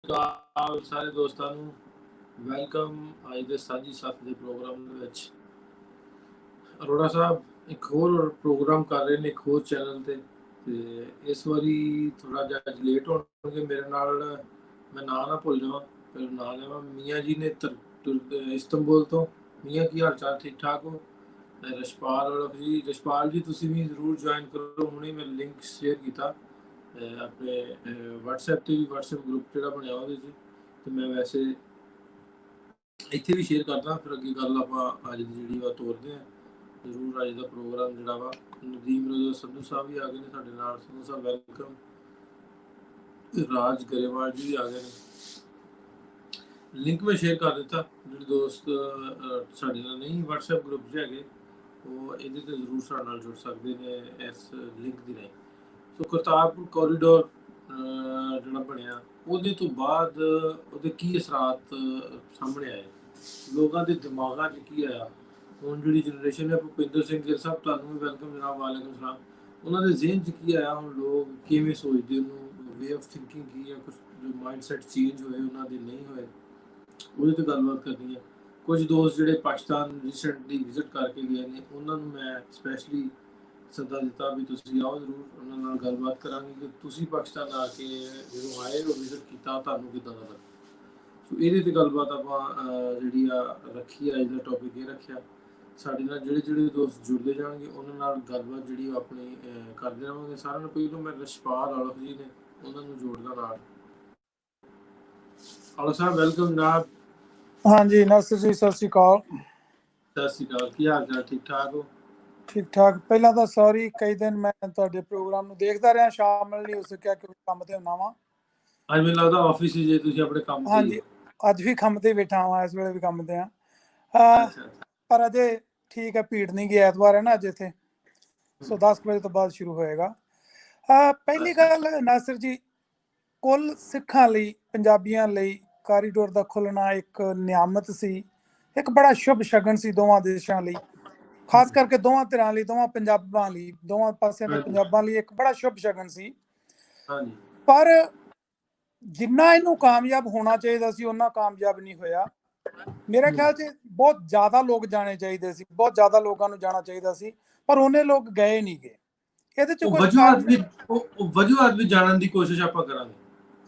ਅਕਾਲ ਸਾਰੇ ਦੋਸਤਾਂ ਨੂੰ ਵੈਲਕਮ ਅੱਜ ਦੇ ਸਾਂਝੀ ਸਾਥ ਦੇ ਪ੍ਰੋਗਰਾਮ ਦੇ ਵਿੱਚ। ਅਰੋੜਾ ਸਾਹਿਬ ਇੱਕ ਹੋਰ ਪ੍ਰੋਗਰਾਮ ਕਰ ਰਹੇ ਨੇ ਇੱਕ ਹੋਰ ਚੈਨਲ ਤੇ ਇਸ ਵਾਰੀ ਥੋੜਾ ਜਿਹਾ ਅੱਜ ਲੇਟ ਹੋਣਗੇ ਮੇਰੇ ਨਾਲ। ਮੈਂ ਨਾਂ ਨਾ ਭੁੱਲ ਜਾਵਾਂ, ਫਿਰ ਨਾਂ ਲੈਵਾਂ। ਮੀਆਂ ਜੀ ਨੇ ਇਸਤੰਬੁਲ ਤੋਂ। ਮੀਆਂ ਕੀ ਹਾਲ ਚਾਲ, ਠੀਕ ਠਾਕ ਹੋ? ਰਸ਼ਪਾਲ ਔਲਖ ਜੀ, ਰਸ਼ਪਾਲ ਜੀ ਤੁਸੀਂ ਵੀ ਜ਼ਰੂਰ ਜੁਆਇਨ ਕਰੋ। ਹੁਣੇ ਮੈਂ ਲਿੰਕ ਸ਼ੇਅਰ ਕੀਤਾ ਆਪਣੇ WhatsApp ਤੇ ਵੀ, WhatsApp ਗਰੁੱਪ ਜਿਹੜਾ ਬਣਿਆ ਉਹਦੇ 'ਚ। ਤੇ ਮੈਂ ਵੈਸੇ ਇੱਥੇ ਵੀ ਸ਼ੇਅਰ ਕਰਦਾ। ਫਿਰ ਅੱਗੇ ਗੱਲ ਆਪਾਂ ਅੱਜ ਦੀ ਜਿਹੜੀ ਵਾ ਤੋਰਦੇ ਹਾਂ ਜ਼ਰੂਰ। ਅੱਜ ਦਾ ਪ੍ਰੋਗਰਾਮ ਜਿਹੜਾ ਵਾ ਨਦੀਮ ਰੋਜ਼ਾ ਸੰਧੂ ਸਾਹਿਬ ਵੀ ਆ ਗਏ ਨੇ ਸਾਡੇ ਨਾਲ। ਸੰਧੂ ਸਾਹਿਬ ਵੈਲਕਮ। ਰਾਜ ਗਰੇਵਾਲ ਜੀ ਵੀ ਆ ਗਏ ਨੇ। ਲਿੰਕ ਮੈਂ ਸ਼ੇਅਰ ਕਰ ਦਿੱਤਾ। ਜਿਹੜੇ ਦੋਸਤ ਸਾਡੇ ਨਾਲ ਨਹੀਂ WhatsApp ਗਰੁੱਪ 'ਚ ਹੈਗੇ ਉਹ ਇਹਦੇ ਤੇ ਜ਼ਰੂਰ ਸਾਡੇ ਨਾਲ ਜੁੜ ਸਕਦੇ ਨੇ ਇਸ ਲਿੰਕ ਦੀ ਰਾਹੀਂ। ਸੋ ਕਰਤਾਰਪੁਰ ਕੋਰੀਡੋਰ ਜਿਹੜਾ ਬਣਿਆ ਉਹਦੇ ਤੋਂ ਬਾਅਦ ਉਹਦੇ ਕੀ ਅਸਰਾਤ ਸਾਹਮਣੇ ਆਏ, ਲੋਕਾਂ ਦੇ ਦਿਮਾਗਾਂ 'ਚ ਕੀ ਆਇਆ। ਹੁਣ ਜਿਹੜੀ ਜਨਰੇਸ਼ਨ ਹੈ, ਭੁਪਿੰਦਰ ਸਿੰਘ ਗਿੱਲ ਸਾਹਿਬ ਤੁਹਾਨੂੰ ਵੀ ਵੈਲਕਮ ਜਨਾਬ, ਵਾਲੇਕੁਮ ਸਲਾਮ। ਉਹਨਾਂ ਦੇ ਜ਼ਿਹਨ 'ਚ ਕੀ ਆਇਆ, ਹੁਣ ਲੋਕ ਕਿਵੇਂ ਸੋਚਦੇ, ਉਹਨੂੰ ਵੇ ਆਫ ਥਿੰਕਿੰਗ ਕੀ ਹੈ, ਕੁਛ ਜੋ ਮਾਈਂਡ ਸੈਟ ਚੇਂਜ ਹੋਏ ਉਹਨਾਂ ਦੇ ਨਹੀਂ ਹੋਏ, ਉਹਦੇ 'ਤੇ ਗੱਲਬਾਤ ਕਰਨੀ ਹੈ। ਕੁਝ ਦੋਸਤ ਜਿਹੜੇ ਪਾਕਿਸਤਾਨ ਰੀਸੈਂਟਲੀ ਵਿਜ਼ਿਟ ਕਰਕੇ ਗਏ ਨੇ ਉਹਨਾਂ ਨੂੰ ਮੈਂ ਸਪੈਸ਼ਲੀ ਸੱਦਾ ਦਿੱਤਾ ਵੀ ਤੁਸੀਂ ਆਓ ਜ਼ਰੂਰ। ਉਹਨਾਂ ਨਾਲ ਗੱਲਬਾਤ ਕਰਾਂਗੇ ਕਿ ਤੁਸੀਂ ਪਾਕਿਸਤਾਨ ਆ ਕੇ ਜਦੋਂ ਆਏ ਉਹ ਵਿਜ਼ਿਟ ਕੀਤਾ ਤੁਹਾਨੂੰ ਕਿੱਦਾਂ ਦਾ ਲੱਗਾ। ਸੋ ਇਹਦੇ 'ਤੇ ਗੱਲਬਾਤ ਆਪਾਂ ਜਿਹੜੀ ਆ ਰੱਖੀ ਆ। ਅੱਜ ਦਾ ਟੌਪਿਕ ਇਹ ਰੱਖਿਆ। ਸਾਡੇ ਨਾਲ ਜਿਹੜੇ ਜਿਹੜੇ ਦੋਸਤ ਜੁੜਦੇ ਜਾਣਗੇ ਉਹਨਾਂ ਨਾਲ ਗੱਲਬਾਤ ਜਿਹੜੀ ਉਹ ਆਪਣੀ ਕਰਦੇ ਰਹਾਂਗੇ। ਸਾਰਿਆਂ ਨੂੰ ਪਹਿਲਾਂ ਮੈਂ ਰਸ਼ਪਾਲ ਔਲਖ ਜੀ ਨੇ ਉਹਨਾਂ ਨੂੰ ਜੋੜਦਾ ਨਾਲ। ਔਲਖ ਸਾਹਿਬ ਵੈਲਕਮ ਜਨਾਬ। ਹਾਂਜੀ ਨਾਸਰ ਜੀ, ਸਤਿ ਸ਼੍ਰੀ ਅਕਾਲ। ਸਤਿ ਸ਼੍ਰੀ ਅਕਾਲ, ਕੀ ਹਾਲ ਚਾਲ, ਠੀਕ ਠਾਕ ਹੋ? ਠੀਕ ਠਾਕ। ਪਹਿਲਾਂ ਤਾਂ ਸੌਰੀ, ਕਈ ਦਿਨ ਮੈਂ ਤੁਹਾਡੇ ਪ੍ਰੋਗਰਾਮ ਨੂੰ ਦੇਖਦਾ ਰਿਹਾ, ਸ਼ਾਮਲ ਨਹੀਂ ਹੋ ਸਕਿਆ ਕਿਉਂਕਿ ਕੰਮ ਤੇ ਹੁੰਦਾ ਵਾਂ। ਅੱਜ ਮੈਨੂੰ ਲੱਗਦਾ ਆਫਿਸ ਹੀ ਜੇ ਤੁਸੀਂ ਆਪਣੇ ਕੰਮ ਤੇ? ਹਾਂਜੀ, ਅੱਜ ਵੀ ਕੰਮ ਤੇ ਬੈਠਾ ਹਾਂ, ਇਸ ਵੇਲੇ ਵੀ ਕੰਮ ਤੇ ਆ। ਅੱਛਾ। ਪਰ ਅਜੇ ਠੀਕ ਹੈ, ਭੀੜ ਨਹੀਂ ਗਈ। ਐਤਵਾਰ ਹੈ ਨਾ ਅੱਜ ਇੱਥੇ, ਸੋ 10 ਵਜੇ ਤੋਂ ਬਾਅਦ ਸ਼ੁਰੂ ਹੋਏਗਾ। ਪਹਿਲੀ ਗੱਲ ਨਾਸਰ ਜੀ, ਕੁੱਲ ਸਿੱਖਾਂ ਲਈ, ਪੰਜਾਬੀਆਂ ਲਈ ਕਾਰੀਡੋਰ ਦਾ ਖੁੱਲਣਾ ਇੱਕ ਨਿਆਮਤ ਸੀ, ਇੱਕ ਬੜਾ ਸ਼ੁਭ ਸ਼ਗਨ ਸੀ ਦੋਵਾਂ ਦੇਸ਼ਾਂ ਲਈ, ਖਾਸ ਕਰਕੇ ਦੋਵਾਂ ਧਿਰਾਂ ਲਈ, ਦੋਵਾਂ ਪੰਜਾਬਾਂ ਲਈ, ਦੋਵਾਂ ਪਾਸਿਆਂ ਦੇ ਪੰਜਾਬਾਂ ਲਈ ਇੱਕ ਬੜਾ ਸ਼ੁਭ ਸ਼ਗਨ ਸੀ। ਪਰ ਜਿੰਨਾ ਇਹਨੂੰ ਕਾਮਯਾਬ ਹੋਣਾ ਚਾਹੀਦਾ ਸੀ ਉਹਨਾਂ ਕਾਮਯਾਬ ਨਹੀਂ ਹੋਇਆ। ਮੇਰੇ ਖਿਆਲ 'ਚ ਬਹੁਤ ਜ਼ਿਆਦਾ ਲੋਕ ਜਾਣੇ ਚਾਹੀਦੇ ਸੀ, ਬਹੁਤ ਜ਼ਿਆਦਾ ਲੋਕਾਂ ਨੂੰ ਜਾਣਾ ਚਾਹੀਦਾ ਸੀ, ਪਰ ਉਹਨੇ ਲੋਕ ਗਏ ਨਹੀਂ ਗਏ। ਇਹਦੇ 'ਚ ਕੁਝ ਵਜੂਹਾਤ ਵੀ ਜਾਣਨ ਦੀ ਕੋਸ਼ਿਸ਼ ਆਪਾਂ ਕਰਾਂਗੇ।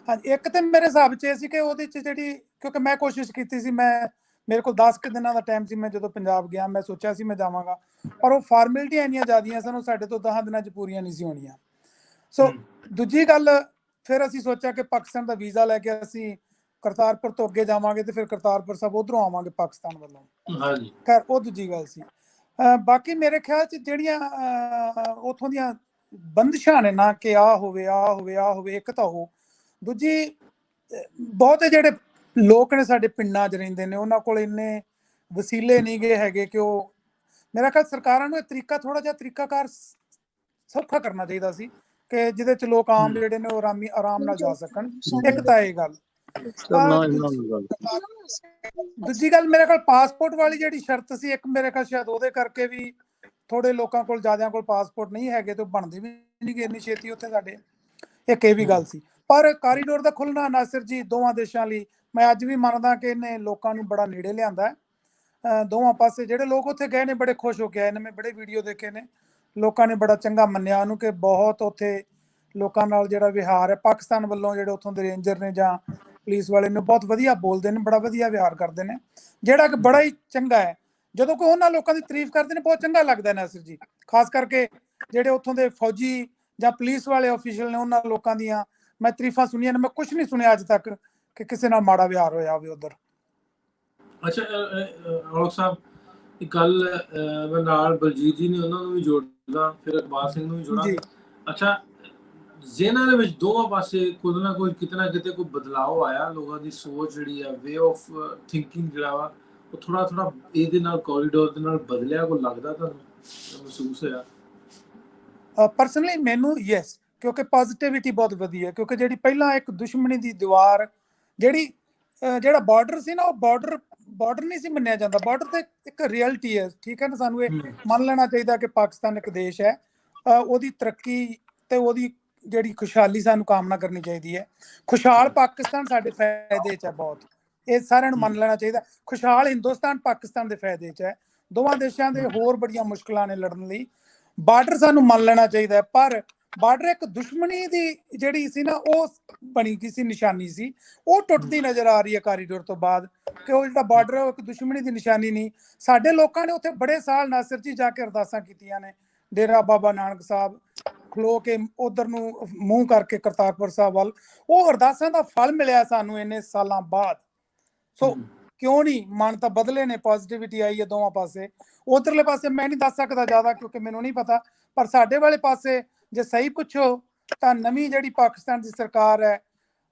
ਹਾਂਜੀ, ਇੱਕ ਤੇ ਮੇਰੇ ਹਿਸਾਬ 'ਚ ਇਹ ਸੀ ਕਿ ਉਹਦੇ 'ਚ ਜਿਹੜੀ, ਕਿਉਂਕਿ ਮੈਂ ਕੋਸ਼ਿਸ਼ ਕੀਤੀ ਸੀ, ਮੇਰੇ ਕੋਲ 10 ਕੁ ਦਿਨਾਂ ਦਾ ਟਾਈਮ ਸੀ। ਮੈਂ ਜਦੋਂ ਪੰਜਾਬ ਗਿਆ ਮੈਂ ਸੋਚਿਆ ਸੀ ਮੈਂ ਜਾਵਾਂਗਾ, ਪਰ ਉਹ ਫਾਰਮੈਲਿਟੀਆਂ ਇੰਨੀਆਂ ਜ਼ਿਆਦੀਆਂ ਸਨ, ਉਹ ਸਾਡੇ ਤੋਂ 10 ਦਿਨਾਂ 'ਚ ਪੂਰੀਆਂ ਨਹੀਂ ਸੀ ਹੋਣੀਆਂ। ਸੋ ਦੂਜੀ ਗੱਲ, ਫਿਰ ਅਸੀਂ ਸੋਚਿਆ ਕਿ ਪਾਕਿਸਤਾਨ ਦਾ ਵੀਜ਼ਾ ਲੈ ਕੇ ਅਸੀਂ ਕਰਤਾਰਪੁਰ ਤੋਂ ਅੱਗੇ ਜਾਵਾਂਗੇ ਤੇ ਫਿਰ ਕਰਤਾਰਪੁਰ ਸਾਹਿਬ ਉੱਧਰੋਂ ਆਵਾਂਗੇ ਪਾਕਿਸਤਾਨ ਵੱਲੋਂ। ਖੈਰ ਉਹ ਦੂਜੀ ਗੱਲ ਸੀ। ਬਾਕੀ ਮੇਰੇ ਖਿਆਲ 'ਚ ਜਿਹੜੀਆਂ ਉੱਥੋਂ ਦੀਆਂ ਬੰਦਿਸ਼ਾਂ ਨੇ ਨਾ, ਕਿ ਆਹ ਹੋਵੇ ਆਹ ਹੋਵੇ ਆਹ ਹੋਵੇ, ਇੱਕ ਤਾਂ ਉਹ। ਦੂਜੀ, ਬਹੁਤੇ ਜਿਹੜੇ ਲੋਕ ਨੇ ਸਾਡੇ ਪਿੰਡਾਂ 'ਚ ਰਹਿੰਦੇ ਨੇ ਉਹਨਾਂ ਕੋਲ ਇੰਨੇ ਵਸੀਲੇ ਨਹੀਂ ਗਏ ਹੈਗੇ ਕਿ ਉਹ, ਮੇਰਾ ਖਿਆਲ ਸਰਕਾਰਾਂ ਨੂੰ ਇਹ ਤਰੀਕਾ, ਥੋੜਾ ਜਿਹਾ ਤਰੀਕਾਕਾਰ ਸੌਖਾ ਕਰਨਾ ਚਾਹੀਦਾ ਸੀ ਕਿ ਜਿਹਦੇ 'ਚ ਲੋਕ ਆਮ ਜਿਹੜੇ ਨੇ ਉਹ ਆਰਾਮ ਨਾਲ ਜਾ ਸਕਣ। ਇੱਕ ਤਾਂ ਇਹ ਗੱਲ। ਦੂਜੀ ਗੱਲ, ਮੇਰੇ ਖਿਆਲ ਪਾਸਪੋਰਟ ਵਾਲੀ ਜਿਹੜੀ ਸ਼ਰਤ ਸੀ, ਇੱਕ ਮੇਰੇ ਖਿਆਲ ਸ਼ਾਇਦ ਉਹਦੇ ਕਰਕੇ ਵੀ ਥੋੜੇ ਲੋਕਾਂ ਕੋਲ, ਜ਼ਿਆਦਿਆਂ ਕੋਲ ਪਾਸਪੋਰਟ ਨਹੀਂ ਹੈਗੇ ਤੇ ਉਹ ਬਣਦੇ ਵੀ ਨਹੀਂ ਗਏ ਇੰਨੀ ਛੇਤੀ ਉੱਥੇ ਸਾਡੇ। ਇੱਕ ਇਹ ਵੀ ਗੱਲ ਸੀ। ਪਰ ਕਾਰੀਡੋਰ ਦਾ ਖੁੱਲ੍ਹਣਾ ਨਾਸਿਰ ਜੀ ਦੋਵਾਂ ਦੇਸ਼ਾਂ ਲਈ, ਮੈਂ ਅੱਜ ਵੀ ਮੰਨਦਾ ਕਿ ਇਹਨੇ ਲੋਕਾਂ ਨੂੰ ਬੜਾ ਨੇੜੇ ਲਿਆਂਦਾ। ਦੋਵਾਂ ਪਾਸੇ ਜਿਹੜੇ ਲੋਕ ਉੱਥੇ ਗਏ ਨੇ ਬੜੇ ਖੁਸ਼ ਹੋ ਕੇ ਆਏ ਨੇ। ਮੈਂ ਬੜੇ ਵੀਡੀਓ ਦੇਖੇ ਨੇ, ਲੋਕਾਂ ਨੇ ਬੜਾ ਚੰਗਾ ਮੰਨਿਆ ਉਹਨੂੰ, ਕਿ ਬਹੁਤ ਉੱਥੇ ਲੋਕਾਂ ਨਾਲ ਜਿਹੜਾ ਵਿਹਾਰ ਹੈ ਪਾਕਿਸਤਾਨ ਵੱਲੋਂ, ਜਿਹੜੇ ਉੱਥੋਂ ਦੇ ਰੇਂਜਰ ਨੇ ਜਾਂ ਪੁਲਿਸ ਵਾਲੇ ਨੇ, ਬਹੁਤ ਵਧੀਆ ਬੋਲਦੇ ਨੇ, ਬੜਾ ਵਧੀਆ ਵਿਹਾਰ ਕਰਦੇ ਨੇ, ਜਿਹੜਾ ਕਿ ਬੜਾ ਹੀ ਚੰਗਾ ਹੈ। ਜਦੋਂ ਕੋਈ ਉਹਨਾਂ ਲੋਕਾਂ ਦੀ ਤਾਰੀਫ ਕਰਦੇ ਨੇ ਬਹੁਤ ਚੰਗਾ ਲੱਗਦਾ ਨਾਸਿਰ ਜੀ। ਖਾਸ ਕਰਕੇ ਜਿਹੜੇ ਉੱਥੋਂ ਦੇ ਫੌਜੀ ਜਾਂ ਪੁਲਿਸ ਵਾਲੇ ਆਫੀਸ਼ੀਅਲ ਨੇ, ਉਹਨਾਂ ਲੋਕਾਂ ਦੀਆਂ ਮੈਂ ਤਾਰੀਫਾਂ ਸੁਣੀਆਂ ਨੇ। ਮੈਂ ਕੁਛ ਨਹੀਂ ਸੁਣਿਆ ਅੱਜ ਤੱਕ ਕਿ ਕਿਸੇ ਨਾਲ ਮਾੜਾ ਵਿਹਾਰ ਹੋਇਆ ਹੋਵੇ ਉੱਧਰ। ਅੱਛਾ ਔਲਖ ਸਾਹਿਬ, ਇੱਕ ਗੱਲ ਮੈਂ ਨਾਲ ਬਲਜੀਤ ਜੀ ਨੇ ਉਹਨਾਂ ਨੂੰ ਵੀ ਜੋੜਦਾ, ਫਿਰ ਇਕਬਾਲ ਸਿੰਘ ਨੂੰ ਵੀ ਜੋੜਾਂਗੇ। ਅੱਛਾ, ਜ਼ਿਹਨਾਂ ਦੇ ਵਿੱਚ ਦੋਵਾਂ ਪਾਸੇ ਕੁਝ ਨਾ ਕੁਝ, ਕਿਤੇ ਨਾ ਕਿਤੇ ਕੋਈ ਬਦਲਾਅ ਆਇਆ, ਲੋਕਾਂ ਦੀ ਸੋਚ ਜਿਹੜੀ ਆ, ਵੇ ਆਫ ਥਿੰਕਿੰਗ ਜਿਹੜਾ ਵਾ ਉਹ ਥੋੜਾ ਇਹਦੇ ਨਾਲ, ਕੋਰੀਡੋਰ ਦੇ ਨਾਲ ਬਦਲਿਆ? ਕੋਈ ਲੱਗਦਾ ਤੁਹਾਨੂੰ, ਮਹਿਸੂਸ ਹੋਇਆ? ਪਰਸਨਲੀ ਮੈਨੂੰ ਯੈਸ, ਕਿਉਂਕਿ ਪੋਜ਼ਿਟਿਵਿਟੀ ਬਹੁਤ ਵਧੀਆ। ਕਿਉਂਕਿ ਜਿਹੜੀ ਪਹਿਲਾਂ ਇੱਕ ਦੁਸ਼ਮਣੀ ਦੀ ਦੀਵਾਰ, ਜਿਹੜਾ ਬਾਰਡਰ ਸੀ ਨਾ, ਉਹ ਬਾਰਡਰ ਨਹੀਂ ਸੀ ਮੰਨਿਆ ਜਾਂਦਾ। ਬਾਰਡਰ ਤੇ ਇੱਕ ਰਿਐਲਿਟੀ ਹੈ, ਠੀਕ ਹੈ ਨਾ। ਸਾਨੂੰ ਇਹ ਮੰਨ ਲੈਣਾ ਚਾਹੀਦਾ ਕਿ ਪਾਕਿਸਤਾਨ ਇੱਕ ਦੇਸ਼ ਹੈ, ਉਹਦੀ ਤਰੱਕੀ ਤੇ ਉਹਦੀ ਜਿਹੜੀ ਖੁਸ਼ਹਾਲੀ ਸਾਨੂੰ ਕਾਮਨਾ ਕਰਨੀ ਚਾਹੀਦੀ ਹੈ। ਖੁਸ਼ਹਾਲ ਪਾਕਿਸਤਾਨ ਸਾਡੇ ਫਾਇਦੇ 'ਚ ਹੈ ਬਹੁਤ, ਇਹ ਸਾਰਿਆਂ ਨੂੰ ਮੰਨ ਲੈਣਾ ਚਾਹੀਦਾ। ਖੁਸ਼ਹਾਲ ਹਿੰਦੁਸਤਾਨ ਪਾਕਿਸਤਾਨ ਦੇ ਫਾਇਦੇ 'ਚ ਹੈ। ਦੋਵਾਂ ਦੇਸ਼ਾਂ ਦੇ ਹੋਰ ਬੜੀਆਂ ਮੁਸ਼ਕਲਾਂ ਨੇ ਲੜਨ ਲਈ। ਬਾਰਡਰ ਸਾਨੂੰ ਮੰਨ ਲੈਣਾ ਚਾਹੀਦਾ ਹੈ, ਪਰ ਬਾਰਡਰ ਇੱਕ ਦੁਸ਼ਮਣੀ ਦੀ ਜਿਹੜੀ ਸੀ ਨਾ ਉਹ ਬਣੀ ਗਈ ਸੀ, ਨਿਸ਼ਾਨੀ ਸੀ, ਉਹ ਟੁੱਟਦੀ ਨਜ਼ਰ ਆ ਰਹੀ ਹੈ ਕਾਰੀਡੋਰ ਤੋਂ ਬਾਅਦ, ਕਿ ਉਹ ਜਿਹੜਾ ਬਾਰਡਰ ਹੈ ਇੱਕ ਦੁਸ਼ਮਣੀ ਦੀ ਨਿਸ਼ਾਨੀ ਨਹੀਂ। ਸਾਡੇ ਲੋਕਾਂ ਨੇ ਉੱਥੇ ਬੜੇ ਸਾਲ ਨਾਸਿਰ ਜੀ ਜਾ ਕੇ ਅਰਦਾਸਾਂ ਕੀਤੀਆਂ ਨੇ, ਡੇਰਾ ਬਾਬਾ ਨਾਨਕ ਸਾਹਿਬ ਖਲੋ ਕੇ ਉਧਰ ਨੂੰ ਮੂੰਹ ਕਰਕੇ ਕਰਤਾਰਪੁਰ ਸਾਹਿਬ ਵੱਲ, ਉਹ ਅਰਦਾਸਾਂ ਦਾ ਫਲ ਮਿਲਿਆ ਸਾਨੂੰ ਇੰਨੇ ਸਾਲਾਂ ਬਾਅਦ। ਸੋ ਕਿਉਂ ਨਹੀਂ, ਮਨ ਤਾਂ ਬਦਲੇ ਨੇ, ਪੋਜ਼ਿਟਿਵਿਟੀ ਆਈ ਹੈ ਦੋਵਾਂ ਪਾਸੇ। ਉਧਰਲੇ ਪਾਸੇ ਮੈਂ ਨਹੀਂ ਦੱਸ ਸਕਦਾ ਜ਼ਿਆਦਾ ਕਿਉਂਕਿ ਮੈਨੂੰ ਨਹੀਂ ਪਤਾ, ਪਰ ਸਾਡੇ ਵਾਲੇ ਪਾਸੇ ਜੇ ਸਹੀ ਪੁੱਛੋ ਤਾਂ ਨਵੀਂ ਜਿਹੜੀ ਪਾਕਿਸਤਾਨ ਦੀ ਸਰਕਾਰ ਹੈ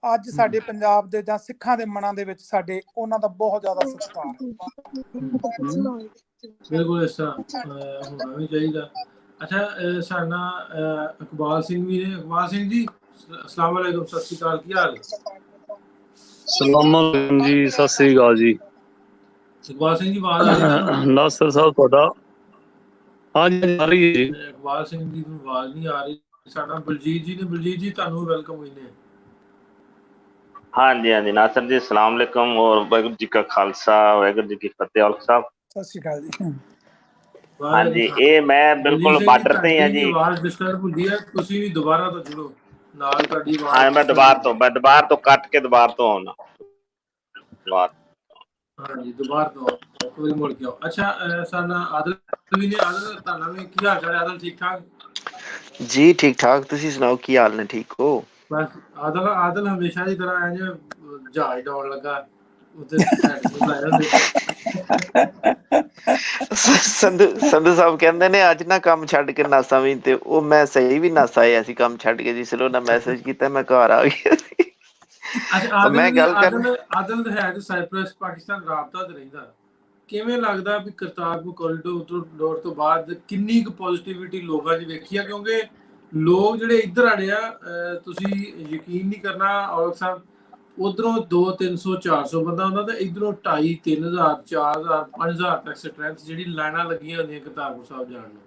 ਅੱਜ ਸਾਡੇ ਪੰਜਾਬ ਦੇ ਜਾਂ ਸਿੱਖਾਂ ਦੇ ਮਨਾਂ ਦੇ ਵਿੱਚ ਸਾਡੇ ਉਹਨਾਂ ਦਾ ਬਹੁਤ ਜ਼ਿਆਦਾ ਸਤਿਕਾਰ ਹੈ। ਬਿਲਕੁਲ ਇਸ ਤਰ੍ਹਾਂ ਹੋਣਾ ਵੀ ਚਾਹੀਦਾ। ਅੱਛਾ, ਸਾਡਾ ਇਕਬਾਲ ਸਿੰਘ ਵੀ ਨੇ। ਇਕਬਾਲ ਸਿੰਘ ਜੀ, ਅਸਲਾਮ ਵਾਲੇਕੁਮ, ਸਤਿ ਸ਼੍ਰੀ ਅਕਾਲ, ਕੀ ਹਾਲ? ਸਲਾਮ ਜੀ, ਸਤਿ ਸ੍ਰੀ ਅਕਾਲ ਜੀ। ਇਕਬਾਲ ਸਿੰਘ ਜੀ ਆਵਾਜ਼ ਆ ਰਹੀ ਤੁਹਾਨੂੰ? ਨਾਸਰ ਸਾਹਿਬ ਤੁਹਾਡਾ? ਹਾਂਜੀ ਆ ਰਹੀ ਹੈ ਜੀ। ਇਕਬਾਲ ਸਿੰਘ ਜੀ ਨੂੰ ਆਵਾਜ਼ ਨਹੀਂ ਆ ਰਹੀ। ਸਾਡਾ ਬਲਜੀਤ ਜੀ ਨੇ। ਬਲਜੀਤ ਜੀ ਤੁਹਾਨੂੰ ਵੈਲਕਮ ਹੋਈ ਨੇ। ਹਾਂਜੀ ਹਾਂਜੀ ਨਾਸਰ ਜੀ, ਅਸਲਾਮ ਵਾਲੇਕਮ ਔਰ ਵਾਹਿਗੁਰੂ ਜੀ ਕਾ ਖਾਲਸਾ ਵਾਹਿਗੁਰੂ ਜੀ ਕੀ ਫਤਿਹ। ਔਲਖ ਸਾਹਿਬ ਸਤਿ ਸ਼੍ਰੀ ਅਕਾਲ ਜੀ। ਹਾਂਜੀ, ਇਹ ਮੈਂ ਬਿਲਕੁਲ ਬਾਰਡਰ ਤੇ ਹਾਂ ਜੀ। ਆਵਾਜ਼ ਡਿਸਟਰਬ ਹੁੰਦੀ ਹੈ, ਤੁਸੀਂ ਵੀ ਦੁਬਾਰਾ ਤੋਂ ਜੁੜੋ ਨਾਲ, ਤੁਹਾਡੀ ਆਵਾਜ਼। ਹਾਂ, ਮੈਂ ਦੁਬਾਰ ਤੋਂ ਕੱਟ ਕੇ ਦੁਬਾਰ ਤੋਂ ਆਉਣਾ। ਹਾਂਜੀ, ਦੁਬਾਰਾ ਤੋਂ ਇੱਕ ਵਾਰੀ ਮੁੜ ਕੇ ਆਓ। ਅੱਛਾ, ਸਾਡਾ ਆਦਲ ਵੀ ਨੇ। ਆਦਲ, ਤੁਹਾਨੂੰ ਵੀ ਕੀ ਹਾਲ ਚਾਲ ਹੈ? ਆਦਲ ਠੀਕ ਠਾਕ ਜੀ? ਠੀਕ ਠਾਕ, ਤੁਸੀਂ ਸੁਣਾਓ ਕੀ ਹਾਲ ਨੇ? ਠੀਕ ਹੋ? ਬਸ ਆਦਲ ਹਮੇਸ਼ਾ ਦੀ ਤਰ੍ਹਾਂ ਇੰਜ ਜਹਾਜ਼ ਡਾਉਣ ਲੱਗਾ ਉੱਤੇ ਸੰਧੂ ਸਾਹਿਬ ਕਹਿੰਦੇ ਨੇ ਅੱਜ ਨਾ ਕੰਮ ਛੱਡ ਕੇ ਨਾਸਾ ਵੀ, ਤੇ ਉਹ ਮੈਂ ਸਹੀ ਵੀ ਨਾਸਾ ਆਇਆ ਸੀ ਕੰਮ ਛੱਡ ਕੇ, ਜਿਸ ਨੂੰ ਉਹਨਾਂ ਮੈਸੇਜ ਕੀਤਾ ਮੈਂ ਘਰ ਆ ਗਿਆ। ਮੈਂ ਗੱਲ ਕਰ ਆਦਲ ਹੈ ਤੇ ਸਾਈਪ੍ਰਸ ਪਾਕਿਸਤਾਨ ਰਾਬਤਾ ਤੇ ਰਹਿੰਦਾ। ਕਿਵੇਂ ਲੱਗਦਾ ਵੀ ਕਰਤਾਰਪੁਰ ਕੋਰੀਡੋਰ ਤੋਂ ਬਾਅਦ ਕਿੰਨੀ ਕੁ ਪੋਜ਼ਿਟਿਵਿਟੀ ਲੋਕਾਂ 'ਚ ਵੇਖੀ ਆ? ਕਿਉਂਕਿ ਲੋਕ ਜਿਹੜੇ ਇੱਧਰ ਆੜੇ ਆ, ਤੁਸੀਂ ਯਕੀਨ ਨਹੀਂ ਕਰਨਾ ਔਲਖ ਸਾਹਿਬ, ਉਧਰੋਂ 200-300 400 ਬੰਦਾ ਹੁੰਦਾ ਤੇ ਇਧਰੋਂ 2500-3000 4000 5000 ਤੱਕ ਸਟਰੈਂਥ ਜਿਹੜੀ ਲਾਈਨਾਂ ਲੱਗੀਆਂ ਹੁੰਦੀਆਂ ਕਰਤਾਰਪੁਰ ਸਾਹਿਬ ਜਾਣ ਨੂੰ,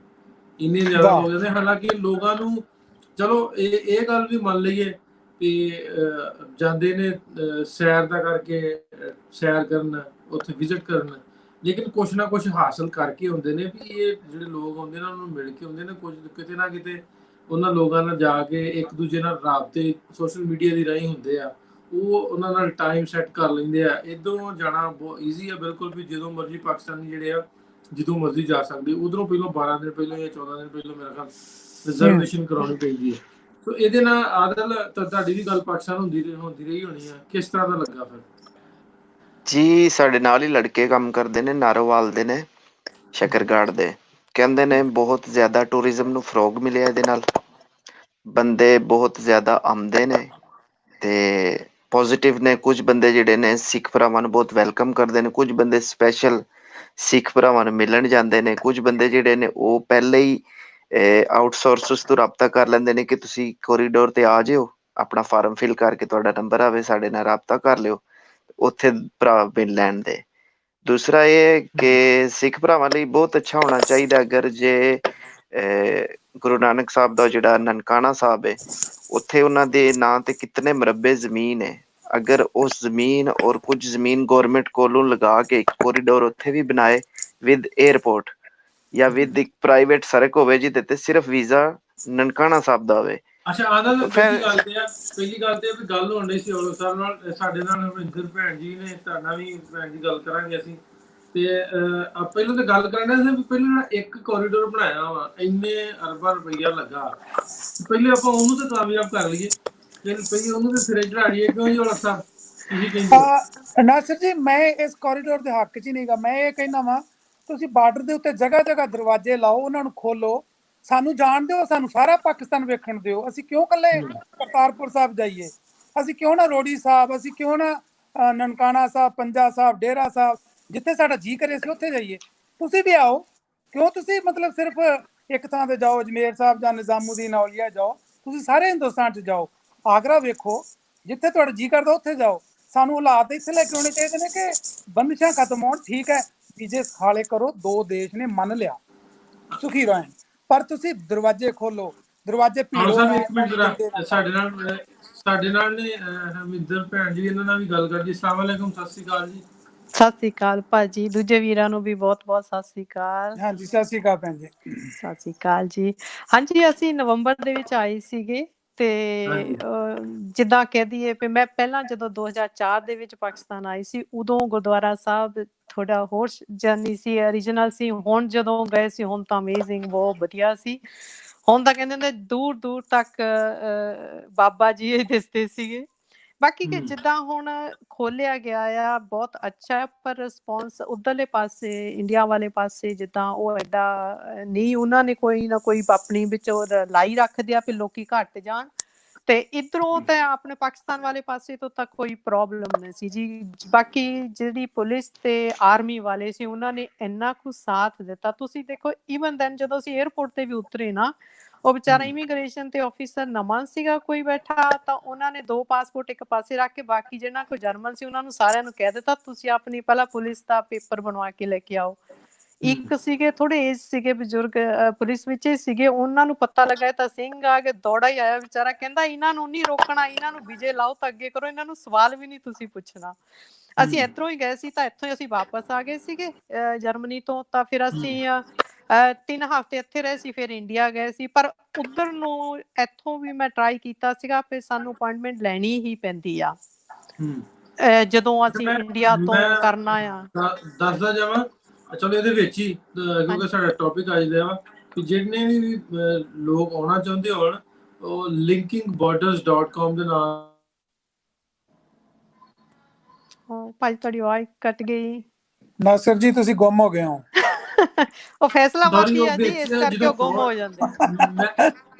ਇੰਨੇ ਜ਼ਿਆਦਾ ਲੋਕ ਜਾਂਦੇ। ਹਾਲਾਂਕਿ ਲੋਕਾਂ ਨੂੰ ਚਲੋ ਇਹ ਗੱਲ ਵੀ ਮੰਨ ਲਈਏ ਕਿ ਜਾਂਦੇ ਨੇ ਸੈਰ ਦਾ ਕਰਕੇ, ਸੈਰ ਕਰਨ, ਉੱਥੇ ਵਿਜ਼ਿਟ ਕਰਨ, ਲੇਕਿਨ ਕੁਛ ਨਾ ਕੁਛ ਹਾਸਲ ਕਰਕੇ ਹੁੰਦੇ ਨੇ। ਵੀ ਇਹ ਜਿਹੜੇ ਲੋਕ ਆਉਂਦੇ ਨੇ ਉਹਨਾਂ ਨੂੰ ਮਿਲ ਕੇ ਹੁੰਦੇ ਨੇ, ਕੁਝ ਕਿਤੇ ਨਾ ਕਿਤੇ ਉਹਨਾਂ ਲੋਕਾਂ ਨਾਲ ਜਾ ਕੇ ਇੱਕ ਦੂਜੇ ਨਾਲ ਰਾਬਤੇ ਸੋਸ਼ਲ ਮੀਡੀਆ ਦੀ ਰਾਹੀਂ ਹੁੰਦੇ ਆ, ਉਹ ਉਹਨਾਂ ਨਾਲ ਟਾਈਮ ਸੈੱਟ ਕਰ ਲੈਂਦੇ ਆ। ਇੱਧਰੋਂ ਜਾਣਾ ਬਹੁਤ ਈਜ਼ੀ ਆ ਬਿਲਕੁਲ, ਵੀ ਜਦੋਂ ਮਰਜ਼ੀ ਪਾਕਿਸਤਾਨੀ ਜਿਹੜੇ ਆ ਜਦੋਂ ਮਰਜ਼ੀ ਜਾ ਸਕਦੇ। ਉਧਰੋਂ ਪਹਿਲਾਂ 12 ਦਿਨ ਪਹਿਲਾਂ ਜਾਂ 14 ਦਿਨ ਪਹਿਲਾਂ ਮੇਰਾ ਖਿਆਲ ਰਿਜ਼ਰਵੇਸ਼ਨ ਕਰਾਉਣੀ ਪੈਂਦੀ ਹੈ। ਸੋ ਇਹਦੇ ਨਾਲ ਆਦਲ ਤੁਹਾਡੀ ਵੀ ਗੱਲ ਪਾਕਿਸਤਾਨ ਹੁੰਦੀ ਰਹੀ ਹੋਣੀ ਆ, ਕਿਸ ਤਰ੍ਹਾਂ ਦਾ ਲੱਗਾ ਫਿਰ? ਜੀ ਸਾਡੇ ਨਾਲ ਹੀ ਲੜਕੇ ਕੰਮ ਕਰਦੇ ਨੇ, ਨਾਰੋਵਾਲ ਦੇ ਨੇ, ਸ਼ਕਰਗੜ੍ਹ ਦੇ। ਕਹਿੰਦੇ ਨੇ ਬਹੁਤ ਜ਼ਿਆਦਾ ਟੂਰਿਜ਼ਮ ਨੂੰ ਫਰੋਗ ਮਿਲਿਆ ਇਹਦੇ ਨਾਲ, ਬੰਦੇ ਬਹੁਤ ਜ਼ਿਆਦਾ ਆਉਂਦੇ ਨੇ ਤੇ ਪੋਜ਼ਿਟਿਵ ਨੇ। ਕੁਝ ਬੰਦੇ ਜਿਹੜੇ ਨੇ ਸਿੱਖ ਭਰਾਵਾਂ ਨੂੰ ਬਹੁਤ ਵੈਲਕਮ ਕਰਦੇ ਨੇ, ਕੁਝ ਬੰਦੇ ਸਪੈਸ਼ਲ ਸਿੱਖ ਭਰਾਵਾਂ ਨੂੰ ਮਿਲਣ ਜਾਂਦੇ ਨੇ, ਕੁਝ ਬੰਦੇ ਜਿਹੜੇ ਨੇ ਉਹ ਪਹਿਲੇ ਹੀ ਆਊਟਸੋਰਸ ਤੋਂ ਰਾਬਤਾ ਕਰ ਲੈਂਦੇ ਨੇ ਕਿ ਤੁਸੀਂ ਕੋਰੀਡੋਰ ਤੇ ਆ ਜਿਓ, ਆਪਣਾ ਫਾਰਮ ਫਿਲ ਕਰਕੇ ਤੁਹਾਡਾ ਨੰਬਰ ਆਵੇ, ਸਾਡੇ ਨਾਲ ਰਾਬਤਾ ਕਰ ਲਿਓ, ਉੱਥੇ ਭਰਾ ਮਿਲ ਲੈਣ ਦੇ। ਦੂਸਰਾ ਇਹ ਕਿ ਸਿੱਖ ਭਰਾਵਾਂ ਲਈ ਬਹੁਤ ਅੱਛਾ ਹੋਣਾ ਚਾਹੀਦਾ ਅਗਰ ਜੇ ਗੁਰੂ ਨਾਨਕ ਸਾਹਿਬ ਦਾ ਜਿਹੜਾ ਨਨਕਾਣਾ ਸਾਹਿਬ ਹੈ, ਉੱਥੇ ਉਹਨਾਂ ਦੇ ਨਾਂ ਤੇ ਕਿਤਨੇ ਮਰਬੇ ਜ਼ਮੀਨ ਹੈ, ਅਗਰ ਉਸ ਜ਼ਮੀਨ ਔਰ ਕੁਝ ਜ਼ਮੀਨ ਗੌਰਮੈਂਟ ਕੋਲੋਂ ਲਗਾ ਕੇ ਕੋਰੀਡੋਰ ਉੱਥੇ ਵੀ ਬਣਾਏ ਵਿਦ 에ਅਰਪੋਰਟ ਜਾਂ ਵਿਦ ਇੱਕ ਪ੍ਰਾਈਵੇਟ ਸੜਕ ਹੋਵੇ ਜਿਹਦੇ ਤੇ ਸਿਰਫ ਵੀਜ਼ਾ ਨਨਕਾਣਾ ਸਾਹਿਬ ਦਾ ਹੋਵੇ। ਅੱਛਾ ਆਦਲ, ਪਹਿਲੀ ਗੱਲ ਤੇ ਵੀ ਗੱਲ ਹੋਣ ਡਈ ਸੀ ਔਲਖ ਸਾਹਿਬ ਨਾਲ, ਸਾਡੇ ਨਾਲ ਹਰਵਿੰਦਰ ਭੈਣ ਜੀ ਨੇ, ਤੁਹਾਡਾ ਵੀ ਭੈਣ ਜੀ ਗੱਲ ਕਰਾਂਗੇ ਅਸੀਂ। ਤੇ ਪਹਿਲਾਂ ਤਾਂ ਗੱਲ ਕਰਨਾ ਸੀ ਵੀ ਪਹਿਲਾਂ ਇੱਕ ਕੋਰੀਡੋਰ ਬਣਾਇਆ ਵਾ, ਇੰਨੇ ਅਰਬਾਂ ਰੁਪਈਆ ਲੱਗਾ, ਪਹਿਲੇ ਆਪਾਂ ਉਹਨੂੰ ਤਾਂ ਕਾਮਯਾਬ ਕਰ ਲਈਏ, ਪਹਿਲੇ ਉਹਨੂੰ ਤੇ ਸਿਰੇ ਚੜਾ ਲਈਏ। ਕਿਉਂ ਜੀ ਔਲਖ ਸਾਹਿਬ, ਤੁਸੀਂ ਕਹਿੰਦੇ? ਨਾਸਿਰ ਜੀ, ਮੈਂ ਇਸ ਕੋਰੀਡੋਰ ਦੇ ਹੱਕ 'ਚ ਹੀ ਨਹੀਂਗਾ। ਮੈਂ ਇਹ ਕਹਿੰਦਾ ਵਾਂ ਤੁਸੀਂ ਬਾਰਡਰ ਦੇ ਉੱਤੇ ਜਗ੍ਹਾ ਜਗ੍ਹਾ ਦਰਵਾਜ਼ੇ ਲਾਓ, ਉਹਨਾਂ ਨੂੰ ਖੋਲੋ, ਸਾਨੂੰ ਜਾਣ ਦਿਓ, ਸਾਨੂੰ ਸਾਰਾ ਪਾਕਿਸਤਾਨ ਵੇਖਣ ਦਿਓ। ਅਸੀਂ ਕਿਉਂ ਇਕੱਲੇ ਕਰਤਾਰਪੁਰ ਸਾਹਿਬ ਜਾਈਏ? ਅਸੀਂ ਕਿਉਂ ਨਾ ਰੋੜੀ ਸਾਹਿਬ, ਅਸੀਂ ਕਿਉਂ ਨਾ ਨਨਕਾਣਾ ਸਾਹਿਬ, ਪੰਜਾ ਸਾਹਿਬ, ਡੇਰਾ ਸਾਹਿਬ, ਜਿੱਥੇ ਸਾਡਾ ਜੀ ਕਰੇ ਅਸੀਂ ਉੱਥੇ ਜਾਈਏ। ਤੁਸੀਂ ਵੀ ਆਓ, ਕਿਉਂ ਤੁਸੀਂ ਮਤਲਬ ਸਿਰਫ ਇੱਕ ਥਾਂ ਤੇ ਜਾਓ, ਅਜਮੇਰ ਸਾਹਿਬ ਜਾਂ ਨਿਜ਼ਾਮੂਦੀਨ ਔਲੀਆ ਜਾਓ? ਤੁਸੀਂ ਸਾਰੇ ਹਿੰਦੁਸਤਾਨ 'ਚ ਜਾਓ, ਆਗਰਾ ਵੇਖੋ, ਜਿੱਥੇ ਤੁਹਾਡਾ ਜੀ ਕਰਦਾ ਉੱਥੇ ਜਾਓ। ਸਾਨੂੰ ਹਾਲਾਤ ਇਸ ਲਈ ਕਿਉਂ ਚਾਹੀਦੇ ਨੇ ਕਿ ਬੰਦਿਸ਼ਾਂ ਖਤਮ ਹੋਣ। ਠੀਕ ਹੈ, ਵੀਜ਼ੇ ਖਾਲੇ ਕਰੋ, 2 ਦੇਸ਼ ਨੇ ਮੰਨ ਲਿਆ, ਸੁਖੀ ਰਹਿਣ, ਪਰ ਤੁਸੀਂ ਦਰਵਾਜ਼ੇ ਖੋਲੋ। ਦਰਵਾਜ਼ੇ ਭੀੜ ਹਾਂ ਹੋ ਸਾਹਿਬ ਰਹੇ ਇੱਕ ਮਿੰਟ ਜਰਾ ਬੰਦੇ ਨਾ। ਸਾਡੇ ਨਾਲ ਨੇ ਹਰਮਿੰਦਰ ਭੈਣ ਜੀ, ਇਹਨਾਂ ਨਾਲ ਵੀ ਗੱਲ ਕਰ ਜੀ। ਅਸਲਾਮ ਵਾਲੇਕੁਮ, ਸਤਿ ਸ਼੍ਰੀ ਅਕਾਲ ਜੀ। ਸਤਿ ਸ੍ਰੀ ਅਕਾਲ ਭਾਜੀ, ਦੂਜੇ ਵੀਰਾਂ ਨੂੰ ਵੀ ਬਹੁਤ ਬਹੁਤ ਸਤਿ ਸ੍ਰੀ ਅਕਾਲ। ਹਾਂਜੀ ਸਤਿ ਸ਼੍ਰੀ ਅਕਾਲ ਭੈਣ ਜੀ। ਸਤਿ ਸ੍ਰੀ ਅਕਾਲ ਜੀ। ਹਾਂਜੀ, ਅਸੀਂ ਨਵੰਬਰ ਦੇ ਵਿੱਚ ਆਏ ਸੀਗੇ ਤੇ ਹਾਂਜੀ ਜਿੱਦਾਂ ਕਹਿ ਦਈਏ ਵੀ ਮੈਂ ਪਹਿਲਾਂ ਜਦੋਂ 2004 ਦੇ ਵਿੱਚ ਪਾਕਿਸਤਾਨ ਆਈ ਸੀ, ਉਦੋਂ ਗੁਰਦੁਆਰਾ ਸਾਹਿਬ ਥੋੜਾ ਹੋਰ ਜਰਨੀ ਸੀ, ਓਰੀਜਨਲ ਸੀ। ਹੁਣ ਜਦੋਂ ਗਏ ਸੀ, ਹੁਣ ਤਾਂ ਅਮੇਜ਼ਿੰਗ, ਬਹੁਤ ਵਧੀਆ ਸੀ। ਹੁਣ ਤਾਂ ਕਹਿੰਦੇ ਹੁੰਦੇ ਦੂਰ ਦੂਰ ਤੱਕ ਬਾਬਾ ਜੀ ਹੀ ਦਿਸਦੇ ਸੀਗੇ। ਬਾਕੀ ਕਿ ਜਿੱਦਾਂ ਹੁਣ ਖੋਲਿਆ ਗਿਆ ਆ, ਬਹੁਤ ਅੱਛਾ ਹੈ, ਪਰ ਰਿਸਪੌਂਸ ਉੱਧਰਲੇ ਪਾਸੇ ਇੰਡੀਆ ਵਾਲੇ ਪਾਸੇ ਜਿੱਦਾਂ ਉਹ ਐਡਾ ਨਹੀਂ, ਉਹਨਾਂ ਨੇ ਕੋਈ ਨਾ ਕੋਈ ਆਪਣੀ ਵਿੱਚ ਲਾਈ ਰੱਖਦੇ ਆ ਵੀ ਲੋਕੀ ਘੱਟ ਜਾਣ। ਤੇ ਇੱਧਰੋਂ ਤਾਂ ਆਪਣੇ ਪਾਕਿਸਤਾਨ ਵਾਲੇ ਪਾਸੇ ਤੋਂ ਤਾਂ ਕੋਈ ਪ੍ਰੋਬਲਮ ਨਹੀਂ ਸੀ ਜੀ। ਬਾਕੀ ਜਿਹੜੀ ਪੁਲਿਸ ਤੇ ਆਰਮੀ ਵਾਲੇ ਸੀ, ਉਹਨਾਂ ਨੇ ਇੰਨਾ ਕੁ ਸਾਥ ਦਿੱਤਾ। ਤੁਸੀਂ ਦੇਖੋ ਈਵਨ ਦੈਨ ਜਦੋਂ ਅਸੀਂ ਏਅਰਪੋਰਟ ਤੇ ਵੀ ਉਤਰੇ ਨਾ, ਉਹ ਵਿਚਾਰਾ ਇਮੀਗ੍ਰੇਸ਼ਨ ਤੇ ਆਫਿਸਰ ਨਵਾਂ ਸੀਗਾ ਕੋਈ ਬੈਠਾ, ਤਾਂ ਉਹਨਾਂ ਨੇ 2 ਪਾਸਪੋਰਟ ਇੱਕ ਪਾਸੇ ਰੱਖ ਕੇ ਬਾਕੀ ਜਿਹਨਾਂ ਕੋਈ ਜਰਮਨ ਸੀ ਉਹਨਾਂ ਨੂੰ ਸਾਰਿਆਂ ਨੂੰ ਕਹਿ ਦਿੱਤਾ ਤੁਸੀਂ ਆਪਣੀ ਪਹਿਲਾਂ ਪੁਲਿਸ ਦਾ ਪੇਪਰ ਬਣਵਾ ਕੇ ਲੈ ਕੇ ਆਓ। ਇੱਕ ਸੀਗੇ ਥੋੜੇ ਏਜ ਸੀਗੇ ਬਜ਼ੁਰਗ, ਪੁਲਿਸ ਵਿੱਚ ਹੀ ਸੀਗੇ, ਉਹਨਾਂ ਨੂੰ ਪਤਾ ਲੱਗਾ ਤਾਂ ਸਿੰਘ ਆ ਕੇ ਦੌੜਾ ਹੀ ਆਇਆ ਵਿਚਾਰਾ, ਕਹਿੰਦਾ ਇਹਨਾਂ ਨੂੰ ਨਹੀਂ ਰੋਕਣਾ, ਇਹਨਾਂ ਨੂੰ ਵਿਜੇ ਲਾਓ ਤਾਂ ਅੱਗੇ ਕਰੋ, ਇਹਨਾਂ ਨੂੰ ਸਵਾਲ ਵੀ ਨਹੀਂ ਤੁਸੀਂ ਪੁੱਛਣਾ। ਅਸੀਂ ਇੱਧਰੋਂ ਹੀ ਗਏ ਸੀ ਤਾਂ ਇੱਥੋਂ ਹੀ ਅਸੀਂ ਵਾਪਸ ਆ ਗਏ ਸੀਗੇ ਜਰਮਨੀ ਤੋਂ। ਤਾਂ ਫਿਰ ਅਸੀਂ 3 ਹਫ਼ਤੇ ਇੱਥੇ ਰਹੇ ਸੀ, ਫਿਰ ਇੰਡੀਆ ਗਏ ਸੀ। ਪਰ ਉੱਧਰ ਨੂੰ ਇੱਥੋਂ ਵੀ ਮੈਂ ਟਰਾਈ ਕੀਤਾ ਸੀਗਾ, ਫਿਰ ਸਾਨੂੰ ਅਪੁਆਇੰਟਮੈਂਟ ਲੈਣੀ ਹੀ ਪੈਂਦੀ ਆ ਜਦੋਂ ਅਸੀਂ ਇੰਡੀਆ ਤੋਂ ਕਰਨਾ ਆ। ਦੱਸਦਾ ਜਾਵਾਂ, ਚਲੋ ਇਹਦੇ ਵਿੱਚ ਹੀ ਕਿਉਂਕਿ ਸਾਡਾ ਟੌਪਿਕ ਅੱਜ ਦਾ ਵਾ ਕਿ ਜਿਹੜੇ ਵੀ ਲੋਕ ਆਉਣਾ ਚਾਹੁੰਦੇ ਹੋਣ, ਉਹ linkingborders.com ਦੇ ਨਾਲ। ਭਾਜੀ ਤੁਹਾਡੀ ਆਵਾਜ਼ ਕੱਟ ਗਈ। ਨਾਸਰ ਜੀ ਤੁਸੀਂ ਗੁੰਮ ਹੋ ਗਏ ਹੋ। ਉਹ ਫੈਸਲਾ ਬਾਕੀ ਆ ਜੀ, ਇਸ ਕਰਕੇ ਉਹ ਗੁੰਮ ਹੋ ਜਾਂਦੇ।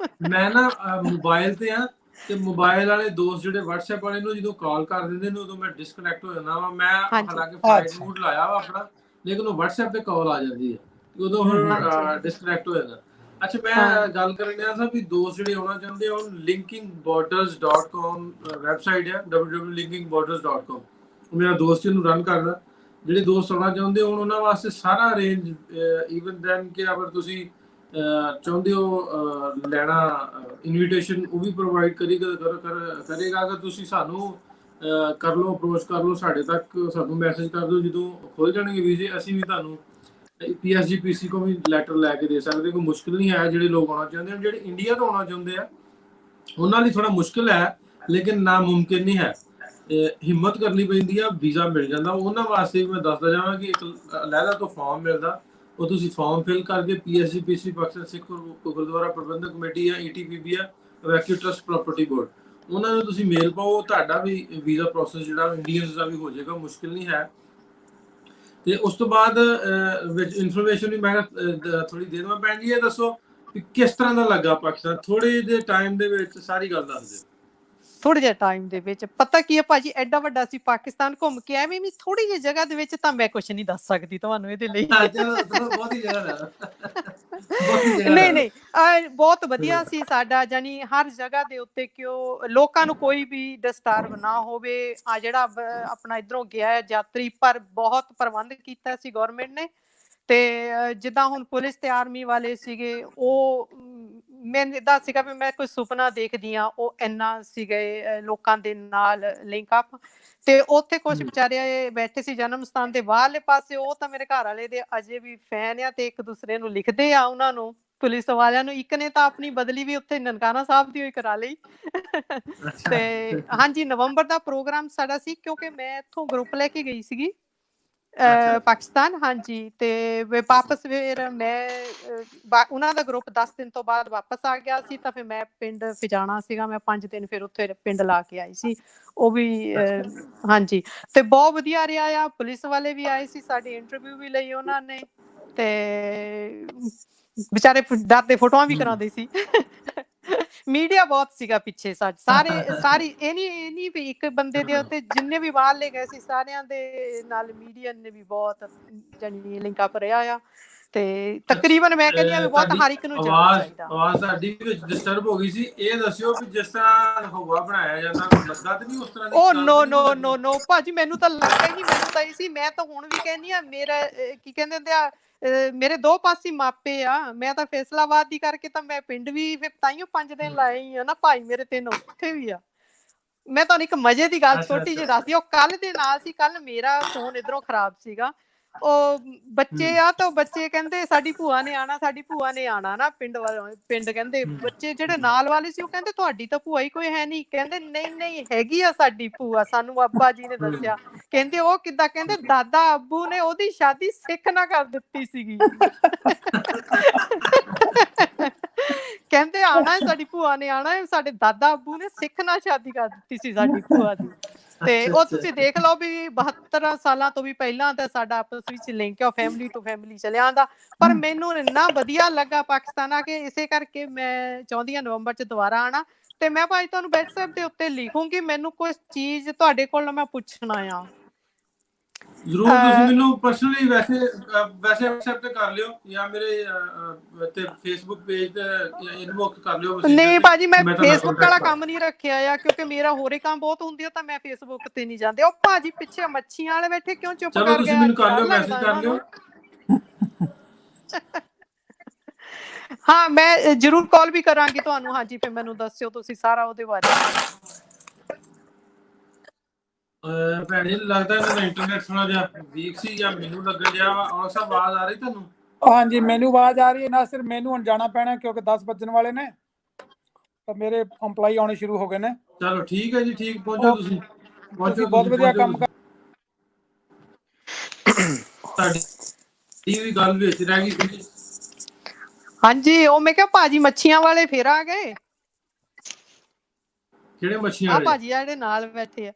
ਮੈਂ ਨਾ ਮੋਬਾਈਲ ਤੇ ਆ, ਤੇ ਮੋਬਾਈਲ ਵਾਲੇ ਦੋਸਤ ਜਿਹੜੇ WhatsApp ਵਾਲੇ ਨੂੰ ਜਦੋਂ ਕਾਲ ਕਰ ਦਿੰਦੇ ਨੇ, ਉਦੋਂ ਮੈਂ ਡਿਸਕਨੈਕਟ ਹੋ ਜਾਂਦਾ ਵਾ। ਮੈਂ ਹਾਲਾਂਕਿ ਫਲਾਈਟ ਮੋਡ ਲਾਇਆ ਵਾ ਆਪਣਾ, ਲੇਕਿਨ ਉਹ WhatsApp ਤੇ ਕਾਲ ਆ ਜਾਂਦੀ ਹੈ, ਉਦੋਂ ਫਿਰ ਡਿਸਕਨੈਕਟ ਹੋ ਜਾਂਦਾ। ਅੱਛਾ, ਮੈਂ ਗੱਲ ਕਰਨ ਡਿਆ ਸੀ ਵੀ ਦੋਸਤ ਜਿਹੜੇ ਆਉਣਾ ਚਾਹੁੰਦੇ ਹੋ, linkingborders.com ਵੈਬਸਾਈਟ ਹੈ, www.linkingborders.com। ਮੇਰਾ ਦੋਸਤ ਇਹਨੂੰ ਰਨ ਕਰਦਾ। ਜਿਹੜੇ ਦੋਸਤ ਆਉਣਾ ਚਾਹੁੰਦੇ ਹੋਣ ਉਹਨਾਂ ਵਾਸਤੇ ਸਾਰਾ ਅਰੇਂਜ, ਈਵਨ ਦੈਨ ਕਿ ਅਗਰ ਤੁਸੀਂ ਚਾਹੁੰਦੇ ਹੋ ਲੈਣਾ ਇਨਵੀਟੇਸ਼ਨ, ਉਹ ਵੀ ਪ੍ਰੋਵਾਈਡ ਕਰੇਗਾ। ਅਗਰ ਤੁਸੀਂ ਸਾਨੂੰ ਕਰ ਲਓ, ਅਪਰੋਚ ਕਰ ਲਓ ਸਾਡੇ ਤੱਕ, ਸਾਨੂੰ ਮੈਸੇਜ ਕਰ ਦਿਓ, ਜਦੋਂ ਖੁੱਲ ਜਾਣਗੇ ਵੀਜ਼ੇ ਅਸੀਂ ਵੀ ਤੁਹਾਨੂੰ PSGPC ਕੋ ਵੀ ਲੈਟਰ ਲੈ ਕੇ ਦੇ ਸਕਦੇ। ਕੋਈ ਮੁਸ਼ਕਿਲ ਨਹੀਂ ਹੈ। ਜਿਹੜੇ ਲੋਕ ਆਉਣਾ ਚਾਹੁੰਦੇ ਹਨ, ਜਿਹੜੇ ਇੰਡੀਆ ਤੋਂ ਆਉਣਾ ਚਾਹੁੰਦੇ ਆ, ਉਹਨਾਂ ਲਈ ਥੋੜਾ ਮੁਸ਼ਕਿਲ ਹੈ, ਲੇਕਿਨ ਨਾਮੁਮਕਿਨ ਨਹੀਂ ਹੈ। ਹਿੰਮਤ ਕਰਨੀ ਪੈਂਦੀ ਆ, ਵੀਜ਼ਾ ਮਿਲ ਜਾਂਦਾ। ਉਹਨਾਂ ਵਾਸਤੇ ਵੀ ਮੈਂ ਦੱਸਦਾ ਜਾਵਾਂ ਕਿ ਇੱਕ ਅਲੱਗਾ ਤੋਂ ਫਾਰਮ ਮਿਲਦਾ, ਉਹ ਤੁਸੀਂ ਫਾਰਮ ਫਿਲ ਕਰਕੇ PSGPC ਪਾਕਿਸਤਾਨ ਸਿੱਖ ਗੁਰਦੁਆਰਾ ਪ੍ਰਬੰਧਕ ਕਮੇਟੀ ਆ, ETPB ਆ, ਵੈਕਿਊ ਟਰਸਟ ਪ੍ਰਾਪਰਟੀ ਬੋਰਡ, ਉਹਨਾਂ ਨੂੰ ਤੁਸੀਂ ਮੇਲ ਪਾਓ, ਤੁਹਾਡਾ ਵੀ ਵੀਜ਼ਾ ਪ੍ਰੋਸੈਸ ਜਿਹੜਾ ਇੰਡੀਅਨਸ ਦਾ ਵੀ ਹੋ ਜਾਏਗਾ, ਮੁਸ਼ਕਿਲ ਨਹੀਂ ਹੈ। ਤੇ ਉਸ ਤੋਂ ਬਾਅਦ ਵਿੱਚ ਇਨਫੋਰਮੇਸ਼ਨ ਵੀ ਮੈਂ ਥੋੜੀ ਦੇ ਦਵਾਂ। ਭੈਣ ਜੀ ਇਹ ਦੱਸੋ ਕਿ ਕਿਸ ਤਰ੍ਹਾਂ ਦਾ ਲੱਗਾ ਪਾਕਿਸਤਾਨ? ਥੋੜੇ ਜਿਹੇ ਟਾਈਮ ਦੇ ਵਿੱਚ ਸਾਰੀ ਗੱਲ ਦੱਸ ਦਿਓ। ਥੋੜੇ ਜਿਹੇ ਟਾਈਮ ਦੇ ਵਿੱਚ ਪਤਾ ਕੀ ਹੈ ਭਾਜੀ, ਐਡਾ ਵੱਡਾ ਸੀ ਪਾਕਿਸਤਾਨ, ਘੁੰਮ ਕੇ ਐਵੇਂ ਵੀ ਥੋੜੀ ਜਿਹੀ ਜਗ੍ਹਾ ਦੇ ਵਿੱਚ ਤਾਂ ਮੈਂ ਕੁਛ ਨਹੀਂ ਦੱਸ ਸਕਦੀ ਤੁਹਾਨੂੰ ਇਹਦੇ ਲਈ। ਨਹੀਂ, ਬਹੁਤ ਵਧੀਆ ਸੀ ਸਾਡਾ, ਜਾਨੀ ਹਰ ਜਗ੍ਹਾ ਦੇ ਉੱਤੇ ਕਿਉਂ ਲੋਕਾਂ ਨੂੰ ਕੋਈ ਵੀ ਡਿਸਟਰਬ ਨਾ ਹੋਵੇ। ਆ ਜਿਹੜਾ ਆਪਣਾ ਇੱਧਰੋਂ ਗਿਆ ਹੈ ਯਾਤਰੀ, ਪਰ ਬਹੁਤ ਪ੍ਰਬੰਧ ਕੀਤਾ ਸੀ ਗੌਰਮੈਂਟ ਨੇ। ਤੇ ਜਿੱਦਾਂ ਹੁਣ ਪੁਲਿਸ ਤੇ ਆਰਮੀ ਵਾਲੇ ਸੀਗੇ, ਉਹ ਮੈਨੂੰ ਏਦਾਂ ਸੀਗਾ ਵੀ ਮੈਂ ਕੋਈ ਸੁਪਨਾ ਦੇਖਦੀ ਹਾਂ, ਉਹ ਇੰਨਾ ਸੀਗੇ ਲੋਕਾਂ ਦੇ ਨਾਲ ਲਿੰਕ ਅਪ। ਤੇ ਉੱਥੇ ਕੁਛ ਵਿਚਾਰੇ ਬੈਠੇ ਸੀ ਜਨਮ ਸਥਾਨ ਦੇ ਬਾਹਰਲੇ ਪਾਸੇ, ਉਹ ਤਾਂ ਮੇਰੇ ਘਰ ਵਾਲੇ ਦੇ ਅਜੇ ਵੀ ਫੈਨ ਆ, ਤੇ ਇੱਕ ਦੂਸਰੇ ਨੂੰ ਲਿਖਦੇ ਆ ਉਹਨਾਂ ਨੂੰ, ਪੁਲਿਸ ਵਾਲਿਆਂ ਨੂੰ। ਇੱਕ ਨੇ ਤਾਂ ਆਪਣੀ ਬਦਲੀ ਵੀ ਉੱਥੇ ਨਨਕਾਣਾ ਸਾਹਿਬ ਦੀ ਹੋਈ ਕਰਾ ਲਈ। ਤੇ ਹਾਂਜੀ, ਨਵੰਬਰ ਦਾ ਪ੍ਰੋਗਰਾਮ ਸਾਡਾ ਸੀ, ਕਿਉਂਕਿ ਮੈਂ ਇੱਥੋਂ ਗਰੁੱਪ ਲੈ ਕੇ ਗਈ ਸੀਗੀ ਪਾਕਿਸਤਾਨ। ਹਾਂਜੀ, ਤੇ ਵਾਪਸ ਫਿਰ ਮੈਂ ਉਹਨਾਂ ਦਾ ਗਰੁੱਪ 10 ਦਿਨ ਤੋਂ ਬਾਅਦ ਵਾਪਸ ਆ ਗਿਆ ਸੀ। ਤਾਂ ਫਿਰ ਮੈਂ ਪਿੰਡ ਜਾਣਾ ਸੀਗਾ, ਮੈਂ 5 ਦਿਨ ਫਿਰ ਉੱਥੇ ਪਿੰਡ ਲਾ ਕੇ ਆਈ ਸੀ। ਉਹ ਵੀ ਹਾਂਜੀ, ਤੇ ਬਹੁਤ ਵਧੀਆ ਰਿਹਾ ਆ। ਪੁਲਿਸ ਵਾਲੇ ਵੀ ਆਏ ਸੀ, ਸਾਡੀ ਇੰਟਰਵਿਊ ਵੀ ਲਈ ਉਹਨਾਂ ਨੇ, ਤੇ ਵਿਚਾਰੇ ਡਰਦੇ ਫੋਟੋਆਂ ਵੀ ਕਰਾਉਂਦੇ ਸੀ। ਮੀਡੀਆ ਬਹੁਤ ਸੀਗਾ ਪਿੱਛੇ ਸਾਰੀ ਇਹ ਨਹੀਂ ਵੀ ਇੱਕ ਬੰਦੇ ਦੇ ਉੱਤੇ, ਜਿੰਨੇ ਵੀ ਬਾਹਰਲੇ ਗਏ ਸੀ ਸਾਰਿਆਂ ਦੇ ਨਾਲ ਮੀਡੀਆ ਨੇ ਵੀ ਬਹੁਤ ਜਾਨੀ ਲਿੰਕ ਅਪ ਰਿਹਾ ਆ। ਤੇ ਤਕਰੀਬਨ ਮੈਂ ਕਹਿੰਦੀ ਆ ਵੀ ਬਹੁਤ ਹਰ ਇੱਕ ਨੂੰ ਜਾਣਾ ਚਾਹੀਦਾ। ਆਵਾਜ਼ ਸਾਡੀ ਵਿੱਚ ਡਿਸਟਰਬ ਹੋ ਗਈ ਸੀ। ਇਹ ਦੱਸਿਓ ਵੀ ਜਿਸ ਤਰ੍ਹਾਂ ਹਵਾ ਬਣਾਇਆ ਜਾਂਦਾ, ਲੱਗਾ ਤੇ ਨਹੀਂ ਉਸ ਤਰ੍ਹਾਂ ਦੀ? ਓ ਨੋ ਭਾਜੀ, ਮੈਨੂੰ ਤਾਂ ਲੱਗਾ ਹੀ ਨਹੀਂ। ਮੈਨੂੰ ਤਾਂ ਇਹ ਸੀ, ਮੈਂ ਤਾਂ ਹੁਣ ਵੀ ਕਹਿੰਦੀ ਆ, ਮੇਰਾ ਕੀ ਕਹਿੰਦੇ ਹੁੰਦੇ ਆ, ਮੇਰੇ ਦੋ ਪਾਸੇ ਮਾਪੇ ਆ, ਮੈਂ ਤਾਂ ਫੈਸਲਾਬਾਦ ਦੀ ਕਰਕੇ ਤਾਂ ਮੈਂ ਪਿੰਡ ਵੀ ਫਿਰ ਤਾਈਓ 5 ਦਿਨ ਲਾਏ ਹੀ ਆ ਨਾ, ਭਾਈ ਮੇਰੇ 3 ਉੱਥੇ ਵੀ ਆ। ਮੈਂ ਤੁਹਾਨੂੰ ਇੱਕ ਮਜ਼ੇ ਦੀ ਗੱਲ ਛੋਟੀ ਜਿਹੀ ਦੱਸਦੀ, ਉਹ ਕੱਲ ਦੇ ਨਾਲ ਸੀ, ਕੱਲ ਮੇਰਾ ਫੋਨ ਇਧਰੋਂ ਖਰਾਬ ਸੀਗਾ, ਉਹ ਬੱਚੇ ਆ ਤਾਂ ਬੱਚੇ ਕਹਿੰਦੇ ਸਾਡੀ ਭੂਆ ਨੇ ਆਣਾ, ਸਾਡੀ ਭੂਆ ਨੇ ਆਣਾ ਨਾ, ਪਿੰਡ ਕਹਿੰਦੇ ਬੱਚੇ ਜਿਹੜੇ ਨਾਲ ਵਾਲੇ ਸੀ ਉਹ ਕਹਿੰਦੇ ਤੁਹਾਡੀ ਤਾਂ ਭੂਆ ਹੀ ਕੋਈ ਹੈ ਨਹੀਂ, ਕਹਿੰਦੇ ਨਹੀਂ ਨਹੀਂ ਹੈਗੀ ਆ ਸਾਡੀ ਭੂਆ, ਸਾਨੂੰ ਅੱਬਾ ਜੀ ਨੇ ਦੱਸਿਆ। ਕਹਿੰਦੇ ਉਹ ਕਿੱਦਾਂ, ਕਹਿੰਦੇ ਦਾਦਾ ਅੱਬੂ ਨੇ ਉਹਦੀ ਸ਼ਾਦੀ ਸਿੱਖ ਨਾਲ ਕਰ ਦਿੱਤੀ ਸੀਗੀ। ਕਹਿੰਦੇ ਆਣਾ ਸਾਡੀ ਭੂਆ ਨੇ ਆਣਾ, ਸਾਡੇ ਦਾਦਾ ਅੱਬੂ ਨੇ ਸਿੱਖ ਨਾਲ ਸ਼ਾਦੀ ਕਰ ਦਿੱਤੀ ਸੀ ਸਾਡੀ ਭੂਆ ਦੀ। ਤੇ ਉਹ ਤੁਸੀਂ ਦੇਖ ਲਓ ਵੀ 72 ਸਾਲਾਂ ਤੋਂ ਵੀ ਪਹਿਲਾਂ ਤਾਂ ਸਾਡਾ ਆਪਸ ਵਿੱਚ ਲਿੰਕ ਆ, ਫੈਮਿਲੀ ਟੂ ਫੈਮਿਲੀ ਚੱਲਿਆ ਆਂਦਾ। ਪਰ ਮੈਨੂੰ ਇੰਨਾ ਵਧੀਆ ਲੱਗਾ ਪਾਕਿਸਤਾਨ ਆ ਕੇ, ਇਸੇ ਕਰਕੇ ਮੈਂ ਚਾਹੁੰਦੀ ਹਾਂ ਨਵੰਬਰ 'ਚ ਦੁਬਾਰਾ ਆਣਾ। ਤੇ ਮੈਂ ਭਾਈ ਤੁਹਾਨੂੰ WhatsApp ਦੇ ਉੱਤੇ ਲਿਖੂੰਗੀ, ਮੈਨੂੰ ਕੋਈ ਚੀਜ਼ ਤੁਹਾਡੇ ਕੋਲ ਮੈਂ ਪੁੱਛਣਾ ਆ। ਜ਼ਰੂਰ, ਤੁਸੀਂ ਮੈਨੂੰ ਪਰਸਨਲੀ ਵੈਸੇ WhatsApp ਤੇ ਕਰ ਲਿਓ ਜਾਂ ਮੇਰੇ ਤੇ Facebook ਪੇਜ ਤੇ ਇਨਬੌਕਸ ਕਰ ਲਿਓ। ਨਹੀਂ ਭਾਜੀ ਮੈਂ Facebook ਵਾਲਾ ਕੰਮ ਨਹੀਂ ਰੱਖਿਆ ਆ, ਕਿਉਂਕਿ ਮੇਰਾ ਹੋਰੇ ਕੰਮ ਬਹੁਤ ਹੁੰਦੀ ਆ, ਤਾਂ ਮੈਂ Facebook ਤੇ ਨਹੀਂ ਜਾਂਦੇ। ਉਹ ਭਾਜੀ ਪਿੱਛੇ ਮੱਛੀਆਂ ਵਾਲੇ ਬੈਠੇ, ਕਿਉਂ ਚੁੱਪ ਕਰ ਗਏ? ਤੁਸੀਂ ਮੈਨੂੰ ਕਰ ਲਿਓ, ਮੈਸੇਜ ਕਰ ਲਿਓ। ਹਾਂ ਮੈਂ ਜ਼ਰੂਰ ਕਾਲ ਵੀ ਕਰਾਂਗੀ ਤੁਹਾਨੂੰ। ਹਾਂਜੀ ਫਿਰ ਮੈਨੂੰ ਦੱਸਿਓ ਤੁਸੀਂ ਸਾਰਾ ਉਹਦੇ ਬਾਰੇ। ਭੈਣੇ ਲੱਗਦਾ ਇਹਨਾਂ ਦਾ ਇੰਟਰਨੈਟ ਥੋੜਾ ਜਿਹਾ ਵੀਕ ਸੀ ਜਾਂ ਮੈਨੂੰ ਲੱਗਣ ਡਿਆ ਵਾ। ਔਰ ਸਭ ਆਵਾਜ਼ ਆ ਰਹੀ ਤੁਹਾਨੂੰ? ਹਾਂਜੀ ਮੈਨੂੰ ਆਵਾਜ਼ ਆ ਰਹੀ ਹੈ। ਨਾ ਸਿਰ ਮੈਨੂੰ ਹੁਣ ਜਾਣਾ ਪੈਣਾ ਕਿਉਂਕਿ 10 ਵੱਜਣ ਵਾਲੇ ਨੇ, ਤਾਂ ਮੇਰੇ EMPLOYEE ਆਉਣੇ ਸ਼ੁਰੂ ਹੋ ਗਏ ਨੇ। ਚਲੋ ਠੀਕ ਹੈ ਜੀ, ਠੀਕ, ਪਹੁੰਚੋ ਤੁਸੀਂ। ਬਹੁਤ ਵਧੀਆ ਕੰਮ ਕਰ। ਸਾਡੀ ਵੀ ਗੱਲ ਵਿੱਚ ਰਹਿ ਗਈ ਸੀ। ਹਾਂਜੀ ਉਹ ਮੈਂ ਕਿਹਾ ਭਾਜੀ ਮੱਛੀਆਂ ਵਾਲੇ ਫੇਰ ਆ ਗਏ। ਕਿਹੜੇ ਮੱਛੀਆਂ ਵਾਲੇ? ਭਾਜੀ ਜਿਹੜੇ ਨਾਲ ਬੈਠੇ ਆ,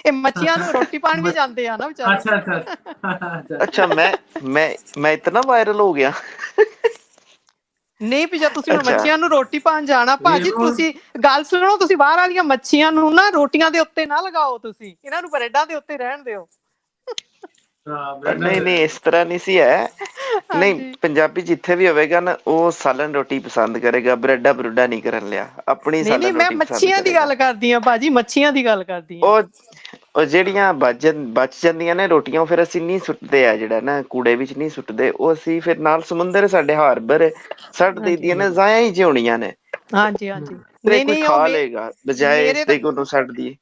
ਇਹ ਮੱਛੀਆਂ ਨੂੰ ਰੋਟੀ ਪਾਣ ਵੀ ਜਾਂਦੇ ਆ ਨਾ ਵਿਚਾਰੇ। ਅੱਛਾ ਮੈਂ ਇਤਨਾ ਵਾਇਰਲ ਹੋ ਗਿਆ। ਨਹੀਂ ਪਿਛਾ ਤੁਸੀਂ ਹੁਣ ਮੱਛੀਆਂ ਨੂੰ ਰੋਟੀ ਪਾਣ ਜਾਣਾ ਭਾਜੀ। ਤੁਸੀਂ ਗੱਲ ਸੁਣੋ, ਤੁਸੀਂ ਬਾਹਰ ਵਾਲੀਆਂ ਮੱਛੀਆਂ ਨੂੰ ਨਾ ਰੋਟੀਆਂ ਦੇ ਉੱਤੇ ਨਾ ਲਗਾਓ, ਤੁਸੀਂ ਇਹਨਾਂ ਨੂੰ ਬ੍ਰੈਡਾਂ ਦੇ ਉੱਤੇ ਰਹਿਣ ਦਿਓ। ਨਹੀਂ ਇਸ ਤਰ੍ਹਾਂ ਨਹੀਂ ਸੀ ਹੈ। ਨਹੀਂ ਪੰਜਾਬੀ ਜਿੱਥੇ ਵੀ ਹੋਵੇਗਾ ਨਾ ਉਹ ਸਾਲਨ ਰੋਟੀ ਪਸੰਦ ਕਰੇਗਾ, ਬ੍ਰੈਡਾ ਬਰੂਡਾ ਨਹੀਂ ਕਰਨ ਲਿਆ ਆਪਣੀ। ਨਹੀਂ ਮੈਂ ਮੱਛੀਆਂ ਦੀ ਗੱਲ ਕਰਦੀ ਆ ਭਾਜੀ, ਮੱਛੀਆਂ ਦੀ ਗੱਲ ਕਰਦੀ ਆ। ਉਹ ਜਿਹੜੀਆਂ ਬਚ ਜਾਂਦੀਆਂ ਨੇ ਰੋਟੀਆਂ, ਫਿਰ ਅਸੀਂ ਨਹੀਂ ਸੁੱਟਦੇ ਆ, ਜਿਹੜਾ ਨਾ ਕੂੜੇ ਵਿੱਚ ਨਹੀਂ ਸੁੱਟਦੇ, ਉਹ ਅਸੀਂ ਫਿਰ ਨਾਲ ਸਮੁੰਦਰ ਸਾਡੇ ਹਾਰਬਰ ਛੱਡ ਦਈਦੀਆਂ ਨੇ, ਜ਼ਾਇਆ ਹੀ ਜਿਉਣੀਆਂ ਨੇ। ਹਾਂਜੀ ਨਹੀਂ ਖਾ ਲੇਗਾ ਬਜਾਏ ਇਸ ਦੇ ਉਹਨੂੰ ਛੱਡ ਦਈਏ।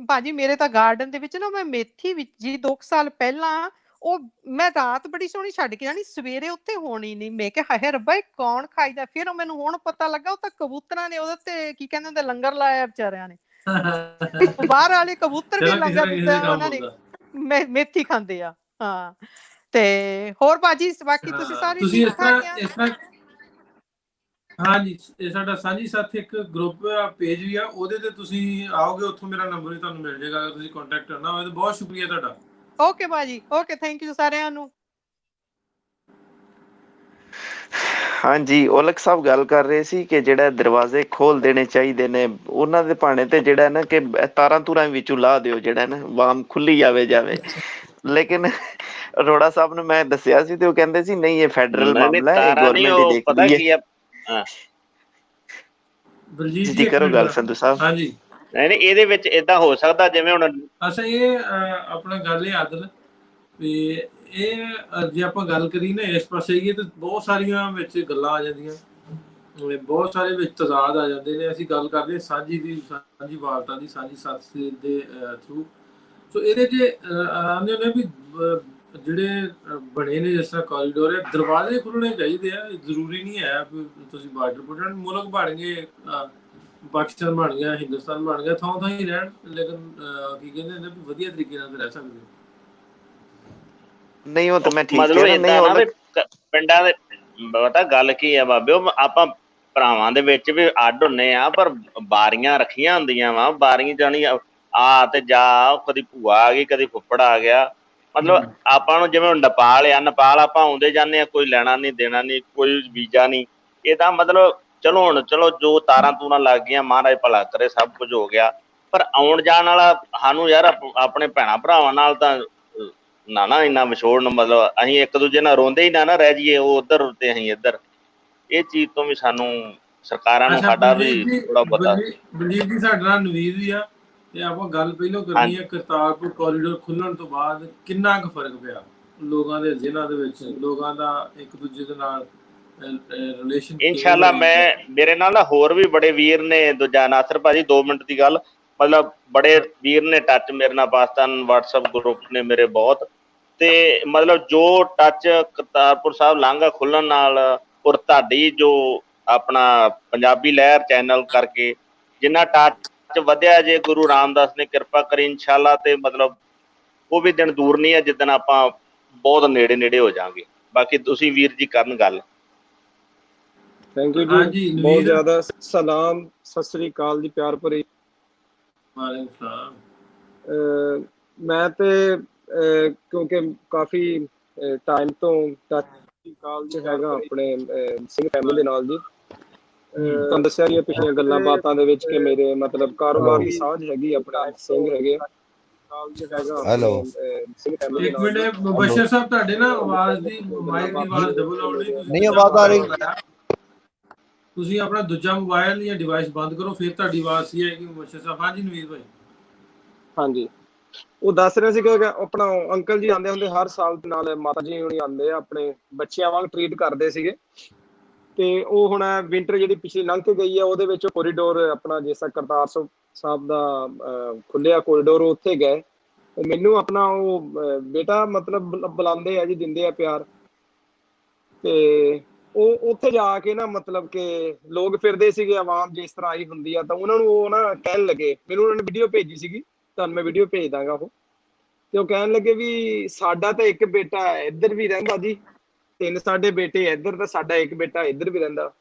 ਭਾਜੀ ਮੇਰੇ ਤਾਂ ਗਾਰਡਨ ਦੇ ਵਿੱਚ ਨਾ, ਮੈਂ ਮੇਥੀ ਵਿੱਚ ਜੀ 2 ਸਾਲ ਪਹਿਲਾਂ ਉਹ ਮੈਂ ਰਾਤ ਬੜੀ ਸੋਹਣੀ ਛੱਡ ਕੇ ਜਾਣੀ, ਸਵੇਰੇ ਉੱਥੇ ਹੋਣੀ ਨਹੀਂ। ਮੈਂ ਕਿਹਾ ਹਾਏ ਰੱਬਾ ਇਹ ਕੌਣ ਖਾਈਦਾ? ਫਿਰ ਮੈਨੂੰ ਹੁਣ ਪਤਾ ਲੱਗਾ ਉਹ ਤਾਂ ਕਬੂਤਰਾਂ ਨੇ ਉਹਦੇ ਤੇ ਕੀ ਕਹਿੰਦੇ ਹੁੰਦੇ ਲੰਗਰ ਲਾਇਆ ਵਿਚਾਰਿਆਂ ਨੇ। ਬਾਹਰ ਵਾਲੇ ਕਬੂਤਰ ਵੀ ਲੰਗਰ ਦਿੱਤਾ ਉਹਨਾਂ ਨੇ, ਮੇਥੀ ਖਾਂਦੇ ਆ। ਹਾਂ ਤੇ ਹੋਰ ਭਾਜੀ ਬਾਕੀ ਤੁਸੀਂ ਸਾਰੇ ਇਸ ਤਰ੍ਹਾਂ ਹਾਂਜੀ, ਇਹ ਸਾਡਾ ਸਾਂਝੀ ਸਾਥੀ ਇੱਕ ਗਰੁੱਪ ਪੇਜ ਵੀ ਆ, ਉਹਦੇ ਤੇ ਤੁਸੀਂ ਆਓਗੇ, ਉੱਥੋਂ ਮੇਰਾ ਨੰਬਰ ਵੀ ਤੁਹਾਨੂੰ ਮਿਲ ਜਾਏਗਾ। ਅਗਰ ਤੁਸੀਂ ਕੰਟੈਕਟ ਕਰਨਾ ਹੋਵੇ ਤਾਂ ਬਹੁਤ ਸ਼ੁਕਰੀਆ ਤੁਹਾਡਾ। ਓਕੇ ਭਾਜੀ, ਓਕੇ, ਥੈਂਕ ਯੂ ਸਾਰਿਆਂ ਨੂੰ। ਹਾਂਜੀ ਔਲਖ ਸਾਹਿਬ ਗੱਲ ਕਰ ਰਹੇ ਸੀ ਕਿ ਜਿਹੜਾ ਦਰਵਾਜ਼ੇ ਖੋਲ ਦੇਣੇ ਚਾਹੀਦੇ ਨੇ ਉਹਨਾਂ ਦੇ ਭਾਣੇ ਤੇ, ਜਿਹੜਾ ਨਾ ਕਿ ਤਾਰਾਂ ਤੂਰਾਂ ਵਿੱਚੋਂ ਲਾ ਦਿਓ, ਜਿਹੜਾ ਨਾ ਵਾਮ ਖੁੱਲੀ ਜਾਵੇ। ਲੇਕਿਨ ਅਰੋੜਾ ਸਾਹਿਬ ਨੂੰ ਮੈਂ ਦੱਸਿਆ ਸੀ ਤੇ ਉਹ ਕਹਿੰਦੇ ਸੀ ਨਹੀਂ ਇਹ ਫੈਡਰਲ ਮਾਮਲਾ ਹੈ, ਗਵਰਨਮੈਂਟ ਹੀ ਦੇਖਦੀ ਹੈ। ਬਲਜੀਤ ਜੀ ਕਰੋ ਗੱਲ ਸੰਧੂ ਸਾਹਿਬ। ਹਾਂਜੀ ਨਹੀਂ ਇਹਦੇ ਵਿੱਚ ਏਦਾਂ ਹੋ ਸਕਦਾ ਜਿਵੇਂ ਹੁਣ ਅੱਛਾ ਇਹ ਆਪਣਾ ਗੱਲ ਇਹ ਆਦਲ ਵੀ ਇਹ ਜੇ ਆਪਾਂ ਗੱਲ ਕਰੀ ਨਾ ਇਸ ਪਾਸੇ ਹੀ ਤਾਂ ਬਹੁਤ ਸਾਰੀਆਂ ਵਿੱਚ ਗੱਲਾਂ ਆ ਜਾਂਦੀਆਂ, ਬਹੁਤ ਸਾਰੇ ਵਿੱਚ ਤਜ਼ਾਦ ਆ ਜਾਂਦੇ ਨੇ। ਅਸੀਂ ਗੱਲ ਕਰਦੇ ਸਾਂਝੀ ਵਾਰਤਾ ਦੀ, ਸਾਂਝੀ ਸਾਥੀ ਦੇ ਥਰੂ। ਸੋ ਇਹਦੇ 'ਚ ਆਉਂਦੇ ਨੇ ਵੀ ਜਿਹੜੇ ਬਣੇ ਨੇ ਜਿਸ ਤਰ੍ਹਾਂ ਕੋਰੀਡੋਰ ਹੈ, ਦਰਵਾਜ਼ੇ ਖੁੱਲ੍ਹਣੇ ਚਾਹੀਦੇ ਆ। ਜ਼ਰੂਰੀ ਨਹੀਂ ਹੈ ਤੁਸੀਂ ਬਾਰਡਰ ਪੁੱਟਣ, ਮੁਲਕ ਬਣ ਗਏ, ਪਾਕਿਸਤਾਨ ਬਣ ਗਿਆ, ਹਿੰਦੁਸਤਾਨ ਬਣ ਗਿਆ, ਥਾਂ ਹੀ ਰਹਿਣ, ਲੇਕਿਨ ਕੀ ਕਹਿੰਦੇ ਨੇ ਵੀ ਵਧੀਆ ਤਰੀਕੇ ਨਾਲ ਰਹਿ ਸਕਦੇ। ਨਹੀਂ ਉਹ ਤਾਂ ਮੈਂ ਠੀਕ ਮਤਲਬ ਏਦਾਂ ਨਾ ਵੀ ਪਿੰਡਾਂ ਦੇ ਪਤਾ ਗੱਲ ਕੀ ਆ ਬਾਬੇ, ਉਹ ਆਪਾਂ ਭਰਾਵਾਂ ਦੇ ਵਿੱਚ ਵੀ ਅੱਡ ਹੁੰਨੇ ਆ, ਪਰ ਬਾਰੀਆਂ ਰੱਖੀਆਂ ਹੁੰਦੀਆਂ ਵਾ। ਬਾਰੀਆਂ ਜਾਣੀ ਆ ਤੇ ਜਾ, ਕਦੀ ਭੂਆ ਆ ਗਈ, ਕਦੀ ਫੁੱਫੜ ਆ ਗਿਆ। ਮਤਲਬ ਆਪਾਂ ਨੂੰ ਜਿਵੇਂ ਹੁਣ ਨੇਪਾਲ ਆਪਾਂ ਆਉਂਦੇ ਜਾਂਦੇ ਆ, ਕੋਈ ਲੈਣਾ ਨਹੀਂ ਦੇਣਾ ਨਹੀਂ, ਕੋਈ ਵੀਜ਼ਾ ਨਹੀਂ। ਇਹਦਾ ਮਤਲਬ ਚਲੋ ਜੋ ਤਾਰਾਂ ਤੂਰਾਂ ਲੱਗ ਗਈਆਂ, ਮਹਾਰਾਜ ਭਲਾ ਕਰੇ, ਸਭ ਕੁਝ ਹੋ ਗਿਆ। ਪਰ ਆਉਣ ਜਾਣ ਵਾਲਾ ਸਾਨੂੰ ਯਾਰ ਆਪਣੇ ਭੈਣਾਂ ਭਰਾਵਾਂ ਨਾਲ ਤਾਂ ਨਾ ਇੰਨਾ ਵਿਛੋੜਨ, ਮਤਲਬ ਅਸੀਂ ਇੱਕ ਦੂਜੇ ਨਾਲ ਰੋਂਦੇ ਹੀ ਨਾ ਰਹਿ ਜਾਈਏ, ਉਹ ਉੱਧਰ ਤੇ ਅਸੀਂ ਇੱਧਰ। ਇਹ ਚੀਜ਼ ਤੋਂ ਵੀ ਸਾਨੂੰ ਸਰਕਾਰਾਂ ਨੂੰ ਸਾਡਾ ਵੀ ਥੋੜਾ ਬਹੁਤਾ। ਬਲਜੀਤ ਜੀ ਸਾਡੇ ਨਾਲ ਨਵੀਦ ਵੀ ਆ, ਤੇ ਆਪਾਂ ਗੱਲ ਪਹਿਲਾਂ ਕਰਨੀ ਹੈ ਕਰਤਾਰਪੁਰ ਕੋਰੀਡੋਰ ਖੁੱਲਣ ਤੋਂ ਬਾਅਦ ਕਿੰਨਾ ਕੁ ਫਰਕ ਪਿਆ। ਲੋਕਾਂ ਦੇ ਜ਼ਿਹਨਾਂ ਦੇ ਵਿੱਚ, ਲੋਕਾਂ ਦਾ ਇੱਕ ਦੂਜੇ ਦੇ ਨਾਲ ਰਿਲੇਸ਼ਨ ਇਨਸ਼ਾਅੱਲਾ ਮੇਰੇ ਨਾਲ ਨਾ ਹੋਰ ਵੀ ਬੜੇ ਵੀਰ ਨੇ, ਦੂਜਾ ਨਾਸਰ ਭਾਜੀ 2 ਮਿੰਟ ਦੀ ਗੱਲ, ਮਤਲਬ ਬੜੇ ਵੀਰ ਨੇ ਟੱਚ ਮੇਰੇ ਨਾਲ, ਪਾਕਿਸਤਾਨ WhatsApp ਗਰੁੱਪ ਨੇ ਮੇਰੇ ਬਹੁਤ, ਤੇ ਮਤਲਬ ਜੋ ਟੱਚ ਕਰਤਾਰਪੁਰ ਸਾਹਿਬ ਲਾਂਘਾ ਖੁੱਲਣ ਨਾਲ ਔਰ ਤੁਹਾਡੀ ਜੋ ਆਪਣਾ ਪੰਜਾਬੀ ਲਹਿਰ ਚੈਨਲ ਕਰਕੇ ਜਿੰਨਾ ਟੱਚ ਵਧਿਆ, ਜੇ ਗੁਰੂ ਰਾਮਦਾਸ ਨੇ ਕਿਰਪਾ ਕਰੀ ਇਨਸ਼ਾਅੱਲਾ, ਤੇ ਮਤਲਬ ਉਹ ਵੀ ਦਿਨ ਦੂਰ ਨਹੀਂ ਹੈ ਜਿੱਦਣ ਆਪਾਂ ਬਹੁਤ ਨੇੜੇ ਹੋ ਜਾਵਾਂਗੇ। ਬਾਕੀ ਤੁਸੀਂ ਵੀਰ ਜੀ ਕਰਨ ਗੱਲ। ਥੈਂਕ ਯੂ ਜੀ, ਬਹੁਤ ਜ਼ਿਆਦਾ ਸਲਾਮ, ਸਤਿ ਸ੍ਰੀ ਅਕਾਲ ਜੀ, ਪਿਆਰ ਭਰੀ। ਮੈਂ ਤੇ ਕਿਉਂਕਿ ਕਾਫੀ ਟਾਈਮ ਤੋਂ ਟੱਚ ਕਾਲ ਚ ਹੈਗਾ ਆਪਣੇ ਸਿੰਘ ਫੈਮਿਲੀ ਦੇ ਨਾਲ ਜੀ। ਤੁਹਾਨੂੰ ਦੱਸਿਆ ਜੀ ਪਿਛਲੀਆਂ ਗੱਲਾਂ ਬਾਤਾਂ ਦੇ ਵਿੱਚ ਕਿ ਮੇਰੇ ਮਤਲਬ ਕਾਰੋਬਾਰ ਦੀ ਸਾਂਝ ਹੈਗੀ, ਆਪਣਾ ਸਿੰਘ ਹੈਗੇ ਹੈਲੋ ਇੱਕ ਮਿੰਟ ਮੁਬਸ਼ਰ ਸਾਹਿਬ, ਤੁਹਾਡੇ ਨਾ ਆਵਾਜ਼ ਦੀ ਮਾਈਕ ਦੀ ਆਵਾਜ਼ ਡਬਲ ਆਉਣ ਲਈ ਨਹੀਂ ਆਵਾਜ਼ ਆ ਰਹੀ। ਤੁਸੀਂ ਆਪਣਾ ਦੂਜਾ ਮੋਬਾਈਲ ਜਾਂ ਡਿਵਾਈਸ ਬੰਦ ਕਰੋ, ਫਿਰ ਤੁਹਾਡੀ ਆਵਾਜ਼ ਸਹੀ ਆਏਗੀ ਮੁਬਸ਼ਰ ਸਾਹਿਬ। ਹਾਂਜੀ ਨਵੀਦ ਭਾਈ। ਹਾਂਜੀ, ਉਹ ਦੱਸ ਰਿਹਾ ਸੀ ਕਿ ਆਪਣਾ ਅੰਕਲ ਜੀ ਆਉਂਦੇ ਹੁੰਦੇ ਹਰ ਸਾਲ, ਨਾਲ ਮਾਤਾ ਜੀ ਹੁਣੀ ਆਉਂਦੇ ਆ, ਆਪਣੇ ਬੱਚਿਆਂ ਵਾਂਗ ਟਰੀਟ ਕਰਦੇ ਸੀਗੇ। ਤੇ ਉਹ ਹੁਣ ਵਿੰਟਰ ਜਿਹੜੀ ਪਿਛਲੀ ਲੰਘ ਕੇ ਗਈ ਹੈ ਉਹਦੇ ਵਿੱਚ ਕੋਰੀਡੋਰ ਆਪਣਾ ਜਿਸ ਤਰ੍ਹਾਂ ਕਰਤਾਰ ਸਾਹਿਬ ਦਾ ਖੁੱਲਿਆ ਕੋਰੀਡੋਰ, ਉੱਥੇ ਗਏ। ਮੈਨੂੰ ਆਪਣਾ ਉਹ ਬੇਟਾ ਮਤਲਬ ਬੁਲਾਉਂਦੇ ਆ ਜੀ, ਦਿੰਦੇ ਆ ਪਿਆਰ। ਤੇ ਉਹ ਉੱਥੇ ਜਾ ਕੇ ਨਾ ਮਤਲਬ ਕਿ ਲੋਕ ਫਿਰਦੇ ਸੀਗੇ, ਆਵਾਮ ਜਿਸ ਤਰ੍ਹਾਂ ਆਈ ਹੁੰਦੀ ਆ, ਤਾਂ ਉਹਨਾਂ ਨੂੰ ਉਹ ਨਾ ਕਹਿਣ ਲੱਗੇ, ਮੈਨੂੰ ਉਹਨਾਂ ਨੇ ਵੀਡੀਓ ਭੇਜੀ ਸੀਗੀ, ਤੁਹਾਨੂੰ ਮੈਂ ਵੀਡੀਓ ਭੇਜ ਦਾਂਗਾ ਉਹ। ਤੇ ਉਹ ਕਹਿਣ ਲੱਗੇ ਵੀ ਸਾਡਾ ਤਾਂ ਇੱਕ ਬੇਟਾ ਇੱਧਰ ਵੀ ਰਹਿੰਦਾ ਜੀ, 3 ਸਾਡੇ ਬੇਟੇ ਇੱਧਰ, ਤਾਂ ਸਾਡਾ ਇੱਕ ਬੇਟਾ ਇੱਧਰ ਵੀ ਰਹਿੰਦਾ।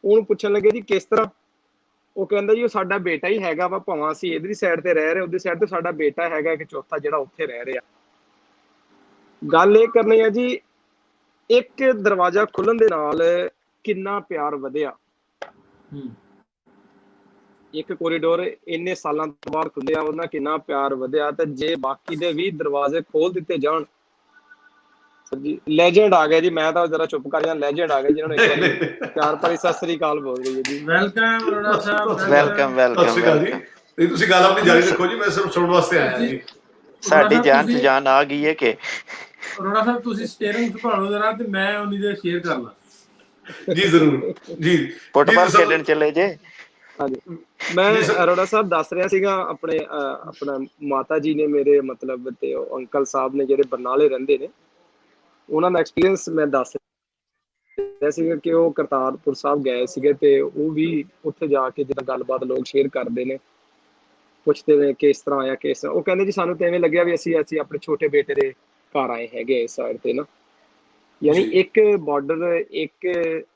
ਉਹਨੂੰ ਪੁੱਛਣ ਲੱਗੇ ਜੀ ਕਿਸ ਤਰ੍ਹਾਂ? ਉਹ ਕਹਿੰਦਾ ਜੀ ਉਹ ਸਾਡਾ ਬੇਟਾ ਹੀ ਹੈਗਾ ਵਾ, ਭਾਵੇਂ ਅਸੀਂ ਇਧਰਲੀ ਸਾਈਡ ਤੇ ਰਹਿ ਰਹੇ, ਉਧਰਲੀ ਸਾਈਡ ਤੇ ਸਾਡਾ ਬੇਟਾ ਹੈਗਾ ਇੱਕ ਚੌਥਾ ਜਿਹੜਾ ਉੱਥੇ ਰਹਿ ਰਿਹਾ। ਗੱਲ ਇਹ ਕਰਨੀ ਆ ਜੀ, ਇੱਕ ਦਰਵਾਜ਼ਾ ਖੁੱਲਣ ਦੇ ਨਾਲ ਕਿੰਨਾ ਪਿਆਰ ਵਧਿਆ। ਇੱਕ ਕੋਰੀਡੋਰ ਇੰਨੇ ਸਾਲਾਂ ਤੋਂ ਬਾਅਦ ਖੁੱਲਿਆ, ਉਹਨਾਂ ਕਿੰਨਾ ਪਿਆਰ ਵਧਿਆ। ਤੇ ਜੇ ਬਾਕੀ ਦੇ 20 ਦਰਵਾਜ਼ੇ ਖੋਲ ਦਿੱਤੇ ਜਾਣ ਜੀ, ਲੈਜੈਂਡ ਆ ਗਿਆ ਜੀ। ਮੈਂ ਤਾਂ ਜਰਾ ਚੁੱਪ ਕਰ ਜਾਂ, ਲੈਜੈਂਡ ਆ ਗਿਆ ਜਿਹਨਾਂ ਨੂੰ ਇੱਕ ਵਾਰੀ ਪਿਆਰ ਭਰੀ ਸਤਿ ਸ੍ਰੀ ਅਕਾਲ ਬੋਲ ਰਹੀ ਹੈ ਜੀ। ਵੈਲਕਮ ਰੋੜਾ ਸਾਹਿਬ, ਵੈਲਕਮ ਜੀ। ਨਹੀਂ ਤੁਸੀਂ ਗੱਲ ਆਪਣੀ ਜਾਰੀ ਰੱਖੋ ਜੀ, ਮੈਂ ਸਿਰਫ ਸੁਣਨ ਵਾਸਤੇ ਆਇਆ ਜੀ। ਸਾਡੀ ਜਾਨ ਚ ਜਾਨ ਆ ਗਈ ਹੈ ਕਿ ਰੋੜਾ ਸਾਹਿਬ ਤੁਸੀਂ ਸਟੀਅਰਿੰਗ ਸੰਭਾਲੋ ਜਰਾ, ਤੇ ਮੈਂ ਉਨੀ ਦੇਰ ਸ਼ੇਅਰ ਕਰ ਲਾਂ ਜੀ। ਜ਼ਰੂਰ ਜੀ, ਫੁੱਟਬਾਲ ਖੇਡਣ ਚਲੇ ਜੇ। ਹਾਂਜੀ, ਮੈਂ ਅਰੋੜਾ ਸਾਹਿਬ ਦੱਸ ਰਿਹਾ ਸੀਗਾ ਆਪਣੇ ਆਪਣਾ ਮਾਤਾ ਜੀ ਨੇ ਮੇਰੇ ਮਤਲਬ, ਤੇ ਅੰਕਲ ਸਾਹਿਬ ਨੇ ਜਿਹੜੇ ਬਰਨਾਲੇ ਰਹਿੰਦੇ ਨੇ, ਉਹਨਾਂ ਦਾ ਐਕਸਪੀਰੀਅੰਸ ਮੈਂ ਦੱਸ ਰਿਹਾ ਸੀਗਾ ਕਿ ਉਹ ਕਰਤਾਰਪੁਰ ਸਾਹਿਬ ਗਏ ਸੀਗੇ। ਤੇ ਉਹ ਵੀ ਉੱਥੇ ਜਾ ਕੇ ਜਿੱਦਾਂ ਗੱਲਬਾਤ ਲੋਕ ਸ਼ੇਅਰ ਕਰਦੇ ਨੇ, ਪੁੱਛਦੇ ਨੇ ਕਿਸ ਤਰ੍ਹਾਂ ਆਇਆ, ਕਿਸ ਤਰ੍ਹਾਂ। ਉਹ ਕਹਿੰਦੇ ਜੀ ਸਾਨੂੰ ਤਾਂ ਐਵੇਂ ਲੱਗਿਆ ਵੀ ਅਸੀਂ ਆਪਣੇ ਛੋਟੇ ਬੇਟੇ ਦੇ ਘਰ ਆਏ ਹੈਗੇ ਇਸ ਸਾਈਡ ਤੇ ਨਾ। ਯਾਨੀ ਇੱਕ ਬਾਰਡਰ, ਇੱਕ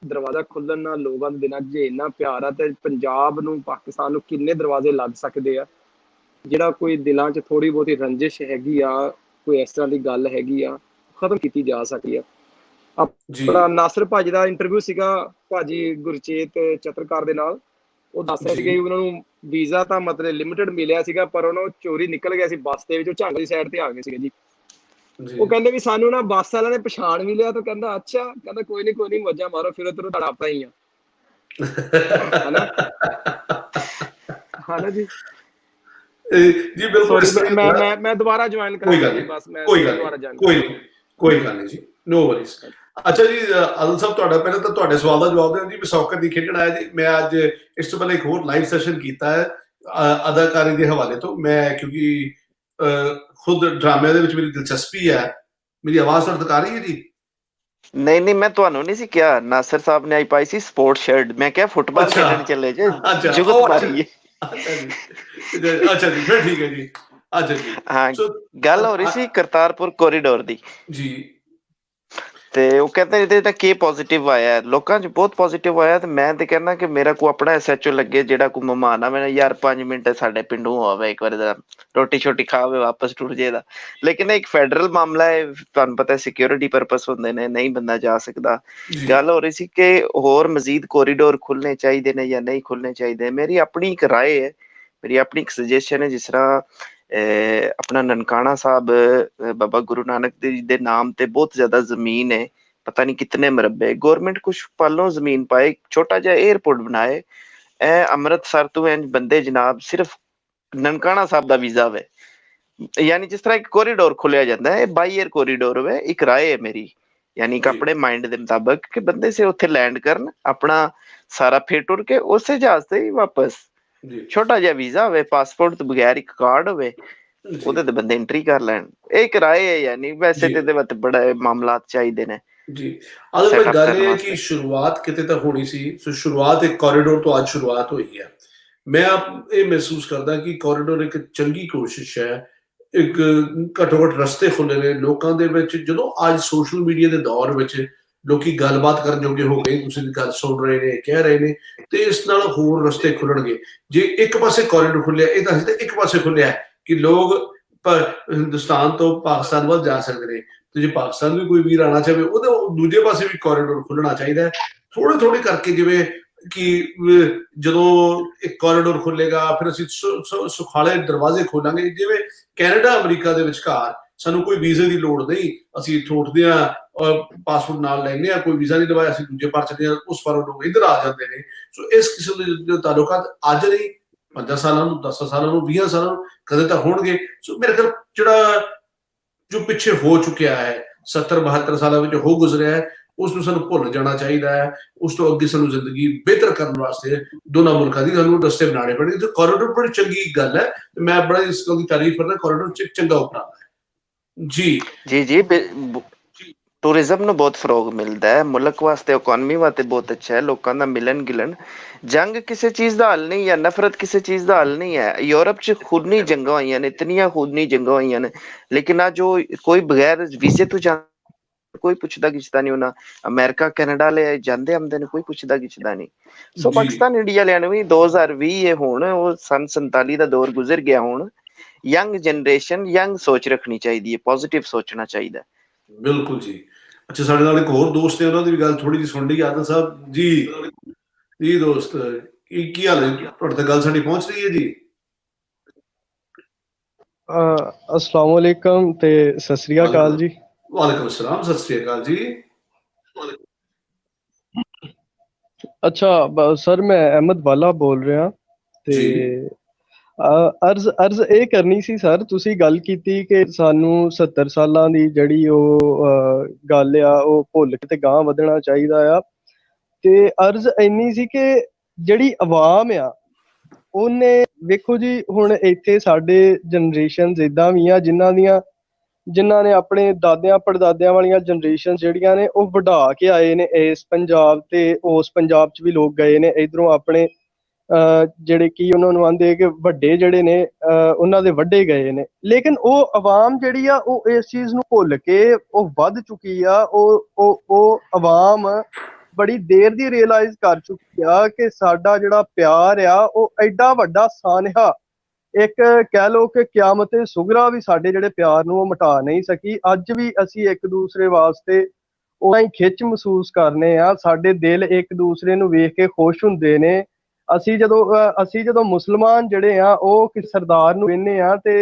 ਦਰਵਾਜ਼ਾ ਖੁੱਲਣ ਨਾਲ ਲੋਕਾਂ ਦੇ ਦਿਨਾਂ 'ਚ ਜੇ ਇੰਨਾ ਪਿਆਰ ਆ, ਤੇ ਪੰਜਾਬ ਨੂੰ ਪਾਕਿਸਤਾਨ ਨੂੰ ਕਿੰਨੇ ਦਰਵਾਜ਼ੇ ਲੱਗ ਸਕਦੇ ਆ। ਜਿਹੜਾ ਕੋਈ ਦਿਲਾਂ 'ਚ ਥੋੜੀ ਬਹੁਤੀ ਰੰਜਿਸ਼ ਹੈਗੀ ਆ, ਕੋਈ ਇਸ ਤਰ੍ਹਾਂ ਦੀ ਗੱਲ ਹੈਗੀ ਆ, ਖਤਮ ਕੀਤੀ ਜਾ ਸਕਦੀ ਆ। ਆਪਣਾ ਨਾਸਰ ਭਾਜੀ ਦਾ ਇੰਟਰਵਿਊ ਸੀਗਾ ਭਾਜੀ ਗੁਰਚੇਤ ਚਤਰਕਾਰ ਦੇ ਨਾਲ, ਉਹ ਦੱਸ ਰਹੇ ਸੀਗੇ ਉਹਨਾਂ ਨੂੰ ਵੀਜ਼ਾ ਤਾਂ ਮਤਲਬ ਲਿਮਿਟਡ ਮਿਲਿਆ ਸੀਗਾ, ਪਰ ਉਹਨਾਂ ਨੂੰ ਚੋਰੀ ਨਿਕਲ ਗਿਆ ਸੀ ਬੱਸ ਦੇ ਵਿੱਚ, ਉਹ ਝੰਗ ਦੀ ਸਾਈਡ ਤੇ ਆ ਗਏ ਸੀਗੇ ਜੀ। ਉਹ ਕਹਿੰਦੇ ਵੀ ਸਾਨੂੰ ਨਾ ਬੱਸ ਵਾਲਿਆਂ ਨੇ ਪਛਾਣ ਵੀ ਲਿਆ। ਤਾਂ ਕਹਿੰਦਾ ਅੱਛਾ, ਕਹਿੰਦਾ ਕੋਈ ਨੀ ਮੌਜਾਂ ਮਾਰੋ, ਫਿਰ ਤੁਹਾਡਾ ਆਪਣਾ ਹੀ ਆ, ਹਨਾ ਜੀ। ਜੀ ਬਿਲਕੁਲ, ਮੈਂ ਦੁਬਾਰਾ ਜੁਆਇਨ ਕਰਾਂਗਾ ਬਸ, ਮੈਂ ਦੁਬਾਰਾ ਜੁਆਇਨ ਕੋਈ ਗੱਲ ਨਹੀਂ ਜੀ, ਨੋ ਵਰੀਜ਼। ਅੱਛਾ ਜੀ ਅਦਲ ਸਾਹਿਬ, ਤੁਹਾਡਾ ਪਹਿਲਾਂ ਤਾਂ ਤੁਹਾਡੇ ਸਵਾਲ ਦਾ ਜਵਾਬ ਦੇਣ ਜੀ, ਮੈਂ ਸੌਕਰ ਦੀ ਖੇਡਣ ਆਇਆ ਜੀ। ਮੈਂ ਅੱਜ ਇਸ ਤੋਂ ਪਹਿਲਾਂ ਇੱਕ ਹੋਰ ਲਾਈਵ ਸੈਸ਼ਨ ਕੀਤਾ ਹੈ ਅਦਾਕਾਰੀ ਦੇ ਹਵਾਲੇ ਤੋਂ। ਮੈਂ ਕਿਉਂਕਿ ਖੁਦ ਡਰਾਮਿਆਂ ਦੇ ਵਿੱਚ ਮੇਰੀ ਦਿਲਚਸਪੀ ਹੈ। ਮੇਰੀ ਆਵਾਜ਼ ਤੁਹਾਡੇ ਤੱਕ ਆ ਰਹੀ ਹੈ ਜੀ? ਨਹੀਂ, ਮੈਂ ਤੁਹਾਨੂੰ ਨਹੀਂ ਸੀ ਕਿਹਾ, ਨਾਸਰ ਸਾਹਿਬ ਨੇ ਆਈ ਪਾਈ ਸੀ ਸਪੋਰਟ ਸ਼ਰਟ, ਮੈਂ ਕਿਹਾ ਫੁੱਟਬਾਲ ਖੇਡਣ ਚੱਲੇ ਜੇ, ਜੁਗਤ ਮਾਰੀ ਹੈ। ਅੱਛਾ ਜੀ, ਫਿਰ ਠੀਕ ਹੈ ਜੀ। ਅੱਛਾ ਜੀ, ਹਾਂ, ਗੱਲ ਹੋ ਰਹੀ ਸੀ ਕਰਤਾਰਪੁਰ ਕੋਰੀਡੋਰ ਦੀ ਜੀ। ਤੇ ਉਹ ਕਹਿੰਦੇ ਇਹਦੇ ਤਾਂ ਕੀ ਪੋਜ਼ਿਟਿਵ ਆਇਆ, ਲੋਕਾਂ 'ਚ ਬਹੁਤ ਪੋਜ਼ਿਟਿਵ ਆਇਆ। ਤੇ ਮੈਂ ਤੇ ਕਹਿੰਦਾ ਕਿ ਮੇਰਾ ਕੋਈ ਆਪਣਾ SHO ਲੱਗੇ ਜਿਹੜਾ ਕੋਈ ਮਹਿਮਾਨ ਆ, ਮੈਨੂੰ ਯਾਰ 5 ਮਿੰਟ ਸਾਡੇ ਪਿੰਡੋਂ ਆਵੇ, ਇੱਕ ਵਾਰੀ ਦਾ ਰੋਟੀ ਛੋਟੀ ਖਾਵੇ, ਵਾਪਸ ਟੁੱਟ ਜਾਏਦਾ। ਲੇਕਿਨ ਇੱਕ ਫੈਡਰਲ ਮਾਮਲਾ ਹੈ, ਤੁਹਾਨੂੰ ਪਤਾ ਸਿਕਿਉਰਿਟੀ ਪਰਪਸ ਹੁੰਦੇ ਨੇ, ਨਹੀਂ ਬੰਦਾ ਜਾ ਸਕਦਾ। ਗੱਲ ਹੋ ਰਹੀ ਸੀ ਕਿ ਹੋਰ ਮਜ਼ੀਦ ਕੋਰੀਡੋਰ ਖੁੱਲਣੇ ਚਾਹੀਦੇ ਨੇ ਜਾਂ ਨਹੀਂ ਖੁੱਲਣੇ ਚਾਹੀਦੇ। ਮੇਰੀ ਆਪਣੀ ਇੱਕ ਰਾਏ ਹੈ, ਮੇਰੀ ਆਪਣੀ ਇੱਕ ਸੁਜੈਸ਼ਨ ਹੈ। ਜਿਸ ਤਰ੍ਹਾਂ ਆਪਣਾ ਨਨਕਾਣਾ ਸਾਹਿਬ ਬਾਬਾ ਗੁਰੂ ਨਾਨਕ ਦੇਵ ਜੀ ਦੇ ਨਾਮ ਤੇ ਬਹੁਤ ਜ਼ਿਆਦਾ ਜ਼ਮੀਨ ਹੈ, ਪਤਾ ਨਹੀਂ ਕਿਤਨੇ ਮਰਬੇ। ਗੌਰਮੈਂਟ ਕੁਛ ਪਾਲੋਂ ਜ਼ਮੀਨ ਪਾਏ, ਛੋਟਾ ਜਿਹਾ 에ਅਰਪੋਰਟ ਬਣਾਏ। ਇਹ ਅੰਮ੍ਰਿਤਸਰ ਤੋਂ ਇੰਜ ਬੰਦੇ ਜਨਾਬ ਸਿਰਫ ਨਨਕਾਣਾ ਸਾਹਿਬ ਦਾ ਵੀਜ਼ਾ ਵੇ, ਯਾਨੀ ਜਿਸ ਤਰ੍ਹਾਂ ਇੱਕ ਕੋਰੀਡੋਰ ਖੋਲਿਆ ਜਾਂਦਾ ਹੈ, ਬਾਈ ਏਅਰ ਕੋਰੀਡੋਰ ਹੋਵੇ, ਇੱਕ ਰਾਏ ਹੈ ਮੇਰੀ, ਯਾਨੀ ਕਿ ਆਪਣੇ ਮਾइंड ਦੇ ਮੁਤਾਬਕ ਕਿ ਬੰਦੇ ਸੇ ਉੱਥੇ ਲੈਂਡ ਕਰਨ, ਆਪਣਾ ਸਾਰਾ ਫੇਰ ਟੁਰ ਕੇ ਉਸੇ ਜਹਾਜ਼ ਤੇ ਹੀ ਵਾਪਸ, ਛੋਟਾ ਜਿਹਾ ਵੀਜ਼ਾ ਹੋਵੇ, ਪਾਸਪੋਰਟ ਤੋਂ ਬਗੈਰ ਇੱਕ ਕਾਰਡ ਹੋਵੇ, ਉਹਦੇ ਤੇ ਬੰਦੇ ਐਂਟਰੀ ਕਰ ਲੈਣ। ਇਹ ਇੱਕ ਰਾਏ ਹੈ, ਯਾਨੀ ਵੈਸੇ ਤੇ ਇਹਦੇ ਵਿੱਚ ਬੜੇ ਮਾਮਲਾਤ ਚਾਹੀਦੇ ਨੇ ਜੀ। ਅਗਰ ਮੈਂ ਗੱਲ ਇਹ ਹੈ ਕਿ ਸ਼ੁਰੂਆਤ ਕਿਤੇ ਤਾਂ ਹੋਣੀ ਸੀ, ਸੋ ਸ਼ੁਰੂਆਤ ਇੱਕ ਕੋਰੀਡੋਰ ਤੋਂ ਅੱਜ ਸ਼ੁਰੂਆਤ ਹੋਈ ਹੈ। ਮੈਂ ਇਹ ਮਹਿਸੂਸ ਕਰਦਾ ਕਿ ਕੋਰੀਡੋਰ ਇੱਕ ਚੰਗੀ ਕੋਸ਼ਿਸ਼ ਹੈ, ਇੱਕ ਘੱਟੋ ਘੱਟ ਰਸਤੇ ਖੁੱਲੇ ਨੇ ਲੋਕਾਂ ਦੇ ਵਿੱਚ। ਜਦੋਂ ਅੱਜ ਸੋਸ਼ਲ ਮੀਡੀਆ ਦੇ ਦੌਰ ਵਿੱਚ ਲੋਕੀ ਗੱਲਬਾਤ ਕਰਨ ਜੋਗੇ ਹੋ ਗਏ, ਤੁਸੀਂ ਗੱਲ ਸੁਣ ਰਹੇ ਨੇ, ਕਹਿ ਰਹੇ ਨੇ, ਤੇ ਇਸ ਨਾਲ ਹੋਰ ਰਸਤੇ ਖੁੱਲਣਗੇ। ਜੇ ਇੱਕ ਪਾਸੇ ਕੋਰੀਡੋਰ ਖੁੱਲਿਆ, ਇਹ ਤਾਂ ਅਸੀਂ ਇੱਕ ਪਾਸੇ ਖੁੱਲਿਆ ਕਿ ਲੋਕ ਹਿੰਦੁਸਤਾਨ ਤੋਂ ਪਾਕਿਸਤਾਨ ਵੱਲ ਜਾ ਸਕਦੇ ਨੇ, ਤੇ ਜੇ ਪਾਕਿਸਤਾਨ ਵੀ ਕੋਈ ਵੀਰ ਆਉਣਾ ਚਾਹੇ ਉਹਦੇ ਦੂਜੇ ਪਾਸੇ ਵੀ ਕੋਰੀਡੋਰ ਖੁੱਲਣਾ ਚਾਹੀਦਾ ਹੈ, ਥੋੜੇ ਥੋੜੇ ਕਰਕੇ। ਜਿਵੇਂ ਕਿ ਜਦੋਂ ਇੱਕ ਕੋਰੀਡੋਰ ਖੁੱਲੇਗਾ, ਫਿਰ ਅਸੀਂ ਸੁਖਾਲੇ ਦਰਵਾਜ਼ੇ ਖੋਲਾਂਗੇ। ਜਿਵੇਂ ਕੈਨੇਡਾ ਅਮਰੀਕਾ ਦੇ ਵਿਚਕਾਰ ਸਾਨੂੰ ਕੋਈ ਵੀਜ਼ੇ ਦੀ ਲੋੜ ਨਹੀਂ, ਅਸੀਂ ਇੱਥੋਂ ਉੱਠਦੇ ਹਾਂ, ਪਾਸਪੋਰਟ ਨਾਲ ਲੈਂਦੇ ਹਾਂ, ਕੋਈ ਵੀਜ਼ਾ ਨਹੀਂ ਲਵਾਇਆ, ਅਸੀਂ ਦੂਜੇ ਪਾਰ ਚੱਲਦੇ ਹਾਂ, ਉਸ ਪਾਰੋਂ ਲੋਕ ਇੱਧਰ ਆ ਜਾਂਦੇ ਨੇ। ਸੋ ਇਸ ਕਿਸਮ ਦੇ ਤਾਲੁਕਾਤ ਅੱਜ ਨਹੀਂ, 5 ਸਾਲਾਂ ਨੂੰ, 10 ਸਾਲਾਂ ਨੂੰ, 20 ਸਾਲਾਂ ਨੂੰ ਕਦੇ ਤਾਂ ਹੋਣਗੇ। ਸੋ ਮੇਰੇ ਖਿਆਲ ਜਿਹੜਾ ਜੋ ਪਿੱਛੇ ਹੋ ਚੁੱਕਿਆ ਹੈ, 70-72 ਸਾਲਾਂ ਵਿੱਚ ਹੋ ਗੁਜ਼ਰਿਆ ਹੈ, ਉਸ ਨੂੰ ਸਾਨੂੰ ਭੁੱਲ ਜਾਣਾ ਚਾਹੀਦਾ ਹੈ। ਉਸ ਤੋਂ ਅੱਗੇ ਸਾਨੂੰ ਜ਼ਿੰਦਗੀ ਬਿਹਤਰ ਕਰਨ ਵਾਸਤੇ ਦੋਨਾਂ ਮੁਲਕਾਂ ਦੀ ਸਾਨੂੰ ਰਸਤੇ ਬਣਾਉਣੇ ਪੈਣਗੇ। ਤੇ ਕੋਰੀਡੋਰ ਬੜੀ ਚੰਗੀ ਗੱਲ ਹੈ, ਤੇ ਮੈਂ ਬੜਾ ਇਸ ਗੱਲ ਦੀ ਤਾਰੀਫ ਕਰਦਾ। ਕੋਰੀਡੋਰ ਚੰਗਾ ਉਪਰਾਲਾ ਹੈ ਜੀ। ਜੀ ਟੂਰਿਜ਼ਮ ਨੂੰ ਬਹੁਤ ਫਰੋਗ ਮਿਲਦਾ ਹੈ, ਮੁਲਕ ਵਾਸਤੇ, ਇਕੋਨਮੀ ਵਾਸਤੇ ਬਹੁਤ ਅੱਛਾ ਹੈ। ਲੋਕਾਂ ਦਾ ਮਿਲਣ ਗਿਲਣ, ਜੰਗ ਕਿਸੇ ਚੀਜ਼ ਦਾ ਹੱਲ ਨਹੀਂ ਹੈ, ਨਫ਼ਰਤ ਕਿਸੇ ਚੀਜ਼ ਦਾ ਹੱਲ ਨਹੀਂ ਹੈ। ਯੂਰਪ 'ਚ ਖੂਨੀ ਜੰਗਾਂ ਹੋਈਆਂ ਨੇ, ਇਤਨੀਆਂ ਖੂਨੀ ਜੰਗਾਂ ਹੋਈਆਂ ਨੇ, ਲੇਕਿਨ ਅੱਜ ਉਹ ਕੋਈ ਬਗੈਰ ਵੀਜ਼ੇ ਤੋਂ ਕੋਈ ਪੁੱਛਦਾ ਗਿੱਛਦਾ ਨਹੀਂ। ਉਹਨਾਂ ਅਮਰੀਕਾ ਕੈਨੇਡਾ ਲੈ ਜਾਂਦੇ ਆਉਂਦੇ ਨੇ, ਕੋਈ ਪੁੱਛਦਾ ਗਿੱਛਦਾ ਨਹੀਂ। ਸੋ ਪਾਕਿਸਤਾਨ ਇੰਡੀਆ ਵਾਲਿਆਂ ਨੂੰ ਵੀ 2020 ਹੁਣ ਉਹ ਸੰਨ 47 ਦਾ ਦੌਰ ਗੁਜ਼ਰ ਗਿਆ। ਹੁਣ ਯੰਗ ਜਨਰੇਸ਼ਨ, ਯੰਗ ਸੋਚ ਰੱਖਣੀ ਚਾਹੀਦੀ ਹੈ, ਪੋਜ਼ਿਟਿਵ ਸੋਚਣਾ ਚਾਹੀਦਾ। ਬਿਲਕੁਲ ਜੀ। ਅੱਛਾ, ਸਾਡੇ ਨਾਲ ਇੱਕ ਹੋਰ ਦੋਸਤ ਨੇ, ਉਹਨਾਂ ਦੀ ਵੀ ਗੱਲ ਥੋੜੀ ਜਿਹੀ ਸੁਣ ਲਈ। ਆਦਿਲ ਸਾਹਿਬ ਜੀ ਦੋਸਤ, ਕੀ ਹਾਲ ਹੈ? ਤੁਹਾਡੇ ਤੱਕ ਗੱਲ ਸਾਡੀ ਪਹੁੰਚ ਰਹੀ ਹੈ ਜੀ? अस्सलाम वालेकुम ते सत श्री अकाल जी। वालेकुम अस्सलाम, सत श्री अकाल जी। अच्छा सर, मैं अहमद वाला बोल रहा ते अर्ज ਇਹ ਕਰਨੀ ਸੀ ਸਰ, ਤੁਸੀਂ ਗੱਲ ਕੀਤੀ ਕਿ ਸਾਨੂੰ 70 ਸਾਲਾਂ ਦੀ ਜਿਹੜੀ ਉਹ ਗੱਲ ਆ ਉਹ ਭੁੱਲ ਕੇ ਤੇ ਗਾਂਹ ਵਧਣਾ ਚਾਹੀਦਾ ਆ। ਤੇ ਅਰਜ਼ ਇੰਨੀ ਸੀ ਕਿ ਜਿਹੜੀ ਆਵਾਮ ਆ ਉਹਨੇ, ਵੇਖੋ ਜੀ, ਹੁਣ ਇੱਥੇ ਸਾਡੇ ਜਨਰੇਸ਼ਨਸ ਇੱਦਾਂ ਵੀ ਆ ਜਿਨ੍ਹਾਂ ਨੇ ਆਪਣੇ ਦਾਦਿਆਂ ਪੜਦਾਦਿਆਂ ਵਾਲੀਆਂ ਜਨਰੇਸ਼ਨ ਜਿਹੜੀਆਂ ਨੇ ਉਹ ਵਢਾ ਕੇ ਆਏ ਨੇ ਇਸ ਪੰਜਾਬ, ਤੇ ਉਸ ਪੰਜਾਬ 'ਚ ਵੀ ਲੋਕ ਗਏ ਨੇ ਇੱਧਰੋਂ, ਆਪਣੇ ਜਿਹੜੇ ਕੀ ਉਹਨਾਂ ਨੂੰ ਆਂਦੇ ਕਿ ਵੱਡੇ ਜਿਹੜੇ ਨੇ ਉਹਨਾਂ ਦੇ ਵੱਡੇ ਗਏ ਨੇ। ਲੇਕਿਨ ਉਹ ਆਵਾਮ ਜਿਹੜੀ ਆ ਉਹ ਇਸ ਚੀਜ਼ ਨੂੰ ਭੁੱਲ ਕੇ ਉਹ ਵੱਧ ਚੁੱਕੀ ਆ। ਉਹ ਆਵਾਮ ਬੜੀ ਦੇਰ ਦੀ ਰਿਅਲਾਈਜ਼ ਕਰ ਚੁੱਕੀ ਆ ਕਿ ਸਾਡਾ ਜਿਹੜਾ ਪਿਆਰ ਆ ਉਹ ਐਡਾ ਵੱਡਾ ਸਾਨਹਾ, ਇੱਕ ਕਹਿ ਲਓ ਕਿ ਕਿਆਮਤ ਸੁਗਰਾ ਵੀ ਸਾਡੇ ਜਿਹੜੇ ਪਿਆਰ ਨੂੰ ਉਹ ਮਿਟਾ ਨਹੀਂ ਸਕੀ। ਅੱਜ ਵੀ ਅਸੀਂ ਇੱਕ ਦੂਸਰੇ ਵਾਸਤੇ ਉਦਾਂ ਹੀ ਖਿੱਚ ਮਹਿਸੂਸ ਕਰਨੇ ਆ, ਸਾਡੇ ਦਿਲ ਇੱਕ ਦੂਸਰੇ ਨੂੰ ਵੇਖ ਕੇ ਖੁਸ਼ ਹੁੰਦੇ ਨੇ। ਅਸੀਂ ਜਦੋਂ ਮੁਸਲਮਾਨ ਜਿਹੜੇ ਆ ਉਹ ਸਰਦਾਰ ਨੂੰ ਵੇਖਦੇ ਆ ਤੇ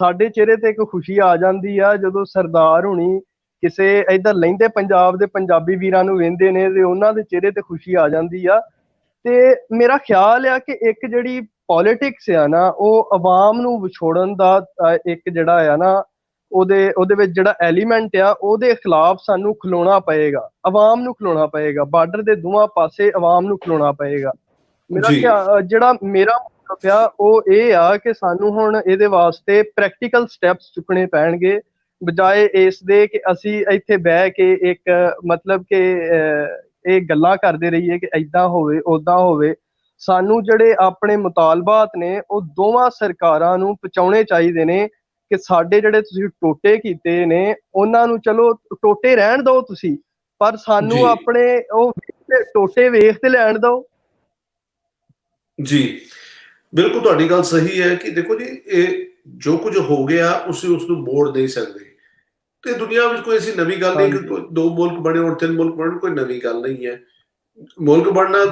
ਸਾਡੇ ਚਿਹਰੇ ਤੇ ਇੱਕ ਖੁਸ਼ੀ ਆ ਜਾਂਦੀ ਆ। ਜਦੋਂ ਸਰਦਾਰ ਹੁਣੀ ਕਿਸੇ ਇੱਧਰ ਲਹਿੰਦੇ ਪੰਜਾਬ ਦੇ ਪੰਜਾਬੀ ਵੀਰਾਂ ਨੂੰ ਵੇਖਦੇ ਨੇ ਤੇ ਉਹਨਾਂ ਦੇ ਚਿਹਰੇ ਤੇ ਖੁਸ਼ੀ ਆ ਜਾਂਦੀ ਆ। ਤੇ ਮੇਰਾ ਖਿਆਲ ਆ ਕਿ ਇੱਕ ਜਿਹੜੀ ਪੋਲੀਟਿਕਸ ਆ ਨਾ, ਉਹ ਆਵਾਮ ਨੂੰ ਵਿਛੋੜਨ ਦਾ ਇੱਕ ਜਿਹੜਾ ਆ ਨਾ, ਉਹਦੇ ਵਿੱਚ ਜਿਹੜਾ ਐਲੀਮੈਂਟ ਆ, ਉਹਦੇ ਖਿਲਾਫ ਸਾਨੂੰ ਖਲੋਣਾ ਪਏਗਾ, ਆਵਾਮ ਨੂੰ ਖਲੋਣਾ ਪਏਗਾ। ਬਾਰਡਰ ਦੇ ਦੋਵਾਂ ਪਾਸੇ ਆਵਾਮ ਨੂੰ ਖਲੋਣਾ ਪਏਗਾ। ਜਿਹੜਾ ਮੇਰਾ ਮਤਲਬ ਆ ਉਹ ਇਹ ਆ ਕਿ ਸਾਨੂੰ ਹੁਣ ਇਹਦੇ ਵਾਸਤੇ ਪ੍ਰੈਕਟੀਕਲ ਸਟੈਪਸ ਚੁੱਕਣੇ ਪੈਣਗੇ, ਬਜਾਏ ਇਸ ਦੇ ਕਿ ਅਸੀਂ ਇੱਥੇ ਬਹਿ ਕੇ ਇੱਕ ਮਤਲਬ ਕਿ ਇਹ ਗੱਲਾਂ ਕਰਦੇ ਰਹੀਏ ਕਿ ਏਦਾਂ ਹੋਵੇ ਓਦਾਂ ਹੋਵੇ। ਸਾਨੂੰ ਜਿਹੜੇ ਆਪਣੇ ਮੁਤਾਲਬਾਤ ਨੇ ਉਹ ਦੋਵਾਂ ਸਰਕਾਰਾਂ ਨੂੰ ਪਹੁੰਚਾਉਣੇ ਚਾਹੀਦੇ ਨੇ ਕਿ ਸਾਡੇ ਜਿਹੜੇ ਤੁਸੀਂ ਟੋਟੇ ਕੀਤੇ ਨੇ ਉਹਨਾਂ ਨੂੰ, ਚਲੋ ਟੋਟੇ ਰਹਿਣ ਦਿਓ ਤੁਸੀਂ, ਪਰ ਸਾਨੂੰ ਆਪਣੇ ਉਹ ਟੋਟੇ ਵੇਖ ਤੇ ਲੈਣ ਦਿਓ। ਜੀ ਬਿਲਕੁਲ, ਤੁਹਾਡੀ ਗੱਲ ਸਹੀ ਹੈ ਕਿ ਦੇਖੋ ਜੀ, ਇਹ ਜੋ ਕੁਝ ਹੋ ਗਿਆ ਉਸ ਨੂੰ ਮੋੜ ਨਹੀਂ ਸਕਦੇ। ਤੇ ਦੁਨੀਆ ਵਿੱਚ ਕੋਈ ਐਸੀ ਨਵੀਂ ਗੱਲ ਨਹੀਂ ਕਿ 2 ਮੁਲਕ ਬਣੇ ਔਰ 3 ਮੁਲਕ ਬਣਨ, ਕੋਈ ਨਵੀਂ ਗੱਲ ਨਹੀਂ ਹੈ। ਮੁਲਕ ਬਣਨਾ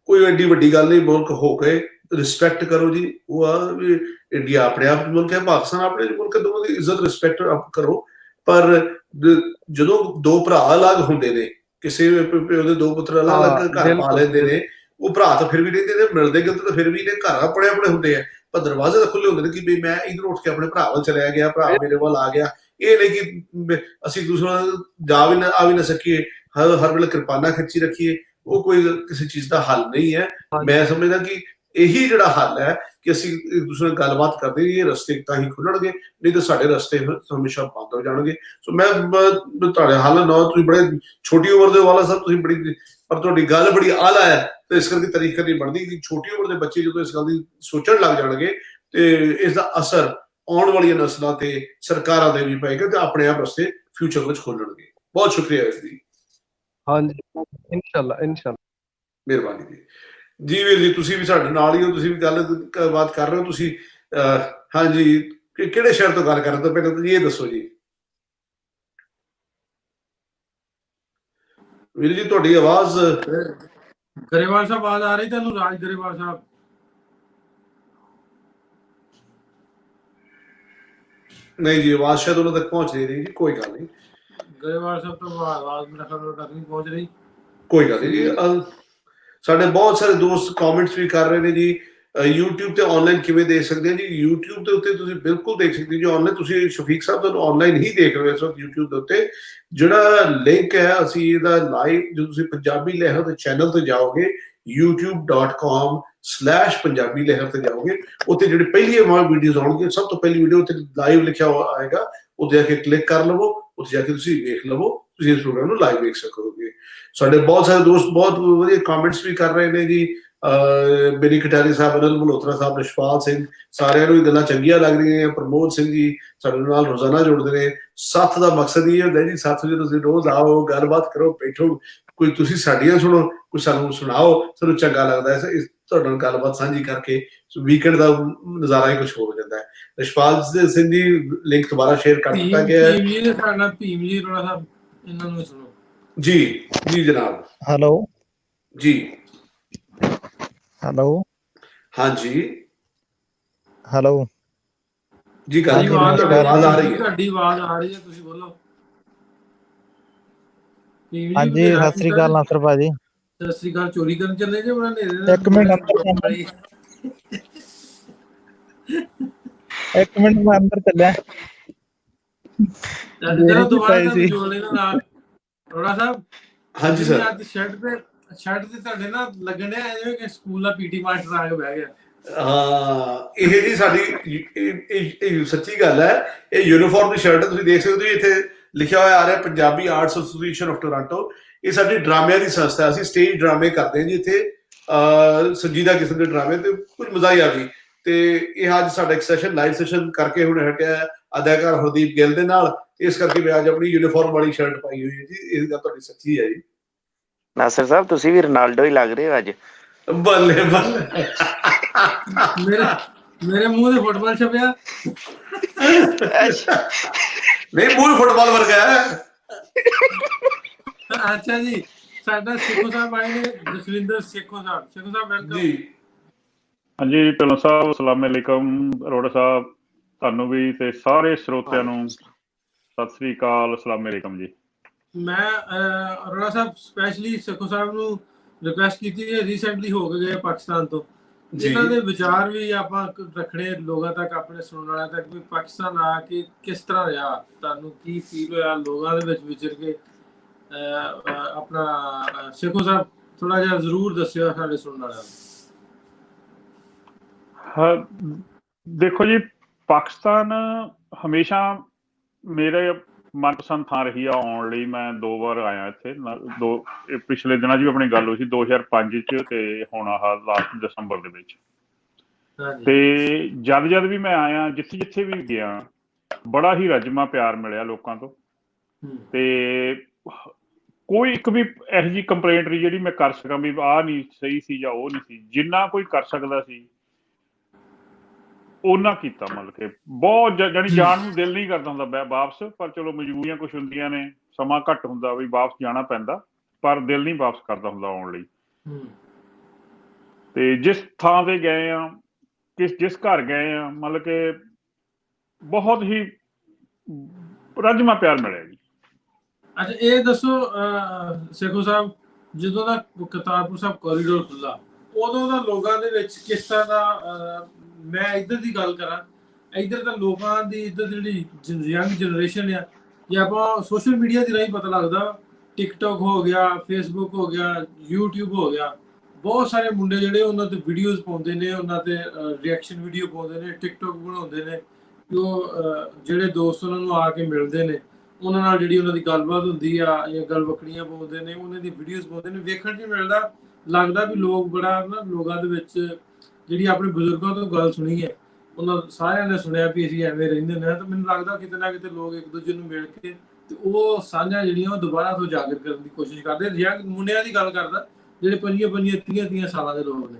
ਕੋਈ ਐਡੀ ਵੱਡੀ ਗੱਲ ਨਹੀਂ। ਮੁਲਕ ਹੋ ਕੇ ਰਿਸਪੈਕਟ ਕਰੋ ਜੀ। ਉਹ ਆ ਵੀ ਇੰਡੀਆ ਆਪਣੇ ਆਪ ਮੁਲਕ ਹੈ, ਪਾਕਿਸਤਾਨ ਆਪਣੇ ਮੁਲਕ ਹੈ, ਦੋਵਾਂ ਦੀ ਇੱਜ਼ਤ ਰਿਸਪੈਕਟ ਕਰੋ। ਪਰ ਜਦੋਂ 2 ਭਰਾ ਅਲੱਗ ਹੁੰਦੇ ਨੇ, ਕਿਸੇ ਉਹਦੇ 2 ਪੁੱਤਰ ਅਲੱਗ ਘਰ ਪਾ ਲੈਂਦੇ ਨੇ, ਉਹ ਭਰਾ ਤਾਂ ਫਿਰ ਵੀ ਰਹਿੰਦੇ ਨੇ, ਮਿਲਦੇ ਗਿਲਦੇ ਤਾਂ ਫਿਰ ਵੀ ਨੇ, ਘਰ ਆਪਣੇ ਹੁੰਦੇ ਆ। ਪਰ ਦਰਵਾਜ਼ੇ ਤਾਂ ਖੁੱਲੇ ਹੁੰਦੇ ਨੇ ਕਿ ਵੀ ਮੈਂ ਇੱਧਰ ਉੱਠ ਕੇ ਆਪਣੇ ਭਰਾ ਵੱਲ ਚਲਿਆ ਗਿਆ, ਭਰਾ ਮੇਰੇ ਵੱਲ ਆ ਗਿਆ। ਇਹ ਨਹੀਂ ਕਿ ਅਸੀਂ ਦੂਸਰੇ ਨਾਲ ਜਾ ਵੀ ਨਾ ਆ ਵੀ ਨਾ ਸਕੀਏ, ਹਰ ਵੇਲੇ ਕਿਰਪਾਨਾਂ ਖਿੱਚੀ ਰੱਖੀਏ। ਉਹ ਕੋਈ ਕਿਸੇ ਚੀਜ਼ ਦਾ ਹੱਲ ਨਹੀਂ ਹੈ। ਮੈਂ ਸਮਝਦਾ ਕਿ ਇਹੀ ਜਿਹੜਾ ਹੱਲ ਹੈ ਕਿ ਅਸੀਂ ਇੱਕ ਦੂਸਰੇ ਨਾਲ ਗੱਲਬਾਤ ਕਰਦੇ, ਇਹ ਰਸਤੇ ਤਾਂ ਹੀ ਖੁੱਲਣਗੇ, ਨਹੀਂ ਤਾਂ ਸਾਡੇ ਰਸਤੇ ਹਮੇਸ਼ਾ ਬੰਦ ਹੋ ਜਾਣਗੇ। ਸੋ ਮੈਂ ਤੁਹਾਡੇ ਹੱਲ ਨਾ, ਤੁਸੀਂ ਬੜੇ ਛੋਟੀ ਉਮਰ ਦੇ ਵਾਲਾ ਸਾਹਿਬ, ਤੁਸੀਂ ਬੜੀ, ਪਰ ਤੁਹਾਡੀ ਗੱਲ ਬੜੀ ਆਲਾ ਹੈ, ਤੇ ਇਸ ਕਰਕੇ ਤਾਰੀਫ ਕਰਨੀ ਬਣਦੀ ਕਿ ਛੋਟੀ ਉਮਰ ਦੇ ਬੱਚੇ ਜਦੋਂ ਇਸ ਗੱਲ ਦੀ ਸੋਚਣ ਲੱਗ ਜਾਣਗੇ ਤੇ ਇਸ ਦਾ ਅਸਰ ਆਉਣ ਵਾਲੀਆਂ ਨਸਲਾਂ ਤੇ ਸਰਕਾਰਾਂ ਦੇ ਵੀ ਪਏਗਾ ਤੇ ਆਪਣੇ ਆਪ ਰਸਤੇ ਫਿਊਚਰ ਵਿੱਚ ਖੋਲਣਗੇ। ਬਹੁਤ ਸ਼ੁਕਰੀਆ ਇਸ ਦੀ। ਹਾਂਜੀ, ਇਨਸ਼ਾਅੱਲਾ ਮਿਹਰਬਾਨੀ ਜੀ। ਜੀ ਵੀਰ ਜੀ, ਤੁਸੀਂ ਵੀ ਸਾਡੇ ਨਾਲ ਹੀ ਹੋ, ਤੁਸੀਂ ਵੀ ਗੱਲਬਾਤ ਕਰ ਰਹੇ ਹੋ। ਤੁਸੀਂ ਹਾਂਜੀ, ਕਿਹੜੇ ਸ਼ਹਿਰ ਤੋਂ ਗੱਲ ਕਰ ਰਹੇ ਹੋ? ਪਹਿਲਾਂ ਤਾਂ ਇਹ ਦੱਸੋ ਜੀ। ਵੀਰ ਜੀ ਤੁਹਾਡੀ ਆਵਾਜ਼, ਗਰੇਵਾਲ ਸਾਹਿਬ ਆਵਾਜ਼ ਆ ਰਹੀ ਤੁਹਾਨੂੰ? ਰਾਜ ਗਰੇਵਾਲ ਸਾਹਿਬ, ਨਹੀਂ ਜੀ, ਆਵਾਜ਼ ਸ਼ਾਇਦ ਉਹਨਾਂ ਤੱਕ ਪਹੁੰਚ ਨਹੀਂ ਰਹੀ ਜੀ। ਕੋਈ ਗੱਲ ਨਹੀਂ, ਗਰੇਵਾਲ ਸਾਹਿਬ ਤੋਂ ਆਵਾਜ਼ ਮੇਰਾ ਖਬਰ ਤੱਕ ਨਹੀਂ ਪਹੁੰਚ ਰਹੀ। ਕੋਈ ਗੱਲ ਨਹੀਂ ਜੀ। ਸਾਡੇ ਬਹੁਤ ਸਾਰੇ ਦੋਸਤ ਕਮੈਂਟਸ ਵੀ ਕਰ ਰਹੇ ਨੇ ਜੀ, YouTube ਤੇ ਆਨਲਾਈਨ ਕਿਵੇਂ ਦੇਖ ਸਕਦੇ ਆ ਜੀ? YouTube ਦੇ ਉੱਤੇ ਤੁਸੀਂ ਬਿਲਕੁਲ ਦੇਖ ਸਕਦੇ ਜੀ ਆਨਲਾਈਨ। ਤੁਸੀਂ ਸ਼ਫੀਕ ਸਾਹਿਬ ਤੁਹਾਨੂੰ ਆਨਲਾਈਨ ਹੀ ਦੇਖ ਰਹੇ ਹੋ ਇਸ ਵਕਤ YouTube ਦੇ ਉੱਤੇ। ਜਿਹੜਾ ਲਿੰਕ ਹੈ ਅਸੀਂ ਇਹਦਾ ਲਾਈਵ, ਜਦੋਂ ਤੁਸੀਂ ਪੰਜਾਬੀ ਲਹਿਰ ਦੇ ਚੈਨਲ ਤੇ ਜਾਓਗੇ, youtube.com/ਪੰਜਾਬੀ ਲਹਿਰ ਤੇ ਜਾਓਗੇ, ਉੱਥੇ ਜਿਹੜੇ ਪਹਿਲੀ ਵੀਡੀਓਜ਼ ਆਉਣਗੇ, ਸਭ ਤੋਂ ਪਹਿਲੀ ਵੀਡੀਓ ਉੱਥੇ ਲਾਈਵ ਲਿਖਿਆ ਹੋਇਆ ਆਏਗਾ, ਉੱਥੇ ਜਾ ਕੇ ਕਲਿੱਕ ਕਰ ਲਵੋ, ਉੱਥੇ ਜਾ ਕੇ ਤੁਸੀਂ ਵੇਖ ਲਵੋ, ਤੁਸੀਂ ਇਸ ਪ੍ਰੋਗਰਾਮ ਨੂੰ ਲਾਈਵ ਵੇਖ ਸਕੋਗੇ। ਸਾਡੇ ਬਹੁਤ ਸਾਰੇ ਦੋਸਤ ਬਹੁਤ ਵਧੀਆ ਕਮੈਂਟਸ ਵੀ ਕਰ ਰਹੇ ਨੇ ਜੀ। ਬੇਰੀ ਕਟਾਰੀ ਸਾਹਿਬ, ਅਨਿਲ ਮਲਹੋਤਰਾ ਸਾਹਿਬ, ਰਿਸ਼ਪਾਲ ਸਿੰਘ, ਸਾਰਿਆਂ ਨੂੰ ਇਹ ਗੱਲਾਂ ਚੰਗੀਆਂ ਲੱਗ ਰਹੀਆਂ ਨੇ। ਪ੍ਰਮੋਦ ਸਿੰਘ ਜੀ ਸਾਡੇ ਨਾਲ ਰੋਜ਼ਾਨਾ ਜੁੜਦੇ ਨੇ। ਸੱਥ ਦਾ ਮਕਸਦ ਇਹ ਹੁੰਦਾ ਜੀ, ਸੱਥ ਵਿੱਚ ਤੁਸੀਂ ਰੋਜ਼ ਆਓ, ਗੱਲਬਾਤ ਕਰੋ, ਬੈਠੋ, ਕੋਈ ਤੁਸੀਂ ਸਾਡੀਆਂ ਸੁਣੋ, ਕੋਈ ਸਾਨੂੰ ਸੁਣਾਓ, ਸਾਨੂੰ ਚੰਗਾ ਲੱਗਦਾ ਹੈ ਤੁਹਾਡੇ ਨਾਲ ਗੱਲਬਾਤ ਸਾਂਝੀ ਕਰਕੇ। ਵੀਕਐਂਡ ਦਾ ਨਜ਼ਾਰਾ ਹੀ ਕੁਝ ਹੋਰ ਹੋ ਜਾਂਦਾ ਹੈ। ਰਿਸ਼ਪਾਲ ਸਿੰਘ ਜੀ ਲਿੰਕ ਦੁਬਾਰਾ ਸ਼ੇਅਰ ਕਰ ਦਿੱਤਾ ਗਿਆ ਹੈ। ਭੀਮ ਜੀ ਰੋੜਾ ਸਾਹਿਬ, ਇਹਨਾਂ ਨੂੰ ਸੁਣੋ ਜੀ। ਜੀ ਜਨਾਬ। ਹੈਲੋ ਜੀ। ਹੈਲੋ ਹਾਂਜੀ ਹੈਲੋ ਜੀ, ਗੱਲ ਆਵਾਜ਼ ਆ ਰਹੀ ਹੈ, ਤੁਹਾਡੀ ਆਵਾਜ਼ ਆ ਰਹੀ ਹੈ, ਤੁਸੀਂ ਬੋਲੋ। ਹਾਂਜੀ, ਸਤਿ ਸ੍ਰੀ ਅਕਾਲ ਨਾਸਰ ਭਾਜੀ। ਸਤਿ ਸ੍ਰੀ ਅਕਾਲ। ਚੋਰੀ ਕਰਨ ਚੱਲੇ ਜੇ? ਉਹਨਾਂ ਨੇ ਇੱਕ ਮਿੰਟ ਮੈਂ ਅੰਦਰ ਚੱਲਿਆ। ਰੋੜਾ ਸਾਹਿਬ, ਹਾਂਜੀ ਸਰ। ਅੱਜ ਸ਼ਰਟ ਤੇ ਤੁਹਾਡੇ ਨਾ ਲੱਗਣ ਡਿਆ ਜਿਵੇਂ ਕਿ ਸਕੂਲ ਦਾ ਪੀਟੀ ਮਾਸਟਰ ਆ ਕੇ ਬਹਿ ਗਿਆ। ਹਾਂ, ਇਹ ਜੀ ਸਾਡੀ ਇਹ ਸੱਚੀ ਗੱਲ ਹੈ। ਇਹ ਯੂਨੀਫਾਰਮ ਦੀ ਸ਼ਰਟ ਤੁਸੀਂ ਦੇਖ ਸਕਦੇ ਹੋ, ਇੱਥੇ ਲਿਖਿਆ ਹੋਇਆ ਆ ਰਿਹਾ Punjabi arts association of Toronto. ਇਹ ਸਾਡੀ ਡਰਾਮਿਆਂ ਦੀ ਸੰਸਥਾ ਹੈ। ਅਸੀਂ ਸਟੇਜ ਡਰਾਮੇ ਕਰਦੇ ਹਾਂ ਜੀ ਇੱਥੇ, ਸੰਜੀਦਾ ਕਿਸਮ ਦੇ ਡਰਾਮੇ, ਤੇ ਕੁਝ ਮਜ਼ਾ ਹੀ ਆ ਗਈ। ਤੇ ਇਹ ਅੱਜ ਸਾਡਾ ਇੱਕ ਸੈਸ਼ਨ, ਲਾਈਵ ਸੈਸ਼ਨ ਕਰਕੇ ਹੁਣ ਹਟਿਆ ਅਦਾਕਾਰ ਹਰਦੀਪ ਗਿੱਲ ਦੇ ਨਾਲ। ਇਸ ਕਰਕੇ ਮੈਂ ਅੱਜ ਆਪਣੀ ਯੂਨੀਫਾਰਮ ਵਾਲੀ ਸ਼ਰਟ ਪਾਈ ਹੋਈ ਹੈ ਜੀ। ਇਹ ਗੱਲ ਤੁਹਾਡੀ ਸੱਚੀ ਹੈ ਜੀ। ਨਾਸਰ ਸਾਹਿਬ, ਤੁਸੀਂ ਵੀ ਰੋਨਾਲਡੋ ਹੀ ਲੱਗ ਰਹੇ ਹੋ ਅੱਜ। ਬੱਲੇ ਬੱਲੇ, ਮੇਰੇ ਮੂੰਹ ਤੇ ਫੁੱਟਬਾਲ ਛਪਿਆ। ਨਹੀਂ, ਮੂੰਹ ਫੁੱਟਬਾਲ ਵਰਗਾ ਹੈ। ਅੱਛਾ ਜੀ, ਸਾਡਾ ਸੇਖੋ ਸਾਹਿਬ ਆਏ ਨੇ, ਜਸਵਿੰਦਰ ਸੇਖੋ ਸਾਹਿਬ। ਸੇਖੋ ਸਾਹਿਬ ਵੈਲਕਮ ਜੀ। ਹਾਂਜੀ ਢਿੱਲੋਂ ਸਾਹਿਬ, ਅਸਲਾਮ ਅਲੈਕਮ। ਅਰੋੜਾ ਸਾਹਿਬ, ਤੁਹਾਨੂੰ ਵੀ ਤੇ ਸਾਰੇ ਸਰੋਤਿਆਂ ਨੂੰ ਸਤਿ ਸ੍ਰੀ ਅਕਾਲ, ਅਸਲਾਮ ਅਲੈਕਮ ਜੀ। ਮੈਂ ਅਰੋੜਾ ਸਾਹਿਬ ਸਪੈਸ਼ਲੀ ਸੇਖੋ ਸਾਹਿਬ ਨੂੰ ਰਿਕੁਐਸਟ ਕੀਤੀ ਹੈ, ਰੀਸੈਂਟਲੀ ਹੋ ਕੇ ਗਏ ਪਾਕਿਸਤਾਨ ਤੋਂ, ਜਿਨ੍ਹਾਂ ਦੇ ਵਿਚਾਰ ਵੀ ਆਪਾਂ ਰੱਖਣੇ ਲੋਕਾਂ ਤੱਕ, ਆਪਣੇ ਸੁਣਨ ਵਾਲਿਆਂ ਤੱਕ, ਵੀ ਪਾਕਿਸਤਾਨ ਆ ਕੇ ਕਿਸ ਤਰ੍ਹਾਂ ਰਿਹਾ, ਤੁਹਾਨੂੰ ਕੀ ਫੀਲ ਹੋਇਆ ਲੋਕਾਂ ਦੇ ਵਿੱਚ ਵਿਚਰ ਕੇ। ਆਪਣਾ ਸੇਖੋ ਸਾਹਿਬ ਥੋੜਾ ਜਿਹਾ ਜ਼ਰੂਰ ਦੱਸਿਓ ਸਾਡੇ ਸੁਣਨ ਵਾਲਿਆਂ ਨੂੰ। ਦੇਖੋ ਜੀ, ਪਾਕਿਸਤਾਨ ਹਮੇਸ਼ਾ ਮੇਰੇ ਮਨਪਸੰਦ ਥਾਂ ਰਹੀ ਆ ਆਉਣ ਲਈ। ਮੈਂ 2 ਵਾਰ ਆਇਆ ਇੱਥੇ। ਪਿਛਲੇ ਦਿਨਾਂ 'ਚ ਵੀ ਆਪਣੀ ਗੱਲ ਹੋਈ ਸੀ 2005 'ਚ, ਤੇ ਹੁਣ ਆਹ ਲਾਸਟ ਦਸੰਬਰ ਦੇ ਵਿੱਚ। ਤੇ ਜਦ ਵੀ ਮੈਂ ਆਇਆ, ਜਿੱਥੇ ਵੀ ਗਿਆ, ਬੜਾ ਹੀ ਰੱਜਮਾ ਪਿਆਰ ਮਿਲਿਆ ਲੋਕਾਂ ਤੋਂ। ਤੇ ਕੋਈ ਇੱਕ ਵੀ ਇਹੋ ਜਿਹੀ ਕੰਪਲੇਂਟ ਨਹੀਂ ਜਿਹੜੀ ਮੈਂ ਕਰ ਸਕਾਂ ਵੀ ਆਹ ਨਹੀਂ ਸਹੀ ਸੀ ਜਾਂ ਉਹ ਨਹੀਂ ਸੀ। ਜਿੰਨਾ ਕੋਈ ਕਰ ਸਕਦਾ ਸੀ ਉਹਨਾਂ ਕੀਤਾ। ਮਤਲਬ ਕਿ ਬਹੁਤ ਜਾਣੀ ਜਾਣ ਨੂੰ ਦਿਲ ਨਹੀਂ ਕਰਦਾ ਹੁੰਦਾ ਵਾਪਸ, ਪਰ ਚਲੋ ਮਜਬੂਰੀਆਂ ਕੁਛ ਹੁੰਦੀਆਂ ਨੇ, ਸਮਾਂ ਘੱਟ ਹੁੰਦਾ ਵੀ ਵਾਪਸ ਜਾਣਾ ਪੈਂਦਾ, ਪਰ ਦਿਲ ਨਹੀਂ ਵਾਪਸ ਕਰਦਾ ਹੁੰਦਾ ਆਉਣ ਲਈ। ਤੇ ਜਿਸ ਥਾਂ ਤੇ ਗਏ ਆ, ਜਿਸ ਘਰ ਗਏ ਆ, ਮਤਲਬ ਕਿ ਬਹੁਤ ਹੀ ਰੱਜਮਾ ਪਿਆਰ ਮਿਲਿਆ ਜੀ। ਅੱਛਾ, ਇਹ ਦੱਸੋ ਸੇਖੋ ਸਾਹਿਬ, ਜਦੋਂ ਦਾ ਕਰਤਾਰਪੁਰ ਸਾਹਿਬ ਕੋਰੀਡੋਰ ਖੁੱਲਾ, ਉਦੋਂ ਦਾ ਲੋਕਾਂ ਦੇ ਵਿੱਚ ਕਿਸ ਤਰ੍ਹਾਂ ਦਾ ਮੈਂ ਇੱਧਰ ਦੀ ਗੱਲ ਕਰਾਂ, ਇੱਧਰ ਤਾਂ ਲੋਕਾਂ ਦੀ ਇੱਧਰ ਜਿਹੜੀ ਯੰਗ ਜਨਰੇਸ਼ਨ ਆ, ਜੇ ਆਪਾਂ ਸੋਸ਼ਲ ਮੀਡੀਆ ਦੀ ਰਾਹੀਂ ਪਤਾ ਲੱਗਦਾ, ਟਿਕਟੋਕ ਹੋ ਗਿਆ, ਫੇਸਬੁੱਕ ਹੋ ਗਿਆ, YouTube ਹੋ ਗਿਆ, ਬਹੁਤ ਸਾਰੇ ਮੁੰਡੇ ਜਿਹੜੇ ਉਹਨਾਂ ਤੇ ਵੀਡੀਓਜ਼ ਪਾਉਂਦੇ ਨੇ, ਉਹਨਾਂ ਤੇ ਰਿਐਕਸ਼ਨ ਵੀਡੀਓ ਪਾਉਂਦੇ ਨੇ, ਟਿਕਟੋਕ ਬਣਾਉਂਦੇ ਨੇ, ਕਿ ਉਹ ਜਿਹੜੇ ਦੋਸਤ ਉਹਨਾਂ ਨੂੰ ਆ ਕੇ ਮਿਲਦੇ ਨੇ, ਉਹਨਾਂ ਨਾਲ ਜਿਹੜੀ ਉਹਨਾਂ ਦੀ ਗੱਲਬਾਤ ਹੁੰਦੀ ਆ ਜਾਂ ਗਲਵਕੜੀਆਂ ਪਾਉਂਦੇ ਨੇ, ਉਹਨਾਂ ਦੀ ਵੀਡੀਓਜ਼ ਪਾਉਂਦੇ ਨੇ, ਵੇਖਣ 'ਚ ਮਿਲਦਾ, ਲੱਗਦਾ ਵੀ ਲੋਕ ਬੜਾ ਨਾ ਲੋਕਾਂ ਦੇ ਵਿੱਚ ਜਿਹੜੀ ਆਪਣੇ ਬਜ਼ੁਰਗਾਂ ਤੋਂ ਗੱਲ ਸੁਣੀ ਹੈ, ਉਹਨਾਂ ਸਾਰਿਆਂ ਨੇ ਸੁਣਿਆ ਵੀ ਅਸੀਂ ਐਵੇਂ ਰਹਿੰਦੇ ਨੇ, ਤਾਂ ਮੈਨੂੰ ਲੱਗਦਾ ਕਿਤੇ ਨਾ ਕਿਤੇ ਲੋਕ ਇੱਕ ਦੂਜੇ ਨੂੰ ਮਿਲ ਕੇ ਤੇ ਉਹ ਸਾਂਝਾਂ ਜਿਹੜੀਆਂ ਉਹ ਦੁਬਾਰਾ ਤੋਂ ਉਜਾਗਰ ਕਰਨ ਦੀ ਕੋਸ਼ਿਸ਼ ਕਰਦੇ। ਯੰਗ ਮੁੰਡਿਆਂ ਦੀ ਗੱਲ ਕਰਦਾ ਜਿਹੜੇ 25-30 ਸਾਲਾਂ ਦੇ ਲੋਕ ਨੇ।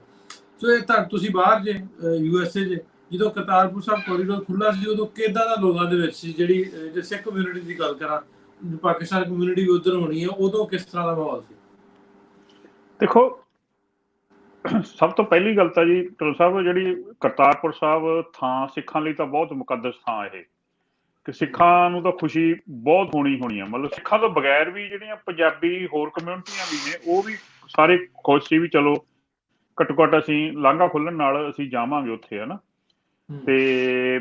ਸੋ ਇਹ ਤਾਂ ਤੁਸੀਂ ਬਾਹਰ ਜੇ USA 'ਚ ਜਦੋਂ ਕਰਤਾਰਪੁਰ ਸਾਹਿਬ ਕੋਰੀਡੋਰ ਖੁੱਲ੍ਹਾ ਸੀ, ਉਦੋਂ ਕਿੱਦਾਂ ਦਾ ਲੋਕਾਂ ਦੇ ਵਿੱਚ ਸੀ? ਜਿਹੜੀ ਜੇ ਸਿੱਖ ਕਮਿਊਨਿਟੀ ਦੀ ਗੱਲ ਕਰਾਂ, ਪਾਕਿਸਤਾਨ ਕਮਿਊਨਿਟੀ ਵੀ ਉੱਧਰ ਹੋਣੀ ਹੈ, ਉਦੋਂ ਕਿਸ ਤਰ੍ਹਾਂ ਦਾ ਮਾਹੌਲ ਸੀ? ਦੇਖੋ, ਸਭ ਤੋਂ ਪਹਿਲੀ ਗੱਲ ਤਾਂ ਜੀ ਢਿੱਲੋਂ ਸਾਹਿਬ, ਜਿਹੜੀ ਕਰਤਾਰਪੁਰ ਸਾਹਿਬ ਥਾਂ ਸਿੱਖਾਂ ਲਈ ਤਾਂ ਬਹੁਤ ਮੁਕੱਦਸ ਥਾਂ ਇਹ, ਕਿ ਸਿੱਖਾਂ ਨੂੰ ਤਾਂ ਖੁਸ਼ੀ ਬਹੁਤ ਹੋਣੀ ਆ। ਮਤਲਬ ਸਿੱਖਾਂ ਤੋਂ ਬਗੈਰ ਵੀ ਜਿਹੜੀਆਂ ਪੰਜਾਬੀ ਹੋਰ ਕਮਿਊਨਿਟੀਆਂ ਵੀ ਨੇ, ਉਹ ਵੀ ਸਾਰੇ ਖੁਸ਼ ਸੀ ਵੀ ਚਲੋ ਘੱਟੋ ਘੱਟ ਅਸੀਂ ਲਾਂਘਾ ਖੁੱਲਣ ਨਾਲ ਅਸੀਂ ਜਾਵਾਂਗੇ ਉੱਥੇ, ਹੈ ਨਾ। ਤੇ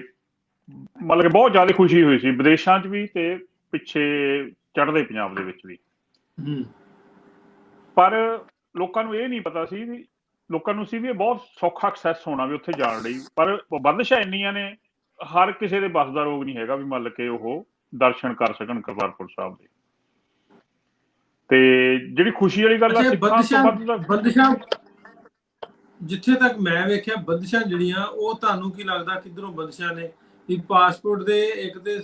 ਮਤਲਬ ਕਿ ਬਹੁਤ ਜ਼ਿਆਦਾ ਖੁਸ਼ੀ ਹੋਈ ਸੀ ਵਿਦੇਸ਼ਾਂ 'ਚ ਵੀ ਤੇ ਪਿੱਛੇ ਚੜ੍ਹਦੇ ਪੰਜਾਬ ਦੇ ਵਿੱਚ ਵੀ। ਪਰ ਲੋਕਾਂ ਨੂੰ ਇਹ ਨਹੀਂ ਪਤਾ ਸੀ ਵੀ, ਲੋਕਾਂ ਨੂੰ ਸੀ ਵੀ ਇਹ ਬਹੁਤ ਸੌਖਾ ਐਕਸੈਸ ਹੋਣਾ ਵੀ ਉੱਥੇ ਜਾਣ ਲਈ, ਪਰ ਬੰਦਿਸ਼ਾਂ ਇੰਨੀਆਂ ਨੇ, ਹਰ ਕਿਸੇ ਦੇ ਬੱਸ ਦਾ ਰੋਗ ਨਹੀਂ ਹੈਗਾ ਵੀ ਮੰਨ ਕੇ ਉਹ ਦਰਸ਼ਨ ਕਰ ਸਕਣ ਕਰਤਾਰਪੁਰ ਸਾਹਿਬ ਦੇ। ਤੇ ਜਿਹੜੀ ਖੁਸ਼ੀ ਵਾਲੀ ਗੱਲ ਆ, ਬੰਦਿਸ਼ਾਂ ਜਿੱਥੇ ਤੱਕ ਮੈਂ ਵੇਖਿਆ, ਬੰਦਿਸ਼ਾਂ ਜਿਹੜੀਆਂ ਉਹ ਤੁਹਾਨੂੰ ਕੀ ਲੱਗਦਾ ਕਿੱਧਰੋਂ ਬੰਦਿਸ਼ਾਂ ਨੇ? ਵੀ ਪਾਸਪੋਰਟ ਦੇ ਇੱਕ ਤੇ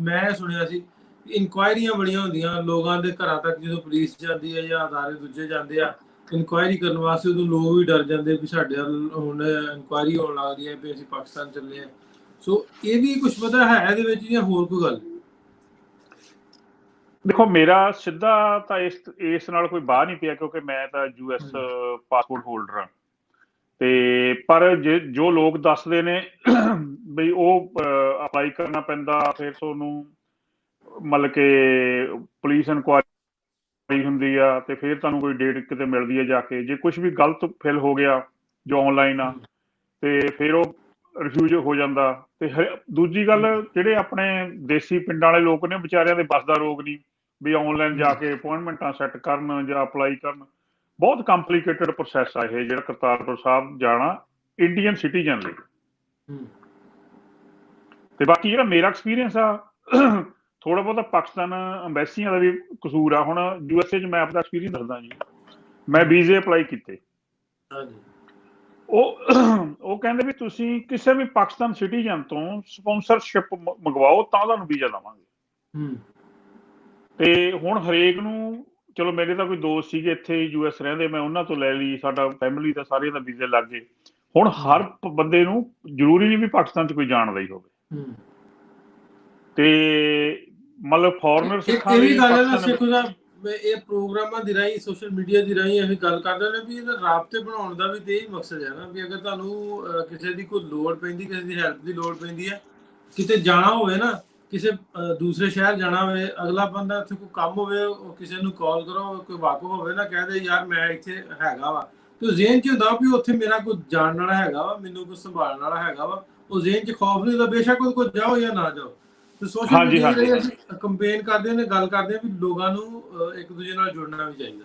ਮੈਂ ਸੁਣਿਆ ਸੀ ਇਨਕੁਆਇਰੀਆਂ ਬੜੀਆਂ ਹੁੰਦੀਆਂ ਲੋਕਾਂ ਦੇ ਘਰਾਂ ਤੱਕ, ਜਦੋਂ ਪੁਲਿਸ ਜਾਂਦੀ ਹੈ ਜਾਂ ਅਦਾਰੇ ਦੂਜੇ ਜਾਂਦੇ ਆ ਇਨਕੁਆਇਰੀ ਕਰਨ ਵਾਸਤੇ, ਉਦੋਂ ਲੋਕ ਵੀ ਡਰ ਜਾਂਦੇ ਵੀ ਸਾਡੇ ਹੁਣ ਇਨਕੁਆਇਰੀ ਹੋਣ ਲੱਗ ਰਹੀ ਹੈ ਵੀ ਅਸੀਂ ਪਾਕਿਸਤਾਨ ਚੱਲੇ ਆ। ਸੋ ਇਹ ਵੀ ਕੁਝ ਪਤਾ ਹੈ ਇਹਦੇ ਵਿੱਚ ਜਾਂ ਹੋਰ ਕੋਈ ਗੱਲ? ਦੇਖੋ, ਮੇਰਾ ਸਿੱਧਾ ਤਾਂ ਇਸ ਨਾਲ ਕੋਈ ਬਾਹਰ ਨਹੀਂ ਪਿਆ, ਕਿਉਂਕਿ ਮੈਂ ਤਾਂ US ਪਾਸਪੋਰਟ ਹੋਲਡਰ ਹਾਂ। ਤੇ ਪਰ ਜੋ ਲੋਕ ਦੱਸਦੇ ਨੇ ਬਈ ਉਹ ਅਪਲਾਈ ਕਰਨਾ ਪੈਂਦਾ, ਫਿਰ ਤੁਹਾਨੂੰ ਮਤਲਬ ਕਿ ਪੁਲਿਸ ਇਨਕੁਆਇਰੀ ਹੁੰਦੀ ਆ, ਤੇ ਫਿਰ ਤੁਹਾਨੂੰ ਕੋਈ ਡੇਟ ਕਿਤੇ ਮਿਲਦੀ ਹੈ ਜਾ ਕੇ। ਜੇ ਕੁਝ ਵੀ ਗਲਤ ਫਿਲ ਹੋ ਗਿਆ ਜੋ ਆਨਲਾਈਨ ਆ, ਤੇ ਫਿਰ ਉਹ ਰਿਫਿਊਜ਼ ਹੋ ਜਾਂਦਾ। ਤੇ ਦੂਜੀ ਗੱਲ, ਜਿਹੜੇ ਆਪਣੇ ਦੇਸੀ ਪਿੰਡਾਂ ਵਾਲੇ ਲੋਕ ਨੇ, ਵਿਚਾਰਿਆਂ ਦੇ ਬੱਸ ਦਾ ਰੋਗ ਨਹੀਂ ਵੀ ਆਨਲਾਈਨ ਜਾ ਕੇ ਅਪੁਆਇੰਟਮੈਂਟਾਂ ਸੈੱਟ ਕਰਨ ਜਾਂ ਅਪਲਾਈ ਕਰਨ। ਬਹੁਤ ਕੰਪਲੀਕੇਟਡ ਪ੍ਰੋਸੈਸ ਆ ਇਹ, ਜਿਹੜਾ ਕਰਤਾਰਪੁਰ ਸਾਹਿਬ ਜਾਣਾ ਇੰਡੀਅਨ ਸਿਟੀਜ਼ਨ ਲਈ। ਤੇ ਬਾਕੀ ਜਿਹੜਾ ਮੇਰਾ ਐਕਸਪੀਰੀਅੰਸ ਆ, ਥੋੜਾ ਬਹੁਤਾ ਪਾਕਿਸਤਾਨ ਅੰਬੈਸੀਆਂ ਦਾ ਵੀ ਕਸੂਰ ਆ। ਹੁਣ USA 'ਚ ਮੈਂ ਆਪਦਾ ਐਕਸਪੀਰੀਅੰਸ ਦੱਸਦਾ ਜੀ। ਮੈਂ ਵੀਜ਼ੇ ਅਪਲਾਈ ਕੀਤੇ, ਉਹ ਕਹਿੰਦੇ ਵੀ ਤੁਸੀਂ ਕਿਸੇ ਵੀ ਪਾਕਿਸਤਾਨ ਸਿਟੀਜ਼ਨ ਤੋਂ ਸਪਾਂਸਰਸ਼ਿਪ ਮੰਗਵਾਓ ਤਾਂ ਤੁਹਾਨੂੰ ਵੀਜ਼ਾ ਦੇਵਾਂਗੇ। ਤੇ ਹੁਣ ਹਰੇਕ ਨੂੰ, ਚਲੋ ਮੇਰੇ ਤਾਂ ਕੋਈ ਦੋਸਤ ਸੀਗੇ ਇੱਥੇ US ਰਹਿੰਦੇ, ਮੈਂ ਉਹਨਾਂ ਤੋਂ ਲੈ ਲਈ, ਸਾਡਾ ਫੈਮਿਲੀ ਦਾ ਸਾਰਿਆਂ ਦਾ ਵੀਜ਼ੇ ਲੱਗ ਗਏ। ਹੁਣ ਹਰ ਬੰਦੇ ਨੂੰ ਜ਼ਰੂਰੀ ਨਹੀਂ ਵੀ ਪਾਕਿਸਤਾਨ 'ਚ ਕੋਈ ਜਾਣਦਾ ਹੀ ਹੋਵੇ। ਤੇ ਮਤਲਬ ਫੋਰਨਰ ਸਿੱਖਾਂ ਦੀ ਇਹ ਪ੍ਰੋਗਰਾਮਾਂ ਦੀ ਰਾਹੀਂ, ਸੋਸ਼ਲ ਮੀਡੀਆ ਦੀ ਰਾਹੀਂ ਅਸੀਂ ਗੱਲ ਕਰਦੇ ਨੇ ਵੀ ਇਹਦਾ ਰਾਬਤੇ ਬਣਾਉਣ ਦਾ ਵੀ ਤੇ ਇਹੀ ਮਕਸਦ ਹੈ ਨਾ, ਵੀ ਅਗਰ ਤੁਹਾਨੂੰ ਕਿਸੇ ਦੀ ਕੋਈ ਲੋੜ ਪੈਂਦੀ, ਕਿਸੇ ਦੀ ਹੈਲਪ ਦੀ ਲੋੜ ਪੈਂਦੀ ਹੈ, ਕਿਤੇ ਜਾਣਾ ਹੋਵੇ ਨਾ, ਕਿਸੇ ਦੂਸਰੇ ਸ਼ਹਿਰ ਜਾਣਾ ਹੋਵੇ, ਅਗਲਾ ਬੰਦਾ ਉੱਥੇ ਕੋਈ ਕੰਮ ਹੋਵੇ, ਉਹ ਕਿਸੇ ਨੂੰ ਕਾਲ ਕਰੋ, ਕੋਈ ਵਾਕਫ ਹੋਵੇ ਨਾ, ਕਹਿ ਦੇ ਯਾਰ ਮੈਂ ਇੱਥੇ ਹੈਗਾ ਵਾ, ਤੇ ਜ਼ਿਹਨ 'ਚ ਹੁੰਦਾ ਵੀ ਉੱਥੇ ਮੇਰਾ ਕੋਈ ਜਾਣਨ ਵਾਲਾ ਹੈਗਾ ਵਾ, ਮੈਨੂੰ ਕੋਈ ਸੰਭਾਲਣ ਵਾਲਾ ਹੈਗਾ ਵਾ। ਉਹ ਜ਼ਿਹਨ 'ਚ ਖੌਫ ਨਹੀਂ ਹੁੰਦਾ, ਬੇਸ਼ੱਕ ਉਹਦੇ ਕੋਲ ਜਾਓ ਜਾਂ ਨਾ ਜਾਓ। ਤੇ ਸੋਸ਼ਲ ਮੀਡੀਆ ਜਿਹੜੇ ਅਸੀਂ ਕੰਪੇਨ ਕਰਦੇ ਨੇ, ਗੱਲ ਕਰਦੇ ਹਾਂ ਵੀ ਲੋਕਾਂ ਨੂੰ ਇੱਕ ਦੂਜੇ ਨਾਲ ਜੁੜਨਾ ਵੀ ਚਾਹੀਦਾ।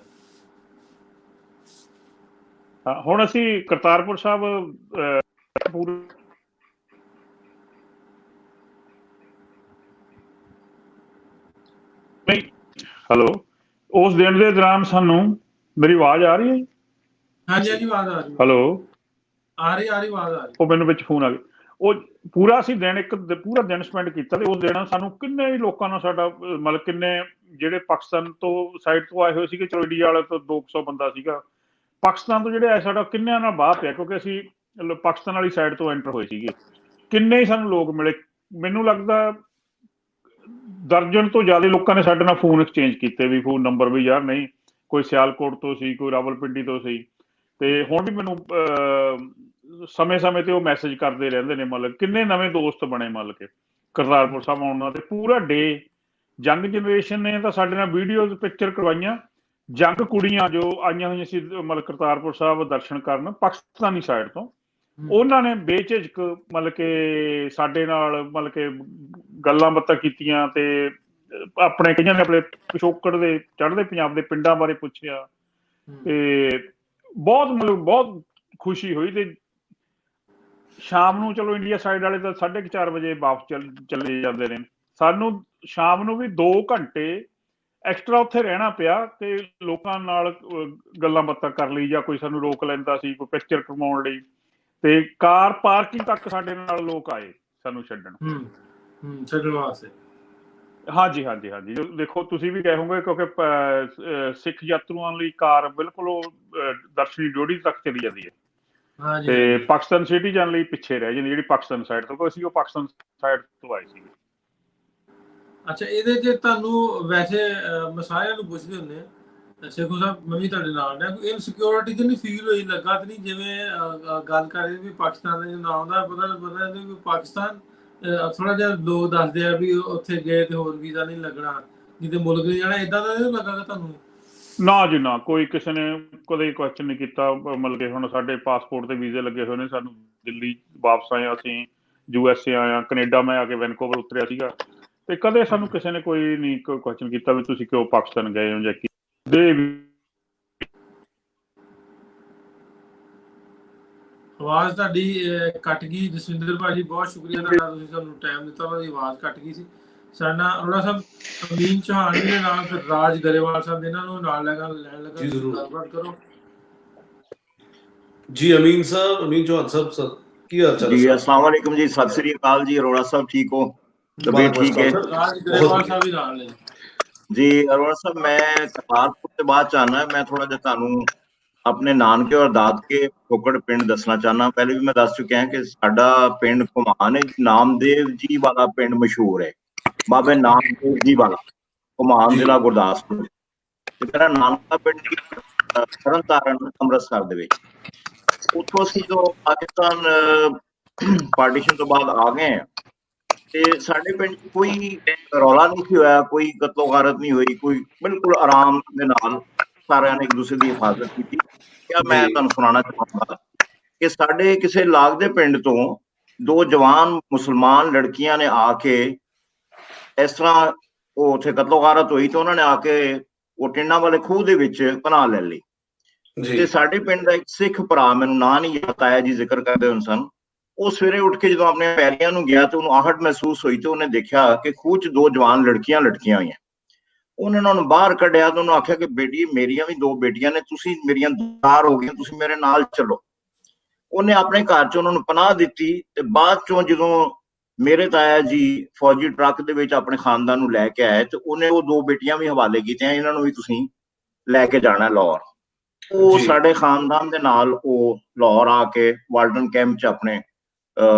ਹੁਣ ਅਸੀਂ ਕਰਤਾਰਪੁਰ ਸਾਹਿਬ ਹੈਲੋ, ਉਸ ਦਿਨ ਦੇ ਦੌਰਾਨ ਸਾਨੂੰ, ਮੇਰੀ ਆਵਾਜ਼ ਆ ਰਹੀ ਹੈ? ਹਾਂਜੀ ਆਵਾਜ਼ ਆ ਰਹੀ। ਹੈਲੋ, ਆ ਰਹੀ ਆਵਾਜ਼ ਆ ਰਹੀ। ਉਹ ਮੈਨੂੰ ਵਿੱਚ ਫੋਨ ਆ ਗਿਆ। ਉਹ ਪੂਰਾ ਅਸੀਂ ਦਿਨ, ਪੂਰਾ ਦਿਨ ਸਪੈਂਡ ਕੀਤਾ, ਤੇ ਉਸ ਦਿਨ ਸਾਨੂੰ ਕਿੰਨੇ ਹੀ ਲੋਕਾਂ ਨਾਲ ਸਾਡਾ ਮਤਲਬ ਕਿੰਨੇ ਜਿਹੜੇ ਪਾਕਿਸਤਾਨ ਤੋਂ ਸਾਈਡ ਤੋਂ ਆਏ ਹੋਏ ਸੀਗੇ, ਚਲੋ ਇੰਡੀਆ ਵਾਲੇ ਤੋਂ 200 ਬੰਦਾ ਸੀਗਾ, ਪਾਕਿਸਤਾਨ ਤੋਂ ਜਿਹੜੇ ਆਏ ਸਾਡਾ ਕਿੰਨਿਆਂ ਨਾਲ ਬਾਹ ਪਿਆ, ਕਿਉਂਕਿ ਅਸੀਂ ਪਾਕਿਸਤਾਨ ਵਾਲੀ ਸਾਈਡ ਤੋਂ ਐਂਟਰ ਹੋਏ ਸੀਗੇ। ਕਿੰਨੇ ਹੀ ਸਾਨੂੰ ਲੋਕ ਮਿਲੇ, ਮੈਨੂੰ ਲੱਗਦਾ ਦਰਜਨ ਤੋਂ ਜ਼ਿਆਦਾ ਲੋਕਾਂ ਨੇ ਸਾਡੇ ਨਾਲ ਫੋਨ ਐਕਸਚੇਂਜ ਕੀਤੇ, ਵੀ ਫੋਨ ਨੰਬਰ ਵੀ ਯਾਰ ਨਹੀਂ, ਕੋਈ ਸਿਆਲਕੋਟ ਤੋਂ ਸੀ, ਕੋਈ ਰਾਵਲਪਿੰਡੀ ਤੋਂ ਸੀ। ਤੇ ਹੁਣ ਵੀ ਮੈਨੂੰ ਸਮੇਂ-ਸਮੇਂ ਤੇ ਉਹ ਮੈਸੇਜ ਕਰਦੇ ਰਹਿੰਦੇ ਨੇ। ਮਤਲਬ ਕਿੰਨੇ ਨਵੇਂ ਦੋਸਤ ਬਣੇ ਮਤਲਬ ਕਿ ਕਰਤਾਰਪੁਰ ਸਾਹਿਬ ਆਉਣ ਨਾਲ। ਤੇ ਪੂਰਾ ਡੇ ਯੰਗ ਜਨਰੇਸ਼ਨ ਨੇ ਤਾਂ ਸਾਡੇ ਨਾਲ ਵੀਡੀਓਜ਼, ਪਿਕਚਰ ਕਰਵਾਈਆਂ। ਯੰਗ ਕੁੜੀਆਂ ਜੋ ਆਈਆਂ ਹੋਈਆਂ ਸੀ ਮਤਲਬ ਕਰਤਾਰਪੁਰ ਸਾਹਿਬ ਦਰਸ਼ਨ ਕਰਨ ਪਾਕਿਸਤਾਨੀ ਸਾਈਡ ਤੋਂ, ਉਹਨਾਂ ਨੇ ਬੇਝਿਜਕ ਮਤਲਬ ਕਿ ਸਾਡੇ ਨਾਲ ਮਤਲਬ ਕਿ ਗੱਲਾਂ ਬਾਤਾਂ ਕੀਤੀਆਂ ਤੇ ਆਪਣੇ ਕਈਆਂ ਨੇ ਆਪਣੇ ਪਿਛੋਕੜ ਦੇ ਚੜ੍ਹਦੇ ਪੰਜਾਬ ਦੇ ਪਿੰਡਾਂ ਬਾਰੇ ਪੁੱਛਿਆ ਤੇ ਬਹੁਤ ਮਤਲਬ ਬਹੁਤ ਖੁਸ਼ੀ ਹੋਈ। ਤੇ ਸ਼ਾਮ ਨੂੰ ਚਲੋ ਇੰਡੀਆ ਸਾਈਡ ਵਾਲੇ ਤਾਂ 4:30 ਵਜੇ ਵਾਪਸ ਚਲੇ ਜਾਂਦੇ ਨੇ, ਸਾਨੂੰ ਸ਼ਾਮ ਨੂੰ ਵੀ 2 ਘੰਟੇ ਐਕਸਟਰਾ ਉੱਥੇ ਰਹਿਣਾ ਪਿਆ ਤੇ ਲੋਕਾਂ ਨਾਲ ਗੱਲਾਂ ਬਾਤਾਂ ਕਰ ਲਈ ਜਾਂ ਕੋਈ ਸਾਨੂੰ ਰੋਕ ਲੈਂਦਾ ਸੀ ਕੋਈ ਪਿਕਚਰ ਕਰਵਾਉਣ ਲਈ, ਤੇ ਕਾਰ ਪਾਰਕਿੰਗ ਤੱਕ ਸਾਡੇ ਨਾਲ ਲੋਕ ਆਏ ਸਾਨੂੰ ਛੱਡਣ ਵਾਸਤੇ। ਹਾਂਜੀ ਹਾਂਜੀ ਹਾਂਜੀ, ਦੇਖੋ ਤੁਸੀਂ ਵੀ ਗਏ ਹੋਗੇ ਕਿਉਂਕਿ ਸਿੱਖ ਯਾਤਰੂਆਂ ਲਈ ਕਾਰ ਬਿਲਕੁਲ ਉਹ ਦਰਸ਼ਨੀ ਡਿਊਟੀ ਤੱਕ ਚਲੀ ਜਾਂਦੀ ਹੈ ਤੇ ਪਾਕਿਸਤਾਨ ਸਿਟੀਜ਼ਨ ਲਈ ਪਿੱਛੇ ਰਹਿ ਜਾਂਦੀ ਜਿਹੜੀ ਪਾਕਿਸਤਾਨ ਸਾਈਡ ਤੋਂ, ਅਸੀਂ ਉਹ ਪਾਕਿਸਤਾਨ ਸਾਈਡ ਤੋਂ ਆਏ ਸੀ। ਅੱਛਾ, ਇਹਦੇ 'ਚ ਤੁਹਾਨੂੰ ਵੈਸੇ ਮੈਂ ਸਾਰਿਆਂ ਨੂੰ ਪੁੱਛਦੇ ਹੁੰਦੇ ਆ, ਸ਼ੇਖੂ ਸਾਹਿਬ ਮੈਂ ਵੀ ਤੁਹਾਡੇ ਨਾਲ ਨੇ, ਕੋਈ ਇਨਸਿਕਿਉਰਿਟੀ ਤਾਂ ਨਹੀਂ ਫੀਲ ਹੋਈ, ਲੱਗਾ ਤਾਂ ਨਹੀਂ ਜਿਵੇਂ ਗੱਲ ਕਰ ਰਹੇ ਵੀ ਪਾਕਿਸਤਾਨ ਦਾ ਨਾਮ ਦਾ ਪਤਾ ਵੀ ਪਾਕਿਸਤਾਨ ਥੋੜਾ ਜਿਹਾ ਲੋਕ ਦੱਸਦੇ ਆ ਵੀ ਉੱਥੇ ਗਏ ਤੇ ਹੋਰ ਵੀਜ਼ਾ ਨਹੀਂ ਲੱਗਣਾ, ਕਿਤੇ ਮੁਲਕ ਨਹੀਂ ਜਾਣਾ, ਏਦਾਂ ਦਾ ਨਹੀਂ ਲੱਗਾ ਤੁਹਾਨੂੰ? ਨਾ ਜੀ ਨਾ, ਕੋਈ ਕਿਸੇ ਨੇ ਕਦੇ ਕੁਐਸਚਨ ਨਹੀਂ ਕੀਤਾ। ਮਤਲਬ ਕਿ ਹੁਣ ਸਾਡੇ ਪਾਸਪੋਰਟ ਤੇ ਵੀਜ਼ੇ ਲੱਗੇ ਹੋਏ ਨੇ, ਸਾਨੂੰ ਦਿੱਲੀ ਵਾਪਸ ਆਏ, ਅਸੀਂ USA ਆਏ, ਕੈਨੇਡਾ ਮੈਂ ਆ ਕੇ ਵੈਨਕੂਵਰ ਉਤਰਿਆ ਸੀਗਾ ਤੇ ਕਦੇ ਸਾਨੂੰ ਕਿਸੇ ਨੇ ਕੋਈ ਨਹੀਂ ਕੁਐਸਚਨ ਕੀਤਾ ਵੀ ਤੁਸੀਂ ਕਿਉਂ ਪਾਕਿਸਤਾਨ ਗਏ ਹੋ ਜਾਂ ਕੀ। ਆਵਾਜ਼ ਤੁਹਾਡੀ ਕੱਟ ਗਈ ਜਸਵਿੰਦਰ ਭਾਜੀ, ਬਹੁਤ ਸ਼ੁਕਰੀਆ ਤੁਹਾਡਾ, ਤੁਸੀਂ ਸਾਨੂੰ ਟਾਈਮ ਦਿੱਤਾ, ਉਹਦੀ ਆਵਾਜ਼ ਕੱਟ ਗਈ ਸੀ। ਸਾਡਾ ਅਰੋੜਾ ਸਾਹਿਬ ਅਮੀਨ ਚੌਹਾਨ ਜੀ ਦੇ ਨਾਲ, ਫਿਰ ਰਾਜ ਗਰੇਵਾਲ ਸਾਹਿਬ, ਇਹਨਾਂ ਨੂੰ ਨਾਲ ਲੈਣ ਲੱਗਾ, ਗੱਲਬਾਤ ਕਰੋ ਜੀ। ਅਮੀਨ ਸਾਹਿਬ, ਅਮੀਨ ਚੌਹਾਨ ਸਾਹਿਬ ਕੀ ਹਾਲ ਚਾਲ ਜੀ? अस्सलाम वालेकुम जी, सत श्री अकाल जी। अरोड़ा साहब ठीक हो? तबीयत ठीक है? ਰਾਜ ਗਰੇਵਾਲ ਸਾਹਿਬ ਵੀ ਨਾਲ ਨੇ जी। अरोड़ा साहब मैं करतारपुर से बात चाहना है, मैं थोड़ा जिहा तुहानू अपने नानके और दादके फोकड़ पिंड दसना चाहना। पहले भी मैं दस चुकिया कि साडा पिंड घुमान है, नामदेव जी वाला पिंड मशहूर है, बाबे नामदेव जी वाला, घुमान जिला गुरदासपुर। ते मेरा नानका पिंड तरन तारण अमृतसर दे विच। ਉੱਥੋਂ ਅਸੀਂ ਜਦੋਂ ਪਾਕਿਸਤਾਨ ਪਾਰਟੀਸ਼ਨ ਤੋਂ ਬਾਅਦ ਆ ਗਏ ਤੇ ਸਾਡੇ ਪਿੰਡ ਕੋਈ ਰੌਲਾ ਨਹੀਂ ਸੀ ਹੋਇਆ, ਕੋਈ ਕਤਲੋ ਗਾਰਤ ਨਹੀਂ ਹੋਈ, ਕੋਈ ਬਿਲਕੁਲ ਆਰਾਮ ਦੇ ਨਾਲ ਸਾਰਿਆਂ ਨੇ ਇੱਕ ਦੂਸਰੇ ਦੀ ਹਿਫਾਜ਼ਤ ਕੀਤੀ। ਕਿਆ ਮੈਂ ਤੁਹਾਨੂੰ ਸੁਣਾਉਣਾ ਚਾਹਾਂਗਾ ਕਿ ਸਾਡੇ ਕਿਸੇ ਲਾਗਦੇ ਪਿੰਡ ਤੋਂ 2 ਜਵਾਨ ਮੁਸਲਮਾਨ ਲੜਕੀਆਂ ਨੇ ਆ ਕੇ ਇਸ ਤਰ੍ਹਾਂ ਉਹ ਉੱਥੇ ਕਤਲੋ ਗਾਰਤ ਹੋਈ ਤੇ ਉਹਨਾਂ ਨੇ ਆ ਕੇ ਉਹ ਟਿੰਡਾਂ ਵਾਲੇ ਖੂਹ ਦੇ ਵਿੱਚ ਪਨਾਹ ਲੈ ਲਈ। ਤੇ ਸਾਡੇ ਪਿੰਡ ਦਾ ਇੱਕ ਸਿੱਖ ਭਰਾ, ਮੈਨੂੰ ਨਾਂ ਨਹੀਂ ਯਾਦ ਆਇਆ ਜੀ, ਜ਼ਿਕਰ ਕਰਦੇ ਹੁੰਦੇ ਸਨ, ਉਹ ਸਵੇਰੇ ਉੱਠ ਕੇ ਜਦੋਂ ਆਪਣੇ ਪੈਰੀਆਂ ਨੂੰ ਗਿਆ ਤੇ ਉਹਨੂੰ ਆਹਟ ਮਹਿਸੂਸ ਹੋਈ ਤੇ ਉਹਨੇ ਦੇਖਿਆ ਕਿ ਖੂਹ 'ਚ 2 ਜਵਾਨ ਲੜਕੀਆਂ ਲਟਕੀਆਂ ਹੋਈਆਂ। ਉਹਨੇ ਉਹਨਾਂ ਨੂੰ ਬਾਹਰ ਕੱਢਿਆ ਤੇ ਉਹਨੂੰ ਆਖਿਆ ਕਿ ਬੇਟੀ, ਮੇਰੀਆਂ ਵੀ 2 ਬੇਟੀਆਂ ਨੇ, ਤੁਸੀਂ ਮੇਰੀਆਂ ਦਾਰ ਹੋ ਗਈਆਂ, ਤੁਸੀਂ ਮੇਰੇ ਨਾਲ ਚੱਲੋ। ਉਹਨੇ ਆਪਣੇ ਘਰ 'ਚ ਉਹਨਾਂ ਨੂੰ ਪਨਾਹ ਦਿੱਤੀ ਤੇ ਬਾਅਦ ਚੋਂ ਜਦੋਂ ਮੇਰੇ ਤਾਇਆ ਜੀ ਫੌਜੀ ਟਰੱਕ ਦੇ ਵਿੱਚ ਆਪਣੇ ਖਾਨਦਾਨ ਨੂੰ ਲੈ ਕੇ ਆਏ ਤੇ ਉਹਨੇ ਉਹ 2 ਬੇਟੀਆਂ ਵੀ ਹਵਾਲੇ ਕੀਤੀਆਂ, ਇਹਨਾਂ ਨੂੰ ਵੀ ਤੁਸੀਂ ਲੈ ਕੇ ਜਾਣਾ ਲਾਹੌਰ। ਉਹ ਸਾਡੇ ਖਾਨਦਾਨ ਦੇ ਨਾਲ ਉਹ ਲਾਹੌਰ ਆ ਕੇ ਵਾਲਟਨ ਕੈਂਪ 'ਚ ਆਪਣੇ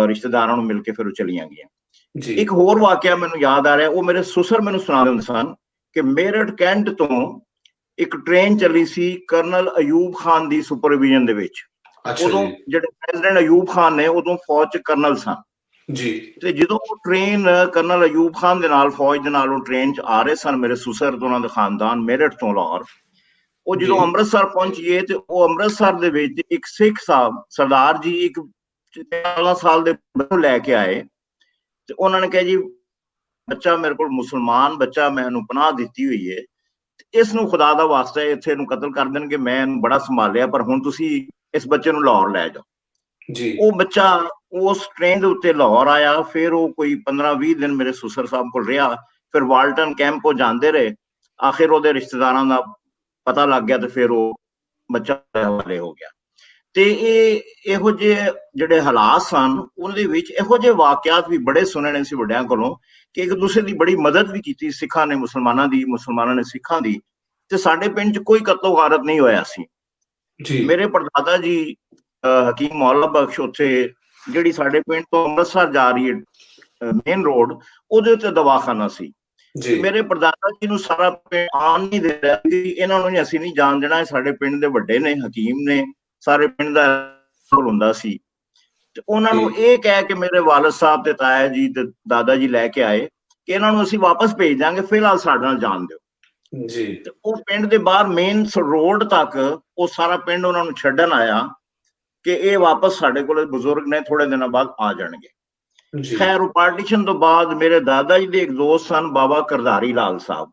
ਰਿਸ਼ਤੇਦਾਰਾਂ ਨੂੰ ਮਿਲ ਕੇ ਫਿਰ ਉਹ ਚਲੀਆਂ ਗਈਆਂ। ਇੱਕ ਹੋਰ ਵਾਕਿਆ ਮੈਨੂੰ ਯਾਦ ਆ ਰਿਹਾ, ਉਹ ਮੇਰੇ ਸੁਸਰ ਮੈਨੂੰ ਸੁਣਾਉਂਦੇ ਹੁੰਦੇ ਸਨ ਕਿ ਮੇਰਠ ਕੈਂਟ ਤੋਂ ਇੱਕ ਟ੍ਰੇਨ ਚੱਲੀ ਸੀ ਕਰਨਲ ਅਯੂਬ ਖਾਨ ਦੀ ਸੁਪਰਵਿਜ਼ਨ ਦੇ ਵਿੱਚ। ਉਦੋਂ ਜਿਹੜੇ ਪ੍ਰੈਜ਼ੀਡੈਂਟ ਅਯੂਬ ਖਾਨ ਨੇ ਉਦੋਂ ਫੌਜ 'ਚ ਕਰਨਲ ਸਨ ਜੀ। ਤੇ ਜਦੋਂ ਉਹ ਟ੍ਰੇਨ ਕਰਨਲ ਅਯੂਬ ਖਾਨ ਦੇ ਨਾਲ ਫੌਜ ਦੇ ਨਾਲ ਉਹ ਟ੍ਰੇਨ 'ਚ ਆ ਰਹੇ ਸਨ, ਮੇਰੇ ਸੁਸਰ ਤੇ ਉਹਨਾਂ ਦਾ ਖਾਨਦਾਨ ਮੇਰਠ ਤੋਂ ਲਾਹੌਰ, ਉਹ ਜਦੋਂ ਅੰਮ੍ਰਿਤਸਰ ਪਹੁੰਚੀਏ ਤੇ ਉਹ ਅੰਮ੍ਰਿਤਸਰ ਦੇ ਵਿੱਚ ਇੱਕ ਸਿੱਖ ਸਾਹਿਬ ਸਰਦਾਰ ਜੀ ਇੱਕ 14 ਸਾਲ ਦੇ ਲੈ ਕੇ ਆਏ ਤੇ ਉਹਨਾਂ ਨੇ ਕਿਹਾ ਜੀ ਬੱਚਾ ਮੇਰੇ ਕੋਲ ਮੁਸਲਮਾਨ ਬੱਚਾ, ਮੈਂ ਇਹਨੂੰ ਪਨਾਹ ਦਿੱਤੀ ਹੋਈ ਹੈ, ਇਸ ਨੂੰ ਖੁਦਾ ਦਾ ਵਾਸਤਾ ਇੱਥੇ ਇਹਨੂੰ ਕਤਲ ਕਰ ਦੇਣਗੇ, ਮੈਂ ਇਹਨੂੰ ਬੜਾ ਸੰਭਾਲਿਆ, ਪਰ ਹੁਣ ਤੁਸੀਂ ਇਸ ਬੱਚੇ ਨੂੰ ਲਾਹੌਰ ਲੈ ਜਾਓ ਜੀ। ਉਹ ਬੱਚਾ ਉਸ ਟ੍ਰੇਨ ਦੇ ਉੱਤੇ ਲਾਹੌਰ ਆਇਆ, ਫਿਰ ਉਹ ਕੋਈ 15-20 ਦਿਨ ਮੇਰੇ ਸੁਸਰ ਸਾਹਿਬ ਕੋਲ ਰਿਹਾ, ਫਿਰ ਵਾਲਟਨ ਕੈਂਪ ਉਹ ਜਾਂਦੇ ਰਹੇ, ਆਖਿਰ ਉਹਦੇ ਰਿਸ਼ਤੇਦਾਰਾਂ ਦਾ ਪਤਾ ਲੱਗ ਗਿਆ ਤੇ ਫਿਰ ਉਹ ਬੱਚਾ ਹਵਾਲੇ ਹੋ ਗਿਆ। ਤੇ ਇਹੋ ਜਿਹੇ ਜਿਹੜੇ ਹਾਲਾਤ ਸਨ ਉਹਦੇ ਵਿੱਚ ਇਹੋ ਜਿਹੇ ਵਾਕਿਆਤ ਵੀ ਬੜੇ ਸੁਣਨੇ ਸੀ ਵੱਡਿਆਂ ਕੋਲੋਂ ਕਿ ਇੱਕ ਦੂਸਰੇ ਦੀ ਬੜੀ ਮਦਦ ਵੀ ਕੀਤੀ, ਸਿੱਖਾਂ ਨੇ ਮੁਸਲਮਾਨਾਂ ਦੀ, ਮੁਸਲਮਾਨਾਂ ਨੇ ਸਿੱਖਾਂ ਦੀ, ਤੇ ਸਾਡੇ ਪਿੰਡ 'ਚ ਕੋਈ ਕਤਲੋ ਗਾਰਤ ਨਹੀਂ ਹੋਇਆ ਸੀ। ਮੇਰੇ ਪੜਦਾਦਾ ਜੀ ਹਕੀਮ ਮੌਲਾ ਬਖਸ਼, ਉੱਥੇ ਜਿਹੜੀ ਸਾਡੇ ਪਿੰਡ ਤੋਂ ਅੰਮ੍ਰਿਤਸਰ ਜਾ ਰਹੀ ਹੈ ਮੇਨ ਰੋਡ, ਉਹਦੇ ਉੱਤੇ ਦਵਾਖਾਨਾ ਸੀ। ਮੇਰੇ ਪੜਦਾਦਾ ਜੀ ਨੂੰ ਸਾਰਾ ਪਿੰਡ ਆਉਣ ਨਹੀਂ ਦੇ ਰਿਹਾ ਸੀ, ਇਹਨਾਂ ਨੂੰ ਅਸੀਂ ਨਹੀਂ ਜਾਣ ਦੇਣਾ, ਸਾਡੇ ਪਿੰਡ ਦੇ ਵੱਡੇ ਨੇ, ਹਕੀਮ ਨੇ, ਸਾਰੇ ਪਿੰਡ ਦਾ ਹੁੰਦਾ ਸੀ। ਤੇ ਉਹਨਾਂ ਨੂੰ ਇਹ ਕਹਿ ਕੇ ਮੇਰੇ ਵਾਲਦ ਸਾਹਿਬ ਤੇ ਤਾਇਆ ਜੀ ਤੇ ਦਾਦਾ ਜੀ ਲੈ ਕੇ ਆਏ ਕਿ ਇਹਨਾਂ ਨੂੰ ਅਸੀਂ ਵਾਪਸ ਭੇਜ ਦਾਂਗੇ, ਫਿਲਹਾਲ ਸਾਡੇ ਨਾਲ ਜਾਣ ਦਿਓ ਜੀ। ਤੇ ਉਹ ਪਿੰਡ ਦੇ ਬਾਹਰ ਮੇਨ ਰੋਡ ਤੱਕ ਉਹ ਸਾਰਾ ਪਿੰਡ ਉਹਨਾਂ ਨੂੰ ਛੱਡਣ ਆਇਆ ਕਿ ਇਹ ਵਾਪਸ ਸਾਡੇ ਕੋਲ ਬਜ਼ੁਰਗ ਨੇ ਥੋੜੇ ਦਿਨਾਂ ਬਾਅਦ ਆ ਜਾਣਗੇ। ਜੀ ਖੈਰ ਉਹ ਪਾਰਟੀਸ਼ਨ ਤੋਂ ਬਾਅਦ ਮੇਰੇ ਦਾਦਾ ਜੀ ਦੇ ਇੱਕ ਦੋਸਤ ਸਨ ਬਾਬਾ ਕਰਦਾਰੀ ਲਾਲ ਸਾਹਿਬ,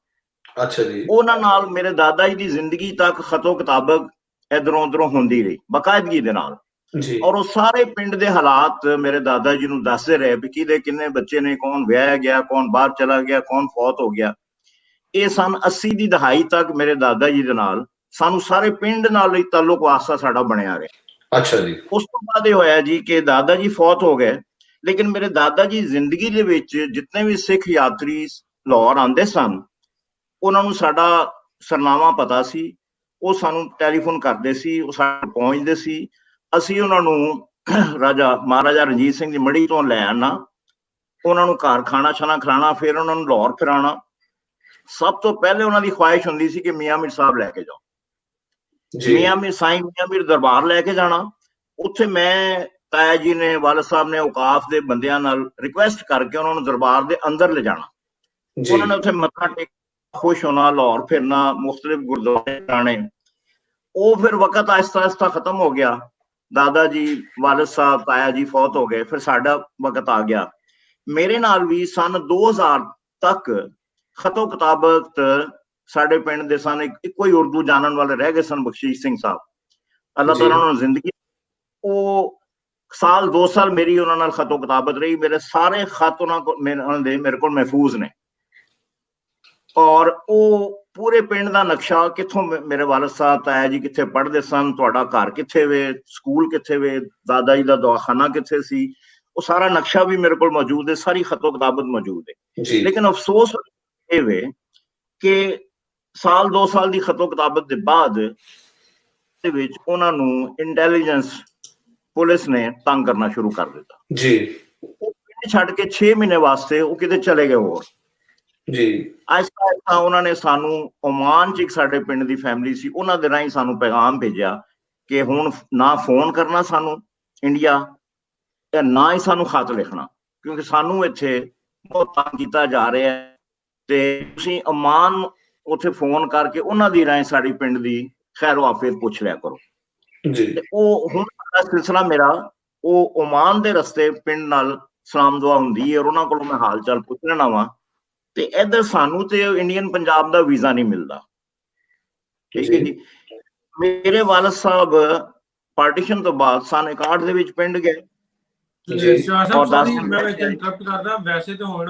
ਅੱਛਾ ਜੀ ਉਹਨਾਂ ਨਾਲ ਮੇਰੇ ਦਾਦਾ ਜੀ ਦੀ ਜ਼ਿੰਦਗੀ ਤੱਕ ਖਤੋ ਕਿਤਾਬਤ ਇਧਰੋਂ ਉਧਰੋਂ ਹੁੰਦੀ ਰਹੀ ਬਾਕਾਇਦਗੀ ਦੇ ਨਾਲ। ਜੀ ਔਰ ਉਹ ਸਾਰੇ ਪਿੰਡ ਦੇ ਹਾਲਾਤ ਮੇਰੇ ਦਾਦਾ ਜੀ ਨੂੰ ਦੱਸਦੇ ਰਹੇ ਵੀ ਕਿਹਦੇ ਕਿੰਨੇ ਬੱਚੇ ਨੇ, ਕੌਣ ਵਿਆਹਿਆ ਗਿਆ, ਕੌਣ ਬਾਹਰ ਚਲਾ ਗਿਆ, ਕੌਣ ਫੌਤ ਹੋ ਗਿਆ। ਇਹ ਸਨ 80 ਦੀ ਦਹਾਈ ਤੱਕ ਮੇਰੇ ਦਾਦਾ ਜੀ ਦੇ ਨਾਲ ਸਾਨੂੰ ਸਾਰੇ ਪਿੰਡ ਨਾਲ ਹੀ ਤਾਲੁਕ ਵਾਸਤਾ ਸਾਡਾ ਬਣਿਆ ਰਿਹਾ। ਅੱਛਾ ਜੀ ਉਸ ਤੋਂ ਬਾਅਦ ਇਹ ਹੋਇਆ ਜੀ ਕਿ ਦਾਦਾ ਜੀ ਫੌਤ ਹੋ ਗਏ, ਲੇਕਿਨ ਮੇਰੇ ਦਾਦਾ ਜੀ ਜ਼ਿੰਦਗੀ ਦੇ ਵਿੱਚ ਜਿੰਨੇ ਵੀ ਸਿੱਖ ਯਾਤਰੀ ਲਾਹੌਰ ਆਉਂਦੇ ਸਨ ਉਹਨਾਂ ਨੂੰ ਸਾਡਾ ਸਰਨਾਮਾ ਪਤਾ ਸੀ, ਉਹ ਸਾਨੂੰ ਟੈਲੀਫੋਨ ਕਰਦੇ ਸੀ, ਉਹ ਸਾਡੇ ਪਹੁੰਚਦੇ ਸੀ। ਅਸੀਂ ਉਹਨਾਂ ਨੂੰ ਮਹਾਰਾਜਾ ਰਣਜੀਤ ਸਿੰਘ ਦੀ ਮੜੀ ਤੋਂ ਲੈ ਆਣਾ, ਉਹਨਾਂ ਨੂੰ ਘਰ ਖਾਣਾ ਛਾਣਾ ਖਿਲਾਣਾ, ਫਿਰ ਉਹਨਾਂ ਨੂੰ ਲਾਹੌਰ ਫਿਰਾਣਾ। ਸਭ ਤੋਂ ਪਹਿਲੇ ਉਹਨਾਂ ਦੀ ਖੁਆਇਸ਼ ਹੁੰਦੀ ਸੀ ਕਿ ਮੀਆਂ ਮੀਰ ਸਾਹਿਬ ਲੈ ਕੇ ਜਾਓ, ਮੀਆਂ ਮੀਰ ਦਰਬਾਰ ਲੈ ਕੇ ਜਾਣਾ। ਉੱਥੇ ਮੈਂ ਤਾਇਆ ਜੀ ਨੇ, ਵਾਲਦ ਸਾਹਿਬ ਨੇ ਔਕਾਫ ਦੇ ਬੰਦਿਆਂ ਨਾਲ ਰਿਕੁਐਸਟ ਕਰਕੇ ਉਹਨਾਂ ਨੂੰ ਦਰਬਾਰ ਦੇ ਅੰਦਰ ਲਿਜਾਣਾ। ਉਹਨਾਂ ਨੇ ਉੱਥੇ ਮੱਥਾ ਟੇਕ ਖੁਸ਼ ਹੋਣਾ, ਲਾਹੌਰ ਫਿਰਨਾ, ਮੁਖਤਲਿਫ ਗੁਰਦੁਆਰੇ ਜਾਣੇ। ਉਹ ਫਿਰ ਵਕਤ ਆਹਿਸਤਾ ਆਹਿਸਤਾ ਖਤਮ ਹੋ ਗਿਆ। ਦਾਦਾ ਜੀ, ਵਾਲਦ ਸਾਹਿਬ, ਤਾਇਆ ਜੀ ਫੌਤ ਹੋ ਗਏ, ਫਿਰ ਸਾਡਾ ਵਕਤ ਆ ਗਿਆ। ਮੇਰੇ ਨਾਲ ਵੀ ਸਨ 2000 ਤੱਕ ਖਤੋ ਕਿਤਾਬਤ ਸਾਡੇ ਪਿੰਡ ਦੇ ਸਨ, ਇੱਕੋ ਹੀ ਉਰਦੂ ਜਾਣਨ ਵਾਲੇ ਰਹਿ ਗਏ ਸਨ, ਬਖਸ਼ੀਸ਼ ਸਿੰਘ ਸਾਹਿਬ, ਅੱਲਾਹ ਤਾਲਾ ਉਹਨਾਂ ਨੂੰ ਜ਼ਿੰਦਗੀ। ਉਹ ਸਾਲ 2 ਸਾਲ ਮੇਰੀ ਉਹਨਾਂ ਨਾਲ ਖਤੋ ਕਿਤਾਬਤ ਰਹੀ। ਮੇਰੇ ਸਾਰੇ ਖਤ ਉਹਨਾਂ ਕੋਲ ਮਹਿਫੂਜ਼ ਨੇ। ਔਰ ਉਹ ਪੂਰੇ ਪਿੰਡ ਦਾ ਨਕਸ਼ਾ, ਕਿੱਥੋਂ ਮੇਰੇ ਵਾਲਦ ਸਾਹਿਬ, ਤਾਇਆ ਜੀ ਕਿੱਥੇ ਪੜ੍ਹਦੇ ਸਨ, ਤੁਹਾਡਾ ਘਰ ਕਿੱਥੇ ਵੇ, ਸਕੂਲ ਕਿੱਥੇ ਵੇ, ਦਾਦਾ ਜੀ ਦਾ ਦਵਾਖਾਨਾ ਕਿੱਥੇ ਸੀ, ਉਹ ਸਾਰਾ ਨਕਸ਼ਾ ਵੀ ਮੇਰੇ ਕੋਲ ਮੌਜੂਦ ਹੈ, ਸਾਰੀ ਖਤੋ ਕਿਤਾਬਤ ਮੌਜੂਦ ਹੈ। ਲੇਕਿਨ ਅਫਸੋਸ ਇਹ ਵੇ ਕਿ ਸਾਲ 2 ਸਾਲ ਦੀ ਖਤੋ ਕਿਤਾਬਤ ਦੇ ਬਾਅਦ ਦੇ ਵਿੱਚ ਉਹਨਾਂ ਨੂੰ ਇੰਟੈਲੀਜੈਂਸ ਪੁਲਿਸ ਨੇ ਤੰਗ ਕਰਨਾ ਸ਼ੁਰੂ ਕਰ ਦਿੱਤਾ ਜੀ। ਉਹ ਪਿੰਡ ਛੱਡ ਕੇ 6 ਮਹੀਨੇ ਵਾਸਤੇ ਉਹ ਕਿਤੇ ਚਲੇ ਗਏ ਹੋਰ ਜੀ। ਆਹਿਸਤਾ ਆਹਿਸਤਾ ਉਹਨਾਂ ਨੇ ਸਾਨੂੰ ਓਮਾਨ ਚ ਇੱਕ ਸਾਡੇ ਪਿੰਡ ਦੀ ਫੈਮਿਲੀ ਸੀ, ਉਹਨਾਂ ਦੇ ਰਾਹੀਂ ਸਾਨੂੰ ਪੈਗਾਮ ਭੇਜਿਆ ਕਿ ਹੁਣ ਨਾ ਫੋਨ ਕਰਨਾ ਸਾਨੂੰ ਇੰਡੀਆ, ਤੇ ਨਾ ਹੀ ਸਾਨੂੰ ਖਤ ਲਿਖਣਾ, ਕਿਉਂਕਿ ਸਾਨੂੰ ਇੱਥੇ ਬਹੁਤ ਤੰਗ ਕੀਤਾ ਜਾ ਰਿਹਾ ਹੈ, ਤੇ ਤੁਸੀਂ ਓਮਾਨ ਉੱਥੇ ਫੋਨ ਕਰਕੇ ਉਹਨਾਂ ਦੀ ਰਾਹੀਂ ਸਾਡੀ ਪਿੰਡ ਦੀ ਖੈਰ ਵਾਫੀਅਤ ਪੁੱਛ ਲਿਆ ਕਰੋ। ਜੀ ਉਹ ਹੁਣ ਸਿਲਸਿਲਾ ਮੇਰਾ ਉਹ ਓਮਾਨ ਦੇ ਰਸਤੇ ਪਿੰਡ ਨਾਲ ਸਲਾਮ ਦੁਆ ਹੁੰਦੀ ਹੈ, ਔਰ ਉਹਨਾਂ ਕੋਲੋਂ ਮੈਂ ਹਾਲ ਚਾਲ ਪੁੱਛ ਲੈਣਾ ਵਾ। ਤੇ ਇੱਧਰ ਸਾਨੂੰ ਤੇ ਇੰਡੀਅਨ ਪੰਜਾਬ ਦਾ ਵੀਜ਼ਾ ਨਹੀਂ ਮਿਲਦਾ, ਠੀਕ ਹੈ ਜੀ। ਮੇਰੇ ਵਾਲਦ ਸਾਹਿਬ ਪਾਰਟੀਸ਼ਨ ਤੋਂ ਬਾਅਦ ਸਨ 61 ਦੇ ਵਿੱਚ ਪਿੰਡ ਗਏ। ਮੈਂ ਇੰਟਰਪਟ ਕਰਦਾ, ਵੈਸੇ ਤਾਂ ਹੁਣ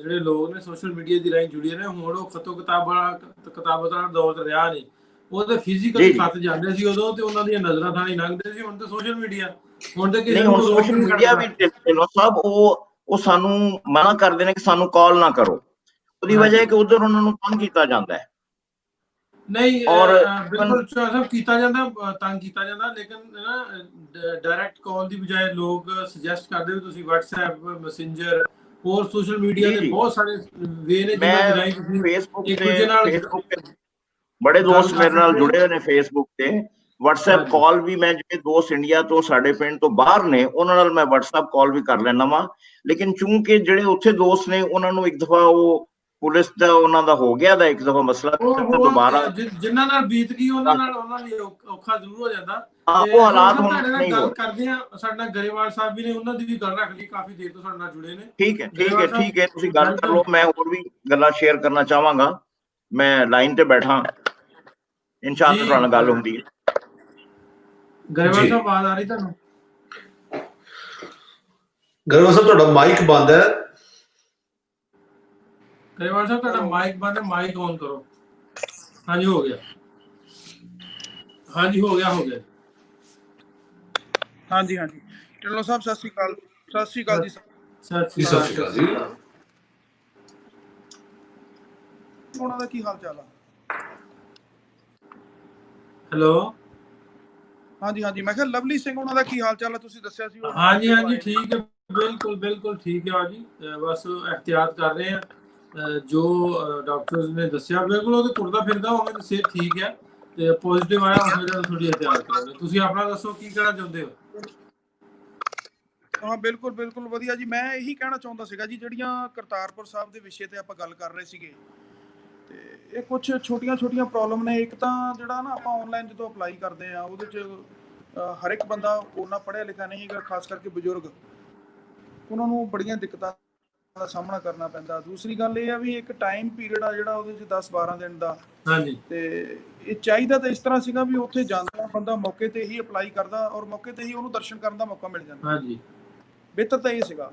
ਜਿਹੜੇ ਲੋਕ ਨੇ ਸੋਸ਼ਲ ਮੀਡੀਆ ਦੀ ਰਾਹੀਂ ਜੁੜੇ ਨੇ, ਹੁਣ ਉਹ ਖਤੋ ਕਿਤਾਬਤ ਵਾਲਾ ਦੌਰ ਰਿਹਾ ਨਹੀਂ। ਉਹ ਤਾਂ ਫਿਜ਼ੀਕਲੀ ਖਤ ਜਾਂਦੇ ਸੀ ਉਦੋਂ, ਤੇ ਉਹਨਾਂ ਦੀਆਂ ਨਜ਼ਰਾਂ ਥਾਣੀ ਲੰਘਦੇ ਸੀ। ਹੁਣ ਤਾਂ ਸੋਸ਼ਲ ਮੀਡੀਆ, ਹੁਣ ਤਾਂ ਕਿਸੇ ਨੂੰ ਸੋਸ਼ਲ ਮੀਡੀਆ ਵੀ ਸਾਹਿਬ ਉਹ ਸਾਨੂੰ ਮਨਾ ਕਰਦੇ ਨੇ ਕਿ ਸਾਨੂੰ ਕਾਲ ਨਾ ਕਰੋ। ਉਹਦੀ ਵਜ੍ਹਾ ਹੈ ਕਿ ਉਧਰ ਉਹਨਾਂ ਨੂੰ ਤੰਗ ਕੀਤਾ ਜਾਂਦਾ ਹੈ। ਨਹੀਂ, ਔਰ ਬਿਲਕੁਲ ਸਭ ਕੀਤਾ ਜਾਂਦਾ, ਤੰਗ ਕੀਤਾ ਜਾਂਦਾ, ਲੇਕਿਨ ਡਾਇਰੈਕਟ ਕਾਲ ਦੀ ਬਜਾਏ ਲੋਕ ਸੁਜੈਸਟ ਕਰਦੇ ਹੋ ਤੁਸੀਂ WhatsApp, ਮੈਸੇਂਜਰ, ਹੋਰ ਸੋਸ਼ਲ ਮੀਡੀਆ ਦੇ ਬਹੁਤ ਸਾਰੇ ਵੇ ਨੇ ਜਿਨ੍ਹਾਂ ਦੇ ਰਾਹੀਂ ਤੁਸੀਂ ਫੇਸਬੁੱਕ ਇੱਕ ਦੂਜੇ ਨਾਲ ਬੜੇ ਦੋਸਤ ਮੇਰੇ ਨਾਲ ਜੁੜੇ ਹੋਏ ਨੇ ਫੇਸਬੁੱਕ ਤੇ। WhatsApp ਕਾਲ ਵੀ ਮੈਂ ਜਿਹੜੇ ਦੋਸਤ ਇੰਡੀਆ ਤੋਂ ਸਾਡੇ ਪਿੰਡ ਤੋਂ ਬਾਹਰ ਨੇ ਉਹਨਾਂ ਨਾਲ ਮੈਂ WhatsApp ਕਾਲ ਵੀ ਕਰ ਲੈਣਾ ਵਾ। ਲੇਕਿਨ ਚੂੰਕਿ ਜਿਹੜੇ ਉੱਥੇ ਦੋਸਤ ਨੇ ਉਹਨਾਂ ਨੂੰ ਇੱਕ ਦਫਾ ਉਹ ਪੁਲਿਸ ਦਾ ਉਹਨਾਂ ਦਾ ਹੋ ਗਿਆ ਦਾ ਇੱਕ ਦਫਾ ਮਸਲਾ, ਦੁਬਾਰਾ ਜਿਨ੍ਹਾਂ ਨਾਲ ਬੀਤ ਗਈ ਉਹਨਾਂ ਲਈ ਔਖਾ ਜ਼ਰੂਰ ਹੋ ਜਾਂਦਾ। ਉਹ ਹਾਲਾਤ ਹੁਣ ਨਹੀਂ ਗੱਲ ਕਰਦੇ ਆ, ਸਾਡੇ ਨਾਲ ਗਰੇਵਾਲ ਸਾਹਿਬ ਵੀ ਨੇ, ਉਹਨਾਂ ਦੀ ਵੀ ਗੱਲ ਰੱਖ ਲਈ, ਕਾਫੀ ਦੇਰ ਤੋਂ ਸਾਡੇ ਨਾਲ ਜੁੜੇ ਨੇ। ਠੀਕ ਹੈ ਤੁਸੀਂ ਗੱਲ ਕਰ ਲਓ, ਮੈਂ ਹੋਰ ਵੀ ਗੱਲਾਂ ਸ਼ੇਅਰ ਕਰਨਾ ਚਾਹਾਂਗਾ। ਮੈਂ ਲਾਈਨ ਤੇ ਬੈਠਾ, ਇਨਸ਼ਾਅੱਲਾ ਤੁਹਾਡੇ ਨਾਲ ਗੱਲ ਹੁੰਦੀ ਹੈ। ਗਰੇਵਾਲ ਸਾਹਿਬ ਆਵਾਜ਼ ਆ ਰਹੀ ਤੁਹਾਨੂੰ? ਗਰੇਵਾਲ ਸਾਹਿਬ ਤੁਹਾਡਾ ਮਾਈਕ ਬੰਦ ਹੈ। ਗਰੇਵਾਲ ਸਾਹਿਬ ਤੁਹਾਡਾ ਮਾਈਕ ਬੰਦ ਹੈ, ਮਾਈਕ ਔਨ ਕਰੋ। ਹਾਂਜੀ ਹੋ ਗਿਆ, ਹਾਂਜੀ ਹੋ ਗਿਆ। ਹਾਂਜੀ ਢਿੱਲੋਂ ਸਾਹਿਬ ਸਤਿ ਸ਼੍ਰੀ ਅਕਾਲ। ਸਤਿ ਸ਼੍ਰੀ ਅਕਾਲ ਜੀ। ਸਤਿ ਸ਼੍ਰੀ ਅਕਾਲ ਜੀ। ਉਹਨਾਂ ਦਾ ਕੀ ਹਾਲ ਚਾਲ ਆ? ਹੈਲੋ, ਹਾਂਜੀ ਮੈਂ ਕਿਹਾ ਲਵਲੀ ਸਿੰਘ ਉਹਨਾਂ ਦਾ ਕੀ ਹਾਲ ਚਾਲ ਆ? ਤੁਸੀਂ ਦੱਸਿਆ ਸੀ। ਹਾਂਜੀ ਠੀਕ ਹੈ, ਬਿਲਕੁਲ ਠੀਕ ਹੈ ਜੀ। ਬਸ ਇਹਤਿਆਤ ਕਰ ਰਹੇ ਆ, ਜੋ ਡਾਕਟਰਸ ਨੇ ਦੱਸਿਆ ਬਿਲਕੁਲ ਉਹ ਤੁਰਦਾ ਫਿਰਦਾ ਹੋਵੇ ਤਾਂ ਸਿਹਤ ਠੀਕ ਹੈ, ਤੇ ਪੋਜ਼ਿਟਿਵ ਆਇਆ ਉਸ ਵੇਲੇ ਥੋੜੀ ਇਹਤਿਆਤ ਕਰਾਂਗੇ। ਤੁਸੀਂ ਆਪਣਾ ਦੱਸੋ ਕੀ ਕਹਿਣਾ ਚਾਹੁੰਦੇ ਹੋ? ਹਾਂ ਬਿਲਕੁਲ ਵਧੀਆ ਜੀ। ਮੈਂ ਇਹੀ ਕਹਿਣਾ ਚਾਹੁੰਦਾ ਸੀਗਾ ਜੀ, ਜਿਹੜੀਆਂ ਕਰਤਾਰਪੁਰ ਸਾਹਿਬ ਦੇ ਵਿਸ਼ੇ ਤੇ ਆਪਾਂ ਗੱਲ ਕਰ ਰਹੇ ਸੀਗੇ, ਤੇ ਇਹ ਕੁਝ ਛੋਟੀਆਂ ਪ੍ਰੋਬਲਮ ਨੇ। ਇੱਕ ਤਾਂ ਜਿਹੜਾ ਨਾ ਆਪਾਂ ਆਨਲਾਈਨ ਜਦੋਂ ਅਪਲਾਈ ਕਰਦੇ ਆ ਉਹਦੇ ਚ ਹਰ ਇੱਕ ਬੰਦਾ ਉਹਨਾਂ ਪੜ੍ਹਿਆ ਲਿਖਿਆ ਨਹੀਂ ਹੈਗਾ, ਖਾਸ ਕਰਕੇ ਬਜ਼ੁਰਗ, ਉਹਨਾਂ ਨੂੰ ਬੜੀਆਂ ਦਿੱਕਤਾਂ ਦਾ ਸਾਹਮਣਾ ਕਰਨਾ ਪੈਂਦਾ। ਦੂਸਰੀ ਗੱਲ ਇਹ ਆ ਵੀ ਇੱਕ ਟਾਈਮ ਪੀਰੀਅਡ ਆ ਜਿਹੜਾ ਉਹਦੇ 'ਚ 10-12 ਦਿਨ ਦਾ, ਹਾਂਜੀ, ਤੇ ਇਹ ਚਾਹੀਦਾ ਤਾਂ ਇਸ ਤਰ੍ਹਾਂ ਸੀਗਾ ਵੀ ਉੱਥੇ ਜਾਂਦਾ ਬੰਦਾ ਮੌਕੇ ਤੇ ਹੀ ਅਪਲਾਈ ਕਰਦਾ ਔਰ ਮੌਕੇ ਤੇ ਹੀ ਉਹਨੂੰ ਦਰਸ਼ਨ ਕਰਨ ਦਾ ਮੌਕਾ ਮਿਲ ਜਾਂਦਾ। ਹਾਂਜੀ, ਬਿਹਤਰ ਤਾਂ ਇਹ ਸੀਗਾ।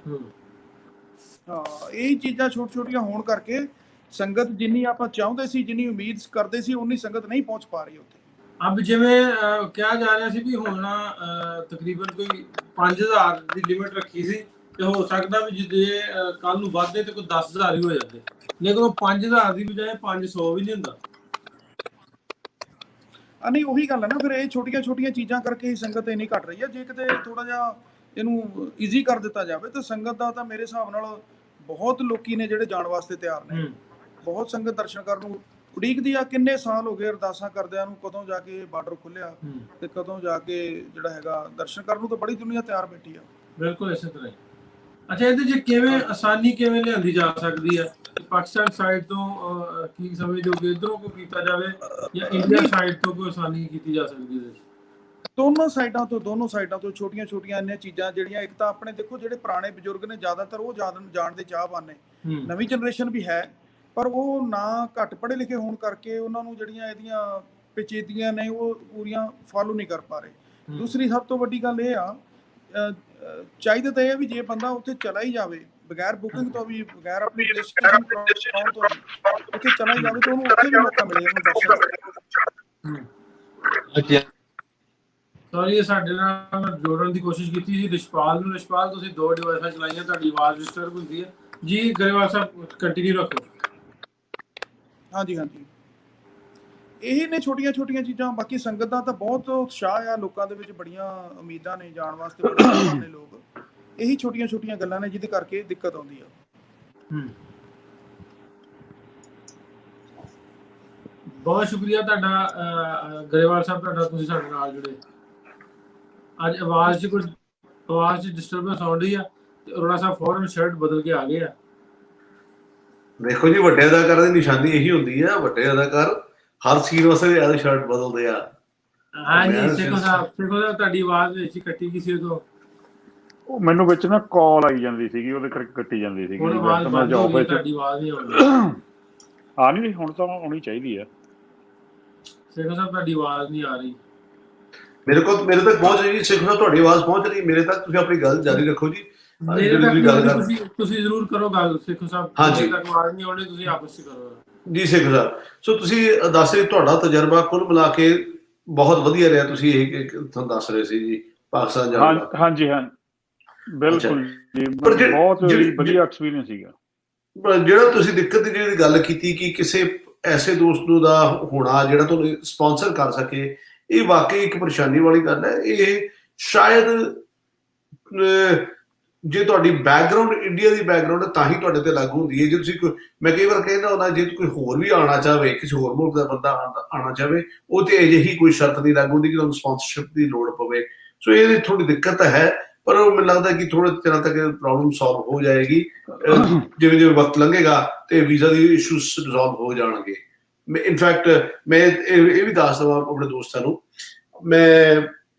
ਹਾਂ, ਇਹ ਚੀਜ਼ਾਂ ਛੋਟੀਆਂ ਹੋਣ ਕਰਕੇ ਸੰਗਤ ਜਿੰਨੀ ਆਪਾਂ ਚਾਹੁੰਦੇ ਸੀ, ਜਿੰਨੀ ਉਮੀਦ ਕਰਦੇ ਸੀ, ਉਨੀ ਸੰਗਤ ਨਹੀਂ ਪਹੁੰਚ ਪਾ ਰਹੀ ਉੱਥੇ। ਅਬ ਜਿਵੇਂ ਕਿਹਾ ਜਾ ਰਿਹਾ ਸੀ ਵੀ ਹੁਣ ਤਕਰੀਬਨ ਕੋਈ 5000 ਦੀ ਲਿਮਿਟ ਰੱਖੀ ਸੀ, ਤੇ ਹੋ ਸਕਦਾ ਵੀ ਜੇ ਕੱਲ ਨੂੰ ਵੱਧਦੇ ਤੇ ਕੋਈ 10000 ਹੀ ਹੋ ਜਾਂਦੇ, ਲੇਕਿਨ ਉਹ 5000 ਦੀ ਬਜਾਏ 500 ਵੀ ਨਹੀਂ ਹੁੰਦਾ। ਨਹੀਂ, ਉਹੀ ਗੱਲ ਹੈ ਨਾ, ਫਿਰ ਇਹ ਛੋਟੀਆਂ ਚੀਜ਼ਾਂ ਕਰਕੇ ਹੀ ਸੰਗਤ ਇੰਨੀ ਘਟ ਰਹੀ ਹੈ। ਜੇ ਕਿਤੇ ਥੋੜਾ ਜਿਹਾ ਇਹਨੂੰ ਈਜ਼ੀ ਕਰ ਦਿੱਤਾ ਜਾਵੇ ਤਾਂ ਸੰਗਤ ਦਾ ਤਾਂ ਮੇਰੇ ਹਿਸਾਬ ਨਾਲ ਬਹੁਤ ਲੋਕੀ ਨੇ ਜਿਹੜੇ ਜਾਣ ਵਾਸਤੇ ਤਿਆਰ ਨੇ। ਬਹੁਤ ਸੰਗਤ ਦਰਸ਼ਨ ਕਰਨ ਨੂੰ ਉਡੀਕਦੀ ਆ। ਕਿੰਨੇ ਸਾਲ ਹੋ ਗਏ ਅਰਦਾਸਾਂ ਕਰਦਿਆਂ ਨੂੰ, ਕਦੋਂ ਜਾ ਕੇ ਬਾਰਡਰ ਖੁੱਲਿਆ ਤੇ ਕਦੋਂ ਜਾ ਕੇ ਜਿਹੜਾ ਹੈਗਾ ਦਰਸ਼ਨ ਕਰਨ ਨੂੰ, ਤਾਂ ਬੜੀ ਦੁਨੀਆ ਤਿਆਰ ਬੈਠੀ ਆ। ਬਿਲਕੁਲ ਇਸੇ ਤਰ੍ਹਾਂ ਹੀ। ਅੱਛਾ, ਇਹਦੇ 'ਚ ਕਿਵੇਂ ਆਸਾਨੀ ਕਿਵੇਂ ਲਿਆਂਦੀ ਜਾ ਸਕਦੀ ਹੈ? ਪਾਕਿਸਤਾਨ ਸਾਈਡ ਤੋਂ ਕੀ ਸਮਝਦੇ ਹੋ ਕਿ ਇੱਧਰੋਂ ਕੋਈ ਕੀਤਾ ਜਾਵੇ, ਜਾਂ ਇੰਡੀਆ ਸਾਈਡ ਤੋਂ ਕੋਈ ਆਸਾਨੀ ਕੀਤੀ ਜਾ ਸਕਦੀ ਹੈ? ਦੋਨੋਂ ਸਾਈਡਾਂ ਤੋਂ ਛੋਟੀਆਂ ਇੰਨੀਆਂ ਚੀਜ਼ਾਂ ਜਿਹੜੀਆਂ, ਇੱਕ ਤਾਂ ਆਪਣੇ ਦੇਖੋ ਜਿਹੜੇ ਪੁਰਾਣੇ ਬਜ਼ੁਰਗ ਨੇ ਜ਼ਿਆਦਾਤਰ ਉਹ ਜਾਣ ਦੇ ਚਾਹਵਾਨ ਨੇ। ਨਵੀਂ ਜਨਰੇਸ਼ਨ ਵੀ ਹੈ, ਪਰ ਉਹ ਨਾ ਘੱਟ ਪੜ੍ਹੇ ਲਿਖੇ ਹੋਣ ਕਰਕੇ ਉਹਨਾਂ ਨੂੰ ਜਿਹੜੀਆਂ ਇਹਦੀਆਂ ਪੇਚੀਦਗੀਆਂ ਨੇ ਉਹ ਪੂਰੀਆਂ ਫਾਲੋ ਨਹੀਂ ਕਰ ਪਾ ਰਹੇ। ਦੂਸਰੀ ਸਭ ਤੋਂ ਵੱਡੀ ਗੱਲ ਇਹ ਆ, ਚਾਹੀਦਾ ਤਾਂ ਇਹ ਵੀ ਜੇ ਬੰਦਾ ਉੱਥੇ ਚਲਾ ਹੀ ਜਾਵੇ ਬਗੈਰ ਬੁਕਿੰਗ ਤੋਂ ਵੀ, ਬਗੈਰ ਆਪਣੀ ਰਜਿਸਟ੍ਰੇਸ਼ਨ ਕਰਾਉਣ ਤੋਂ ਵੀ ਉੱਥੇ ਚਲਾ ਹੀ ਜਾਵੇ, ਤਾਂ ਉਹਨੂੰ ਉੱਥੇ ਵੀ ਮੌਕਾ ਮਿਲੇ ਉਹਨੂੰ ਦਰਸ਼ਨ। ਸੌਰੀ, ਸਾਡੇ ਨਾਲ ਜੋੜਨ ਦੀ ਕੋਸ਼ਿਸ਼ ਕੀਤੀ ਸੀ ਰਿਸ਼ਪਾਲ ਨੂੰ। ਰਿਸ਼ਪਾਲ, ਤੁਸੀਂ 2 ਡਿਵਾਈਸਾਂ ਚਲਾਈਆਂ, ਤੁਹਾਡੀ ਆਵਾਜ਼ ਡਿਸਟਰਬ ਹੁੰਦੀ ਹੈ ਜੀ। ਗਰੇਵਾਲ ਸਾਹਿਬ ਕੰਟੀਨਿਊ ਰੱਖੋ। ਹਾਂਜੀ, ਇਹੀ ਨੇ ਛੋਟੀਆਂ ਚੀਜ਼ਾਂ। ਬਾਕੀ ਸੰਗਤ ਦਾ ਤਾਂ ਬਹੁਤ ਉਤਸ਼ਾਹ ਆ, ਲੋਕਾਂ ਦੇ ਵਿੱਚ ਬੜੀਆਂ ਉਮੀਦਾਂ ਨੇ ਜਾਣ ਵਾਸਤੇ, ਬੜੇ ਚਾਹਵਾਨ ਨੇ ਲੋਕ। ਇਹੀ ਛੋਟੀਆਂ ਗੱਲਾਂ ਨੇ ਜਿਹਦੇ ਕਰਕੇ ਦਿੱਕਤ ਆਉਂਦੀ ਆ। ਬਹੁਤ ਸ਼ੁਕਰੀਆ ਤੁਹਾਡਾ ਗਰੇਵਾਲ ਸਾਹਿਬ, ਤੁਸੀਂ ਸਾਡੇ ਨਾਲ ਜੁੜੇ। ਅੱਜ ਆਵਾਜ਼ 'ਚ ਡਿਸਟਰਬੈਂਸ ਆਉਣ ਰਹੀ ਆ, ਤੇ ਅਰੋੜਾ ਸਾਹਿਬ ਫੌਰਨ ਸ਼ਰਟ ਬਦਲ ਕੇ ਆ ਗਏ ਆ। ਦੇਖੋ ਜੀ, ਵੱਡੇ ਅਦਾਕਾਰ ਦੀ ਨਿਸ਼ਾਨੀ ਇਹੀ ਹੁੰਦੀ ਆ, ਵੱਡੇ ਅਦਾਕਾਰ ਹਰ ਸੀਨ ਵਾਸਤੇ ਆਦੇ ਸ਼ਰਟ ਬਦਲਦੇ ਆ। ਹਾਂਜੀ, ਸੇਖੋ ਸਾਹਿਬ ਤੁਹਾਡੀ ਆਵਾਜ਼ ਵਿੱਚ ਹੀ ਕੱਟੀ ਗਈ ਸੀ ਉਦੋਂ। ਉਹ ਮੈਨੂੰ ਵਿੱਚ ਨਾ ਕਾਲ ਆਈ ਜਾਂਦੀ ਸੀਗੀ, ਉਹਦੇ ਕਰਕੇ ਕੱਟੀ ਜਾਂਦੀ ਸੀਗੀ। ਹੁਣ ਆਵਾਜ਼ ਬੰਦ ਹੋ ਗਈ, ਤੁਹਾਡੀ ਆਵਾਜ਼ ਨਹੀਂ ਆਉਂਦੀ। ਆ ਨਹੀਂ, ਹੁਣ ਤਾਂ ਆਉਣੀ ਚਾਹੀਦੀ ਆ। ਸੇਖੋ ਸਾਹਿਬ ਤੁਹਾਡੀ ਆਵਾਜ਼ ਨਹੀਂ ਆ ਰਹੀ। ਮੇਰੇ ਤੱਕ ਪਹੁੰਚ ਰਹੀ ਜੀ। ਸੇਖੋ ਸਾਹਿਬ ਤੁਹਾਡੀ ਆਵਾਜ਼ ਪਹੁੰਚ ਰਹੀ ਮੇਰੇ ਤੱਕ। ਤੁਸੀਂ ਆਪਣੀ ਗੱਲ ਜਾਰੀ ਰੱਖੋ ਜੀ। ਤੁਸੀਂ ਜ਼ਰੂਰ ਕਰੋ ਗੱਲ ਸੇਖੋ ਸਾਹਿਬ। ਹਾਂਜੀ, ਤੱਕ ਆਵਾਜ਼ ਨਹੀਂ ਆਉਣੀ, ਤੁਸੀਂ ਆਪਸ ਵਿੱਚ ਕਰੋ ਜੀ। ਸੇਖੋ ਸਾਹਿਬ, ਸੋ ਤੁਸੀਂ ਦੱਸ ਰਹੇ ਤੁਹਾਡਾ ਤਜਰਬਾ ਕੁੱਲ ਮਿਲਾ ਕੇ ਬਹੁਤ ਵਧੀਆ ਰਿਹਾ। ਤੁਸੀਂ ਇਹ ਤੁਹਾਨੂੰ ਦੱਸ ਰਹੇ ਸੀ ਜੀ ਪਾਕਿਸਤਾਨ ਜਾਣ ਦਾ। ਹਾਂਜੀ, ਬਿਲਕੁਲ ਜੀ, ਬਹੁਤ ਵਧੀਆ ਐਕਸਪੀਰੀਅੰਸ ਸੀਗਾ। ਜਿਹੜਾ ਤੁਸੀਂ ਦਿੱਕਤ ਦੀ ਜਿਹੜੀ ਗੱਲ ਕੀਤੀ ਕਿ ਕਿਸੇ ਐਸੇ ਦੋਸਤ ਨੂੰ ਦਾ ਹੋਣਾ ਜਿਹੜਾ ਤੁਹਾਨੂੰ ਸਪਾਂਸਰ ਕਰ ਸਕੇ, ਇਹ ਵਾਕਈ ਇੱਕ ਪਰੇਸ਼ਾਨੀ ਵਾਲੀ ਗੱਲ ਹੈ। ਇਹ ਸ਼ਾਇਦ ਜੇ ਤੁਹਾਡੀ ਬੈਕਗਰਾਉਂਡ ਇੰਡੀਆ ਦੀ ਬੈਕਗਰਾਉਂਡ ਤਾਂ ਹੀ ਤੁਹਾਡੇ ਤੇ ਲਾਗੂ ਹੁੰਦੀ ਹੈ। ਜੇ ਤੁਸੀਂ ਮੈਂ ਕਈ ਵਾਰ ਕਹਿੰਦਾ ਹੁੰਦਾ, ਜੇ ਕੋਈ ਹੋਰ ਵੀ ਆਉਣਾ ਚਾਹਵੇ, ਕਿਸੇ ਹੋਰ ਮੁਲਕ ਦਾ ਬੰਦਾ ਆਉਣਾ ਚਾਹਵੇ, ਉਹ ਤੇ ਅਜਿਹੀ ਕੋਈ ਸ਼ਰਤ ਨਹੀਂ ਲਾਗੂ ਹੁੰਦੀ ਕਿ ਤੁਹਾਨੂੰ ਸਪਾਂਸਰਸ਼ਿਪ ਦੀ ਲੋੜ ਪਵੇ। ਸੋ ਇਹਦੀ ਥੋੜੀ ਦਿੱਕਤ ਹੈ, ਪਰ ਉਹ ਮੈਨੂੰ ਲੱਗਦਾ ਕਿ ਥੋੜੇ ਚਿਰਾਂ ਤੱਕ ਪ੍ਰੋਬਲਮ ਸੋਲਵ ਹੋ ਜਾਏਗੀ। ਜਿਵੇਂ ਵਕਤ ਲੰਘੇਗਾ ਤੇ ਵੀਜ਼ਾ ਦੀ ਇਸ਼ੂਸ ਰਿਜ਼ੋਲਵ ਹੋ ਜਾਣਗੇ। ਇਨਫੈਕਟ ਮੈਂ ਇਹ ਵੀ ਦੱਸ ਦੇਵਾਂ ਆਪਣੇ ਦੋਸਤਾਂ ਨੂੰ, ਮੈਂ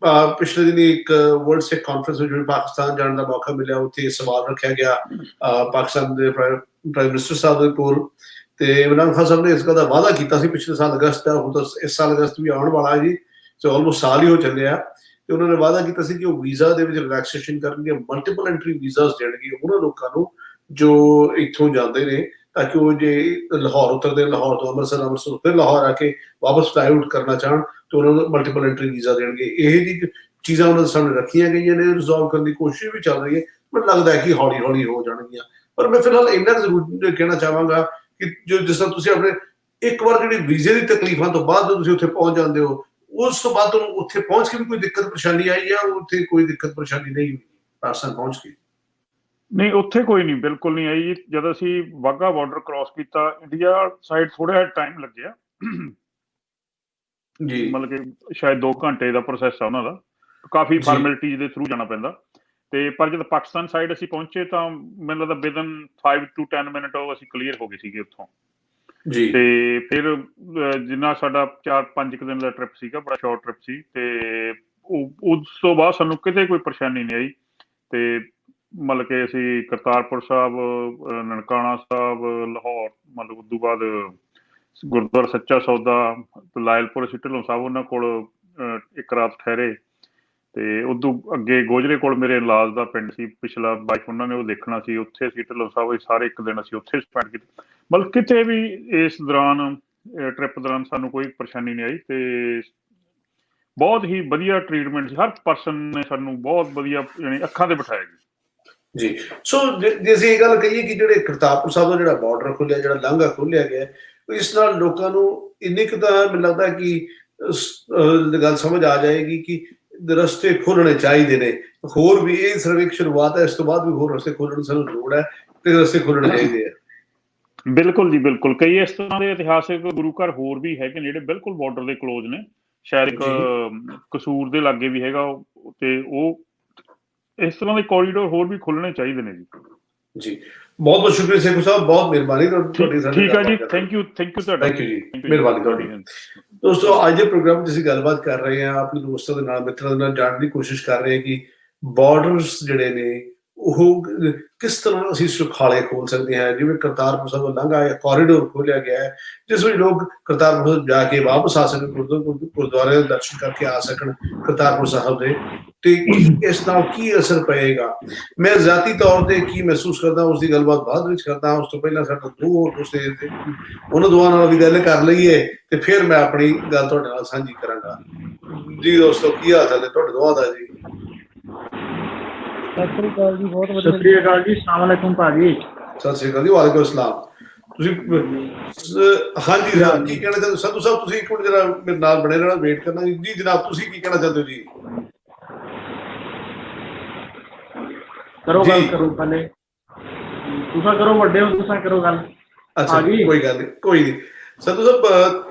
ਪਿਛਲੇ ਦਿਨ ਇੱਕ ਵਰਲਡ ਸਿੱਖ ਕਾਨਫਰੰਸ ਵਿੱਚ ਪਾਕਿਸਤਾਨ ਜਾਣ ਦਾ ਮੌਕਾ ਮਿਲਿਆ। ਉੱਥੇ ਸਵਾਲ ਰੱਖਿਆ ਗਿਆ ਪਾਕਿਸਤਾਨ ਦੇ ਪ੍ਰਾਈਮ ਮਿਨਿਸਟਰ ਸਾਹਿਬ ਦੇ ਕੋਲ, ਤੇ ਇਮਰਾਨ ਖਾਨ ਸਾਹਿਬ ਨੇ ਇਸ ਗੱਲ ਦਾ ਵਾਅਦਾ ਕੀਤਾ ਸੀ ਪਿਛਲੇ ਸਾਲ ਅਗਸਤ ਦਾ, ਹੁਣ ਤਾਂ ਇਸ ਸਾਲ ਅਗਸਤ ਵੀ ਆਉਣ ਵਾਲਾ ਹੈ ਜੀ, ਸੋ ਆਲਮੋਸਟ ਸਾਲ ਹੀ ਹੋ ਚੱਲਿਆ। ਤੇ ਉਹਨਾਂ ਨੇ ਵਾਅਦਾ ਕੀਤਾ ਸੀ ਕਿ ਉਹ ਵੀਜ਼ਾ ਦੇ ਵਿੱਚ ਰਿਲੈਕਸੇਸ਼ਨ ਕਰਨਗੇ, ਮਲਟੀਪਲ ਐਂਟਰੀ ਵੀਜ਼ਾਸ ਦੇਣਗੇ ਉਹਨਾਂ ਲੋਕਾਂ ਨੂੰ ਜੋ ਇੱਥੋਂ ਜਾਂਦੇ ਨੇ, ਤਾਂ ਕਿ ਉਹ ਜੇ ਲਾਹੌਰ ਉਤਰਦੇ, ਲਾਹੌਰ ਤੋਂ ਅੰਮ੍ਰਿਤਸਰ ਫਿਰ ਲਾਹੌਰ ਆ ਕੇ ਵਾਪਸ ਫਲਾਈ ਆਊਟ ਕਰਨਾ ਚਾਹਣ ਤੇ ਉਹਨਾਂ ਨੂੰ ਮਲਟੀਪਲ ਐਂਟਰੀ ਵੀਜ਼ਾ ਦੇਣਗੇ। ਇਹ ਜਿਹੀ ਚੀਜ਼ਾਂ ਉਹਨਾਂ ਦੇ ਸਾਹਮਣੇ ਰੱਖੀਆਂ ਗਈਆਂ ਨੇ, ਰਿਜ਼ੋਲਵ ਕਰਨ ਦੀ ਕੋਸ਼ਿਸ਼ ਵੀ ਚੱਲ ਰਹੀ ਹੈ। ਮੈਨੂੰ ਲੱਗਦਾ ਹੈ ਕਿ ਹੌਲੀ ਹੋ ਜਾਣਗੀਆਂ। ਪਰ ਮੈਂ ਫਿਲਹਾਲ ਇੰਨਾ ਜ਼ਰੂਰ ਕਹਿਣਾ ਚਾਹਾਂਗਾ ਕਿ ਜਿਸ ਤਰ੍ਹਾਂ ਤੁਸੀਂ ਆਪਣੇ ਇੱਕ ਵਾਰ ਜਿਹੜੀ ਵੀਜ਼ੇ ਦੀ ਤਕਲੀਫਾਂ ਤੋਂ ਬਾਅਦ ਤੁਸੀਂ ਉੱਥੇ ਪਹੁੰਚ ਜਾਂਦੇ ਹੋ, ਉਸ ਤੋਂ ਬਾਅਦ ਤੁਹਾਨੂੰ ਉੱਥੇ ਪਹੁੰਚ ਕੇ ਵੀ ਕੋਈ ਦਿੱਕਤ ਪਰੇਸ਼ਾਨੀ ਆਈ ਜਾਂ ਉੱਥੇ ਕੋਈ ਦਿੱਕਤ ਪਰੇਸ਼ਾਨੀ ਨਹੀਂ ਹੋਈ ਪਾਕਿਸਤਾਨ ਪਹੁੰਚ ਕੇ? ਨਹੀਂ, ਉੱਥੇ ਕੋਈ ਨਹੀਂ, ਬਿਲਕੁਲ ਨਹੀਂ ਆਈ ਜੀ। ਜਦ ਅਸੀਂ ਵਾਘਾ ਬਾਰਡਰ ਕ੍ਰਾਸ ਕੀਤਾ, ਇੰਡੀਆ ਸਾਈਡ ਥੋੜਾ ਜਿਹਾ ਟਾਈਮ ਲੱਗਿਆ ਜੀ, ਮਤਲਬ ਕਿ ਸ਼ਾਇਦ 2 ਘੰਟੇ ਦਾ ਪ੍ਰੋਸੈਸ ਆ ਉਹਨਾਂ ਦਾ, ਕਾਫੀ ਫਾਰਮੈਲਿਟੀਜ਼ ਦੇ ਥਰੂ ਜਾਣਾ ਪੈਂਦਾ। ਤੇ ਪਰ ਜਦ ਪਾਕਿਸਤਾਨ ਸਾਈਡ ਅਸੀਂ ਪਹੁੰਚੇ ਤਾਂ ਮੈਨੂੰ ਲੱਗਦਾ ਵਿਦਨ 5 to 10 ਮਿੰਟ ਅਸੀਂ ਕਲੀਅਰ ਹੋ ਗਏ ਸੀਗੇ ਉੱਥੋਂ ਜੀ। ਤੇ ਫਿਰ ਜਿੰਨਾ ਸਾਡਾ 4-5 ਦਿਨ ਦਾ ਟ੍ਰਿਪ ਸੀਗਾ, ਬੜਾ ਸ਼ਾਰਟ ਟ੍ਰਿਪ ਸੀ, ਤੇ ਉਸ ਤੋਂ ਬਾਅਦ ਸਾਨੂੰ ਕਿਤੇ ਕੋਈ ਪਰੇਸ਼ਾਨੀ ਨਹੀਂ ਆਈ। ਤੇ ਮਤਲਬ ਕਿ ਅਸੀਂ ਕਰਤਾਰਪੁਰ ਸਾਹਿਬ, ਨਨਕਾਣਾ ਸਾਹਿਬ, ਲਾਹੌਰ, ਮਤਲਬ ਉਸ ਤੋਂ ਬਾਅਦ ਗੁਰਦੁਆਰਾ ਸੱਚਾ ਸੌਦਾ, ਲਾਇਲਪੁਰ ਅਸੀਂ ਢਿੱਲੋਂ ਸਾਹਿਬ ਉਹਨਾਂ ਕੋਲ ਇੱਕ ਰਾਤ ਠਹਿਰੇ। ਤੇ ਉਦੋਂ ਅੱਗੇ ਗੋਜਰੇ ਕੋਲ ਮੇਰੇ ਇਲਾਜ ਦਾ ਪਿੰਡ ਸੀ, ਪਿਛਲਾ ਵਾਈਫ ਉਹਨਾਂ ਨੇ ਉਹ ਦੇਖਣਾ ਸੀ, ਉੱਥੇ ਅਸੀਂ ਢਿੱਲੋਂ ਸਾਹਿਬ ਸਾਰੇ ਇੱਕ ਦਿਨ ਅਸੀਂ ਉੱਥੇ ਸਪੈਂਡ ਕੀਤਾ। ਮਤਲਬ ਕਿਤੇ ਵੀ ਇਸ ਦੌਰਾਨ ਟ੍ਰਿਪ ਦੌਰਾਨ ਸਾਨੂੰ ਕੋਈ ਪਰੇਸ਼ਾਨੀ ਨਹੀਂ ਆਈ ਤੇ ਬਹੁਤ ਹੀ ਵਧੀਆ ਟ੍ਰੀਟਮੈਂਟ ਸੀ। ਹਰ ਪਰਸਨ ਨੇ ਸਾਨੂੰ ਬਹੁਤ ਵਧੀਆ ਯਾਨੀ ਅੱਖਾਂ ਤੇ ਬਿਠਾਇਆ ਜੀ। ਸੋ ਜੇ ਅਸੀਂ ਇਹ ਗੱਲ ਕਹੀਏ ਕਿ ਜਿਹੜੇ ਕਰਤਾਰਪੁਰ ਸਾਹਿਬ ਦਾ ਜਿਹੜਾ ਬਾਰਡਰ ਖੁੱਲਿਆ, ਜਿਹੜਾ ਲਾਂਘਾ ਖੋਲਿਆ ਗਿਆ, ਇਸ ਨਾਲ ਲੋਕਾਂ ਨੂੰ ਇੰਨੀ ਕੁ ਤਾਂ ਮੈਨੂੰ ਲੱਗਦਾ ਕਿ ਗੱਲ ਸਮਝ ਆ ਜਾਏਗੀ ਕਿ ਰਸਤੇ ਖੋਲਣੇ ਚਾਹੀਦੇ ਨੇ। ਹੋਰ ਵੀ ਇਹ ਸਿਰਫ ਇੱਕ ਸ਼ੁਰੂਆਤ ਹੈ, ਇਸ ਤੋਂ ਬਾਅਦ ਵੀ ਹੋਰ ਰਸਤੇ ਖੋਲਣ ਦੀ ਸਾਨੂੰ ਲੋੜ ਹੈ ਤੇ ਰਸਤੇ ਖੋਲਣੇ ਚਾਹੀਦੇ ਆ। ਬਿਲਕੁਲ ਜੀ, ਬਿਲਕੁਲ। ਕਈ ਇਸ ਤਰ੍ਹਾਂ ਦੇ ਇਤਿਹਾਸਿਕ ਗੁਰੂ ਘਰ ਹੋਰ ਵੀ ਹੈਗੇ ਨੇ ਜਿਹੜੇ ਬਿਲਕੁਲ ਬਾਰਡਰ ਦੇ ਕਲੋਜ਼ ਨੇ। ਸ਼ਾਇਦ ਇੱਕ ਕਸੂਰ ਦੇ ਲਾਗੇ ਵੀ ਹੈਗਾ, ਤੇ ਉਹ ਇਸ ਤਰ੍ਹਾਂ ਦੇ ਕੋਰੀਡੋਰ ਹੋਰ ਵੀ ਖੁੱਲਣੇ ਚਾਹੀਦੇ ਨੇ ਜੀ। ਜੀ ਬਹੁਤ ਬਹੁਤ ਸ਼ੁਕਰੀਆ ਸੇਖੂ ਸਾਹਿਬ, ਬਹੁਤ ਮਿਹਰਬਾਨੀ ਤੁਹਾਡੀ। ਠੀਕ ਹੈ ਜੀ, ਥੈਂਕ ਯੂ ਤੁਹਾਡਾ। ਥੈਂਕ ਯੂ ਜੀ, ਮਿਹਰਬਾਨੀ ਤੁਹਾਡੀ। ਦੋਸਤੋ, ਅੱਜ ਦੇ ਪ੍ਰੋਗਰਾਮ 'ਚ ਅਸੀਂ ਗੱਲਬਾਤ ਕਰ ਰਹੇ ਹਾਂ, ਆਪਣੇ ਦੋਸਤਾਂ ਦੇ ਨਾਲ, ਮਿੱਤਰਾਂ ਦੇ ਨਾਲ ਜਾਣਨ ਦੀ ਕੋਸ਼ਿਸ਼ ਕਰ ਰਹੇ ਹਾਂ ਕਿ ਬਾਰਡਰਸ ਜਿਹੜੇ ਨੇ ਉਹ ਕਿਸ ਤਰ੍ਹਾਂ ਅਸੀਂ ਸੁਖਾਲੇ ਖੋਲ ਸਕਦੇ ਹਾਂ। ਜਿਵੇਂ ਕਰਤਾਰਪੁਰ ਸਾਹਿਬ ਦਾ ਲਾਂਘਾ ਜਾਂ ਕੋਰੀਡੋਰ ਖੋਲਿਆ ਗਿਆ ਹੈ, ਜਿਸ ਵਿੱਚ ਲੋਕ ਕਰਤਾਰਪੁਰ ਸਾਹਿਬ ਜਾ ਕੇ ਵਾਪਸ ਆ ਸਕਣ, ਗੁਰਦੁਆਰੇ ਦੇ ਦਰਸ਼ਨ ਕਰਕੇ ਆ ਸਕਣ ਕਰਤਾਰਪੁਰ ਸਾਹਿਬ ਦੇ। ਤੇ ਇਸ ਨਾਲ ਕੀ ਅਸਰ ਪਏਗਾ, ਮੈਂ ਜ਼ਾਤੀ ਤੌਰ ਤੇ ਕੀ ਮਹਿਸੂਸ ਕਰਦਾ, ਉਸ ਦੀ ਗੱਲਬਾਤ ਬਾਅਦ ਵਿੱਚ ਕਰਦਾ। ਉਸ ਤੋਂ ਪਹਿਲਾਂ ਸਾਡਾ ਦੋ ਹੋਰ ਦੋਸਤ ਉਹਨਾਂ ਦੋਵਾਂ ਨਾਲ ਵੀ ਗੱਲ ਕਰ ਲਈਏ ਤੇ ਫਿਰ ਮੈਂ ਆਪਣੀ ਗੱਲ ਤੁਹਾਡੇ ਨਾਲ ਸਾਂਝੀ ਕਰਾਂਗਾ। ਜੀ ਦੋਸਤੋ, ਕੀ ਹਾਲ ਚਾਲ ਹੈ ਤੁਹਾਡੇ ਦੋਵਾਂ ਦਾ ਜੀ? ਸਤਿ ਸ੍ਰੀ ਅਕਾਲ ਜੀ, ਬਹੁਤ ਵਧੀਆ। ਸਤਿ ਸ੍ਰੀ ਅਕਾਲ ਜੀ, ਅਸਲਾਮ ਵਾਲੇਕੁਮ ਭਾਜੀ। ਸਤਿ ਸ੍ਰੀ ਅਕਾਲ ਜੀ, ਵਾਲੇਕੁਮ ਅਸਲਾਮ। ਤੁਸੀਂ ਹਾਂਜੀ ਜਨਾਬ, ਕੀ ਕਹਿਣਾ ਚਾਹੁੰਦੇ? ਸੰਧੂ ਸਾਹਿਬ ਤੁਸੀਂ ਇੱਕ ਮਿੰਟ ਜਰਾ ਮੇਰੇ ਨਾਲ ਬਣੇ ਰਹਿਣਾ, ਵੇਟ ਕਰਨਾ ਜੀ। ਜਨਾਬ ਤੁਸੀਂ ਕੀ ਕਹਿਣਾ ਚਾਹੁੰਦੇ ਹੋ ਜੀ? ਕਰੋ ਗੱਲ, ਕਰੋ ਪਹਿਲੇ ਤੁਸੀਂ ਕਰੋ, ਵੱਡੇ ਹੋ ਤੁਸੀਂ ਕਰੋ ਗੱਲ। ਅੱਛਾ, ਕੋਈ ਗੱਲ ਨਹੀਂ, ਕੋਈ ਨਹੀਂ। ਸੰਧੂ ਸਾਹਿਬ,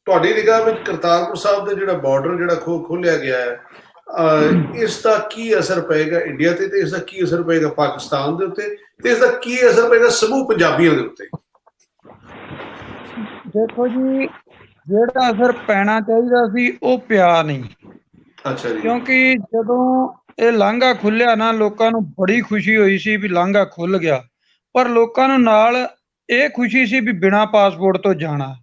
ਤੁਹਾਡੀ ਨਿਗਾਹ ਵਿੱਚ ਕਰਤਾਰਪੁਰ ਸਾਹਿਬ ਦਾ ਜਿਹੜਾ ਬਾਰਡਰ ਜਿਹੜਾ ਖੋਲਿਆ ਗਿਆ ਹੈ, ਇਸ ਦਾ ਕੀ ਅਸਰ ਪਏਗਾ ਇੰਡੀਆ ਤੇ, ਇਸ ਦਾ ਕੀ ਅਸਰ ਪਏਗਾ ਪਾਕਿਸਤਾਨ ਦੇ ਉੱਤੇ, ਤੇ ਇਸ ਦਾ ਕੀ ਅਸਰ ਪਏਗਾ ਸਮੂਹ ਪੰਜਾਬੀਆਂ ਦੇ ਉੱਤੇ? ਦੇਖੋ ਜੀ, ਜਿਹੜਾ ਅਸਰ ਪੈਣਾ ਚਾਹੀਦਾ ਸੀ ਉਹ ਪਿਆ ਨਹੀਂ। ਅੱਛਾ ਜੀ। ਕਿਉਂਕਿ ਜਦੋਂ ਇਹ ਲਾਂਘਾ ਖੁੱਲਿਆ ਨਾ, ਲੋਕਾਂ ਨੂੰ ਬੜੀ ਖੁਸ਼ੀ ਹੋਈ ਸੀ ਵੀ ਲਾਂਘਾ ਖੁੱਲ ਗਿਆ, ਪਰ ਲੋਕਾਂ ਨੂੰ ਨਾਲ ਇਹ ਖੁਸ਼ੀ ਸੀ ਵੀ ਬਿਨਾਂ ਪਾਸਪੋਰਟ ਤੋਂ ਜਾਣਾ।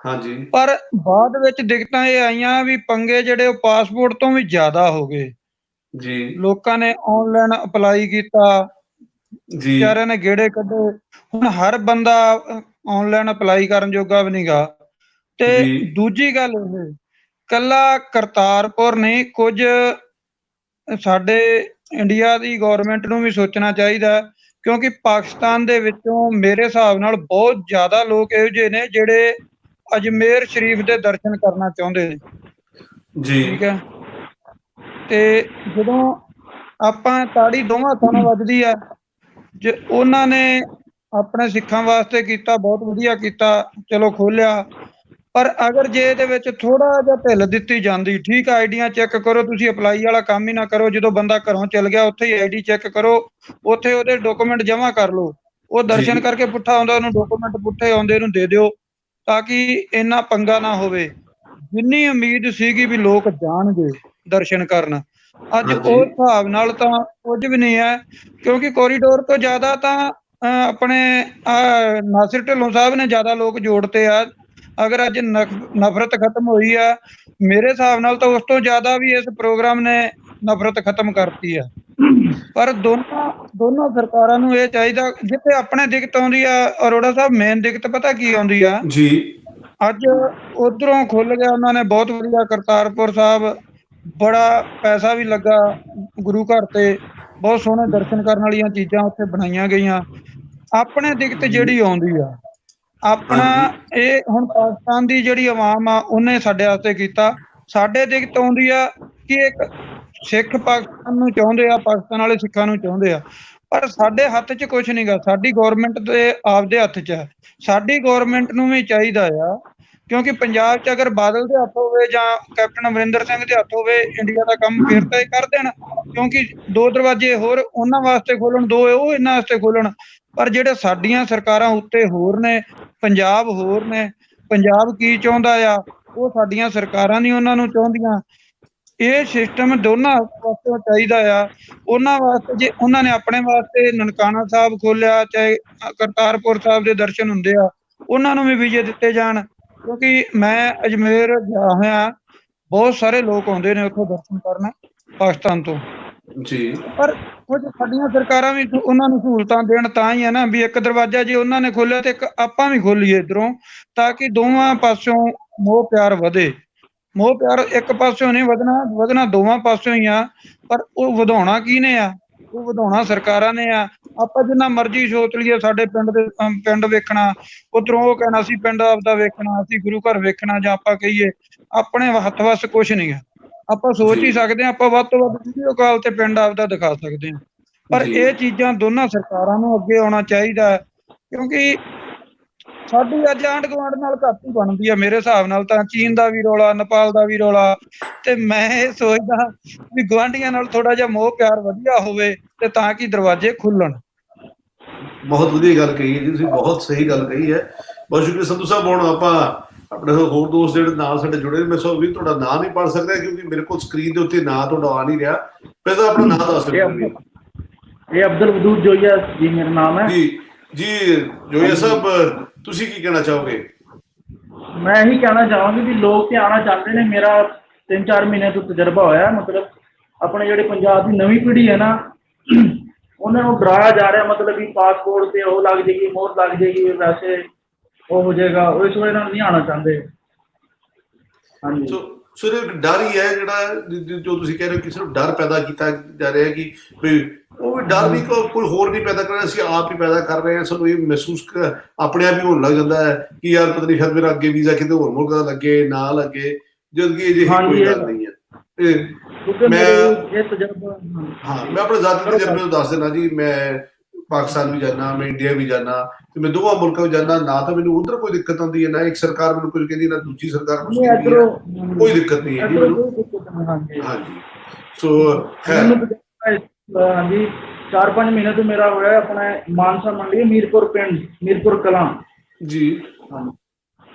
ਹਾਂਜੀ। ਪਰ ਬਾਅਦ ਵਿੱਚ ਦਿੱਕਤਾਂ ਇਹ ਆਈਆਂ ਵੀ ਪੰਗੇ ਜਿਹੜੇ ਉਹ ਪਾਸਪੋਰਟ ਤੋਂ ਵੀ ਜ਼ਿਆਦਾ ਹੋ ਗਏ ਜੀ। ਲੋਕਾਂ ਨੇ ਆਨਲਾਈਨ ਅਪਲਾਈ ਕੀਤਾ ਜੀ, ਵਿਚਾਰਿਆਂ ਨੇ ਗੇੜੇ ਕੱਢੇ। ਹੁਣ ਹਰ ਬੰਦਾ ਆਨਲਾਈਨ ਅਪਲਾਈ ਕਰਨ ਜੋਗਾ ਵੀ ਨਹੀਂਗਾ। ਤੇ ਦੂਜੀ ਗੱਲ ਇਹ, ਕੱਲਾ ਕਰਤਾਰਪੁਰ ਨਹੀਂ, ਕੁਝ ਸਾਡੇ ਇੰਡੀਆ ਦੀ ਗੌਰਮੈਂਟ ਨੂੰ ਵੀ ਸੋਚਣਾ ਚਾਹੀਦਾ, ਕਿਉਂਕਿ ਪਾਕਿਸਤਾਨ ਦੇ ਵਿੱਚੋਂ ਮੇਰੇ ਹਿਸਾਬ ਨਾਲ ਬਹੁਤ ਜ਼ਿਆਦਾ ਲੋਕ ਇਹੋ ਜਿਹੇ ਨੇ ਜਿਹੜੇ ਅਜਮੇਰ ਸ਼ਰੀਫ ਦੇ ਦਰਸ਼ਨ ਕਰਨਾ ਚਾਹੁੰਦੇ ਨੇ ਜੀ। ਠੀਕ ਹੈ, ਤੇ ਜਦੋਂ ਆਪਾਂ ਤਾੜੀ ਦੋਵਾਂ ਹੱਥਾਂ ਨਾਲ ਵੱਜਦੀ ਆ, ਜੇ ਉਹਨਾਂ ਨੇ ਆਪਣੇ ਸਿੱਖਾਂ ਵਾਸਤੇ ਕੀਤਾ, ਬਹੁਤ ਵਧੀਆ ਕੀਤਾ, ਚਲੋ ਖੋਲਿਆ। ਪਰ ਅਗਰ ਜੇ ਇਹਦੇ ਵਿੱਚ ਥੋੜਾ ਜਿਹਾ ਢਿੱਲ ਦਿੱਤੀ ਜਾਂਦੀ, ਠੀਕ ਆ, ਆਈਡੀਆਂ ਚੈੱਕ ਕਰੋ, ਤੁਸੀਂ ਅਪਲਾਈ ਵਾਲਾ ਕੰਮ ਹੀ ਨਾ ਕਰੋ, ਜਦੋਂ ਬੰਦਾ ਘਰੋਂ ਚਲ ਗਿਆ ਉੱਥੇ ਹੀ ਆਈਡੀ ਚੈੱਕ ਕਰੋ, ਉੱਥੇ ਉਹਦੇ ਡਾਕੂਮੈਂਟ ਜਮ੍ਹਾਂ ਕਰ ਲਓ, ਉਹ ਦਰਸ਼ਨ ਕਰਕੇ ਪੁੱਠਾ ਆਉਂਦਾ, ਉਹਨੂੰ ਡਾਕੂਮੈਂਟ ਪੁੱਠੇ ਆਉਂਦੇ ਉਹਨੂੰ ਦੇ ਦਿਓ, ਤਾਂ ਕਿ ਇੰਨਾ ਪੰਗਾ ਨਾ ਹੋਵੇ। ਜਿੰਨੀ ਉਮੀਦ ਸੀਗੀ ਵੀ ਲੋਕ ਜਾਣਗੇ ਦਰਸ਼ਨ ਕਰਨ, ਅੱਜ ਉਸ ਹਿਸਾਬ ਨਾਲ ਤਾਂ ਕੁਝ ਵੀ ਨਹੀਂ ਹੈ। ਕਿਉਂਕਿ ਕੋਰੀਡੋਰ ਤੋਂ ਜ਼ਿਆਦਾ ਤਾਂ ਆਪਣੇ ਨਾਸਿਰ ਢਿੱਲੋਂ ਸਾਹਿਬ ਨੇ ਜ਼ਿਆਦਾ ਲੋਕ ਜੋੜਤੇ ਆ। ਅਗਰ ਅੱਜ ਨਫ਼ਰਤ ਖਤਮ ਹੋਈ ਆ, ਮੇਰੇ ਹਿਸਾਬ ਨਾਲ ਤਾਂ ਉਸ ਤੋਂ ਜ਼ਿਆਦਾ ਵੀ ਇਸ ਪ੍ਰੋਗਰਾਮ ਨੇ ਨਫ਼ਰਤ ਖਤਮ ਕਰਤੀ ਆ। ਪਰ ਦੋਨੋਂ ਸਰਕਾਰਾਂ ਨੂੰ ਇਹ ਚਾਹੀਦਾ, ਜਿੱਥੇ ਆਪਣੇ ਦਿੱਕਤ ਆਉਂਦੀ ਆ ਅਰੋੜਾ ਸਾਹਿਬ, ਮੇਨ ਦਿੱਕਤ ਪਤਾ ਕੀ ਆਉਂਦੀ ਆ ਜੀ? ਅੱਜ ਉਧਰੋਂ ਖੁੱਲ ਗਿਆ, ਉਹਨਾਂ ਨੇ ਬਹੁਤ ਵਧੀਆ ਕਰਤਾਰਪੁਰ ਸਾਹਿਬ, ਬੜਾ ਪੈਸਾ ਵੀ ਲੱਗਾ ਗੁਰੂ ਘਰ ਤੇ, ਬਹੁਤ ਸੋਹਣੇ ਦਰਸ਼ਨ ਕਰਨ ਵਾਲੀਆਂ ਚੀਜ਼ਾਂ ਉੱਥੇ ਬਣਾਈਆਂ ਗਈਆਂ। ਆਪਣੇ ਦਿੱਕਤ ਜਿਹੜੀ ਆਉਂਦੀ ਆ ਆਪਣਾ, ਇਹ ਹੁਣ ਪਾਕਿਸਤਾਨ ਦੀ ਜਿਹੜੀ ਆਵਾਮ ਆ ਉਹਨੇ ਸਾਡੇ ਵਾਸਤੇ ਕੀਤਾ। ਸਾਡੇ ਦਿੱਕਤ ਆਉਂਦੀ ਆ ਕਿ ਇੱਕ ਸਿੱਖ ਪਾਕਿਸਤਾਨ ਨੂੰ ਚਾਹੁੰਦੇ ਆ, ਪਾਕਿਸਤਾਨ ਵਾਲੇ ਸਿੱਖਾਂ ਨੂੰ ਚਾਹੁੰਦੇ ਆ, ਪਰ ਸਾਡੇ ਹੱਥ 'ਚ ਕੁਛ ਨਹੀਂ ਗਾ। ਸਾਡੀ ਗੌਰਮੈਂਟ ਦੇ ਆਪਦੇ ਹੱਥ 'ਚ ਹੈ। ਸਾਡੀ ਗੌਰਮੈਂਟ ਨੂੰ ਵੀ ਚਾਹੀਦਾ ਆ, ਕਿਉਂਕਿ ਪੰਜਾਬ 'ਚ ਅਗਰ ਬਾਦਲ ਦੇ ਹੱਥ ਹੋਵੇ ਜਾਂ ਕੈਪਟਨ ਅਮਰਿੰਦਰ ਸਿੰਘ ਦੇ ਹੱਥ ਹੋਵੇ, ਇੰਡੀਆ ਦਾ ਕੰਮ ਫਿਰ ਤਾਂ ਇਹ ਕਰ ਦੇਣ, ਕਿਉਂਕਿ ਦੋ ਦਰਵਾਜ਼ੇ ਹੋਰ ਉਹਨਾਂ ਵਾਸਤੇ ਖੋਲਣ, ਦੋ ਉਹ ਇਹਨਾਂ ਵਾਸਤੇ ਖੋਲਣ। ਪਰ ਜਿਹੜੇ ਸਾਡੀਆਂ ਸਰਕਾਰਾਂ ਉੱਤੇ ਹੋਰ ਨੇ, ਪੰਜਾਬ ਹੋਰ ਨੇ, ਪੰਜਾਬ ਕੀ ਚਾਹੁੰਦਾ ਆ ਉਹ ਸਾਡੀਆਂ ਸਰਕਾਰਾਂ ਨਹੀਂ ਉਹਨਾਂ ਨੂੰ ਚਾਹੁੰਦੀਆਂ। ਇਹ ਸਿਸਟਮ ਦੋਨਾਂ ਪਾਸੋਂ ਚਾਹੀਦਾ ਆ। ਉਹਨਾਂ ਵਾਸਤੇ ਜੇ ਉਹਨਾਂ ਨੇ ਆਪਣੇ ਵਾਸਤੇ ਨਨਕਾਣਾ ਸਾਹਿਬ ਖੋਲਿਆ, ਚਾਹੇ ਕਰਤਾਰਪੁਰ ਸਾਹਿਬ ਦੇ ਦਰਸ਼ਨ ਹੁੰਦੇ ਆ, ਉਹਨਾਂ ਨੂੰ ਵੀ ਵੀਜ਼ੇ ਦਿੱਤੇ ਜਾਣ। ਕਿਉਂਕਿ ਮੈਂ ਅਜਮੇਰ ਗਿਆ ਹੋਇਆ, ਬਹੁਤ ਸਾਰੇ ਲੋਕ ਆਉਂਦੇ ਨੇ ਉੱਥੋਂ ਦਰਸ਼ਨ ਕਰਨ ਪਾਕਿਸਤਾਨ ਤੋਂ ਜੀ। ਪਰ ਕੁਝ ਸਾਡੀਆਂ ਸਰਕਾਰਾਂ ਵੀ ਉਹਨਾਂ ਨੂੰ ਸਹੂਲਤਾਂ ਦੇਣ ਤਾਂ ਹੀ ਹੈ ਨਾ, ਵੀ ਇੱਕ ਦਰਵਾਜ਼ਾ ਜੇ ਉਹਨਾਂ ਨੇ ਖੋਲਿਆ ਤੇ ਇੱਕ ਆਪਾਂ ਵੀ ਖੋਲੀਏ ਇੱਧਰੋਂ, ਤਾਂ ਕਿ ਦੋਵਾਂ ਪਾਸਿਓਂ ਮੋਹ ਪਿਆਰ ਵਧੇ। ਮੋਹ ਪਿਆਰ ਇੱਕ ਪਾਸਿਓਂ ਨਹੀਂ ਵਧਣਾ ਦੋਵਾਂ ਪਾਸਿਓਂ ਹੀ ਆ। ਪਰ ਉਹ ਵਧਾਉਣਾ ਕਿਹਨੇ ਆ? ਉਹ ਵਧਾਉਣਾ ਸਰਕਾਰਾਂ ਨੇ ਆ। ਆਪਾਂ ਜਿੰਨਾ ਮਰਜ਼ੀ ਸੋਚ ਲਈਏ ਸਾਡੇ ਪਿੰਡ ਵੇਖਣਾ, ਉੱਧਰੋਂ ਉਹ ਕਹਿਣਾ ਅਸੀਂ ਪਿੰਡ ਆਪਦਾ ਵੇਖਣਾ, ਅਸੀਂ ਗੁਰੂ ਘਰ ਵੇਖਣਾ, ਜਾਂ ਆਪਾਂ ਕਹੀਏ ਆਪਣੇ ਹੱਥ ਵੱਸ ਕੁਛ ਨਹੀਂ ਆ। ਆਪਾਂ ਸੋਚ ਹੀ ਸਕਦੇ ਹਾਂ, ਆਪਾਂ ਵੱਧ ਤੋਂ ਵੱਧ ਵੀਡੀਓ ਕਾਲ ਤੇ ਪਿੰਡ ਆਪਦਾ ਦਿਖਾ ਸਕਦੇ ਹਾਂ। ਪਰ ਇਹ ਚੀਜ਼ਾਂ ਦੋਨਾਂ ਸਰਕਾਰਾਂ ਨੂੰ ਅੱਗੇ ਆਉਣਾ ਚਾਹੀਦਾ ਹੈ, ਕਿਉਂਕਿ ਸਾਡੀ ਅੱਜ ਆਂਢ ਗੁਆਂਢ ਨਾਲ ਘੱਟ ਹੀ ਬਣਦੀ ਆ ਮੇਰੇ ਹਿਸਾਬ ਨਾਲ ਤਾਂ। ਚੀਨ ਦਾ ਵੀ ਰੌਲਾ, ਨੇਪਾਲ ਦਾ ਵੀ ਰੌਲਾ, ਤੇ ਮੈਂ ਇਹ ਸੋਚਦਾ ਵੀ ਗੁਆਂਢੀਆਂ ਨਾਲ ਥੋੜਾ ਜਿਹਾ ਮੋਹ ਪਿਆਰ ਵਧੀਆ ਹੋਵੇ ਤੇ ਤਾਂ ਕਿ ਦਰਵਾਜ਼ੇ ਖੁੱਲਣ। ਬਹੁਤ ਵਧੀਆ ਗੱਲ ਕਹੀ ਹੈ ਜੀ ਤੁਸੀਂ, ਬਹੁਤ ਸਹੀ ਗੱਲ ਕਹੀ ਹੈ। ਬਹੁਤ ਸ਼ੁਕਰੀਆ ਸੰਧੂ ਸਾਹਿਬ। ਹੁਣ ਆਪਾਂ ਆਪਣੇ ਹੋਰ ਦੋਸਤ ਜਿਹੜੇ ਨਾਲ ਸਾਡੇ ਜੁੜੇ, ਮੈਂ ਸੋ ਵੀ ਤੁਹਾਡਾ ਨਾਂ ਨਹੀਂ ਪੜ੍ਹ ਸਕਦਾ ਕਿਉਂਕਿ ਮੇਰੇ ਕੋਲ ਸਕਰੀਨ ਦੇ ਉੱਤੇ ਨਾਂ ਤੁਹਾਡਾ ਆ ਨਹੀਂ ਰਿਹਾ। ਪਹਿਲਾਂ ਆਪਣਾ ਨਾਂ ਦੱਸ ਦਿਓ। ਇਹ ਅਬਦੁਲ ਵਦੂਦ ਜੋਈਆ ਜੀ ਮੇਰਾ ਨਾਮ ਹੈ ਜੀ। ਜੀ ਜੋਈਆ ਸਾਹਿਬ, ਤੁਸੀਂ ਕੀ ਕਹਿਣਾ ਚਾਹੋਗੇ? ਮੈਂ ਇਹੀ ਕਹਿਣਾ ਚਾਹਾਂਗਾ ਵੀ ਲੋਕ ਤੇ ਆਉਣਾ ਚਾਹੁੰਦੇ ਨੇ। ਮੇਰਾ 3-4 ਮਹੀਨੇ ਤੋਂ ਤਜਰਬਾ ਹੋਇਆ, ਮਤਲਬ ਆਪਣੇ ਜਿਹੜੇ ਪੰਜਾਬ ਦੀ ਨਵੀਂ ਪੀੜ੍ਹੀ ਹੈ ਨਾ, ਉਹਨਾਂ ਨੂੰ ਡਰਾਇਆ ਜਾ ਰਿਹਾ, ਮਤਲਬ ਵੀ ਪਾਸਪੋਰਟ ਤੇ ਉਹ ਲੱਗ ਜਾਏਗੀ, ਮੋਹਰ ਲੱਗ ਜਾਏਗੀ, ਵੈਸੇ ਉਹ ਹੋ ਜਾਏਗਾ। ਉਹ ਇਸ ਵਜ੍ਹਾ ਨਾਲ ਨਹੀਂ ਆਉਣਾ ਚਾਹੁੰਦੇ। ਹਾਂਜੀ। ਸੋ ਇਹ ਡਰ ਹੀ ਹੈ ਜਿਹੜਾ ਜੋ ਤੁਸੀਂ ਕਹਿ ਰਹੇ ਹੋ, ਕਿਸੇ ਨੂੰ ਡਰ ਪੈਦਾ ਕੀਤਾ ਜਾ ਰਿਹਾ ਕਿ ਵੀ ਉਹ ਵੀ ਡਰ ਵੀ ਕੋਈ ਹੋਰ ਨਹੀਂ ਪੈਦਾ ਕਰ ਰਿਹਾ, ਅਸੀਂ ਆਪ ਹੀ ਪੈਦਾ ਕਰ ਰਹੇ ਹਾਂ। ਸਾਨੂੰ ਇਹ ਮਹਿਸੂਸ ਆਪਣੇ ਆਪ ਹੀ ਹੋਣ ਲੱਗ ਜਾਂਦਾ ਹੈ ਕਿ ਯਾਰ ਪਤਾ ਨਹੀਂ ਫਿਰ ਮੇਰਾ ਅੱਗੇ ਵੀਜ਼ਾ ਕਿਤੇ ਹੋਰ ਮੁਲਕ ਦਾ ਲੱਗੇ ਨਾ ਲੱਗੇ, ਜਦ ਕਿ ਅਜਿਹੀ ਕੋਈ ਗੱਲ ਨਹੀਂ ਹੈ। ਮੈਂ ਆਪਣੇ ਜ਼ਾਤੀ ਤਜਰਬੇ ਨੂੰ ਦੱਸ ਦੇਣਾ ਜੀ। ਮੈਂ ਪਾਕਿਸਤਾਨ ਵੀ ਜਾਣਾ, ਮੈਂ ਇੰਡੀਆ ਵੀ ਜਾਣਾ, ਤੇ ਮੈਂ ਦੋਵਾਂ ਮੁਲਕਾਂ ਵਿੱਚ ਜਾਣਾ। ਨਾ ਤਾਂ ਮੈਨੂੰ ਉਧਰ ਕੋਈ ਦਿੱਕਤ ਆਉਂਦੀ ਹੈ, ਨਾ ਇੱਕ ਸਰਕਾਰ ਮੈਨੂੰ ਕੁਝ ਕਹਿੰਦੀ, ਨਾ ਦੂਜੀ ਸਰਕਾਰ ਕੁਝ ਕਹਿੰਦੀ ਹੈ। ਕੋਈ ਦਿੱਕਤ ਨਹੀਂ ਹੈ ਜੀ। ਹਾਂਜੀ। ਸੋ ਹਾਂਜੀ 4-5 ਮਹੀਨੇ ਤੋਂ ਮੇਰਾ ਹੋਇਆ ਆਪਣਾ ਮਾਨਸਾ ਮੰਡੀ, ਮੀਰਪੁਰ ਪਿੰਡ, ਮੀਰਪੁਰ ਕਲਾਂ ਜੀ।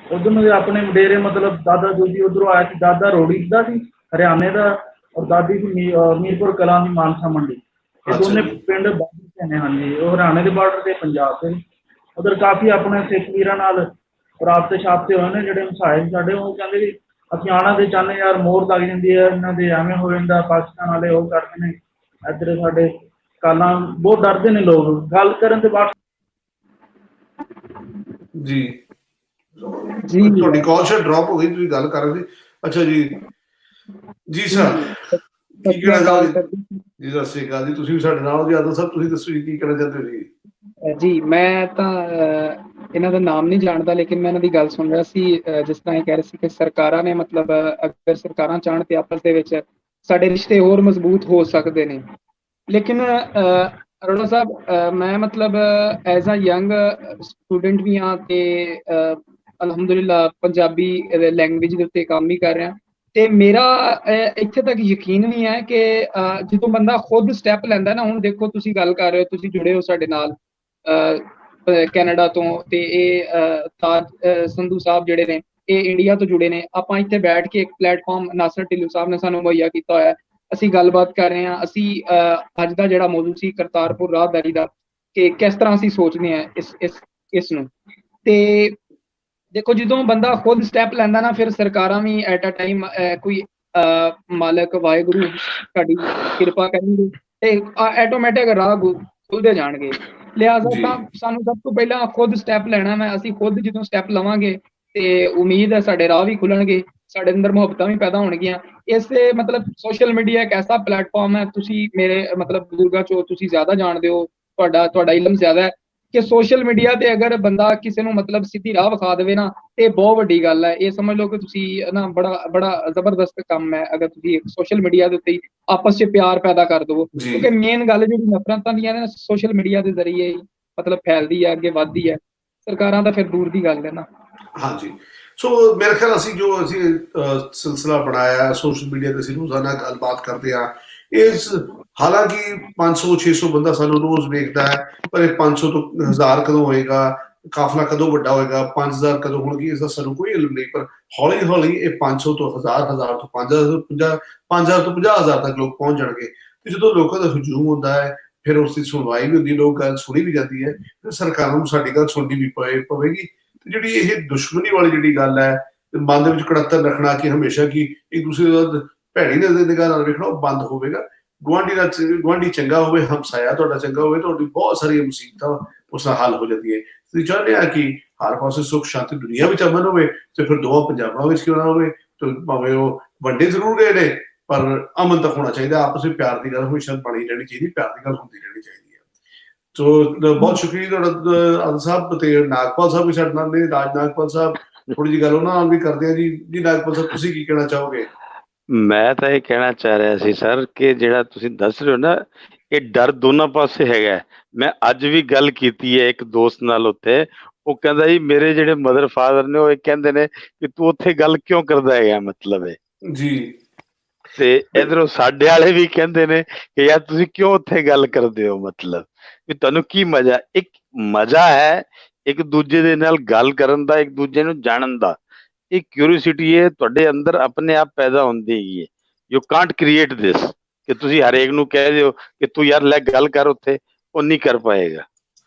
ਉਧਰ ਆਪਣੇ ਵਡੇਰੇ, ਮਤਲਬ ਦਾਦਾ ਦਾਦੀ ਉਧਰੋਂ ਆਇਆ ਸੀ। ਦਾਦਾ ਰੋੜੀ ਦਾ ਸੀ ਹਰਿਆਣੇ ਦਾ, ਔਰ ਦਾਦੀ ਸੀ ਮੀਰਪੁਰ ਕਲਾਂ ਦੀ ਮਾਨਸਾ ਮੰਡੀ। ਇਹ ਦੋਨੇ ਪਿੰਡ ਬਾਰਡਰ ਨੇ। ਹਾਂਜੀ, ਉਹ ਹਰਿਆਣੇ ਦੇ ਬਾਰਡਰ ਤੇ ਪੰਜਾਬ ਤੇ। ਉਧਰ ਕਾਫੀ ਆਪਣੇ ਸਿੱਖ ਵੀਰਾਂ ਨਾਲ ਰਾਬਤੇ ਛਾਪਤੇ ਹੋਏ ਨੇ ਜਿਹੜੇ ਮਸਾਏ ਸਾਡੇ। ਉਹ ਕਹਿੰਦੇ ਵੀ ਅਸੀਂ ਆਉਣਾ ਤੇ ਚਾਹੁੰਦੇ ਯਾਰ, ਮੋਹਰ ਲੱਗ ਜਾਂਦੀ ਹੈ, ਇਹਨਾਂ ਦੇ ਐਵੇਂ ਹੋ ਜਾਂਦਾ, ਪਾਕਿਸਤਾਨ ਵਾਲੇ ਉਹ ਕਰਦੇ ਨੇ। ਇੱਧਰ ਸਾਡੇ ਕਾਲਾਂ ਬਹੁਤ ਡਰਦੇ ਨੇ ਲੋਕ ਗੱਲ ਕਰਨ ਦੇ ਬਾਅਦ। ਜੀ ਜੀ ਤੁਹਾਡੀ ਕਾਲ ਸ਼ਾਇਦ ਡ੍ਰੌਪ ਹੋ ਗਈ, ਤੁਸੀਂ ਗੱਲ ਕਰ ਰਹੇ ਸੀ। ਅੱਛਾ ਜੀ। ਜੀ ਸਰ, ਕੀ ਕਹਿਣਾ ਚਾਹੁੰਦੇ ਜੀ? ਸਤਿ ਸ਼੍ਰੀ ਅਕਾਲ ਜੀ। ਤੁਸੀਂ ਵੀ ਸਾਡੇ ਨਾਲ ਜੀ। ਆਦਲ ਸਾਹਿਬ, ਤੁਸੀਂ ਦੱਸੋ ਜੀ ਕੀ ਕਹਿਣਾ ਚਾਹੁੰਦੇ ਹੋ ਜੀ? ਜੀ ਮੈਂ ਤਾਂ ਇਹਨਾਂ ਦਾ ਨਾਮ ਨਹੀਂ ਜਾਣਦਾ, ਲੇਕਿਨ ਮੈਂ ਇਹਨਾਂ ਦੀ ਗੱਲ ਸੁਣ ਰਿਹਾ ਸੀ। ਜਿਸ ਤਰ੍ਹਾਂ ਇਹ ਕਹਿ ਰਹੇ ਸੀ ਕਿ ਸਰਕਾਰਾਂ ਨੇ, ਮਤਲਬ ਅਗਰ ਸਰਕਾਰਾਂ ਚਾਹਣ ਤੇ ਆਪਸ ਦੇ ਵਿੱਚ ਸਾਡੇ ਰਿਸ਼ਤੇ ਹੋਰ ਮਜ਼ਬੂਤ ਹੋ ਸਕਦੇ ਨੇ। ਲੇਕਿਨ ਅਰੋੜਾ ਸਾਹਿਬ, ਮੈਂ ਮਤਲਬ ਐਜ਼ ਅ ਯੰਗ ਸਟੂਡੈਂਟ ਵੀ ਹਾਂ ਤੇ ਅਲਹਮਦੁਲਿਲਾ ਪੰਜਾਬੀ ਲੈਂਗੁਏਜ ਦੇ ਉੱਤੇ ਕੰਮ ਵੀ ਕਰ ਰਿਹਾ। ਤੇ ਮੇਰਾ ਇੱਥੇ ਤੱਕ ਯਕੀਨ ਵੀ ਹੈ ਕਿ ਜਦੋਂ ਬੰਦਾ ਖੁਦ ਸਟੈਪ ਲੈਂਦਾ ਨਾ, ਹੁਣ ਦੇਖੋ ਤੁਸੀਂ ਗੱਲ ਕਰ ਰਹੇ ਹੋ, ਤੁਸੀਂ ਜੁੜੇ ਹੋ ਸਾਡੇ ਨਾਲ ਕੈਨੇਡਾ ਤੋਂ, ਤੇ ਇਹ ਤਾਜ ਸੰਧੂ ਸਾਹਿਬ ਜਿਹੜੇ ਨੇ ਇਹ ਇੰਡੀਆ ਤੋਂ ਜੁੜੇ ਨੇ। ਆਪਾਂ ਇੱਥੇ ਬੈਠ ਕੇ ਇੱਕ ਪਲੇਟਫਾਰਮ ਨਾਸਰ ਢਿੱਲੋਂ ਸਾਹਿਬ ਨੇ ਸਾਨੂੰ ਮੁਹੱਈਆ ਕੀਤਾ ਹੋਇਆ, ਅਸੀਂ ਗੱਲਬਾਤ ਕਰ ਰਹੇ ਹਾਂ। ਅਸੀਂ ਅੱਜ ਦਾ ਜਿਹੜਾ ਮੌਜੂਦ ਸੀ ਕਰਤਾਰਪੁਰ ਰਾਹਦਾਰੀ ਦਾ, ਕਿ ਕਿਸ ਤਰ੍ਹਾਂ ਅਸੀਂ ਸੋਚਦੇ ਹਾਂ ਇਸ ਨੂੰ। ਤੇ ਦੇਖੋ ਜਦੋਂ ਬੰਦਾ ਖੁਦ ਸਟੈਪ ਲੈਂਦਾ ਨਾ, ਫਿਰ ਸਰਕਾਰਾਂ ਵੀ ਐਟ ਅ ਟਾਈਮ ਕੋਈ ਮਾਲਕ ਵਾਹਿਗੁਰੂ ਸਾਡੀ ਕਿਰਪਾ ਕਰਨਗੇ ਤੇ ਆਟੋਮੈਟਿਕ ਰਾਹ ਖੁੱਲਦੇ ਜਾਣਗੇ। ਲਿਹਾਜ਼ਾ ਤਾਂ ਸਾਨੂੰ ਸਭ ਤੋਂ ਪਹਿਲਾਂ ਖੁਦ ਸਟੈਪ ਲੈਣਾ ਹੈ। ਅਸੀਂ ਖੁਦ ਜਦੋਂ ਸਟੈਪ ਲਵਾਂਗੇ ਤੇ ਉਮੀਦ ਹੈ ਸਾਡੇ ਰਾਹ ਵੀ ਖੁੱਲਣਗੇ, ਸਾਡੇ ਅੰਦਰ ਮੁਹੱਬਤਾਂ ਵੀ ਪੈਦਾ ਹੋਣਗੀਆਂ। ਇਸੇ ਮਤਲਬ ਸੋਸ਼ਲ ਮੀਡੀਆ ਇੱਕ ਐਸਾ ਪਲੇਟਫਾਰਮ ਹੈ, ਤੁਸੀਂ ਮੇਰੇ ਮਤਲਬ ਬਜ਼ੁਰਗਾਂ ਚੋਂ ਤੁਸੀਂ ਜ਼ਿਆਦਾ ਜਾਣਦੇ ਹੋ, ਤੁਹਾਡਾ ਇਲਮ ਜ਼ਿਆਦਾ ਹੈ ਕਿ ਸੋਸ਼ਲ ਮੀਡੀਆ ਤੇ ਅਗਰ ਬੰਦਾ ਕਿਸੇ ਨੂੰ ਮਤਲਬ ਸਿੱਧੀ ਰਾਹ ਵਿਖਾ ਦੇਵੇ ਨਾ, ਇਹ ਬਹੁਤ ਵੱਡੀ ਗੱਲ ਹੈ। ਇਹ ਸਮਝ ਲਓ ਕਿ ਤੁਸੀਂ ਨਾ ਬੜਾ ਜ਼ਬਰਦਸਤ ਕੰਮ ਹੈ ਅਗਰ ਤੁਸੀਂ ਸੋਸ਼ਲ ਮੀਡੀਆ ਦੇ ਉੱਤੇ ਆਪਸ 'ਚ ਪਿਆਰ ਪੈਦਾ ਕਰ ਦਵੋ। ਕਿਉਂਕਿ ਮੇਨ ਗੱਲ ਜਿਹੜੀ ਨਫ਼ਰਤਾਂ ਦੀਆਂ ਨੇ ਸੋਸ਼ਲ ਮੀਡੀਆ ਦੇ ਜ਼ਰੀਏ ਹੀ ਮਤਲਬ ਫੈਲਦੀ ਹੈ, ਅੱਗੇ ਵੱਧਦੀ ਹੈ। ਸਰਕਾਰਾਂ ਤਾਂ ਫਿਰ ਦੂਰ ਦੀ ਗੱਲ ਹੈ ਨਾ। ਹਾਂਜੀ। ਸੋ ਮੇਰੇ ਖਿਆਲ ਅਸੀਂ ਸਿਲਸਿਲਾ ਬਣਾਇਆ ਸੋਸ਼ਲ ਮੀਡੀਆ ਤੇ, ਅਸੀਂ ਰੋਜ਼ਾਨਾ ਗੱਲਬਾਤ ਕਰਦੇ ਹਾਂ। ਇਸ ਹਾਲਾਂਕਿ 500-600 ਬੰਦਾ ਸਾਨੂੰ ਰੋਜ਼ ਵੇਖਦਾ ਹੈ, ਪਰ ਇਹ 500 ਤੋਂ 1000 ਕਦੋਂ ਹੋਏਗਾ, ਕਾਫਲਾ ਕਦੋਂ ਵੱਡਾ ਹੋਏਗਾ, 5000 ਕਦੋਂ ਹੋਣਗੇ, ਇਸ ਦਾ ਸਾਨੂੰ ਕੋਈ ਇਲਮ ਨਹੀਂ। ਪਰ ਹੌਲੀ ਹੌਲੀ ਇਹ 500 ਤੋਂ 1000 ਤੋਂ 5000 ਤੋਂ 50000 ਤੱਕ ਲੋਕ ਪਹੁੰਚ ਜਾਣਗੇ। ਤੇ ਜਦੋਂ ਲੋਕਾਂ ਦਾ ਹਜੂਮ ਹੁੰਦਾ ਹੈ, ਫਿਰ ਉਸ ਦੀ ਸੁਣਵਾਈ ਵੀ ਹੁੰਦੀ, ਲੋਕ ਗੱਲ ਸੁਣੀ ਵੀ ਜਾਂਦੀ ਹੈ, ਫਿਰ ਸਰਕਾਰਾਂ ਨੂੰ ਸਾਡੀ ਗੱਲ ਸੁਣਨੀ ਵੀ ਪਵੇਗੀ। ਤੇ ਜਿਹੜੀ ਇਹ ਦੁਸ਼ਮਣੀ ਵਾਲੀ ਜਿਹੜੀ ਗੱਲ ਹੈ, ਮਨ ਦੇ ਵਿੱਚ ਕੜੱਤਰ ਰੱਖਣਾ ਕਿ ਹਮੇਸ਼ਾ ਕਿ ਇੱਕ ਦੂਸਰੇ ਦਾ ਭੈੜੀ ਨਜ਼ਰ ਨਿਗਾਹ ਨਾਲ ਵੇਖਣਾ, ਉਹ ਬੰਦ ਹੋਵੇਗਾ। ਗੁਆਂਢੀ ਚੰਗਾ ਹੋਵੇ, ਹਮਸਾਇਆ ਤੁਹਾਡਾ ਚੰਗਾ ਹੋਵੇ, ਤੁਹਾਡੀ ਬਹੁਤ ਸਾਰੀਆਂ ਮੁਸੀਬਤਾਂ ਉਸ ਨਾਲ ਹੱਲ ਹੋ ਜਾਂਦੀ ਹੈ। ਤੁਸੀਂ ਚਾਹੁੰਦੇ ਆ ਕਿ ਹਰ ਪਾਸੇ ਸੁੱਖ ਸ਼ਾਂਤੀ ਦੁਨੀਆ ਵਿੱਚ ਅਮਨ ਹੋਵੇ, ਤੇ ਫਿਰ ਦੋਵਾਂ ਪੰਜਾਬਾਂ ਵਿੱਚ ਕਿਉਂ ਨਾ ਹੋਵੇ। ਤੇ ਭਾਵੇਂ ਉਹ ਵੰਡੇ ਜ਼ਰੂਰ ਗਏ ਨੇ, ਪਰ ਅਮਨ ਤਾਂ ਹੋਣਾ ਚਾਹੀਦਾ। ਆਪਸ ਵਿੱਚ ਪਿਆਰ ਦੀ ਗੱਲ ਹਮੇਸ਼ਾ ਬਣੀ ਰਹਿਣੀ ਚਾਹੀਦੀ, ਪਿਆਰ ਦੀ ਗੱਲ ਹੁੰਦੀ ਰਹਿਣੀ ਚਾਹੀਦੀ ਹੈ। ਸੋ ਬਹੁਤ ਸ਼ੁਕਰੀਆ ਤੁਹਾਡਾ ਅਦਲ ਸਾਹਿਬ, ਤੇ ਨਾਗਪਾਲ ਸਾਹਿਬ ਵੀ ਸਾਡੇ ਨਾਲ ਨੇ, ਰਾਜ ਨਾਗਪਾਲ ਸਾਹਿਬ। ਥੋੜੀ ਜਿਹੀ ਗੱਲ ਉਹਨਾਂ ਨਾਲ ਵੀ ਕਰਦੇ ਆ ਜੀ ਨਾਗਪਾਲ ਸਾਹਿਬ, ਤੁਸੀਂ ਕੀ ਕਹਿਣਾ ਚਾਹੋਗੇ? ਮੈਂ ਤਾਂ ਇਹ ਕਹਿਣਾ ਚਾਹ ਰਿਹਾ ਸੀ ਸਰ ਕਿ ਜਿਹੜਾ ਤੁਸੀਂ ਦੱਸ ਰਹੇ ਹੋ ਨਾ, ਇਹ ਡਰ ਦੋਨਾਂ ਪਾਸੇ ਹੈਗਾ। ਮੈਂ ਅੱਜ ਵੀ ਗੱਲ ਕੀਤੀ ਹੈ ਇੱਕ ਦੋਸਤ ਨਾਲ ਉੱਥੇ, ਉਹ ਕਹਿੰਦਾ ਜੀ ਮੇਰੇ ਜਿਹੜੇ ਮਦਰ ਫਾਦਰ ਨੇ ਉਹ ਇਹ ਕਹਿੰਦੇ ਨੇ ਕਿ ਤੂੰ ਉੱਥੇ ਗੱਲ ਕਿਉਂ ਕਰਦਾ ਹੈਗਾ, ਮਤਲਬ ਹੈ ਜੀ। ਤੇ ਇਧਰੋਂ ਸਾਡੇ ਵਾਲੇ ਵੀ ਕਹਿੰਦੇ ਨੇ ਕਿ ਯਾਰ ਤੁਸੀਂ ਕਿਉਂ ਉੱਥੇ ਗੱਲ ਕਰਦੇ ਹੋ, ਮਤਲਬ ਵੀ ਤੁਹਾਨੂੰ ਕੀ ਮਜ਼ਾ। ਇੱਕ ਮਜ਼ਾ ਹੈ ਇੱਕ ਦੂਜੇ ਦੇ ਨਾਲ ਗੱਲ ਕਰਨ ਦਾ, ਇੱਕ ਦੂਜੇ ਨੂੰ ਜਾਣਨ ਦਾ। ਇੱਕ ਕਿਊਰੀਸਿਟੀ ਹੈ ਤੁਹਾਡੇ ਅੰਦਰ ਆਪਣੇ ਆਪ ਪੈਦਾ ਹੁੰਦੀ ਹੈਗੀ ਹੈ। ਯੂ ਕਾਂਟ ਕ੍ਰੀਏਟ ਦਿਸ ਕਿ ਤੁਸੀਂ ਹਰੇਕ ਨੂੰ ਕਹਿ ਦਿਓ ਕਿ ਤੂੰ ਯਾਰ ਲੈ ਗੱਲ ਕਰ, ਉੱਥੇ ਉਹ ਨਹੀਂ ਕਰ ਪਾਏਗਾ।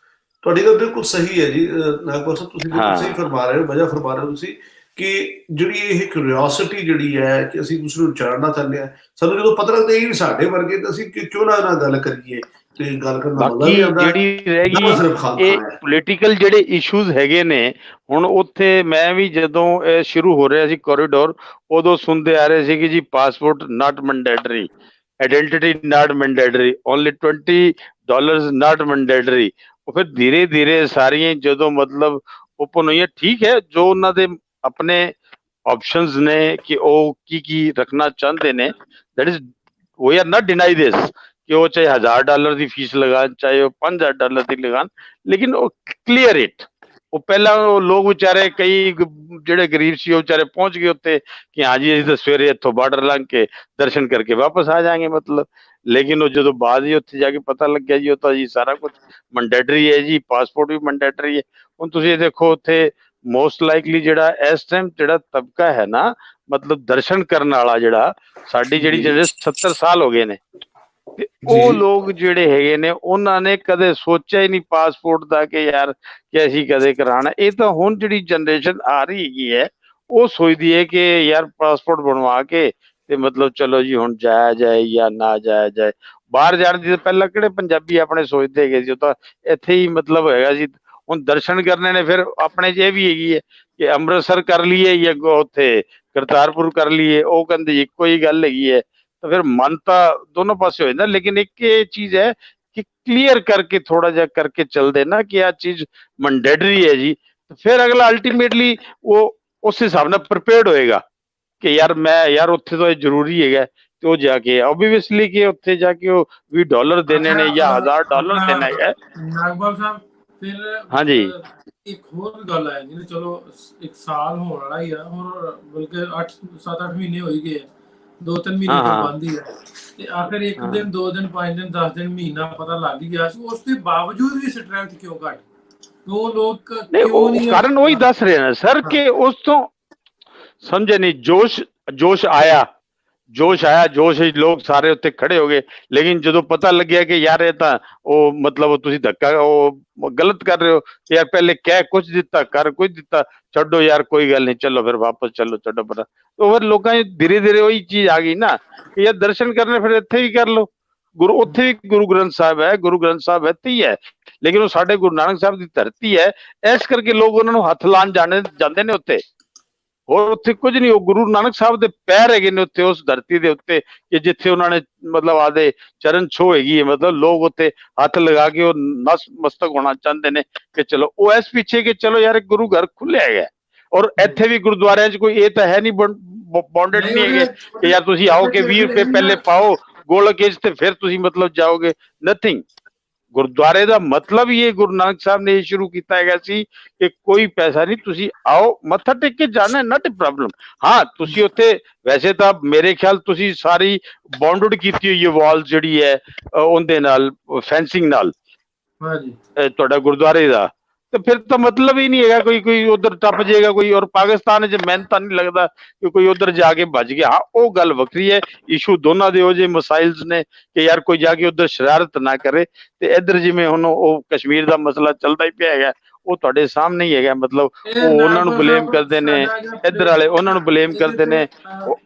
ਤੁਹਾਡੀ ਗੱਲ ਬਿਲਕੁਲ ਸਹੀ ਹੈ ਜੀ ਨਾਗਪਾਲ ਸਾਹਿਬ, ਤੁਸੀਂ ਬਿਲਕੁਲ ਸਹੀ ਫਰਮਾ ਰਹੇ ਹੋ, ਵਜ੍ਹਾ ਫਰਮਾ ਰਹੇ ਹੋ ਤੁਸੀਂ ਕਿ ਜਿਹੜੀ ਇਹ ਕਿਉਰਿਓਸਿਟੀ ਜਿਹੜੀ ਹੈ ਕਿ ਅਸੀਂ ਦੂਸਰੇ ਨੂੰ ਜਾਣਨਾ ਚਾਹੁੰਦੇ ਹਾਂ, ਸਾਨੂੰ ਜਦੋਂ ਪਤਾ ਲੱਗਦਾ ਇਹ ਵੀ ਸਾਡੇ ਵਰਗੇ, ਤਾਂ ਅਸੀਂ ਕਿਉਂ ਨਾ ਗੱਲ ਕਰੀਏ। ਤੇ ਗੱਲ ਕਰਨ ਦਾ ਮਜ਼ਾ ਵੀ ਆਉਂਦਾ। ਜਿਹੜੀ ਰਹਿ ਗਈ ਇਹ ਪੋਲੀਟੀਕਲ ਜਿਹੜੇ ਇਸ਼ੂਜ਼ ਹੈਗੇ ਨੇ, ਹੁਣ ਉੱਥੇ ਮੈਂ ਵੀ ਜਦੋਂ ਇਹ ਸ਼ੁਰੂ ਹੋ ਰਿਹਾ ਸੀ ਕੋਰੀਡੋਰ, ਉਦੋਂ ਸੁਣਦੇ ਆ ਰਹੇ ਸੀ ਕਿ ਜੀ ਪਾਸਪੋਰਟ ਨਾਟ ਮੈਂਡੇਟਰੀ, ਆਇਡੈਂਟੀਟੀ ਨਾਟ ਮੈਂਡੇਟਰੀ, ਓਨਲੀ $20 ਨਾਟ ਮੈਂਡੇਟਰੀ। ਉਹ ਫਿਰ ਧੀਰੇ ਧੀਰੇ ਸਾਰੀਆਂ ਜਦੋਂ ਮਤਲਬ ਓਪਨ ਹੋਈਆਂ, ਠੀਕ ਹੈ ਜੋ ਉਹਨਾਂ ਦੇ ਆਪਣੇ ਆਪਸ਼ਨਸ ਨੇ ਕਿ ਉਹ ਕੀ ਰੱਖਣਾ ਚਾਹੁੰਦੇ ਨੇ, that is we are not deny this ਕਿ ਉਹ ਚਾਹੇ $1000 ਦੀ ਫੀਸ ਲਗਾਉਣ, ਚਾਹੇ ਉਹ $5000 ਦੀ ਲਗਾਉਣ, ਲੇਕਿਨ ਉਹ ਕਲੀਅਰ ਇਟ। ਉਹ ਪਹਿਲਾਂ ਉਹ ਲੋਕ ਵਿਚਾਰੇ ਕਈ ਜਿਹੜੇ ਗਰੀਬ ਸੀ ਉਹ ਵਿਚਾਰੇ ਪਹੁੰਚ ਗਏ ਉੱਤੇ ਕਿ ਹਾਂ ਜੀ ਅਸੀਂ ਤਾਂ ਸਵੇਰੇ ਇੱਥੋਂ ਬਾਰਡਰ ਲੰਘ ਕੇ ਦਰਸ਼ਨ ਕਰਕੇ ਵਾਪਸ ਆ ਜਾएंगे, ਮਤਲਬ। ਲੇਕਿਨ ਉਹ ਜਦੋਂ ਬਾਅਦ ਹੀ ਉੱਥੇ ਜਾ ਕੇ ਪਤਾ ਲੱਗਿਆ ਜੀ ਉਹ ਤਾਂ ਜੀ ਸਾਰਾ ਕੁਝ ਮੈਂਡੇਟਰੀ ਹੈ ਜੀ, ਪਾਸਪੋਰਟ ਵੀ ਮੈਂਡੇਟਰੀ ਹੈ। ਹੁਣ ਤੁਸੀਂ ਇਹ ਦੇਖੋ ਉੱਥੇ ਮੋਸਟ ਲਾਈਕਲੀ ਜਿਹੜਾ ਇਸ ਟਾਈਮ ਜਿਹੜਾ ਤਬਕਾ ਹੈ ਨਾ, ਮਤਲਬ ਦਰਸ਼ਨ ਕਰਨ ਵਾਲਾ, ਜਿਹੜਾ ਸਾਡੀ ਜਿਹੜੀ 70 ਸਾਲ ਹੋ ਗਏ ਨੇ, ਤੇ ਉਹ ਲੋਕ ਜਿਹੜੇ ਹੈਗੇ ਨੇ ਉਹਨਾਂ ਨੇ ਕਦੇ ਸੋਚਿਆ ਹੀ ਨਹੀਂ ਪਾਸਪੋਰਟ ਦਾ ਕਿ ਯਾਰ ਕਿ ਅਸੀਂ ਕਦੇ ਕਰਾਣਾ। ਇਹ ਤਾਂ ਹੁਣ ਜਿਹੜੀ ਜਨਰੇਸ਼ਨ ਆ ਰਹੀ ਹੈਗੀ ਹੈ ਉਹ ਸੋਚਦੀ ਹੈ ਕਿ ਯਾਰ ਪਾਸਪੋਰਟ ਬਣਵਾ ਕੇ ਤੇ ਮਤਲਬ ਚਲੋ ਜੀ ਹੁਣ ਜਾਇਆ ਜਾਏ ਜਾਂ ਨਾ ਜਾਇਆ ਜਾਏ। ਬਾਹਰ ਜਾਣ ਦੀ ਪਹਿਲਾਂ ਕਿਹੜੇ ਪੰਜਾਬੀ ਆਪਣੇ ਸੋਚਦੇ ਹੈਗੇ ਸੀ, ਉਹ ਤਾਂ ਇੱਥੇ ਹੀ ਮਤਲਬ ਹੈਗਾ ਸੀ। ਹੁਣ ਦਰਸ਼ਨ ਕਰਨੇ ਨੇ, ਫਿਰ ਆਪਣੇ 'ਚ ਇਹ ਵੀ ਹੈਗੀ ਹੈ ਕਿ ਅੰਮ੍ਰਿਤਸਰ ਕਰ ਲਈਏ ਜਾਂ ਉੱਥੇ ਕਰਤਾਰਪੁਰ ਕਰ ਲਈਏ, ਉਹ ਕਹਿੰਦੇ ਇੱਕੋ ਹੀ ਗੱਲ ਹੈਗੀ ਹੈ। ਤਾਂ ਫਿਰ ਮਨ ਤਾਂ ਦੋਨੋਂ ਪਾਸੇ ਹੋ ਜਾਂਦਾ, ਲੇਕਿਨ ਇੱਕ ਇਹ ਚੀਜ਼ ਹੈ ਕਿ ਕਲੀਅਰ ਕਰਕੇ ਥੋੜਾ ਜਿਹਾ ਕਰਕੇ ਚੱਲਦੇ ਨਾ ਕਿ ਆਹ ਚੀਜ਼ ਮੈਂਡੇਟਰੀ ਹੈ ਜੀ, ਫਿਰ ਅਗਲਾ ਅਲਟੀਮੇਟਲੀ ਉਹ ਉਸ ਹਿਸਾਬ ਨਾਲ ਪ੍ਰਿਪੇਅਰਡ ਹੋਏਗਾ ਕਿ ਯਾਰ ਉੱਥੇ ਤਾਂ ਇਹ ਜ਼ਰੂਰੀ ਹੈਗਾ, ਤੇ ਉਹ ਜਾ ਕੇ ਓਬਵੀਅਸਲੀ ਕਿ ਉੱਥੇ ਜਾ ਕੇ ਉਹ $20 ਦੇਣੇ ਨੇ ਜਾਂ $1000 ਦੇਣਾ ਹੈਗਾ। ਨਾਗਪਾਲ ਸਾਹਿਬ ਫਿਰ ਹਾਂਜੀ ਇੱਕ ਹੋਰ ਗੱਲ ਹੈ ਜਿਹਨੇ ਚਲੋ ਇੱਕ ਸਾਲ ਹੋਣ ਵਾਲਾ ਹੀ ਆ ਹੁਣ, ਬਲਕਿ 7-8 ਮਹੀਨੇ ਹੋ ਹੀ ਗਏ, 2-3 ਮਹੀਨੇ ਤੋਂ ਬੰਦ ਹੀ ਹੈ, ਤੇ ਆਖਰ 1 ਦਿਨ 2 ਦਿਨ 5 ਦਿਨ 10 ਦਿਨ ਮਹੀਨਾ ਪਤਾ ਲੱਗ ਹੀ ਗਿਆ ਸੀ। ਉਸ ਦੇ ਬਾਵਜੂਦ ਵੀ ਸਟਰੈਂਥ ਕਿਉਂ ਘੱਟ? ਉਹ ਲੋਕ ਕਿਉਂ ਨਹੀਂ? ਕਾਰਨ ਉਹੀ ਦੱਸ ਰਹੇ ਨੇ ਸਰ ਕਿ ਉਸ ਤੋਂ ਸਮਝੇ ਨਹੀਂ, ਜੋਸ਼ ਆਇਆ ਜੋਸ਼ ਲੋਕ ਸਾਰੇ ਉੱਤੇ ਖੜੇ ਹੋ ਗਏ। ਲੇਕਿਨ ਜਦੋਂ ਪਤਾ ਲੱਗਿਆ ਕਿ ਯਾਰ ਇਹ ਤਾਂ ਉਹ ਮਤਲਬ ਤੁਸੀਂ ਧੱਕਾ ਉਹ ਗਲਤ ਕਰ ਰਹੇ ਹੋ, ਯਾਰ ਪਹਿਲੇ ਕਹਿ ਕੁਝ ਦਿੱਤਾ ਕਰ ਕੁਝ ਦਿੱਤਾ, ਛੱਡੋ ਯਾਰ ਕੋਈ ਗੱਲ ਨਹੀਂ, ਚਲੋ ਫਿਰ ਵਾਪਸ ਚਲੋ, ਛੱਡੋ ਪਤਾ। तो फिर लोगों धीरे धीरे वही चीज आ गई ना कि यार दर्शन करने फिर इत्थे ही कर लो। गुरु उत्थे भी गुरु ग्रंथ साहब है, गुरु ग्रंथ साहब इत्थे ही है, लेकिन वो साडे गुरु नानक साहब की धरती है, इस करके लोग उन्होंने हथ लान जाते ने उत्ते, और उत्थे कुछ नहीं। वो गुरु नानक साहब दे पैर है ने उत्ते उस धरती दे उत्ते कि जिथे उन्होंने मतलब आदे चरण छो हैगी है, मतलब लोग उत्ते हथ लगा के नस मस्तक होना चाहते ने कि चलो वो इस पीछे कि चलो यार एक गुरु घर खुले है। और इत्थे भी गुरुद्वारे च कोई ये तो है नहीं बॉन्डेड नहीं है कि यार तुसी आओ के 20 रुपए पहले पाओ गोलक ते फिर तुसी मतलब जाओगे, नथिंग। गुरुद्वारे का मतलब ये गुरु नानक साहब ने शुरू किया है कि कोई पैसा नहीं, तुसी आओ मत्था टेक के जाना, नॉट ए प्रॉब्लम। हाँ तुसी उत्थे वैसे तो मेरे ख्याल तुसी सारी बॉन्डेड की हुई है वॉल जिहड़ी है उनदे नाल फेंसिंग नाल तुहाडा गुरुद्वारे दा, ਤੇ ਫਿਰ ਤਾਂ ਮਤਲਬ ਹੀ ਨਹੀਂ ਹੈਗਾ ਕੋਈ ਉਧਰ ਟੱਪ ਜਾਏਗਾ ਕੋਈ। ਔਰ ਪਾਕਿਸਤਾਨ 'ਚ ਮੈਨੂੰ ਤਾਂ ਨਹੀਂ ਲੱਗਦਾ ਕਿ ਕੋਈ ਉਧਰ ਜਾ ਕੇ ਭੱਜ ਗਿਆ। ਹਾਂ ਉਹ ਗੱਲ ਵੱਖਰੀ ਹੈ, ਇਸ਼ੂ ਦੋਨਾਂ ਦੇ ਉਹ ਜਿਹੇ ਮਸਾਇਲਸ ਨੇ ਕਿ ਯਾਰ ਕੋਈ ਜਾ ਕੇ ਉਧਰ ਸ਼ਰਾਰਤ ਨਾ ਕਰੇ। ਤੇ ਇੱਧਰ ਜਿਵੇਂ ਹੁਣ ਉਹ ਕਸ਼ਮੀਰ ਦਾ ਮਸਲਾ ਚੱਲਦਾ ਹੀ ਪਿਆ ਹੈਗਾ, ਉਹ ਤੁਹਾਡੇ ਸਾਹਮਣੇ ਹੀ ਹੈਗਾ। ਮਤਲਬ ਉਹ ਉਹਨਾਂ ਨੂੰ ਬਲੇਮ ਕਰਦੇ ਨੇ, ਇੱਧਰ ਵਾਲੇ ਉਹਨਾਂ ਨੂੰ ਬਲੇਮ ਕਰਦੇ ਨੇ।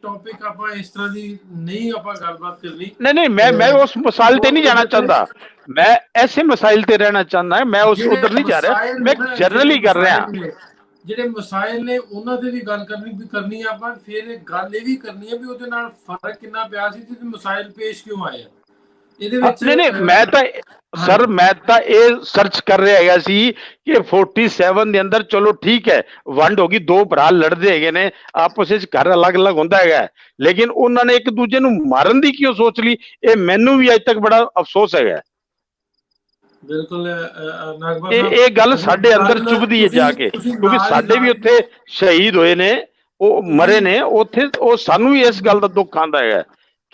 ਟੌਪਿਕ ਆਪਾਂ ਇਸ ਤਰ੍ਹਾਂ ਦੀ ਨਹੀਂ ਆਪਾਂ ਗੱਲਬਾਤ ਕਰਨੀ। ਨਹੀਂ ਮੈਂ ਉਸ ਮਸਾਇਲ ਤੇ ਨਹੀਂ ਜਾਣਾ ਚਾਹੁੰਦਾ, ਮੈਂ ਐਸੇ ਮਸਾਇਲ ਤੇ ਰਹਿਣਾ ਚਾਹੁੰਦਾ। ਮੈਂ ਉਸ ਉਧਰ ਨਹੀਂ ਜਾ ਰਿਹਾ, ਮੈਂ ਜਨਰਲੀ ਕਰ ਰਿਹਾ। ਜਿਹੜੇ ਮਸਾਇਲ ਨੇ ਉਹਨਾਂ ਤੇ ਵੀ ਗੱਲ ਕਰਨੀ ਆਪਾਂ। ਫਿਰ ਇਹ ਗੱਲ ਇਹ ਵੀ ਕਰਨੀ ਹੈ ਵੀ ਉਹਦੇ ਨਾਲ ਫਰਕ ਕਿੰਨਾ ਪਿਆ ਸੀ ਤੇ ਮਸਾਇਲ ਪੇਸ਼ ਕਿਉਂ ਆਏ ਆ ਇਹਦੇ ਵਿੱਚ। ਨਹੀਂ ਮੈਂ ਤਾਂ ਸਰ ਮੈਂ ਤਾਂ ਇਹ ਸਰਚ ਕਰ ਰਿਹਾ ਹੈਗਾ ਸੀ ਕਿ 47 ਦੇ ਅੰਦਰ ਚਲੋ ਠੀਕ ਹੈ ਵੰਡ ਹੋ ਗਈ, ਦੋ ਭਰਾ ਲੜਦੇ ਹੈਗੇ ਨੇ ਆਪਸ ਵਿੱਚ, ਘਰ ਅਲੱਗ-ਅਲੱਗ ਹੁੰਦਾ ਹੈਗਾ, ਲੇਕਿਨ ਉਹਨਾਂ ਨੇ ਇੱਕ ਦੂਜੇ ਨੂੰ ਮਾਰਨ ਦੀ ਕਿਉਂ ਸੋਚ ਲਈ, ਇਹ ਮੈਨੂੰ ਵੀ ਅੱਜ ਤੱਕ ਬੜਾ ਅਫਸੋਸ ਹੈਗਾ। ਬਿਲਕੁਲ ਨਾਗਪਾਲ ਸਾਹਿਬ ਇਹ ਗੱਲ ਸਾਡੇ ਅੰਦਰ ਚੁਭਦੀ ਹੈ ਜਾ ਕੇ, ਕਿਉਂਕਿ ਸਾਡੇ ਵੀ ਉੱਥੇ ਸ਼ਹੀਦ ਹੋਏ ਨੇ, ਉਹ ਮਰੇ ਨੇ ਉੱਥੇ। ਉਹ ਸਾਨੂੰ ਵੀ ਇਸ ਗੱਲ ਦਾ ਦੁੱਖ ਆਉਂਦਾ ਹੈਗਾ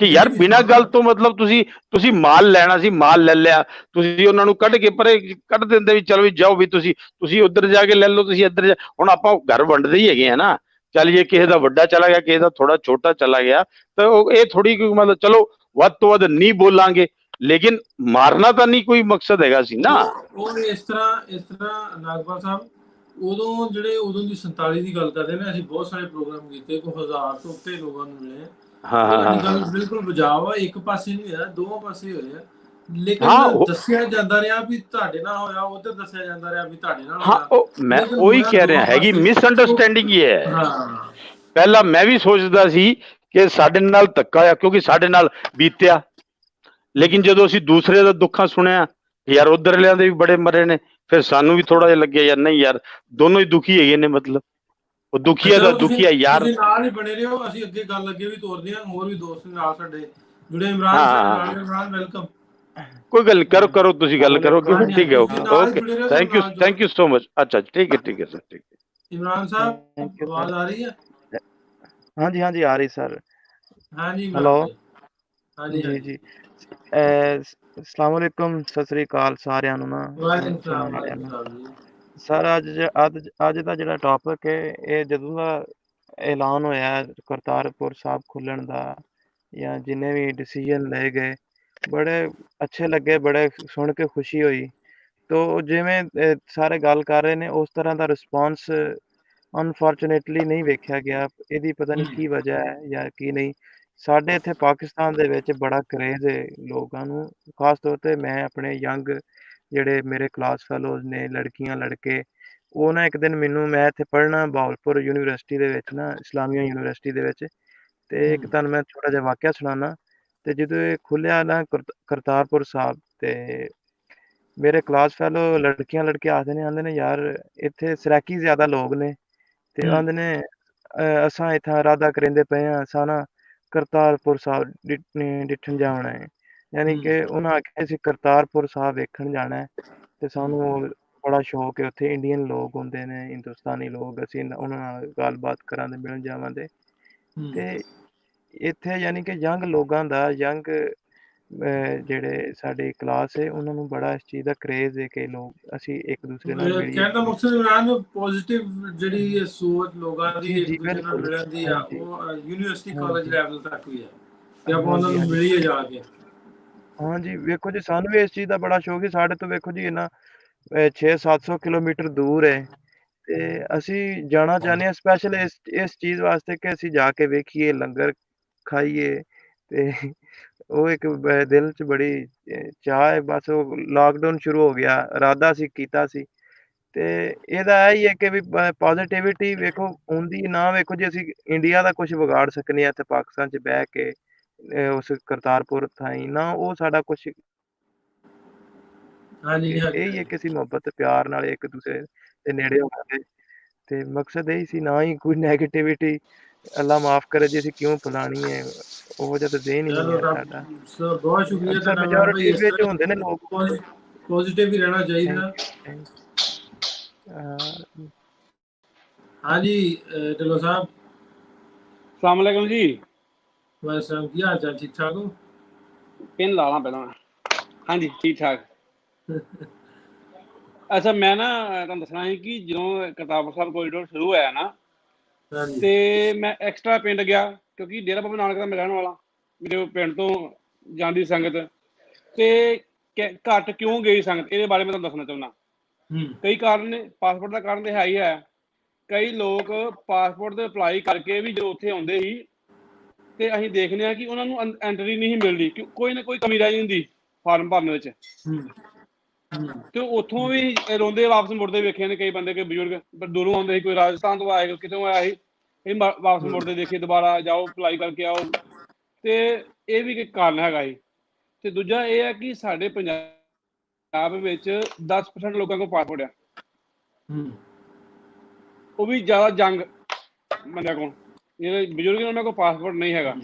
ਕਿ ਯਾਰ ਬਿਨਾਂ ਗੱਲ ਤੋਂ ਮਤਲਬ ਤੁਸੀਂ ਮਾਲ ਲੈਣਾ ਸੀ, ਮਾਲ ਲੈ ਲਿਆ ਤੁਸੀਂ, ਉਹਨਾਂ ਨੂੰ ਕੱਢ ਕੇ ਪਰੇ ਕੱਢ ਦਿੰਦੇ ਵੀ ਚਲੋ ਵੀ ਜਾਓ ਵੀ ਤੁਸੀਂ ਉੱਧਰ ਜਾ ਕੇ ਲੈ ਲਓ, ਤੁਸੀਂ ਇੱਧਰ ਹੁਣ ਆਪਾਂ ਘਰ ਵੰਡਦੇ ਹੀ ਹੈਗੇ ਆ ਨਾ। ਚੱਲ ਜੇ ਕਿਸੇ ਦਾ ਵੱਡਾ ਚਲਾ ਗਿਆ, ਕਿਸੇ ਦਾ ਥੋੜਾ ਛੋਟਾ ਚਲਾ ਗਿਆ, ਤਾਂ ਉਹ ਇਹ ਥੋੜੀ ਮਤਲਬ ਚਲੋ ਵੱਧ ਤੋਂ ਵੱਧ ਨਹੀਂ ਬੋਲਾਂਗੇ, ਲੇਕਿਨ ਮਾਰਨਾ ਤਾਂ ਨਹੀਂ ਕੋਈ ਮਕਸਦ ਹੈਗਾ ਸੀ ਨਾ। ਉਹ ਇਸ ਤਰ੍ਹਾਂ ਨਾਗਪਾਲ ਸਾਹਿਬ ਉਦੋਂ ਦੀ 47 ਦੀ ਗੱਲ ਕਰਦੇ ਨੇ, ਅਸੀਂ ਬਹੁਤ ਸਾਰੇ ਪ੍ਰੋਗਰਾਮ ਕੀਤੇ, ਕੋਈ 1000 ਤੋਂ ਉੱਤੇ ਲੋਕਾਂ ਨੂੰ ਮਿਲੇ। ਗੱਲ ਬਿਲਕੁਲ ਬਜਾਵਾ, ਇੱਕ ਪਾਸੇ ਨਹੀਂ ਹੋਇਆ, ਦੋਵਾਂ ਪਾਸੇ ਹੋਇਆ। ਲੇਕਿਨ ਦੱਸਿਆ ਜਾਂਦਾ ਰਿਹਾ ਵੀ ਤੁਹਾਡੇ ਨਾਲ ਹੋਇਆ, ਉਧਰ ਦੱਸਿਆ ਜਾਂਦਾ ਰਿਹਾ ਵੀ ਤੁਹਾਡੇ ਨਾਲ ਹੋਇਆ। ਮੈਂ ਉਹੀ ਕਹਿ ਰਿਹਾ, ਹੈਗੀ ਮਿਸਅੰਡਰਸਟੈਂਡਿੰਗ ਹੀ ਹੈ। ਪਹਿਲਾਂ ਮੈਂ ਵੀ ਸੋਚਦਾ ਸੀ ਕਿ ਸਾਡੇ ਨਾਲ ਧੱਕਾ ਹੋਇਆ ਕਿਉਂਕਿ ਸਾਡੇ ਨਾਲ ਬੀਤਿਆ, ਲੇਕਿਨ ਜਦੋਂ ਅਸੀਂ ਦੂਸਰੇ ਦਾ ਦੁੱਖਾਂ ਸੁਣਿਆ ਯਾਰ ਉਧਰਲਿਆਂ ਦੇ ਵੀ ਬੜੇ ਮਰੇ ਨੇ, ਫਿਰ ਸਾਨੂੰ ਵੀ ਥੋੜਾ ਜਿਹਾ ਲੱਗਿਆ ਯਾਰ ਨਹੀਂ ਯਾਰ ਦੋਨੋਂ ਹੀ ਦੁਖੀ ਹੈਗੇ ਨੇ। ਮਤਲਬ ਉਹ ਦੁਖੀਆ ਦਾ ਦੁਖੀਆ ਯਾਰ। ਤੁਸੀਂ ਨਾਲ ਹੀ ਬਣੇ ਰਹੋ, ਅਸੀਂ ਅੱਗੇ ਗੱਲ ਅੱਗੇ ਵੀ ਤੋਰਦੇ ਹਾਂ। ਹੋਰ ਵੀ ਦੋਸਤ ਨਾਲ ਸਾਡੇ ਜੁੜੇ, ਇਮਰਾਨ ਸਾਡੇ ਨਾਲ। ਇਮਰਾਨ ਵੈਲਕਮ। ਕੋਈ ਗੱਲ ਕਰੋ ਤੁਸੀਂ ਗੱਲ ਕਰੋਗੇ ਫਿਰ ਠੀਕ ਹੈ। Okay thank you so much. ਅੱਛਾ ਠੀਕ ਹੈ ਸਰ, ਠੀਕ ਹੈ। ਇਮਰਾਨ ਸਾਹਿਬ ਆਵਾਜ਼ ਆ ਰਹੀ ਹੈ? ਹਾਂਜੀ ਆ ਰਹੀ ਸਰ। ਹਾਂਜੀ ਹੈਲੋ ਜੀ अस्सलाम वालेकुम, सत श्री अकाल ਸਾਰਿਆਂ ਨੂੰ ਨਾ। ਸਰ ਅੱਜ ਦਾ ਜਿਹੜਾ ਟੌਪਿਕ ਹੈ, ਇਹ ਜਦੋਂ ਦਾ ਐਲਾਨ ਹੋਇਆ ਕਰਤਾਰਪੁਰ ਸਾਹਿਬ ਖੁੱਲਣ ਦਾ ਜਾਂ ਜਿੰਨੇ ਵੀ ਡਿਸੀਜਨ ਲਏ ਗਏ, ਬੜੇ ਅੱਛੇ ਲੱਗੇ, ਬੜੇ ਸੁਣ ਕੇ ਖੁਸ਼ੀ ਹੋਈ। ਤੋ ਜਿਵੇਂ ਸਾਰੇ ਗੱਲ ਕਰ ਰਹੇ ਨੇ ਉਸ ਤਰ੍ਹਾਂ ਦਾ ਰਿਸਪੌਂਸ ਅਨਫੋਰਚੂਨੇਟਲੀ ਨਹੀਂ ਵੇਖਿਆ ਗਿਆ। ਇਹਦੀ ਪਤਾ ਨਹੀਂ ਕੀ ਵਜ੍ਹਾ ਹੈ ਜਾਂ ਕੀ ਨਹੀਂ। ਸਾਡੇ ਇੱਥੇ ਪਾਕਿਸਤਾਨ ਦੇ ਵਿੱਚ ਬੜਾ ਕਰੇਜ਼ ਹੈ ਲੋਕਾਂ ਨੂੰ, ਖਾਸ ਤੌਰ ਤੇ ਮੈਂ ਆਪਣੇ ਯੰਗ ਜਿਹੜੇ ਮੇਰੇ ਕਲਾਸ ਫੈਲੋਜ਼ ਨੇ, ਲੜਕੀਆਂ ਲੜਕੇ, ਉਹ ਨਾ ਇੱਕ ਦਿਨ ਮੈਂ ਇੱਥੇ ਪੜ੍ਹਨਾ ਬਹਾਵਲਪੁਰ ਯੂਨੀਵਰਸਿਟੀ ਦੇ ਵਿੱਚ ਨਾ, ਇਸਲਾਮੀਆ ਯੂਨੀਵਰਸਿਟੀ ਦੇ ਵਿੱਚ, ਤੇ ਇੱਕ ਤੁਹਾਨੂੰ ਮੈਂ ਥੋੜਾ ਜਿਹਾ ਵਾਕਿਆ ਸੁਣਾਉਣਾ। ਤੇ ਜਦੋਂ ਇਹ ਖੁੱਲਿਆ ਨਾ ਕਰਤਾਰਪੁਰ ਸਾਹਿਬ, ਤੇ ਮੇਰੇ ਕਲਾਸ ਫੈਲੋ ਲੜਕੀਆਂ ਲੜਕੇ ਆਉਂਦੇ ਨੇ ਯਾਰ ਇੱਥੇ ਸਰਾਕੀ ਜ਼ਿਆਦਾ ਲੋਕ ਨੇ, ਤੇ ਆਂਦੇ ਨੇ ਅਸਾਂ ਇੱਥੇ ਇਰਾਦਾ ਕਰਿੰਦੇ ਪਏ ਹਾਂ, ਅਸਾਂ ਨਾ ਕਰਤਾਰਪੁਰ ਸਾਹਿਬ ਡਿੱਠਣ ਜਾਣਾ ਹੈ। ਯਾਨੀ ਕਿ ਉਹਨਾਂ ਆਖਿਆ ਅਸੀਂ ਕਰਤਾਰਪੁਰ ਸਾਹਿਬ ਵੇਖਣ ਜਾਣਾ ਹੈ, ਤੇ ਸਾਨੂੰ ਬੜਾ ਸ਼ੌਕ ਹੈ। ਉੱਥੇ ਇੰਡੀਅਨ ਲੋਕ ਹੁੰਦੇ ਨੇ, ਹਿੰਦੁਸਤਾਨੀ ਲੋਕ, ਅਸੀਂ ਉਹਨਾਂ ਨਾਲ ਗੱਲਬਾਤ ਕਰਾਂਗੇ, ਮਿਲਣ ਜਾਵਾਂਗੇ। ਤੇ ਇੱਥੇ ਯਾਨੀ ਕਿ ਯੰਗ ਲੋਕਾਂ ਦਾ, ਯੰਗ ਜਿਹੜੇ ਸਾਡੀ ਕਲਾਸ ਹੈ, ਉਹਨਾਂ ਨੂੰ ਬੜਾ ਇਸ ਚੀਜ਼ ਦਾ ਕਰੇਜ਼ ਹੈ ਕਿ ਲੋਕ ਅਸੀਂ ਇੱਕ ਦੂਸਰੇ ਨਾਲ ਮਿਲੀਏ। ਕਹਿਣ ਦਾ ਮਕਸਦ ਇਮਰਾਨ ਪੋਜ਼ਿਟਿਵ ਜਿਹੜੀ ਸੋਚ ਲੋਕਾਂ ਦੀ ਇੱਕ ਦੂਜੇ ਨਾਲ ਮਿਲਣ ਦੀ ਆ, ਉਹ ਯੂਨੀਵਰਸਿਟੀ ਕਾਲਜ ਲੈਵਲ ਤੱਕ ਵੀ ਹੈ ਕਿ ਆਪਾਂ ਉਹਨਾਂ ਨੂੰ ਮਿਲੀਏ ਜਾ ਕੇ। ਹਾਂਜੀ ਵੇਖੋ ਜੀ, ਸਾਨੂੰ ਵੀ ਇਸ ਚੀਜ਼ ਦਾ ਬੜਾ ਸ਼ੌਕ ਹੈ। ਸਾਡੇ ਤੋਂ ਵੇਖੋ ਜੀ ਇੰਨਾ 600-700 ਕਿਲੋਮੀਟਰ ਦੂਰ ਹੈ, ਤੇ ਅਸੀਂ ਜਾਣਾ ਚਾਹੁੰਦੇ ਹਾਂ ਸਪੈਸ਼ਲ ਇਸ ਚੀਜ਼ ਵਾਸਤੇ ਕਿ ਅਸੀਂ ਜਾ ਕੇ ਵੇਖੀਏ, ਲੰਗਰ ਖਾਈਏ। ਤੇ ਉਹ ਇੱਕ ਦਿਲ 'ਚ ਬੜੀ ਚਾਹ ਹੈ। ਬਸ ਉਹ ਲਾਕਡਾਊਨ ਸ਼ੁਰੂ ਹੋ ਗਿਆ, ਇਰਾਦਾ ਅਸੀਂ ਕੀਤਾ ਸੀ, ਤੇ ਇਹਦਾ ਇਹ ਹੀ ਹੈ ਕਿ ਵੀ ਪੋਜ਼ੀਟਿਵਿਟੀ ਵੇਖੋ ਹੁੰਦੀ ਨਾ। ਵੇਖੋ ਜੀ ਅਸੀਂ ਇੰਡੀਆ ਦਾ ਕੁਝ ਵਿਗਾੜ ਸਕਨੇ ਹਾਂ ਇੱਥੇ ਪਾਕਿਸਤਾਨ 'ਚ ਬਹਿ ਕੇ, ਉਸ ਕਰਤਾਰਪੁਰ ਥਾਈ ਨਾ, ਉਹ ਸਾਡਾ ਕੁਛ ਇਹੀ ਹੈ ਕਿ ਅਸੀਂ ਮੁਹੱਬਤ ਪਿਆਰ ਨਾਲ ਇੱਕ ਦੂਸਰੇ ਦੇ ਨੇੜੇ ਹੋਵਾਂਗੇ, ਤੇ ਮਕਸਦ ਇਹੀ ਸੀ। ਨਾ ਹੀ ਕੋਈ ਨੈਗੇਟਿਵਿਟੀ, ਅੱਲਾ ਮਾਫ ਕਰੇ ਜੀ, ਅਸੀਂ ਕਿਉਂ ਫੈਲਾਣੀ ਹੈ, ਉਹ ਜਿਹਾ ਤਾਂ ਦੇ ਨਹੀਂ ਹੈ ਸਾਡਾ। ਬਹੁਤ ਸ਼ੁਕਰੀਆ ਤੁਹਾਡਾ ਮੈਜੋਰਿਟੀ ਵਿੱਚ ਹੁੰਦੇ ਨੇ ਲੋਕ, ਪੋਜ਼ਿਟਿਵ ਹੀ ਰਹਿਣਾ ਚਾਹੀਦਾ। ਹਾਂਜੀ ਢਿੱਲੋਂ ਸਾਹਿਬ, अस्सलाम वालेकुम जी। वालेकुम, ਕੀ ਹਾਲ ਚਾਲ? ਠੀਕ ਠਾਕ ਹੋ? पिन ला ला पहला। हाँ जी ठीक ठाक। ਅੱਛਾ ਮੈਂ ਨਾ ਤੁਹਾਨੂੰ ਦੱਸਣਾ ਸੀ ਕਿ ਜਦੋਂ ਕਰਤਾਰਪੁਰ ਸਾਹਿਬ ਕੋਰੀਡੋਰ ਸ਼ੁਰੂ ਹੋਇਆ ਨਾ ਹਾਂਜੀ ਤੇ ਮੈਂ ਐਕਸਟਰਾ ਪਿੰਡ ਗਿਆ ਕਿਉਂਕਿ ਡੇਰਾ ਬਾਬਾ ਨਾਨਕ ਦਾ ਮੈਂ ਰਹਿਣ ਵਾਲਾ, ਮੇਰੇ ਪਿੰਡ ਤੋਂ ਜਾਂਦੀ ਸੰਗਤ ਤੇ ਘੱਟ ਕਿਉਂ ਗਈ ਸੰਗਤ, ਇਹਦੇ ਬਾਰੇ ਮੈਂ ਤੁਹਾਨੂੰ ਦੱਸਣਾ ਚਾਹੁੰਦਾ। ਕਈ ਕਾਰਨ ਨੇ, ਪਾਸਪੋਰਟ ਦਾ ਕਾਰਨ ਤੇ ਹੈ ਹੀ ਹੈ। ਕਈ ਲੋਕ ਪਾਸਪੋਰਟ ਤੇ ਅਪਲਾਈ ਕਰਕੇ ਵੀ ਜਦੋਂ ਉੱਥੇ ਆਉਂਦੇ ਸੀ ਤੇ ਅਸੀਂ ਦੇਖਦੇ ਹਾਂ ਕਿ ਉਹਨਾਂ ਨੂੰ ਐਂਟਰੀ ਨਹੀਂ ਮਿਲਦੀ, ਕੋਈ ਨਾ ਕੋਈ ਕਮੀ ਰਹਿ ਜਾਂਦੀ ਫਾਰਮ ਭਰਨ ਵਿੱਚ ਤੇ ਉੱਥੋਂ ਵੀ ਰੋਂਦੇ ਵਾਪਸ ਮੁੜਦੇ ਵੇਖੇ ਨੇ ਕਈ ਬੰਦੇ, ਕਈ ਬਜ਼ੁਰਗ ਦੂਰੋਂ ਆਉਂਦੇ ਸੀ, ਕੋਈ ਰਾਜਸਥਾਨ ਤੋਂ ਆਏ, ਕਿਤੋਂ ਆਇਆ ਸੀ, ਇਹ ਵਾਪਸ ਮੁੜਦੇ ਦੇਖੇ, ਦੁਬਾਰਾ ਜਾਓ ਅਪਲਾਈ ਕਰਕੇ ਆਓ। ਤੇ ਇਹ ਵੀ ਇੱਕ ਕਾਰਨ ਹੈਗਾ ਜੀ। ਤੇ ਦੂਜਾ ਇਹ ਹੈ ਕਿ ਸਾਡੇ ਪੰਜਾਬ ਵਿੱਚ 10% ਲੋਕਾਂ ਕੋਲ ਪਾਸਪੋਰਟ ਆ, ਉਹ ਵੀ ਜ਼ਿਆਦਾ ਜੰਗ ਬੰਦਿਆਂ ਕੋਲ, ਜਿਹੜੇ ਬਜ਼ੁਰਗ ਨੇ ਉਹਨਾਂ ਕੋਲ ਪਾਸਪੋਰਟ ਨਹੀਂ ਹੈਗਾ।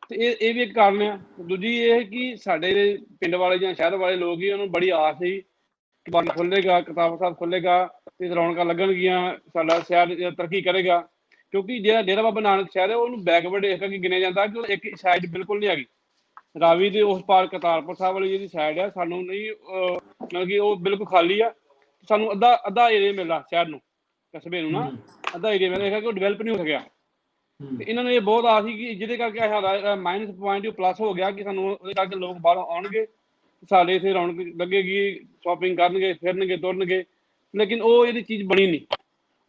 ਤੇ ਇਹ ਵੀ ਇੱਕ ਕਾਰਨ ਆ। ਦੂਜੀ ਇਹ ਕਿ ਸਾਡੇ ਪਿੰਡ ਵਾਲੇ ਜਾਂ ਸ਼ਹਿਰ ਵਾਲੇ ਲੋਕ ਹੀ ਉਹਨੂੰ ਬੜੀ ਆਸ ਸੀ ਕਿ ਬੰਦ ਖੁੱਲੇਗਾ, ਕਰਤਾਰਪੁਰ ਸਾਹਿਬ ਖੁੱਲੇਗਾ ਤੇ ਰੌਣਕਾਂ ਲੱਗਣਗੀਆਂ, ਸਾਡਾ ਸ਼ਹਿਰ ਤਰੱਕੀ ਕਰੇਗਾ। ਕਿਉਂਕਿ ਜਿਹੜਾ ਡੇਰਾ ਬਾਬਾ ਨਾਨਕ ਸ਼ਹਿਰ ਹੈ ਉਹਨੂੰ ਬੈਕਵਰਡ ਇਸ ਕਰਕੇ ਗਿਣਿਆ ਜਾਂਦਾ ਕਿ ਇੱਕ ਸਾਈਡ ਬਿਲਕੁਲ ਨਹੀਂ ਹੈਗੀ। ਰਾਵੀ ਦੇ ਉਸ ਪਾਰ ਕਰਤਾਰਪੁਰ ਸਾਹਿਬ ਵਾਲੀ ਜਿਹੜੀ ਸਾਈਡ ਹੈ ਸਾਨੂੰ ਨਹੀਂ ਮਤਲਬ ਕਿ ਉਹ ਬਿਲਕੁਲ ਖਾਲੀ ਆ, ਸਾਨੂੰ ਅੱਧਾ ਏਰੀਆ ਮਿਲਦਾ ਸ਼ਹਿਰ ਨੂੰ, ਕਸਬੇ ਨੂੰ ਨਾ ਅੱਧਾ ਏਰੀਆ ਮਿਲਦਾ, ਇਹ ਕਰਕੇ ਉਹ ਡਿਵੈਲਪ ਨਹੀਂ ਹੋ ਸਕਿਆ। ਤੇ ਇਹਨਾਂ ਨੂੰ ਇਹ ਬਹੁਤ ਆਸ ਸੀ ਕਿ ਜਿਹਦੇ ਕਰਕੇ ਸਾਡਾ ਮਾਈਨਸ ਪੁਆਇੰਟ ਪਲੱਸ ਹੋ ਗਿਆ ਕਿ ਸਾਨੂੰ ਉਹਦੇ ਕਰਕੇ ਲੋਕ ਬਾਹਰੋਂ ਆਉਣਗੇ, ਸਾਡੇ ਇੱਥੇ ਰੌਣਕ ਲੱਗੇਗੀ, ਸ਼ਾਪਿੰਗ ਕਰਨਗੇ, ਫਿਰਨਗੇ, ਤੁਰਨਗੇ। ਲੇਕਿਨ ਉਹ ਇਹਦੀ ਚੀਜ਼ ਬਣੀ ਨਹੀਂ।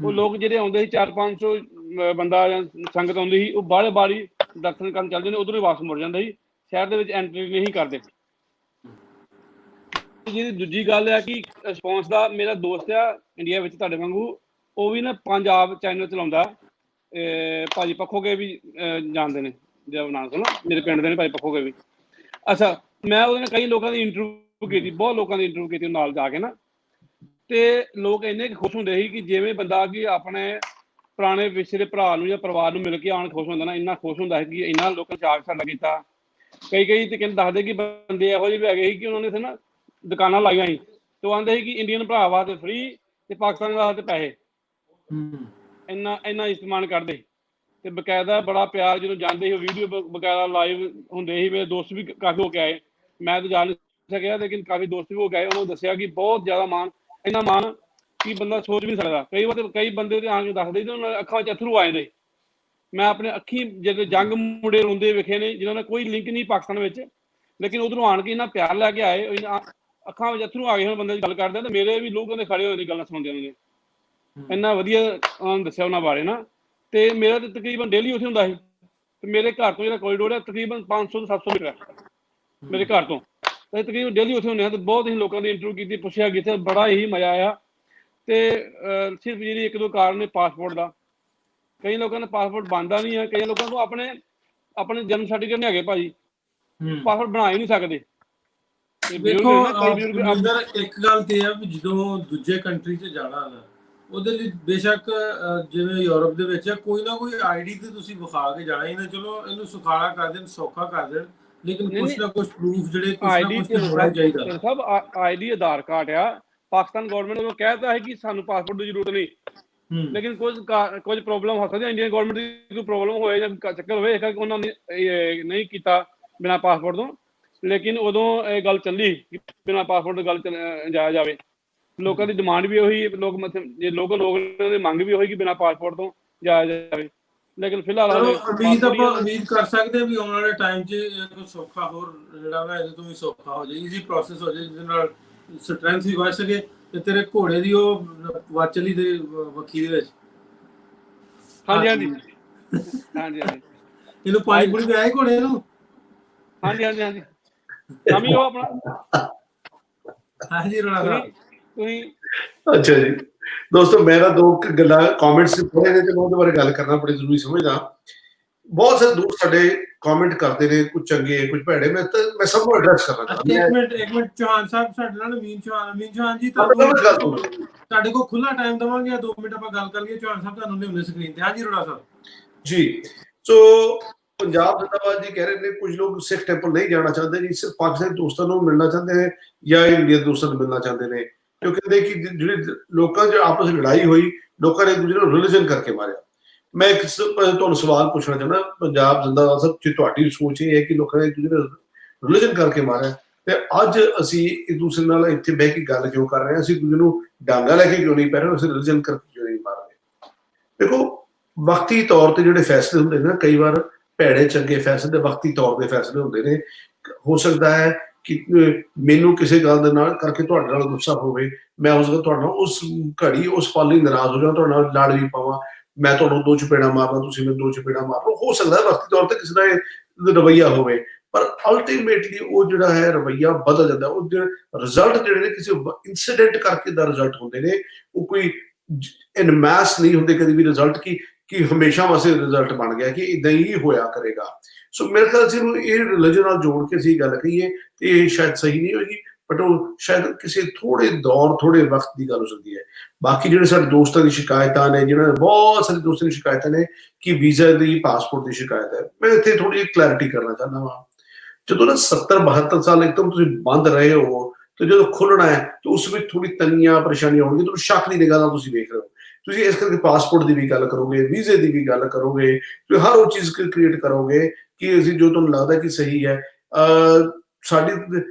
ਉਹ ਲੋਕ ਜਿਹੜੇ ਆਉਂਦੇ ਸੀ 400-500 ਬੰਦਾ ਜਾਂ ਸੰਗਤ ਆਉਂਦੀ ਸੀ, ਉਹ ਬਾਹਲੇ ਬਾਰੀ ਦਰਸ਼ਨ ਕਰਨ ਚੱਲ ਜਾਂਦੇ, ਉਧਰੋਂ ਹੀ ਵਾਪਸ ਮੁੜ ਜਾਂਦਾ ਸੀ, ਸ਼ਹਿਰ ਦੇ ਵਿੱਚ ਐਂਟਰੀ ਨਹੀਂ ਕਰਦੇ। ਜਿਹਦੀ ਦੂਜੀ ਗੱਲ ਹੈ ਕਿ ਰਿਸਪੌਂਸ ਦਾ, ਮੇਰਾ ਦੋਸਤ ਆ ਇੰਡੀਆ ਵਿੱਚ ਤੁਹਾਡੇ ਵਾਂਗੂ, ਉਹ ਵੀ ਨਾ ਪੰਜਾਬ ਚੈਨਲ ਚਲਾਉਂਦਾ, ਭਾਜੀ ਪੱਖੋਗੇ ਵੀ ਜਾਣਦੇ ਨੇ ਜਿਹੜਾ ਨਾਮ ਸੁਣੋ, ਮੇਰੇ ਪਿੰਡ ਦੇ ਨੇ ਭਾਜੀ ਪੱਖੋਗੇ ਵੀ। ਅੱਛਾ ਮੈਂ ਉਹਦੇ ਨਾਲ ਕਈ ਲੋਕਾਂ ਦੀ ਇੰਟਰਵਿਊ ਕੀਤੀ, ਬਹੁਤ ਲੋਕਾਂ ਦੀ ਇੰਟਰਵਿਊ ਕੀਤੀ ਨਾਲ ਜਾ ਕੇ ਨਾ, ਤੇ ਲੋਕ ਇੰਨੇ ਖੁਸ਼ ਹੁੰਦੇ ਸੀ ਕਿ ਜਿਵੇਂ ਬੰਦਾ ਕਿ ਆਪਣੇ ਪੁਰਾਣੇ ਵਿਛੜੇ ਭਰਾ ਨੂੰ ਜਾਂ ਪਰਿਵਾਰ ਨੂੰ ਮਿਲ ਕੇ ਆਉਣ ਖੁਸ਼ ਹੁੰਦਾ ਨਾ, ਇੰਨਾ ਖੁਸ਼ ਹੁੰਦਾ ਹੈ ਕਿ ਇੰਨਾ ਲੋਕਾਂ ਚਾਅ ਸਾਡਾ ਕੀਤਾ। ਕਈ ਤੇ ਕਹਿੰਦੇ ਦੱਸਦੇ ਕਿ ਬੰਦੇ ਇਹੋ ਜਿਹੇ ਵੀ ਹੈਗੇ ਸੀ ਕਿ ਉਹਨਾਂ ਨੇ ਇੱਥੇ ਨਾ ਦੁਕਾਨਾਂ ਲਾਈਆਂ ਸੀ ਤੇ ਉਹ ਆਂਦੇ ਸੀ ਕਿ ਇੰਡੀਅਨ ਭਰਾ ਵਾਸਤੇ ਫ੍ਰੀ ਤੇ ਪਾਕਿਸਤਾਨ ਵਾਸਤੇ ਪੈਸੇ, ਇੰਨਾ ਇਸਤੇਮਾਲ ਕਰਦੇ। ਤੇ ਬਕਾਇਦਾ ਬੜਾ ਪਿਆਰ, ਜਦੋਂ ਜਾਂਦੇ ਸੀ ਵੀਡੀਓ ਬਕਾਇਦਾ ਲਾਈਵ ਹੁੰਦੇ ਸੀ। ਮੇਰੇ ਦੋਸਤ ਵੀ ਕਾਫੀ ਹੋ ਕੇ ਆਏ, ਮੈਂ ਤਾਂ ਜਾ ਨਹੀਂ ਸਕਿਆ ਲੇਕਿਨ ਕਾਫੀ ਦੋਸਤ ਵੀ ਹੋ ਕੇ ਆਏ, ਉਹਨੂੰ ਦੱਸਿਆ ਕਿ ਬਹੁਤ ਜ਼ਿਆਦਾ ਮਾਣ, ਇੰਨਾ ਮਾਣ ਕਿ ਬੰਦਾ ਸੋਚ ਵੀ ਨਹੀਂ ਸਕਦਾ। ਕਈ ਵਾਰ ਕਈ ਬੰਦੇ ਤੇ ਆਣ ਕੇ ਦੱਸਦੇ ਤੇ ਉਹਨਾਂ ਅੱਖਾਂ 'ਚ ਅਥਰੂ ਆ ਜਾਂਦੇ। ਮੈਂ ਆਪਣੇ ਅੱਖੀਂ ਜਦੋਂ ਜੰਗ ਮੁੰਡੇ ਰੋਂਦੇ ਵੇਖੇ ਨੇ ਜਿਹਨਾਂ ਨਾਲ ਕੋਈ ਲਿੰਕ ਨਹੀਂ ਪਾਕਿਸਤਾਨ ਵਿੱਚ, ਲੇਕਿਨ ਉਧਰੋਂ ਆਣ ਕੇ ਇੰਨਾ ਪਿਆਰ ਲੈ ਕੇ ਆਏ, ਅੱਖਾਂ ਵਿੱਚ ਅਥਰੂ ਆ ਗਏ। ਹੁਣ ਬੰਦੇ ਦੀ ਗੱਲ ਕਰਦੇ ਤੇ ਮੇਰੇ ਵੀ ਲੋਕ ਉਹਦੇ ਖੜੇ ਹੋਏ ਨੇ ਗੱਲਾਂ ਸੁਣਦੇ ਨੇ, ਇੰਨਾ ਵਧੀਆ ਉਹਨਾਂ ਨੂੰ ਦੱਸਿਆ ਉਹਨਾਂ ਬਾਰੇ ਨਾ। ਤੇ ਮੇਰਾ ਤਾਂ ਤਕਰੀਬਨ ਡੇਲੀ ਉੱਥੇ ਹੁੰਦਾ ਸੀ ਤੇ ਮੇਰੇ ਘਰ ਤੋਂ ਜਿਹੜਾ ਕੋਰੀਡੋਰ ਹੈ ਤਕਰੀਬਨ 500 ਤੋਂ 700 ਮੀਟਰ ਹੈ ਮੇਰੇ ਘਰ ਤੋਂ, ਤੇ ਤਕਰੀਬਨ ਡੇਲੀ ਉੱਥੇ ਹੁੰਦੇ ਹਾਂ। ਤੇ ਬਹੁਤ ਹੀ ਲੋਕਾਂ ਦੀ ਇੰਟਰਵਿਊ ਕੀਤੀ, ਪੁੱਛਿਆ ਕੀਤਾ, ਬੜਾ ਹੀ ਮਜ਼ਾ ਆਇਆ। ਤੇ ਸਿਰਫ ਜਿਹੜੀ ਇੱਕ ਦੋ ਕਾਰਨ ਨੇ ਪਾਸਪੋਰਟ ਦਾ, ਕਈ ਲੋਕਾਂ ਦਾ ਪਾਸਪੋਰਟ ਬਣਦਾ ਨਹੀਂ ਹੈ, ਕਈ ਲੋਕਾਂ ਨੂੰ ਆਪਣੇ ਜਨਮ ਸਰਟੀਫਿਕੇਟ ਨਹੀਂ ਹੈਗੇ ਭਾਜੀ, ਪਾਸਪੋਰਟ ਬਣਾ ਹੀ ਨਹੀਂ ਸਕਦੇ। ਦੇਖੋ ਇੱਕ ਗੱਲ ਤੇ ਆ ਵੀ ਜਦੋਂ ਦੂਜੇ ਕੰਟਰੀ 'ਚ ਜਾਣਾ ਨਾ, ਉਹਦੇ ਲਈ ਬੇਸ਼ੱਕ ਜਿਵੇਂ ਯੂਰਪ ਦੇ ਵਿੱਚ ਕੋਈ ਨਾ ਕੋਈ ਆਈਡੀ ਤੇ ਤੁਸੀਂ ਵਿਖਾ ਕੇ ਜਾਣਾ ਹੀ ਨਾ। ਚਲੋ ਇਹਨੂੰ ਸੁਖਾਲਾ ਕਰ ਦੇਣ, ਸੌਖਾ ਕਰ ਦੇਣ, ਲੇਕਿਨ ਕੁਛ ਨਾ ਕੁਛ ਪ੍ਰੂਫ ਜਿਹੜੇ ਕੁਛ ਨਾ ਕੁਛ ਹੋਣਾ ਚਾਹੀਦਾ। ਸਭ ਆਈਡੀ ਆਧਾਰ ਕਾਰਡ ਆ। ਪਾਕਿਸਤਾਨ ਗਵਰਨਮੈਂਟ ਨੂੰ ਕਹਿਤਾ ਹੈ ਕਿ ਸਾਨੂੰ ਪਾਸਪੋਰਟ ਦੀ ਜ਼ਰੂਰਤ ਨਹੀਂ, ਲੇਕਿਨ ਕੁਝ ਪ੍ਰੋਬਲਮ ਹੋ ਸਕਦੀ ਹੈ। ਇੰਡੀਅਨ ਗਵਰਨਮੈਂਟ ਦੀ ਕੋਈ ਪ੍ਰੋਬਲਮ ਹੋਏ ਜਾਂ ਚੱਕਰ ਹੋਵੇ, ਇਸ ਕਰਕੇ ਉਹਨਾਂ ਨੇ ਨਹੀਂ ਕੀਤਾ ਬਿਨਾਂ ਪਾਸਪੋਰਟ ਤੋਂ। ਲੇਕਿਨ ਉਦੋਂ ਇਹ ਗੱਲ ਚੱਲੀ ਕਿ ਬਿਨਾਂ ਪਾਸਪੋਰਟ ਤੋਂ ਗੱਲ ਜਾਇਆ ਜਾਵੇ। ਲੋਕਾਂ ਦੀ ਡਿਮਾਂਡ ਵੀ ਉਹੀ, ਲੋਕ ਜੇ ਲੋਕਾਂ ਦੀ ਮੰਗ ਵੀ ਉਹੀ ਕਿ ਬਿਨਾਂ ਪਾਸਪੋਰਟ ਤੋਂ ਜਾਇਆ ਜਾਵੇ। ਲੇਕਿਨ ਫਿਲਹਾਲ ਉਮੀਦ ਕਰ ਸਕਦੇ ਹਾਂ ਵੀ ਆਉਣ ਵਾਲੇ ਟਾਈਮ 'ਚ ਸੌਖਾ ਹੋਰ ਜਿਹੜਾ ਵਾ ਇਹਦੇ ਤੋਂ ਵੀ ਸੌਖਾ ਹੋ ਜਾਏ, ਈਜ਼ੀ ਪ੍ਰੋਸੈਸ ਹੋ ਜਾਏ, ਜਿਹਦੇ ਨਾਲ ਸਟਰੈਂਥ ਵੀ ਵੱਧ ਸਕੇ ਤੇ ਤੇਰੇ ਘੋੜੇ ਦੀ ਉਹ ਵਾਚਲੀ ਦੇ ਵੱਖੀ ਦੇ ਵਿੱਚ। ਹਾਂਜੀ ਇਹਨੂੰ ਪਾਣੀ ਪੂਣੀ ਪਿਆਏ ਘੋੜੇ ਨੂੰ। ਹਾਂਜੀ ਸ਼ਾਮੀ ਉਹ ਆਪਣਾ ਹਾਂਜੀ ਰੋਣਾ ਸਾਹਿਬ ਤੁਸੀਂ। ਅੱਛਾ ਜੀ ਦੋਸਤੋ, ਮੈਂ ਨਾ ਦੋ ਗੱਲਾਂ ਕਮੈਂਟਸ ਪੜ੍ਹੇ ਨੇ ਤੇ ਮੈਂ ਉਹਦੇ ਬਾਰੇ ਗੱਲ ਕਰਨਾ ਬੜੀ ਜ਼ਰੂਰੀ ਸਮਝਦਾ। ਬਹੁਤ ਸਾਰੇ ਦੋਸਤ ਸਾਡੇ ਕਮੈਂਟ ਕਰਦੇ ਨੇ, ਕੁਝ ਚੰਗੇ ਕੁਝ ਭੈੜੇ, ਮੈਂ ਸਭ ਨੂੰ ਐਡਰੈਸ ਕਰਨਾ ਚਾਹੁੰਦਾ। ਇੱਕ ਮਿੰਟ ਚੌਹਾਨ ਸਾਹਿਬ ਸਾਡੇ ਨਾਲ ਨਵੀਨ ਚੌਹਾਨ ਜੀ, ਤੁਹਾਡੇ ਕੋਲ ਖੁੱਲਾ ਟਾਈਮ ਦੇਵਾਂਗੇ, 2 ਮਿੰਟ ਆਪਾਂ ਗੱਲ ਕਰੀਏ। ਚੌਹਾਨ ਸਾਹਿਬ ਤੁਹਾਨੂੰ ਲਿਆਉਂਦੇ ਸਕਰੀਨ ਤੇ। ਹਾਂਜੀ ਰੋਣਾ ਸਾਹਿਬ ਜੀ। ਸੋ ਪੰਜਾਬ ਜਿੰਦਾਬਾਦ ਜੀ ਕਹਿ ਰਹੇ ਨੇ, ਕੁਝ ਲੋਕ ਸਿੱਖ ਟੈਂਪਲ ਨਹੀਂ ਜਾਣਾ ਚਾਹੁੰਦੇ ਜੀ, ਸਿਰਫ ਪਾਕਿਸਤਾਨੀ ਦੋਸਤਾਂ ਨੂੰ ਮਿਲਣਾ ਚਾਹੁੰਦੇ ਨੇ ਜਾਂ ਇੰਡੀਅਨ ਦੋਸਤਾਂ ਨੂੰ ਮਿਲਣਾ ਚਾਹੁੰਦੇ ਨੇ, ਕਿਉਂਕਿ ਕਹਿੰਦੇ ਕਿ ਜਿਹੜੇ ਲੋਕਾਂ 'ਚ ਆਪਸ ਵਿੱਚ ਲੜਾਈ ਹੋਈ, ਲੋਕਾਂ ਨੇ ਇੱਕ ਦੂਜੇ ਨੂੰ ਰਿਲੀਜਨ ਕਰਕੇ ਮਾਰਿਆ। ਮੈਂ ਇੱਕ ਤੁਹਾਨੂੰ ਸਵਾਲ ਪੁੱਛਣਾ ਚਾਹੁੰਦਾ, ਪੰਜਾਬ ਜਿੰਦਾਬਾਦ ਸਾਹਿਬ, ਜੇ ਤੁਹਾਡੀ ਸੋਚ ਇਹ ਹੈ ਕਿ ਲੋਕਾਂ ਨੇ ਇੱਕ ਦੂਜੇ ਨੂੰ ਰਿਲੀਜਨ ਕਰਕੇ ਮਾਰਿਆ, ਤੇ ਅੱਜ ਅਸੀਂ ਇੱਕ ਦੂਸਰੇ ਨਾਲ ਇੱਥੇ ਬਹਿ ਕੇ ਗੱਲ ਕਿਉਂ ਕਰ ਰਹੇ ਹਾਂ, ਅਸੀਂ ਦੂਜੇ ਨੂੰ ਡਾਂਗਾ ਲੈ ਕੇ ਕਿਉਂ ਨਹੀਂ ਪੈ ਰਹੇ, ਅਸੀਂ ਰਿਲੀਜਨ ਕਰਕੇ ਕਿਉਂ ਨਹੀਂ ਮਾਰ ਰਹੇ। ਦੇਖੋ ਵਕਤੀ ਤੌਰ ਤੇ ਜਿਹੜੇ ਫੈਸਲੇ ਹੁੰਦੇ ਨੇ ਨਾ, ਕਈ ਵਾਰ ਭੈੜੇ ਚੰਗੇ ਫੈਸਲੇ ਵਕਤੀ ਤੌਰ ਦੇ ਫੈਸਲੇ ਹੁੰਦੇ ਨੇ। ਹੋ ਸਕਦਾ ਹੈ ਕਿ ਮੈਨੂੰ ਕਿਸੇ ਗੱਲ ਦੇ ਨਾਲ ਕਰਕੇ ਤੁਹਾਡੇ ਨਾਲ ਗੁੱਸਾ ਹੋਵੇ, ਮੈਂ ਉਸ ਤੁਹਾਡੇ ਨਾਲ ਉਸ ਘੜੀ ਉਸ ਪਲ ਲਈ ਨਾਰਾਜ਼ ਹੋ ਜਾਵਾਂ, ਤੁਹਾਡੇ ਨਾਲ ਲੜ ਵੀ ਪਾਵਾਂ, ਮੈਂ ਤੁਹਾਨੂੰ 2 ਚਪੇੜਾਂ ਮਾਰਨਾ, ਤੁਸੀਂ ਮੈਨੂੰ 2 ਚਪੇੜਾਂ ਮਾਰ ਲਓ। ਹੋ ਸਕਦਾ ਹੈ ਵਕਤੀ ਤੌਰ ਤੇ ਕਿਸੇ ਦਾ ਇਹ ਰਵੱਈਆ ਹੋਵੇ, ਪਰ ਅਲਟੀਮੇਟਲੀ ਉਹ ਜਿਹੜਾ ਹੈ ਰਵੱਈਆ ਬਦਲ ਜਾਂਦਾ। ਉਹ ਰਿਜ਼ਲਟ ਜਿਹੜੇ ਨੇ ਕਿਸੇ ਇਨਸੀਡੈਂਟ ਕਰਕੇ ਦਾ ਰਿਜ਼ਲਟ ਹੁੰਦੇ ਨੇ, ਉਹ ਕੋਈ ਇਨ ਮੈਸ ਨਹੀਂ ਹੁੰਦੇ ਕਦੇ ਵੀ ਰਿਜ਼ਲਟ ਕਿ ਹਮੇਸ਼ਾ ਵਾਸਤੇ ਰਿਜ਼ਲਟ ਬਣ ਗਿਆ ਕਿ ਇਦਾਂ ਹੀ ਹੋਇਆ ਕਰੇਗਾ। ਸੋ ਮੇਰੇ ਖਿਆਲ ਸੀ ਇਹ ਰਿਲੀਜਨ ਨਾਲ ਜੋੜ ਕੇ ਅਸੀਂ ਗੱਲ ਕਹੀਏ ਤੇ ਇਹ ਸ਼ਾਇਦ ਸਹੀ ਨਹੀਂ ਹੋਏਗੀ, ਬਟ ਉਹ ਸ਼ਾਇਦ ਕਿਸੇ ਥੋੜੇ ਦੌਰ ਥੋੜੇ ਵਕਤ ਦੀ ਗੱਲ ਹੋ ਸਕਦੀ ਹੈ। ਬਾਕੀ ਜਿਹੜੇ ਸਾਡੇ ਦੋਸਤਾਂ ਦੀ ਸ਼ਿਕਾਇਤਾਂ ਨੇ, ਜਿਹਨਾਂ ਨੇ ਬਹੁਤ ਸਾਰੇ ਦੋਸਤਾਂ ਦੀ ਸ਼ਿਕਾਇਤਾਂ ਨੇ ਕਿ ਵੀਜ਼ਾ ਦੀ ਪਾਸਪੋਰਟ ਦੀ ਸ਼ਿਕਾਇਤ ਹੈ, ਮੈਂ ਇੱਥੇ ਥੋੜੀ ਜਿਹੀ ਕਲੈਰਿਟੀ ਕਰਨਾ ਚਾਹੁੰਦਾ ਵਾਂ। ਜਦੋਂ ਨਾ 70-72 ਸਾਲ ਇੱਕਦਮ ਤੁਸੀਂ ਬੰਦ ਰਹੇ ਹੋ ਤੇ ਜਦੋਂ ਖੁੱਲਣਾ ਹੈ ਤੇ ਉਸ ਵਿੱਚ ਥੋੜੀ ਤੰਗੀਆਂ ਪਰੇਸ਼ਾਨੀਆਂ ਹੋਣਗੀਆਂ, ਤੁਹਾਨੂੰ ਸ਼ੱਕ ਦੀ ਨਿਗਾਹ ਨਾਲ ਤੁਸੀਂ ਵੇਖ ਰਹੇ ਹੋ। ਤੁਸੀਂ ਇਸ ਕਰਕੇ ਪਾਸਪੋਰਟ ਦੀ ਵੀ ਗੱਲ ਕਰੋਗੇ, ਵੀਜ਼ੇ ਦੀ ਵੀ ਗੱਲ ਕਰੋਗੇ, ਤੁਸੀਂ ਹਰ ਉਹ ਚੀਜ਼ ਕ੍ਰੀਏਟ ਕਰੋਗੇ ਕਿ ਅਸੀਂ ਜੋ ਤੁਹਾਨੂੰ ਲੱਗਦਾ ਕਿ ਸਹੀ ਹੈ। ਸਾਡੀ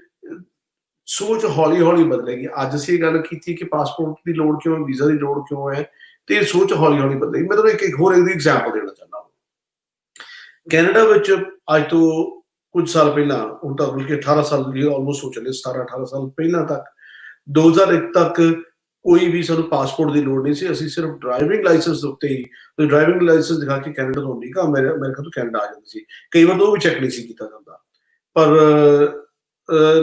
ਸੋਚ ਹੌਲੀ ਹੌਲੀ ਬਦਲੇਗੀ। ਅੱਜ ਅਸੀਂ ਇਹ ਗੱਲ ਕੀਤੀ ਕਿ ਪਾਸਪੋਰਟ ਦੀ ਲੋੜ ਕਿਉਂ ਹੈ, ਵੀਜ਼ਾ ਦੀ ਲੋੜ ਕਿਉਂ ਹੈ, ਤੇ ਇਹ ਸੋਚ ਹੌਲੀ ਹੌਲੀ ਬਦਲੇਗੀ। ਮੈਂ ਤੁਹਾਨੂੰ ਇੱਕ ਹੋਰ ਐਗਜ਼ਾਮਪਲ ਦੇਣਾ ਚਾਹੁੰਦਾ ਹਾਂ। ਕੈਨੇਡਾ ਵਿੱਚ ਅੱਜ ਤੋਂ ਕੁਝ ਸਾਲ ਪਹਿਲਾਂ, ਹੁਣ ਤਾਂ ਬਲਕਿ 18 ਸਾਲ ਆਲਮੋਸਟ ਹੋ ਚੱਲੇ, 17-18 ਸਾਲ ਪਹਿਲਾਂ ਤੱਕ, 2001 ਤੱਕ ਕੋਈ ਵੀ ਸਾਨੂੰ ਪਾਸਪੋਰਟ ਦੀ ਲੋੜ ਨਹੀਂ ਸੀ। ਅਸੀਂ ਸਿਰਫ ਡਰਾਈਵਿੰਗ ਲਾਇਸੈਂਸ ਦੇ ਉੱਤੇ ਹੀ, ਡਰਾਈਵਿੰਗ ਲਾਇਸੈਂਸ ਦਿਖਾ ਕੇ ਕੈਨੇਡਾ ਤੋਂ ਨਹੀਂ ਕਾ ਅਮਰੀਕਾ ਤੋਂ ਕੈਨੇਡਾ ਆ ਜਾਂਦੀ ਸੀ। ਕਈ ਵਾਰ ਤਾਂ ਉਹ ਵੀ ਚੈੱਕ ਨਹੀਂ ਸੀ ਕੀਤਾ ਜਾਂਦਾ। ਪਰ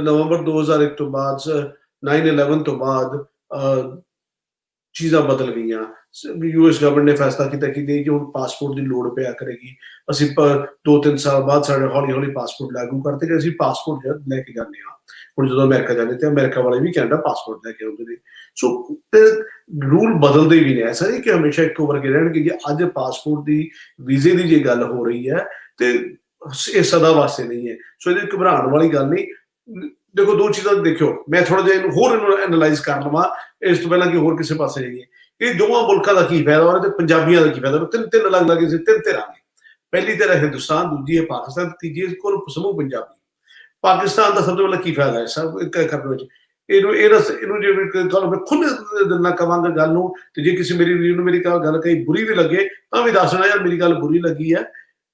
ਨਵੰਬਰ 2001 ਤੋਂ ਬਾਅਦ, 9/11 ਤੋਂ ਬਾਅਦ ਚੀਜ਼ਾਂ ਬਦਲ ਗਈਆਂ। US ਗਵਰਨਮੈਂਟ ਨੇ ਫੈਸਲਾ ਕੀਤਾ ਕਿ ਹੁਣ ਪਾਸਪੋਰਟ ਦੀ ਲੋੜ ਪਿਆ ਕਰੇਗੀ। ਅਸੀਂ 2-3 ਸਾਲ ਬਾਅਦ ਸਾਡੇ ਹੌਲੀ ਹੌਲੀ ਪਾਸਪੋਰਟ ਲਾਗੂ ਕਰਤੇ ਕਿ ਅਸੀਂ ਪਾਸਪੋਰਟ ਲੈ ਕੇ ਜਾਂਦੇ ਹਾਂ। ਹੁਣ ਜਦੋਂ ਅਮਰੀਕਾ ਜਾਂਦੇ ਤੇ ਅਮਰੀਕਾ ਵਾਲੇ ਵੀ ਕੈਨੇਡਾ ਪਾਸਪੋਰਟ ਲੈ ਕੇ ਆਉਂਦੇ ਨੇ। ਸੋ ਰੂਲ ਬਦਲਦੇ ਵੀ ਨੇ, ਐਸਾ ਨਹੀਂ ਕਿ ਹਮੇਸ਼ਾ ਇੱਕੋ ਵਰਗੇ ਰਹਿਣਗੇ। ਜੇ ਅੱਜ ਪਾਸਪੋਰਟ ਦੀ, ਵੀਜ਼ੇ ਦੀ ਜੇ ਗੱਲ ਹੋ ਰਹੀ ਹੈ ਤੇ ਇਹ ਸਦਾ ਵਾਸਤੇ ਨਹੀਂ ਹੈ। ਸੋ ਇਹਦੇ ਘਬਰਾਉਣ ਵਾਲੀ ਗੱਲ ਨਹੀਂ। ਦੇਖੋ 2 ਚੀਜ਼ਾਂ ਦੇਖਿਓ, ਮੈਂ ਥੋੜਾ ਜਿਹਾ ਇਹਨੂੰ ਐਨਾਲਾਈਜ਼ ਕਰ ਲਵਾਂ ਇਸ ਤੋਂ ਪਹਿਲਾਂ ਕਿ ਹੋਰ ਕਿਸੇ ਪਾਸੇ ਜਾਈਏ। ਇਹ ਦੋਵਾਂ ਮੁਲਕਾਂ ਦਾ ਕੀ ਫਾਇਦਾ ਹੋਣਾ ਤੇ ਪੰਜਾਬੀਆਂ ਦਾ ਕੀ ਫਾਇਦਾ। ਤਿੰਨ ਅਲੱਗ-ਅਲੱਗ ਸੀ, 3 ਧਿਰਾਂ ਨੇ। ਪਹਿਲੀ ਧਿਰ ਹੈ ਹਿੰਦੁਸਤਾਨ, ਦੂਜੀ ਹੈ ਪਾਕਿਸਤਾਨ, ਤੀਜੀ ਕੋਲ ਸਮੂਹ ਪੰਜਾਬੀ। ਪਾਕਿਸਤਾਨ ਦਾ ਸਭ ਤੋਂ ਪਹਿਲਾਂ ਕੀ ਫਾਇਦਾ ਹੈ ਸਭ ਕਰਨ ਵਿੱਚ? ਇਹਨੂੰ ਜੇ ਗੱਲ ਮੈਂ ਖੁੱਲ੍ਹ ਦਿਲ ਨਾਲ ਕਵਾਂਗਾ ਗੱਲ ਨੂੰ, ਤੇ ਜੇ ਕਿਸੇ ਮੇਰੀ ਵੀਰ ਨੂੰ ਮੇਰੀ ਗੱਲ ਕਹੀ ਬੁਰੀ ਵੀ ਲੱਗੇ ਤਾਂ ਵੀ ਦੱਸ ਦੇਣਾ ਯਾਰ ਮੇਰੀ ਗੱਲ ਬੁਰੀ ਲੱਗੀ ਹੈ।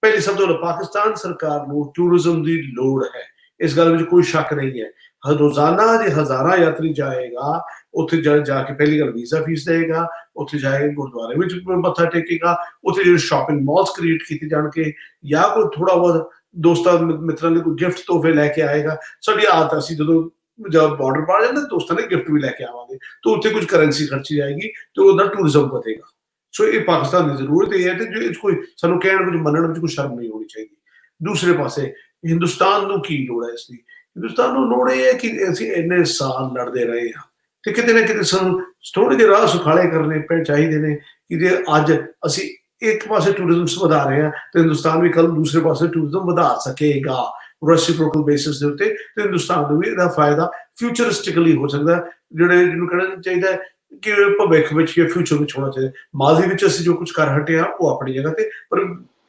ਪਹਿਲੀ ਸਭ ਤੋਂ ਪਹਿਲਾਂ ਪਾਕਿਸਤਾਨ ਸਰਕਾਰ ਨੂੰ ਟੂਰਿਜ਼ਮ ਦੀ ਲੋੜ ਹੈ, ਇਸ ਗੱਲ ਵਿੱਚ ਕੋਈ ਸ਼ੱਕ ਨਹੀਂ ਹੈ। ਰੋਜ਼ਾਨਾ ਜੇ ਹਜ਼ਾਰਾਂ ਯਾਤਰੀ ਜਾਏਗਾ ਉੱਥੇ ਜਾ ਕੇ ਪਹਿਲੀ ਗੱਲ ਵੀਜ਼ਾ ਫੀਸ ਦੇਗਾ, ਉੱਥੇ ਜਾਏਗਾ ਗੁਰਦੁਆਰੇ ਵਿੱਚ ਮੱਥਾ ਟੇਕੇਗਾ, ਉੱਥੇ ਜਿਹੜੇ ਸ਼ਾਪਿੰਗ ਮਾਲਸ ਕ੍ਰੀਏਟ ਕੀਤੇ ਜਾਣਗੇ, ਜਾਂ ਕੋਈ ਥੋੜਾ ਬਹੁਤ ਦੋਸਤਾਂ ਮਿੱਤਰਾਂ ਦੇ ਕੋਈ ਗਿਫਟ ਤੋਹਫੇ ਲੈ ਕੇ ਆਏਗਾ। ਸਾਡੀ ਆਦਤ, ਅਸੀਂ ਜਦੋਂ ਜਦ ਬਾਰਡਰ ਪਾਰ ਜਾਂਦੇ ਦੋਸਤਾਂ ਨੇ ਗਿਫਟ ਵੀ ਲੈ ਕੇ ਆਵਾਂਗੇ, ਤਾਂ ਉੱਥੇ ਕੁਝ ਕਰੰਸੀ ਖਰਚੀ ਜਾਏਗੀ ਤੇ ਉਹਦਾ ਟੂਰਿਜ਼ਮ ਵਧੇਗਾ। ਸੋ ਇਹ ਪਾਕਿਸਤਾਨ ਦੀ ਜ਼ਰੂਰਤ ਇਹ ਹੈ ਤੇ ਜੋ ਕੋਈ ਸਾਨੂੰ ਕਹਿਣ ਵਿੱਚ ਮੰਨਣ ਵਿੱਚ ਕੋਈ ਸ਼ਰਮ ਨਹੀਂ ਹੋਣੀ ਚਾਹੀਦੀ। ਦੂਸਰੇ ਪਾਸੇ ਹਿੰਦੁਸਤਾਨ ਨੂੰ ਕੀ ਲੋੜ ਹੈ ਇਸ ਦੀ? ਹਿੰਦੁਸਤਾਨ ਨੂੰ ਲੋੜ ਇਹ ਹੈ ਕਿ ਅਸੀਂ ਇੰਨੇ ਸਾਲ ਲੜਦੇ ਰਹੇ ਹਾਂ ਤੇ ਕਿਤੇ ਨਾ ਕਿਤੇ ਸਾਨੂੰ ਥੋੜੇ ਜਿਹੇ ਰਾਹ ਸੁਖਾਲੇ ਕਰਨੇ ਪੈ ਚਾਹੀਦੇ ਨੇ ਕਿ ਜੇ ਅੱਜ ਅਸੀਂ ਇੱਕ ਪਾਸੇ ਟੂਰਿਜ਼ਮ ਵਧਾ ਰਹੇ ਹਾਂ ਤੇ ਹਿੰਦੁਸਤਾਨ ਵੀ ਕੱਲ ਦੂਸਰੇ ਪਾਸੇ ਟੂਰਿਜ਼ਮ ਵਧਾ ਸਕੇਗਾ ਰੈਸਿਪਰੋਕਲ ਬੇਸਿਸ ਦੇ ਉੱਤੇ, ਤੇ ਹਿੰਦੁਸਤਾਨ ਨੂੰ ਵੀ ਇਹਦਾ ਫਾਇਦਾ ਫਿਊਚਰਿਸਟਿਕਲੀ ਹੋ ਸਕਦਾ। ਜਿਹਨੂੰ ਕਹਿਣਾ ਚਾਹੀਦਾ ਕਿ ਭਵਿੱਖ ਵਿੱਚ ਜਾਂ ਫਿਊਚਰ ਵਿੱਚ ਹੋਣਾ ਚਾਹੀਦਾ। ਮਾਜ਼ੀ ਵਿੱਚ ਅਸੀਂ ਜੋ ਕੁਝ ਕਰ ਹਟੇ ਹਾਂ ਉਹ ਆਪਣੀ ਜਗ੍ਹਾ ਤੇ, ਪਰ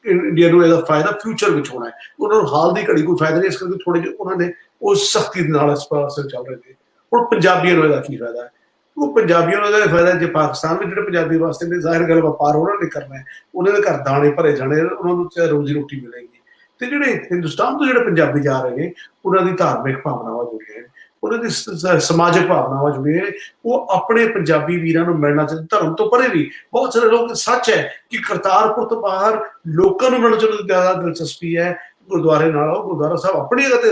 ਇੰਡੀਆ ਨੂੰ ਇਹਦਾ ਫਾਇਦਾ ਫਿਊਚਰ ਵਿੱਚ ਹੋਣਾ ਹੈ। ਉਹਨਾਂ ਨੂੰ ਹਾਲ ਦੀ ਘੜੀ ਕੋਈ ਫਾਇਦਾ ਨਹੀਂ, ਇਸ ਕਰਕੇ ਥੋੜੇ ਜਿਹੇ ਉਹਨਾਂ ਨੇ ਉਸ ਸਖਤੀ ਦੇ ਨਾਲ ਇਸ ਪਾਸੇ ਚੱਲ ਰਹੇ ਨੇ। ਹੁਣ ਪੰਜਾਬੀਆਂ ਨੂੰ ਇਹਦਾ ਕੀ ਫਾਇਦਾ ਹੈ? ਉਹ ਪੰਜਾਬੀਆਂ ਨੂੰ ਇਹਦਾ ਫਾਇਦਾ ਜੇ ਪਾਕਿਸਤਾਨ ਵਿੱਚ ਜਿਹੜੇ ਪੰਜਾਬੀ ਵਾਸਤੇ ਨੇ, ਜ਼ਾਹਿਰ ਗੱਲ ਵਪਾਰ ਉਹਨਾਂ ਨੇ ਕਰਨਾ ਹੈ, ਉਹਨਾਂ ਦੇ ਘਰ ਦਾਣੇ ਭਰੇ ਜਾਣੇ, ਉਹਨਾਂ ਨੂੰ ਰੋਜ਼ੀ ਰੋਟੀ ਮਿਲੇਗੀ। ਤੇ ਜਿਹੜੇ ਹਿੰਦੁਸਤਾਨ ਤੋਂ ਜਿਹੜੇ ਪੰਜਾਬੀ ਜਾ ਰਹੇ ਨੇ, ਉਹਨਾਂ ਦੀ ਧਾਰਮਿਕ ਭਾਵਨਾਵਾਂ ਜੁੜੀਆਂ ਨੇ, ਉਹਨਾਂ ਦੀ ਸਮਾਜਿਕ ਭਾਵਨਾਵਾਂ ਜੁੜੀਆਂ ਨੇ। ਉਹ ਆਪਣੇ ਪੰਜਾਬੀ ਵੀਰਾਂ ਨੂੰ ਮਿਲਣਾ ਚਾਹੁੰਦੇ, ਧਰਮ ਤੋਂ ਪਰੇ ਵੀ। ਬਹੁਤ ਸਾਰੇ ਲੋਕ, ਸੱਚ ਹੈ ਕਿ ਕਰਤਾਰਪੁਰ ਤੋਂ ਬਾਹਰ ਲੋਕਾਂ ਨੂੰ ਮਿਲਣ 'ਚ ਜ਼ਿਆਦਾ ਦਿਲਚਸਪੀ ਹੈ ਗੁਰਦੁਆਰੇ ਨਾਲ। ਗੁਰਦੁਆਰਾ ਸਾਹਿਬ ਆਪਣੀ ਜਗ੍ਹਾ ਤੇ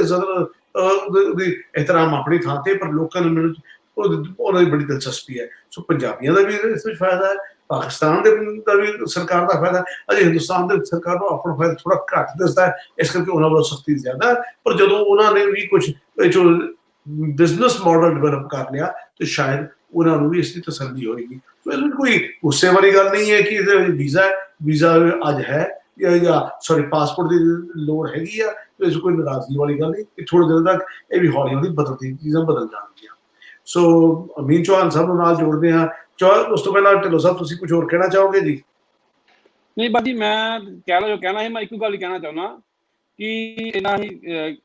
ਉਹਦੀ ਇਹਤਰਾਮ ਆਪਣੀ ਥਾਂ ਤੇ, ਪਰ ਲੋਕਾਂ ਨੂੰ ਮਿਲਣ ਉਹਨਾਂ ਦੀ ਬੜੀ ਦਿਲਚਸਪੀ ਹੈ। ਸੋ ਪੰਜਾਬੀਆਂ ਦਾ ਵੀ ਇਸ ਵਿੱਚ ਫਾਇਦਾ ਹੈ, ਪਾਕਿਸਤਾਨ ਦਾ ਵੀ ਸਰਕਾਰ ਦਾ ਫਾਇਦਾ। ਅਜੇ ਹਿੰਦੁਸਤਾਨ ਦੇ ਸਰਕਾਰ ਨੂੰ ਆਪਣਾ ਫਾਇਦਾ ਥੋੜਾ ਘੱਟ ਦਿਸਦਾ ਹੈ, ਇਸ ਕਰਕੇ ਉਹਨਾਂ ਵੱਲੋਂ ਸਖਤੀ ਜ਼ਿਆਦਾ ਹੈ। ਪਰ ਜਦੋਂ ਉਹਨਾਂ ਨੇ ਵੀ ਕੁਝ ਜੋ ਬਿਜ਼ਨਸ ਮਾਡਲ ਡਿਵੈਲਪ ਕਰ ਲਿਆ ਤੇ ਸ਼ਾਇਦ ਉਹਨਾਂ ਨੂੰ ਵੀ ਇਸ ਦੀ ਤਸੱਲੀ ਹੋਏਗੀ। ਸੋ ਇਸ ਵਿੱਚ ਕੋਈ ਗੁੱਸੇ ਵਾਲੀ ਗੱਲ ਨਹੀਂ ਹੈ ਕਿ ਇਹਦੇ ਵੀਜ਼ਾ ਅੱਜ ਹੈ ਜਾਂ ਸੌਰੀ ਪਾਸਪੋਰਟ ਦੀ ਲੋੜ ਹੈਗੀ ਆ, ਇਸ ਕੋਈ ਨਾਰਾਜ਼ਗੀ ਵਾਲੀ ਗੱਲ ਨਹੀਂ। ਥੋੜੇ ਦਿਨ ਤੱਕ ਇਹ ਵੀ ਹੌਲੀ ਹੌਲੀ ਚੀਜ਼ਾਂ ਬਦਲ ਜਾਣਗੀਆਂ। ਸੋ ਅਮੀਨ ਚੌਹਾਨ ਸਾਹਿਬ ਨੂੰ ਨਾਲ ਜੋੜਦੇ ਹਾਂ। ਉਸ ਤੋਂ ਪਹਿਲਾਂ ਢਿੱਲੋਂ ਸਾਹਿਬ ਤੁਸੀਂ ਕੁਝ ਹੋਰ ਕਹਿਣਾ ਚਾਹੋਗੇ ਜੀ? ਨਹੀਂ ਬਾਜੀ, ਮੈਂ ਕਹਿ ਲਓ ਜੋ ਕਹਿਣਾ ਸੀ। ਮੈਂ ਇੱਕੋ ਗੱਲ ਹੀ ਕਹਿਣਾ ਚਾਹੁੰਦਾ ਕਿ ਇਹਨਾਂ ਹੀ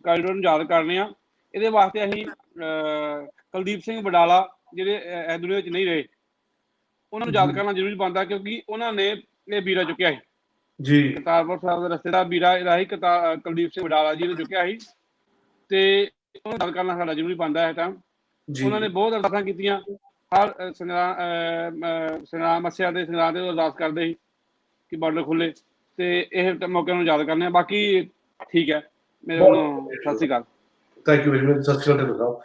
ਕਾਰੀਡੋਰ ਨੂੰ ਯਾਦ ਕਰਨੇ ਆ ਇਹਦੇ ਵਾਸਤੇ ਅਸੀਂ ਕੁਲਦੀਪ ਸਿੰਘ ਵਡਾਲਾ ਜਿਹੜੇ ਇਸ ਦੁਨੀਆ ਵਿੱਚ ਨਹੀਂ ਰਹੇ, ਉਹਨਾਂ ਨੂੰ ਯਾਦ ਕਰਨਾ ਜ਼ਰੂਰੀ ਬਣਦਾ, ਕਿਉਂਕਿ ਉਹਨਾਂ ਨੇ ਇਹ ਵੀਰਾ ਚੁੱਕਿਆ ਸੀ ਜੀ। ਕਰਤਾਰਪੁਰ ਸਾਹਿਬ ਦੇ ਰਸਤੇ ਦਾ ਵੀਰਾ ਇਹਦਾ ਹੀ ਕੁਲਦੀਪ ਸਿੰਘ ਵਡਾਲਾ ਜੀ ਨੇ ਚੁੱਕਿਆ ਸੀ, ਤੇ ਉਹਨੂੰ ਯਾਦ ਕਰਨਾ ਸਾਡਾ ਜ਼ਰੂਰੀ ਬਣਦਾ ਹੈ। ਤਾਂ ਉਹਨਾਂ ਨੇ ਬਹੁਤ ਅਰਦਾਸਾਂ ਕੀਤੀਆਂ, ਹਰ ਸੰਗਰਾਮ ਮੱਸਿਆ ਦੇ ਸੰਗਰਾਮ ਤੇ ਅਰਦਾਸ ਕਰਦੇ ਸੀ ਕਿ ਬਾਰਡਰ ਖੁੱਲੇ, ਤੇ ਇਹ ਮੌਕੇ ਨੂੰ ਯਾਦ ਕਰਨੇ ਆ। ਬਾਕੀ ਠੀਕ ਹੈ, ਮੇਰੇ ਵੱਲੋਂ ਸਤਿ ਸ਼੍ਰੀ ਅਕਾਲ। Thank you very much. ਸਤਿ ਸ਼੍ਰੀ ਅਕਾਲ ਸਾਹਿਬ।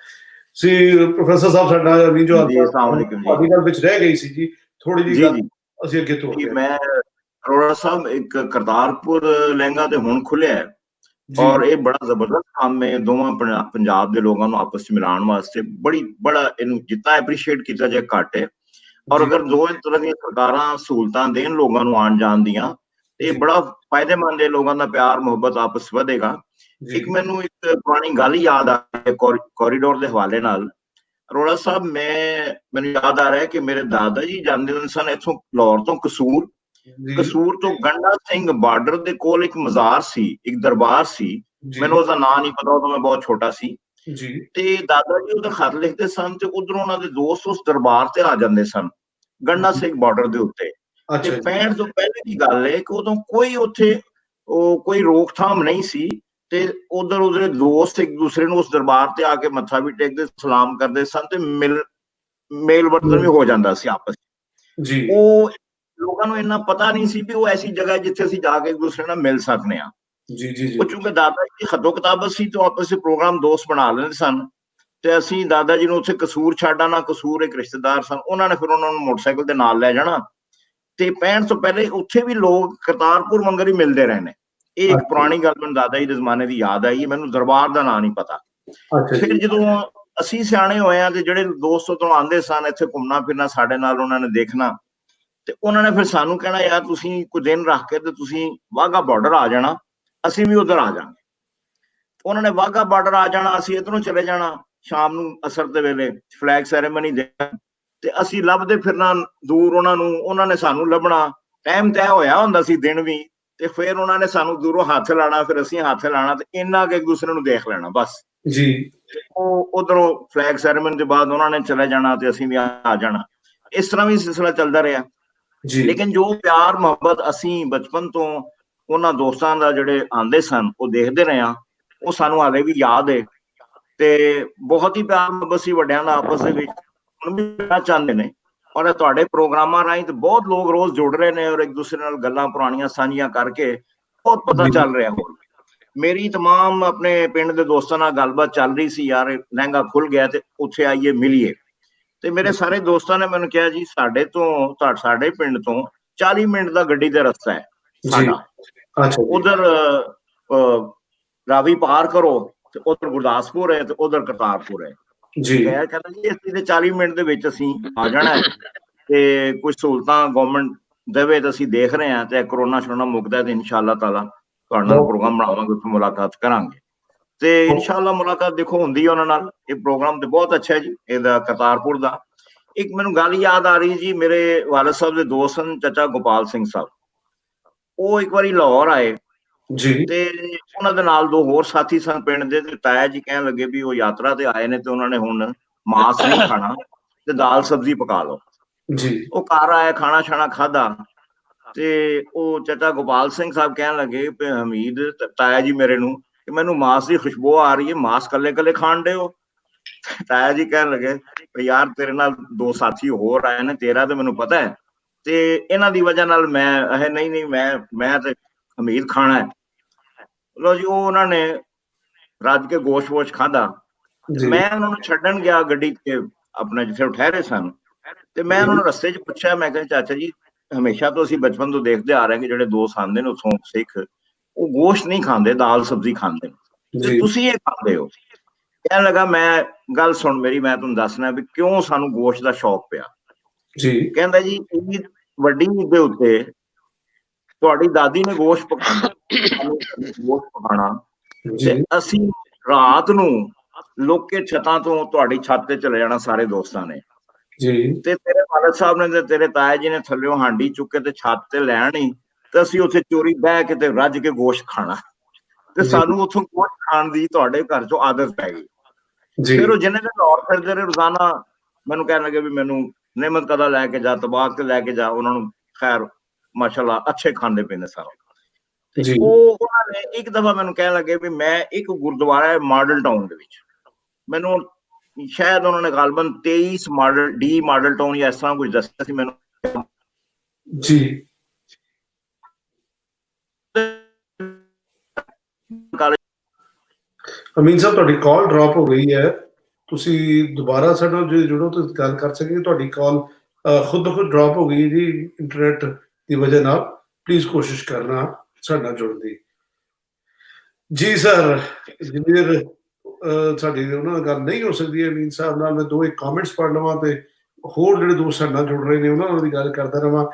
ਸੀ ਪ੍ਰੋਫੈਸਰ ਸਾਹਿਬ ਸਾਡਾ ਵੀ ਜੋ ਤੁਹਾਡੀ ਗੱਲ ਵਿੱਚ ਰਹਿ ਗਈ ਸੀ ਜੀ, ਥੋੜੀ ਜਿਹੀ ਗੱਲ ਅਸੀਂ ਅੱਗੇ ਤੋਂ ਮੈਂ ਅਰੋੜਾ ਸਾਹਿਬ, ਇੱਕ ਕਰਤਾਰਪੁਰ ਲਹਿੰਗਾ ਤੇ ਹੁਣ ਖੁੱਲਿਆ ਹੈ, ਔਰ ਇਹ ਬੜਾ ਜ਼ਬਰਦਸਤ ਕੰਮ ਹੈ ਦੋਵਾਂ ਪੰਜਾਬ ਦੇ ਲੋਕਾਂ ਨੂੰ ਆਪਸ ਚ ਮਿਲਾਉਣ ਵਾਸਤੇ। ਬੜਾ ਇਹਨੂੰ ਜਿੱਦਾਂ ਐਪਰੀਸ਼ੀਏਟ ਕੀਤਾ ਜਾਏ ਘੱਟ ਹੈ। ਔਰ ਅਗਰ ਦੋ ਤਰ੍ਹਾਂ ਦੀਆਂ ਸਰਕਾਰਾਂ ਸਹੂਲਤਾਂ ਦੇਣ ਲੋਕਾਂ ਨੂੰ ਆਉਣ ਜਾਣ ਦੀਆਂ, ਤੇ ਬੜਾ ਫਾਇਦੇਮੰਦ ਹੈ, ਲੋਕਾਂ ਦਾ ਪਿਆਰ ਮੁਹੱਬਤ ਆਪਸ ਵਧੇਗਾ। ਇੱਕ ਮੈਨੂੰ ਇੱਕ ਪੁਰਾਣੀ ਗੱਲ ਯਾਦ ਆ ਰਹੀ ਹੈ ਕੋਰੀਡੋਰ ਦੇ ਹਵਾਲੇ ਨਾਲ। ਅਰੋੜਾ ਸਾਹਿਬ, ਮੈਨੂੰ ਯਾਦ ਆ ਰਿਹਾ ਕਿ ਮੇਰੇ ਦਾਦਾ ਜੀ ਜਾਂਦੇ ਹੁੰਦੇ ਸਨ ਇੱਥੋਂ ਲਾਹੌਰ ਤੋਂ ਕਸੂਰ ਤੋਂ ਗੰਡਾ ਸਿੰਘ ਬਾਰਡਰ ਦੇ ਕੋਲ ਇੱਕ ਮਜ਼ਾਰ ਸੀ, ਇੱਕ ਦਰਬਾਰ ਸੀ, ਮੈਨੂੰ ਉਹਦਾ ਨਾਂ ਨਹੀਂ ਪਤਾ, ਉਦੋਂ ਮੈਂ ਬਹੁਤ ਛੋਟਾ ਸੀ। ਤੇ ਦਾਦਾ ਜੀ ਉਹਦਾ ਖਤ ਲਿਖਦੇ ਸਨ, ਤੇ ਉਧਰੋਂ ਉਹਨਾਂ ਦੇ ਦੋਸਤ ਉਸ ਦਰਬਾਰ ਤੇ ਆ ਜਾਂਦੇ ਸਨ ਗੰਡਾ ਸਿੰਘ ਬਾਰਡਰ ਦੇ ਉੱਤੇ। ਤੇ 65 ਤੋਂ ਪਹਿਲੇ ਦੀ ਗੱਲ ਹੈ ਕਿ ਉਦੋਂ ਕੋਈ ਉੱਥੇ ਕੋਈ ਰੋਕਥਾਮ ਨਹੀਂ ਸੀ, ਤੇ ਉਧਰ ਉਹਦੇ ਦੋਸਤ ਇੱਕ ਦੂਸਰੇ ਨੂੰ ਉਸ ਦਰਬਾਰ ਤੇ ਆ ਕੇ ਮੱਥਾ ਵੀ ਟੇਕਦੇ, ਸਲਾਮ ਕਰਦੇ ਸਨ, ਤੇ ਮੇਲ ਵਰਤਨ ਵੀ ਹੋ ਜਾਂਦਾ ਸੀ ਆਪਸ ਵਿੱਚ। ਉਹ ਲੋਕਾਂ ਨੂੰ ਇੰਨਾ ਪਤਾ ਨਹੀਂ ਸੀ ਵੀ ਉਹ ਐਸੀ ਜਗ੍ਹਾ ਜਿੱਥੇ ਅਸੀਂ ਜਾ ਕੇ ਇੱਕ ਦੂਸਰੇ ਨਾਲ ਮਿਲ ਸਕਦੇ ਹਾਂ। ਉਹ ਚੂੰਕਿ ਦਾਦਾ ਜੀ ਖੱਦੋ ਕਿਤਾਬਤ ਸੀ, ਤੇ ਆਪਸ ਵਿੱਚ ਪ੍ਰੋਗਰਾਮ ਦੋਸਤ ਬਣਾ ਲੈਂਦੇ ਸਨ, ਤੇ ਅਸੀਂ ਦਾਦਾ ਜੀ ਨੂੰ ਉੱਥੇ ਕਸੂਰ ਛੱਡ ਆਉਣਾ। ਕਸੂਰ ਇੱਕ ਰਿਸ਼ਤੇਦਾਰ ਸਨ, ਉਹਨਾਂ ਨੇ ਫਿਰ ਉਹਨਾਂ ਨੂੰ ਮੋਟਰਸਾਈਕਲ ਦੇ ਨਾਲ ਲੈ ਜਾਣਾ, ਤੇ 65 ਤੋਂ ਪਹਿਲੇ ਉੱਥੇ ਵੀ ਲੋਕ ਕਰਤਾਰਪੁਰ ਵਾਂਗਰ ਹੀ ਮਿਲਦੇ ਰਹੇ ਨੇ। ਇਹ ਇੱਕ ਪੁਰਾਣੀ ਗੱਲ ਮੈਨੂੰ ਦਾਦਾ ਜੀ ਦੇ ਜ਼ਮਾਨੇ ਦੀ ਯਾਦ ਆਈ। ਮੈਨੂੰ ਦਰਬਾਰ ਦਾ ਨਾਂ ਨਹੀਂ ਪਤਾ। ਫਿਰ ਜਦੋਂ ਅਸੀਂ ਸਿਆਣੇ ਹੋਏ ਆ, ਤੇ ਜਿਹੜੇ ਦੋਸਤ ਤੋਂ ਆਉਂਦੇ ਸਨ ਇੱਥੇ ਘੁੰਮਣਾ ਫਿਰਨਾ ਸਾਡੇ ਨਾਲ, ਉਹਨਾਂ ਨੇ ਦੇਖਣਾ, ਤੇ ਉਹਨਾਂ ਨੇ ਫਿਰ ਸਾਨੂੰ ਕਹਿਣਾ, ਯਾਰ ਤੁਸੀਂ ਕੋਈ ਦਿਨ ਰੱਖ ਕੇ ਤੇ ਤੁਸੀਂ ਵਾਹਗਾ ਬਾਰਡਰ ਆ ਜਾਣਾ, ਅਸੀਂ ਵੀ ਉਧਰ ਆ ਜਾਵਾਂਗੇ। ਉਹਨਾਂ ਨੇ ਵਾਹਗਾ ਬਾਰਡਰ ਆ ਜਾਣਾ, ਅਸੀਂ ਇੱਧਰੋਂ ਚਲੇ ਜਾਣਾ ਸ਼ਾਮ ਨੂੰ ਅਸਰ ਦੇ ਵੇਲੇ ਫਲੈਗ ਸੈਰੇਮਨੀ ਦੇ, ਤੇ ਅਸੀਂ ਲੱਭਦੇ ਫਿਰਨਾ ਦੂਰ ਉਹਨਾਂ ਨੂੰ, ਉਹਨਾਂ ਨੇ ਸਾਨੂੰ ਲੱਭਣਾ। ਟਾਈਮ ਤੈਅ ਹੋਇਆ ਹੁੰਦਾ ਸੀ ਦਿਨ ਵੀ, ਤੇ ਫਿਰ ਉਹਨਾਂ ਨੇ ਸਾਨੂੰ ਦੂਰੋਂ ਹੱਥ ਲਾਣਾ, ਫਿਰ ਅਸੀਂ ਹੱਥ ਲਾਣਾ, ਤੇ ਇੰਨਾ ਕਿ ਇੱਕ ਦੂਸਰੇ ਨੂੰ ਦੇਖ ਲੈਣਾ ਬਸ ਜੀ। ਉਹ ਉਧਰੋਂ ਫਲੈਗ ਸੈਰੇਮਨੀ ਦੇ ਬਾਅਦ ਉਹਨਾਂ ਨੇ ਚਲੇ ਜਾਣਾ, ਤੇ ਅਸੀਂ ਵੀ ਆ ਜਾਣਾ। ਇਸ ਤਰ੍ਹਾਂ ਵੀ ਸਿਲਸਿਲਾ ਚੱਲਦਾ ਰਿਹਾ। ਲੇਕਿਨ ਜੋ ਪਿਆਰ ਮੁਹੱਬਤ ਅਸੀਂ ਬਚਪਨ ਤੋਂ ਉਹਨਾਂ ਦੋਸਤਾਂ ਦਾ ਜਿਹੜੇ ਆਉਂਦੇ ਸਨ ਉਹ ਦੇਖਦੇ ਰਹੇ ਆ, ਉਹ ਸਾਨੂੰ ਹਾਲੇ ਵੀ ਯਾਦ ਹੈ। ਤੇ ਬਹੁਤ ਹੀ ਪਿਆਰ ਮੁਹੱਬਤ ਸੀ ਵੱਡਿਆਂ ਦਾ ਆਪਸ ਦੇ ਵਿੱਚ, ਹੁਣ ਵੀ ਚਾਹੁੰਦੇ ਨੇ। ਔਰ ਤੁਹਾਡੇ ਪ੍ਰੋਗਰਾਮਾਂ ਰਾਹੀਂ ਤੇ ਬਹੁਤ ਲੋਕ ਰੋਜ਼ ਜੁੜ ਰਹੇ ਨੇ, ਔਰ ਇੱਕ ਦੂਸਰੇ ਨਾਲ ਗੱਲਾਂ ਪੁਰਾਣੀਆਂ ਸਾਂਝੀਆਂ ਕਰਕੇ ਬਹੁਤ ਪਤਾ ਚੱਲ ਰਿਹਾ। ਹੋਰ ਮੇਰੀ ਤਮਾਮ ਆਪਣੇ ਪਿੰਡ ਦੇ ਦੋਸਤਾਂ ਨਾਲ ਗੱਲਬਾਤ ਚੱਲ ਰਹੀ ਸੀ, ਯਾਰ ਲਹਿੰਗਾ ਖੁੱਲ ਗਿਆ ਤੇ ਉੱਥੇ ਆਈਏ ਮਿਲੀਏ। ਤੇ ਮੇਰੇ ਸਾਰੇ ਦੋਸਤਾਂ ਨੇ ਮੈਨੂੰ ਕਿਹਾ, ਜੀ ਸਾਡੇ ਪਿੰਡ ਤੋਂ 40 ਮਿੰਟ ਦਾ ਗੱਡੀ ਦਾ ਰਸਤਾ ਹੈ ਸਾਡਾ, ਉਧਰ ਰਾਵੀ ਪਾਰ ਕਰੋ, ਤੇ ਉਧਰ ਗੁਰਦਾਸਪੁਰ ਹੈ, ਤੇ ਉਧਰ ਕਰਤਾਰਪੁਰ ਹੈ। ਕਹਿੰਦਾ ਜੀ ਅਸੀਂ ਤੇ 40 ਮਿੰਟ ਦੇ ਵਿੱਚ ਅਸੀਂ ਆ ਜਾਣਾ ਹੈ, ਤੇ ਕੁਝ ਸਹੂਲਤਾਂ ਗਵਰਨਮੈਂਟ ਦੇਵੇ ਤਾਂ ਅਸੀਂ ਦੇਖ ਰਹੇ ਹਾਂ, ਤੇ ਕਰੋਨਾ ਸ਼ਰੋਨਾ ਮੁੱਕਦਾ ਤੇ ਇਨਸ਼ਾਅੱਲਾ ਤਾਲਾ ਤੁਹਾਡੇ ਨਾਲ ਪ੍ਰੋਗਰਾਮ ਬਣਾਵਾਂਗੇ, ਉੱਥੇ ਮੁਲਾਕਾਤ ਕਰਾਂਗੇ। ਤੇ ਇਨਸ਼ਾਅੱਲਾ ਮੁਲਾਕਾਤ ਦੇਖੋ ਹੁੰਦੀ ਹੈ ਉਹਨਾਂ ਨਾਲ। ਇਹ ਪ੍ਰੋਗਰਾਮ ਤੇ ਬਹੁਤ ਅੱਛਾ ਹੈ ਜੀ ਇਹਦਾ ਕਰਤਾਰਪੁਰ ਦਾ। ਇੱਕ ਮੈਨੂੰ ਗੱਲ ਯਾਦ ਆ ਰਹੀ ਜੀ, ਮੇਰੇ ਵਾਲਦ ਸਾਹਿਬ ਦੇ ਦੋਸਤ ਹਨ ਚਾਚਾ ਗੋਪਾਲ ਸਿੰਘ ਸਾਹਿਬ, ਉਹ ਇੱਕ ਵਾਰੀ ਲਾਹੌਰ ਆਏ ਤੇ ਉਹਨਾਂ ਦੇ ਨਾਲ ਦੋ ਹੋਰ ਸਾਥੀ ਸਨ ਪਿੰਡ ਦੇ, ਤੇ ਤਾਇਆ ਜੀ ਕਹਿਣ ਲੱਗੇ ਵੀ ਉਹ ਯਾਤਰਾ ਤੇ ਆਏ ਨੇ, ਤੇ ਉਹਨਾਂ ਨੇ ਹੁਣ ਮਾਸ ਨਹੀਂ ਖਾਣਾ, ਤੇ ਦਾਲ ਸਬਜ਼ੀ ਪਕਾ ਲਓ। ਉਹ ਘਰ ਆਇਆ, ਖਾਣਾ ਛਾਣਾ ਖਾਧਾ, ਤੇ ਉਹ ਚਾਚਾ ਗੋਪਾਲ ਸਿੰਘ ਸਾਹਿਬ ਕਹਿਣ ਲੱਗੇ ਵੀ ਹਮੀਦ ਤਾਇਆ ਜੀ ਮੇਰੇ ਨੂੰ, ਕਿ ਮੈਨੂੰ ਮਾਸ ਦੀ ਖੁਸ਼ਬੂ ਆ ਰਹੀ ਹੈ, ਮਾਸ ਕੱਲੇ ਕੱਲੇ ਖਾਣ ਦੇ ਹੋ। ਤਾਇਆ ਜੀ ਕਹਿਣ ਲੱਗੇ ਯਾਰ ਤੇਰੇ ਨਾਲ ਦੋ ਸਾਥੀ ਹੋਰ ਆਏ ਨੇ, ਤੇਰਾ ਤੇ ਮੈਨੂੰ ਪਤਾ ਹੈ, ਤੇ ਇਹਨਾਂ ਦੀ ਵਜ੍ਹਾ ਨਾਲ ਮੈਂ ਨਹੀਂ ਮੈਂ ਤੇ ਹਮੀਦ ਖਾਣਾ ਹੈ। ਲੋ ਜੀ, ਉਹ ਉਹਨਾਂ ਨੇ ਰੱਜ ਕੇ ਗੋਸ਼ਤ ਵੋਸ਼ ਖਾਧਾ। ਮੈਂ ਉਹਨਾਂ ਨੂੰ ਛੱਡਣ ਗਿਆ ਗੱਡੀ ਤੇ ਆਪਣੇ ਜਿੱਥੇ ਠਹਿਰੇ ਸਨ, ਤੇ ਮੈਂ ਉਹਨਾਂ ਨੂੰ ਰਸਤੇ 'ਚ ਪੁੱਛਿਆ, ਮੈਂ ਕਿਹਾ ਚਾਚਾ ਜੀ ਹਮੇਸ਼ਾ ਤੋਂ ਅਸੀਂ ਬਚਪਨ ਤੋਂ ਦੇਖਦੇ ਆ ਰਹੇ ਕਿ ਜਿਹੜੇ ਦੋਸਤ ਆਉਂਦੇ ਨੇ ਉੱਥੋਂ ਸਿੱਖ, ਉਹ ਗੋਸ਼ਤ ਨਹੀਂ ਖਾਂਦੇ, ਦਾਲ ਸਬਜ਼ੀ ਖਾਂਦੇ, ਤੇ ਤੁਸੀਂ ਇਹ ਖਾਂਦੇ ਹੋ। ਕਹਿਣ ਲੱਗਾ ਮੈਂ ਗੱਲ ਸੁਣ ਮੇਰੀ, ਮੈਂ ਤੁਹਾਨੂੰ ਦੱਸਣਾ ਵੀ ਕਿਉਂ ਸਾਨੂੰ ਗੋਸ਼ਤ ਦਾ ਸ਼ੌਕ ਪਿਆ। ਕਹਿੰਦਾ ਜੀ ਵੱਡੀ ਈਦ ਦੇ ਉੱਤੇ ਤੁਹਾਡੀ ਦਾਦੀ ਨੇ ਗੋਸ਼ਤ ਪਕਾਉਣਾ, ਤੇ ਅਸੀਂ ਰਾਤ ਨੂੰ ਲੋਕੇ ਛੱਤਾਂ ਤੋਂ ਤੁਹਾਡੀ ਛੱਤ ਤੇ ਚਲੇ ਜਾਣਾ ਸਾਰੇ ਦੋਸਤਾਂ ਨੇ, ਤੇ ਤੇਰੇ ਵਾਲਦ ਸਾਹਿਬ ਨੇ ਤੇ ਤੇਰੇ ਤਾਇਆ ਜੀ ਨੇ ਥੱਲਿਓਂ ਹਾਂਡੀ ਚੁੱਕ ਕੇ ਤੇ ਛੱਤ ਤੇ ਲੈ ਆਣੀ, ਤੇ ਅਸੀਂ ਉੱਥੇ ਚੋਰੀ ਬਹਿ ਕੇ ਤੇ ਰੱਜ ਕੇ ਗੋਸ਼ਤ ਖਾਣਾ, ਤੇ ਸਾਨੂੰ ਉੱਥੋਂ ਗੋਸ਼ਤ ਖਾਣ ਦੀ ਤੁਹਾਡੇ ਘਰ ਚੋਂ ਆਦਤ ਪੈ ਗਈ। ਫਿਰ ਉਹ ਜਿੰਨੇ ਦਿਨ ਲਾਹੌਰ ਫਿਰਦੇ ਰਹੇ ਰੋਜ਼ਾਨਾ ਮੈਨੂੰ ਕਹਿਣ ਲੱਗੇ ਵੀ ਮੈਨੂੰ ਨਿਮਤ ਕਦਾ ਲੈ ਕੇ ਜਾ, ਤਬਾਕ ਤੇ ਲੈ ਕੇ ਜਾ। ਉਹਨਾਂ ਨੂੰ ਖੈਰ ਮਾਸ਼ਾਅੱਲਾ ਅੱਛੇ ਖਾਂਦੇ ਪੀਂਦੇ ਸਾਰਾ। ਉਹ ਉਹਨਾਂ ਨੇ ਇੱਕ ਦਫਾ ਮੈਨੂੰ ਕਹਿਣ ਲੱਗੇ ਵੀ ਮੈਂ ਇੱਕ ਗੁਰਦੁਆਰਾ ਹੈ ਮਾਡਲ ਟਾਊਨ ਦੇ ਵਿੱਚ, ਮੈਨੂੰ ਸ਼ਾਇਦ ਉਹਨਾਂ ਨੇ ਗਾਲਬਨ 23 ਮਾਡਲ ਟਾਊਨ ਜਾਂ ਇਸ ਤਰ੍ਹਾਂ ਕੁਝ ਦੱਸਿਆ ਸੀ ਮੈਨੂੰ ਜੀ। ਅਮੀਨ ਸਾਹਿਬ ਤੁਹਾਡੀ ਕਾਲ ਡ੍ਰੌਪ ਹੋ ਗਈ ਹੈ, ਤੁਸੀਂ ਦੁਬਾਰਾ ਸਾਡੇ ਨਾਲ ਜੁੜੋ ਤੁਸੀਂ ਗੱਲ ਕਰ ਸਕਦੇ। ਤੁਹਾਡੀ ਕਾਲ ਖੁਦ ਬ ਖੁਦ ਡ੍ਰੌਪ ਹੋ ਗਈ ਹੈ ਜੀ ਇੰਟਰਨੈਟ ਦੀ ਵਜ੍ਹਾ ਨਾਲ। ਪਲੀਜ਼ ਕੋਸ਼ਿਸ਼ ਕਰਨਾ ਸਾਡੇ ਨਾਲ ਜੁੜਨ ਦੀ। ਜੀ ਸਰ, ਇੰਜੀਨੀਅਰ ਸਾਡੀ ਉਹਨਾਂ ਨਾਲ ਗੱਲ ਨਹੀਂ ਹੋ ਸਕਦੀ ਹੈ ਅਮੀਨ ਸਾਹਿਬ ਨਾਲ। ਮੈਂ ਦੋ ਇੱਕ ਕਮੈਂਟਸ ਪੜ੍ਹ ਲਵਾਂ ਤੇ ਹੋਰ ਜਿਹੜੇ ਦੋਸਤ ਸਾਡੇ ਨਾਲ ਜੁੜ ਰਹੇ ਨੇ ਉਹਨਾਂ ਨਾਲ ਵੀ ਗੱਲ ਕਰਦਾ ਰਹਾਂ।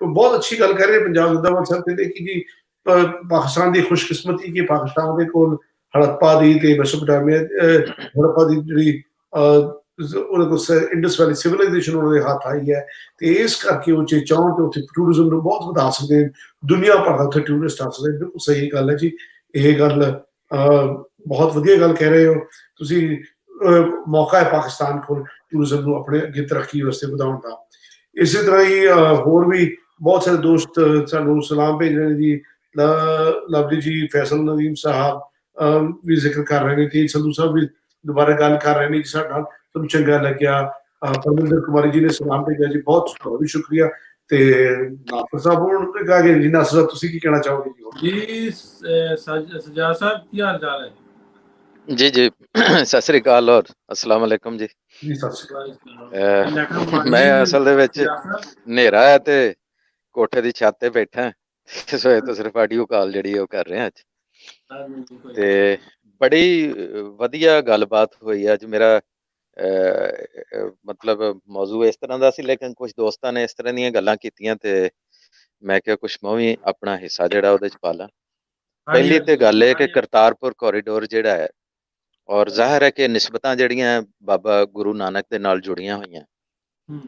ਬਹੁਤ ਅੱਛੀ ਗੱਲ ਕਰ ਰਹੇ ਪੰਜਾਬ ਜ਼ਿੰਦਾਬਾਦ ਸਾਹਿਬ ਕਹਿੰਦੇ ਕਿ ਜੀ ਪਾਕਿਸਤਾਨ ਦੀ ਖੁਸ਼ਕਿਸਮਤੀ ਕਿ ਪਾਕਿਸਤਾਨ ਦੇ ਕੋਲ ਹੜੱਪਾ ਦੀ ਤੇ ਮੈਸੋਪੋਟਾਮੀਆ ਹੜੱਪਾ ਦੀ ਜਿਹੜੀ ਉਹਦੇ ਕੋਲ ਇੰਡਸ ਵੈਲੀ ਸਿਵਲਾਈਜੇਸ਼ਨ ਉਹਨਾਂ ਦੇ ਹੱਥ ਆਈ ਹੈ ਤੇ ਇਸ ਕਰਕੇ ਉਹ ਜੇ ਚਾਹੁਣ ਤੇ ਉੱਥੇ ਟੂਰਿਜ਼ਮ ਨੂੰ ਬਹੁਤ ਵਧਾ ਸਕਦੇ, ਦੁਨੀਆ ਭਰ ਦਾ ਉੱਥੇ ਟੂਰਿਸਟ ਆ ਸਕਦੇ। ਬਿਲਕੁਲ ਸਹੀ ਗੱਲ ਹੈ ਜੀ, ਇਹ ਗੱਲ ਬਹੁਤ ਵਧੀਆ ਗੱਲ ਕਹਿ ਰਹੇ ਹੋ ਤੁਸੀਂ। ਮੌਕਾ ਹੈ ਪਾਕਿਸਤਾਨ ਕੋਲ ਟੂਰਿਜ਼ਮ ਨੂੰ ਆਪਣੇ ਅੱਗੇ ਤਰੱਕੀ ਵਾਸਤੇ ਵਧਾਉਣ ਦਾ। ਇਸੇ ਤਰ੍ਹਾਂ ਹੀ ਹੋਰ ਵੀ ਬਹੁਤ ਸਾਰੇ ਦੋਸਤ ਸਾਨੂੰ ਸਲਾਮ ਭੇਜ ਰਹੇ ਨੇ ਜੀ। ਲਵਲੀ ਜੀ, ਫੈਸਲ ਨਦੀਮ ਸਾਹਿਬ ਵੀ ਜ਼ਿਕਰ ਕਰ ਰਹੇ ਨੇ ਕਿ ਸੰਧੂ ਸਾਹਿਬ ਵੀ ਦੁਬਾਰਾ ਗੱਲ ਕਰ ਰਹੇ ਨੇ ਜੀ ਸਾਡੇ ਨਾਲ, ਤੁਹਾਨੂੰ ਚੰਗਾ ਲੱਗਿਆ। ਪਰਮਿੰਦਰ ਕੁਮਾਰੀ ਜੀ ਨੇ ਸਲਾਮ ਭੇਜਿਆ ਜੀ, ਬਹੁਤ ਬਹੁਤ ਸ਼ੁਕਰੀਆ। ਤੇ ਨਾਸਰ ਸਾਹਿਬ ਹੁਣ ਕਹਾ ਗਏ ਜੀ, ਨਾਸਰ ਸਾਹਿਬ ਤੁਸੀਂ ਕੀ ਕਹਿਣਾ ਚਾਹੋਗੇ ਜੀ? ਸਜਾਦ ਸਾਹਿਬ ਕੀ ਹਾਲ ਚਾਲ ਹੈ? जी जी सत श्री अकाल और अस्सलाम वालेकुम जी। ਜੀ ਸਤਿ ਸ਼੍ਰੀ ਅਕਾਲ। मैं असल दे विच नेरा है ते कोठे दी छत ते बैठा इस वजह तो सिर्फ आडियो कॉल जिहड़ी ओह कर रहे हैं अज। ते बड़ी वधिया गलबात होई अज। मेरा मतलब मौजू इस तरह दा सी, लेकिन कुछ दोस्तां ने इस तरह दीयां गल्लां कीतियां ते मैं किहा कुछ मैं भी अपना हिस्सा जिहड़ा ओहदे च पा ला। पहली ते गल है कि करतारपुर कॉरीडोर जिहड़ा है और ਜ਼ਾਹਿਰ है कि ਨਿਸਬਤਾਂ ਜਿਹੜੀਆਂ ਬਾਬਾ ਗੁਰੂ ਨਾਨਕ ਦੇ ਨਾਲ ਜੁੜੀਆਂ ਹੋਈਆਂ।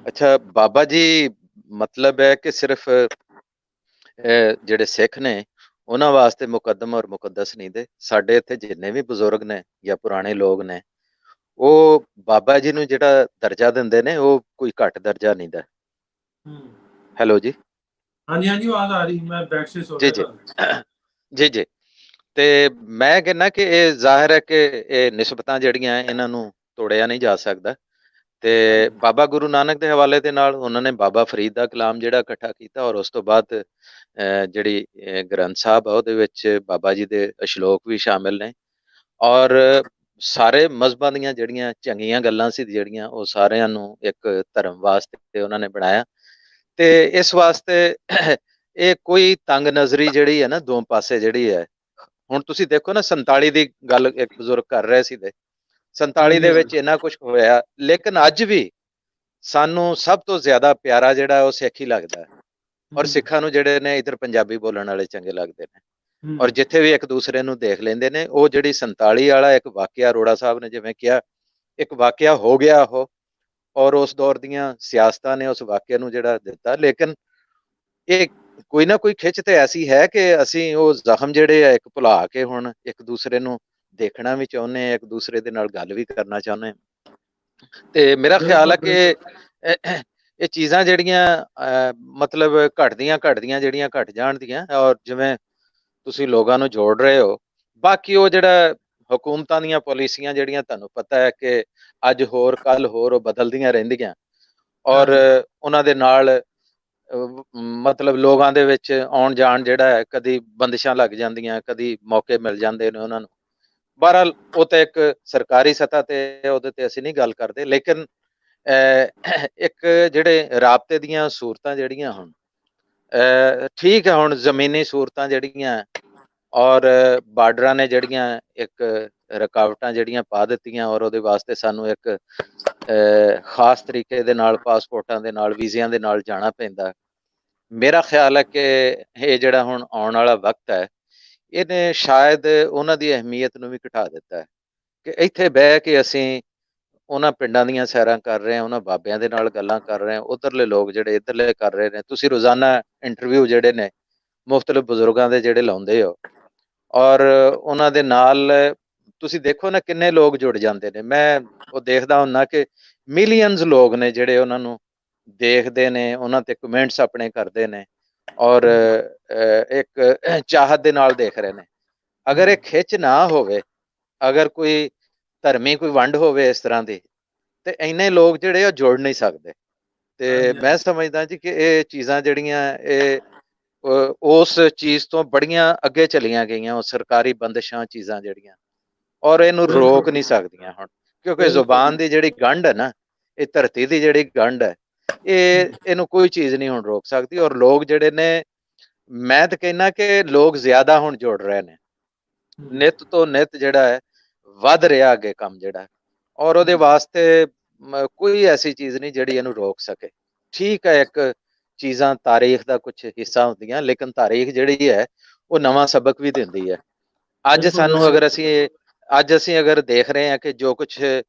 ਅੱਛਾ, ਬਾਬਾ ਜੀ ਮਤਲਬ ਹੈ ਕਿ ਸਿਰਫ ਜਿਹੜੇ ਸਿੱਖ ਨੇ ਉਹਨਾਂ ਵਾਸਤੇ ਮੁਕੱਦਮ ਔਰ ਮੁਕੱਦਸ ਨਹੀਂ ਦੇ। ਸਾਡੇ ਇੱਥੇ ਜਿੰਨੇ ਵੀ ਬਜ਼ੁਰਗ ਨੇ ਜਾਂ ਪੁਰਾਣੇ ਲੋਕ ਨੇ ਉਹ ਬਾਬਾ ਜੀ ਨੂੰ ਜਿਹੜਾ ਦਰਜਾ ਦਿੰਦੇ ਨੇ ਉਹ ਕੋਈ ਘੱਟ ਦਰਜਾ ਨਹੀਂ ਦਾ। ਹੈਲੋ ਜੀ। ਹਾਂਜੀ ਹਾਂਜੀ, ਆਵਾਜ਼ ਆ ਰਹੀ, ਮੈਂ ਬੈਕ ਸੇ ਸੁਣ ਰਿਹਾ ਜੀ ਜੀ। ਤੇ ਮੈਂ ਕਹਿੰਦਾ ਕਿ ਇਹ ਜ਼ਾਹਿਰ ਹੈ ਕਿ ਇਹ ਨਿਸਬਤਾਂ ਜਿਹੜੀਆਂ ਇਹਨਾਂ ਨੂੰ ਤੋੜਿਆ ਨਹੀਂ ਜਾ ਸਕਦਾ। ਤੇ ਬਾਬਾ ਗੁਰੂ ਨਾਨਕ ਦੇ ਹਵਾਲੇ ਦੇ ਨਾਲ ਉਹਨਾਂ ਨੇ ਬਾਬਾ ਫਰੀਦ ਦਾ ਕਲਾਮ ਜਿਹੜਾ ਇਕੱਠਾ ਕੀਤਾ ਔਰ ਉਸ ਤੋਂ ਬਾਅਦ ਜਿਹੜੀ ਗ੍ਰੰਥ ਸਾਹਿਬ ਆ ਉਹਦੇ ਵਿੱਚ ਬਾਬਾ ਜੀ ਦੇ ਅਸ਼ਲੋਕ ਵੀ ਸ਼ਾਮਿਲ ਨੇ ਔਰ ਸਾਰੇ ਮਜ਼ਹਬਾਂ ਦੀਆਂ ਜਿਹੜੀਆਂ ਚੰਗੀਆਂ ਗੱਲਾਂ ਸੀ ਜਿਹੜੀਆਂ ਉਹ ਸਾਰਿਆਂ ਨੂੰ ਇੱਕ ਧਰਮ ਵਾਸਤੇ ਉਹਨਾਂ ਨੇ ਬਣਾਇਆ। ਤੇ ਇਸ ਵਾਸਤੇ ਇਹ ਕੋਈ ਤੰਗ ਨਜ਼ਰੀ ਜਿਹੜੀ ਹੈ ਨਾ ਦੋ ਪਾਸੇ ਜਿਹੜੀ ਹੈ। ਹੁਣ ਤੁਸੀਂ ਦੇਖੋ ਨਾ 47 ਦੀ ਗੱਲ ਇੱਕ ਬਜ਼ੁਰਗ ਕਰ ਰਹੇ ਸੀ ਤੇ 47 ਦੇ ਵਿੱਚ ਇੰਨਾ ਕੁਝ ਹੋਇਆ, ਲੇਕਿਨ ਅੱਜ ਵੀ ਸਾਨੂੰ ਸਭ ਤੋਂ ਜ਼ਿਆਦਾ ਪਿਆਰਾ ਜਿਹੜਾ ਉਹ ਸਿੱਖ ਹੀ ਲੱਗਦਾ ਹੈ ਔਰ ਸਿੱਖਾਂ ਨੂੰ ਜਿਹੜੇ ਨੇ ਇੱਧਰ ਪੰਜਾਬੀ ਬੋਲਣ ਵਾਲੇ ਚੰਗੇ ਲੱਗਦੇ ਨੇ ਔਰ ਜਿੱਥੇ ਵੀ ਇੱਕ ਦੂਸਰੇ ਨੂੰ ਦੇਖ ਲੈਂਦੇ ਨੇ। ਉਹ ਜਿਹੜੀ 47 ਵਾਲਾ ਇੱਕ ਵਾਕਿਆ ਅਰੋੜਾ ਸਾਹਿਬ ਨੇ ਜਿਵੇਂ ਕਿਹਾ ਇੱਕ ਵਾਕਿਆ ਹੋ ਗਿਆ ਉਹ ਔਰ ਉਸ ਦੌਰ ਦੀਆਂ ਸਿਆਸਤਾਂ ਨੇ ਉਸ ਵਾਕਿਆ ਨੂੰ ਜਿਹੜਾ ਦਿੱਤਾ, ਲੇਕਿਨ ਇਹ ਕੋਈ ਨਾ ਕੋਈ ਖਿੱਚ ਤੇ ਐਸੀ ਹੈ ਕਿ ਅਸੀਂ ਉਹ ਜ਼ਖਮ ਜਿਹੜੇ ਆ ਇੱਕ ਭੁਲਾ ਕੇ ਹੁਣ ਇੱਕ ਦੂਸਰੇ ਨੂੰ ਦੇਖਣਾ ਵੀ ਚਾਹੁੰਦੇ ਹਾਂ, ਇੱਕ ਦੂਸਰੇ ਦੇ ਨਾਲ ਗੱਲ ਵੀ ਕਰਨਾ ਚਾਹੁੰਦੇ ਹਾਂ। ਤੇ ਮੇਰਾ ਖਿਆਲ ਹੈ ਕਿ ਇਹ ਚੀਜ਼ਾਂ ਜਿਹੜੀਆਂ ਮਤਲਬ ਘਟਦੀਆਂ ਜਿਹੜੀਆਂ ਘਟ ਜਾਣਦੀਆਂ ਔਰ ਜਿਵੇਂ ਤੁਸੀਂ ਲੋਕਾਂ ਨੂੰ ਜੋੜ ਰਹੇ ਹੋ। ਬਾਕੀ ਉਹ ਜਿਹੜਾ ਹਕੂਮਤਾਂ ਦੀਆਂ ਪਾਲਿਸੀਆਂ ਜਿਹੜੀਆਂ ਤੁਹਾਨੂੰ ਪਤਾ ਹੈ ਕਿ ਅੱਜ ਹੋਰ ਕੱਲ ਹੋਰ ਉਹ ਬਦਲਦੀਆਂ ਰਹਿੰਦੀਆਂ ਔਰ ਉਹਨਾਂ ਦੇ ਨਾਲ ਮਤਲਬ ਲੋਕਾਂ ਦੇ ਵਿੱਚ ਆਉਣ ਜਾਣ ਜਿਹੜਾ ਹੈ ਕਦੀ ਬੰਦਿਸ਼ਾਂ ਲੱਗ ਜਾਂਦੀਆਂ, ਕਦੀ ਮੌਕੇ ਮਿਲ ਜਾਂਦੇ ਨੇ ਉਹਨਾਂ ਨੂੰ। ਬਹਰਹਾਲ ਉਹ ਤਾਂ ਇੱਕ ਸਰਕਾਰੀ ਸਤ੍ਹਾ ਤੇ ਉਹਦੇ ਤੇ ਅਸੀਂ ਨਹੀਂ ਗੱਲ ਕਰਦੇ, ਲੇਕਿਨ ਇੱਕ ਜਿਹੜੇ ਰਾਬਤੇ ਦੀਆਂ ਸੂਰਤਾਂ ਜਿਹੜੀਆਂ ਹੁਣ ਠੀਕ ਹੈ, ਹੁਣ ਜ਼ਮੀਨੀ ਸੂਰਤਾਂ ਜਿਹੜੀਆਂ ਔਰ ਬਾਰਡਰਾਂ ਨੇ ਜਿਹੜੀਆਂ ਇੱਕ ਰੁਕਾਵਟਾਂ ਜਿਹੜੀਆਂ ਪਾ ਦਿੱਤੀਆਂ ਔਰ ਉਹਦੇ ਵਾਸਤੇ ਸਾਨੂੰ ਇੱਕ ਖਾਸ ਤਰੀਕੇ ਦੇ ਨਾਲ ਪਾਸਪੋਰਟਾਂ ਦੇ ਨਾਲ ਵੀਜ਼ਿਆਂ ਦੇ ਨਾਲ ਜਾਣਾ ਪੈਂਦਾ। ਮੇਰਾ ਖਿਆਲ ਹੈ ਕਿ ਇਹ ਜਿਹੜਾ ਹੁਣ ਆਉਣ ਵਾਲਾ ਵਕਤ ਹੈ ਇਹਨੇ ਸ਼ਾਇਦ ਉਹਨਾਂ ਦੀ ਅਹਿਮੀਅਤ ਨੂੰ ਵੀ ਘਟਾ ਦਿੱਤਾ ਹੈ ਕਿ ਇੱਥੇ ਬਹਿ ਕੇ ਅਸੀਂ ਉਹਨਾਂ ਪਿੰਡਾਂ ਦੀਆਂ ਸੈਰਾਂ ਕਰ ਰਹੇ ਹਾਂ, ਉਹਨਾਂ ਬਾਬਿਆਂ ਦੇ ਨਾਲ ਗੱਲਾਂ ਕਰ ਰਹੇ ਹਾਂ, ਉੱਧਰਲੇ ਲੋਕ ਜਿਹੜੇ ਇੱਧਰਲੇ ਕਰ ਰਹੇ ਨੇ। ਤੁਸੀਂ ਰੋਜ਼ਾਨਾ ਇੰਟਰਵਿਊ ਜਿਹੜੇ ਨੇ ਮੁਖਤਲਿਫ ਬਜ਼ੁਰਗਾਂ ਦੇ ਜਿਹੜੇ ਲਾਉਂਦੇ ਹੋ ਔਰ ਉਹਨਾਂ ਦੇ ਨਾਲ ਤੁਸੀਂ ਦੇਖੋ ਨਾ ਕਿੰਨੇ ਲੋਕ ਜੁੜ ਜਾਂਦੇ ਨੇ। ਮੈਂ ਉਹ ਦੇਖਦਾ ਹੁੰਨਾ ਕਿ ਮਿਲੀਅਨਸ ਲੋਕ ਨੇ ਜਿਹੜੇ ਉਹਨਾਂ ਨੂੰ ਦੇਖਦੇ ਨੇ, ਉਹਨਾਂ ਤੇ ਕਮੈਂਟਸ ਆਪਣੇ ਕਰਦੇ ਨੇ ਔਰ ਇੱਕ ਚਾਹਤ ਦੇ ਨਾਲ ਦੇਖ ਰਹੇ ਨੇ। ਅਗਰ ਇਹ ਖਿੱਚ ਨਾ ਹੋਵੇ, ਅਗਰ ਕੋਈ ਧਰਮੀ ਕੋਈ ਵੰਡ ਹੋਵੇ ਇਸ ਤਰ੍ਹਾਂ ਦੀ, ਤੇ ਇੰਨੇ ਲੋਕ ਜਿਹੜੇ ਆ ਜੁੜ ਨਹੀਂ ਸਕਦੇ। ਤੇ ਮੈਂ ਸਮਝਦਾ ਜੀ ਕਿ ਇਹ ਚੀਜ਼ਾਂ ਜਿਹੜੀਆਂ ਇਹ ਉਸ ਚੀਜ਼ ਤੋਂ ਬੜੀਆਂ ਅੱਗੇ ਚਲੀਆਂ ਗਈਆਂ, ਉਹ ਸਰਕਾਰੀ ਬੰਦਿਸ਼ਾਂ ਚੀਜ਼ਾਂ ਜਿਹੜੀਆਂ, ਔਰ ਇਹਨੂੰ ਰੋਕ ਨਹੀਂ ਸਕਦੀਆਂ ਹੁਣ, ਕਿਉਂਕਿ ਜ਼ੁਬਾਨ ਦੀ ਜਿਹੜੀ ਗੰਢ ਹੈ ਨਾ, ਇਹ ਧਰਤੀ ਦੀ ਜਿਹੜੀ ਗੰਢ ਹੈ, ਇਹਨੂੰ ਕੋਈ ਚੀਜ਼ ਨਹੀਂ ਹੁਣ ਰੋਕ ਸਕਦੀ। ਔਰ ਲੋਕ ਜਿਹੜੇ ਨੇ, ਮੈਂ ਤਾਂ ਕਹਿੰਦਾ ਕਿ ਲੋਕ ਜ਼ਿਆਦਾ ਹੁਣ ਜੁੜ ਰਹੇ ਨੇ, ਨਿਤ ਤੋਂ ਨਿਤ ਜਿਹੜਾ ਹੈ ਵੱਧ ਰਿਹਾ ਅੱਗੇ ਕੰਮ ਜਿਹੜਾ, ਔਰ ਉਹਦੇ ਵਾਸਤੇ ਕੋਈ ਐਸੀ ਚੀਜ਼ ਨਹੀਂ ਜਿਹੜੀ ਇਹਨੂੰ ਰੋਕ ਸਕੇ। ਠੀਕ ਹੈ, ਇੱਕ ਚੀਜ਼ਾਂ ਤਾਰੀਖ ਦਾ ਕੁਝ ਹਿੱਸਾ ਹੁੰਦੀਆਂ, ਲੇਕਿਨ ਤਾਰੀਖ ਜਿਹੜੀ ਹੈ ਉਹ ਨਵਾਂ ਸਬਕ ਵੀ ਦਿੰਦੀ ਹੈ। ਅੱਜ ਸਾਨੂੰ ਅਗਰ ਅਸੀਂ ਅਗਰ ਦੇਖ ਰਹੇ ਹਾਂ ਕਿ ਜੋ ਕੁਝ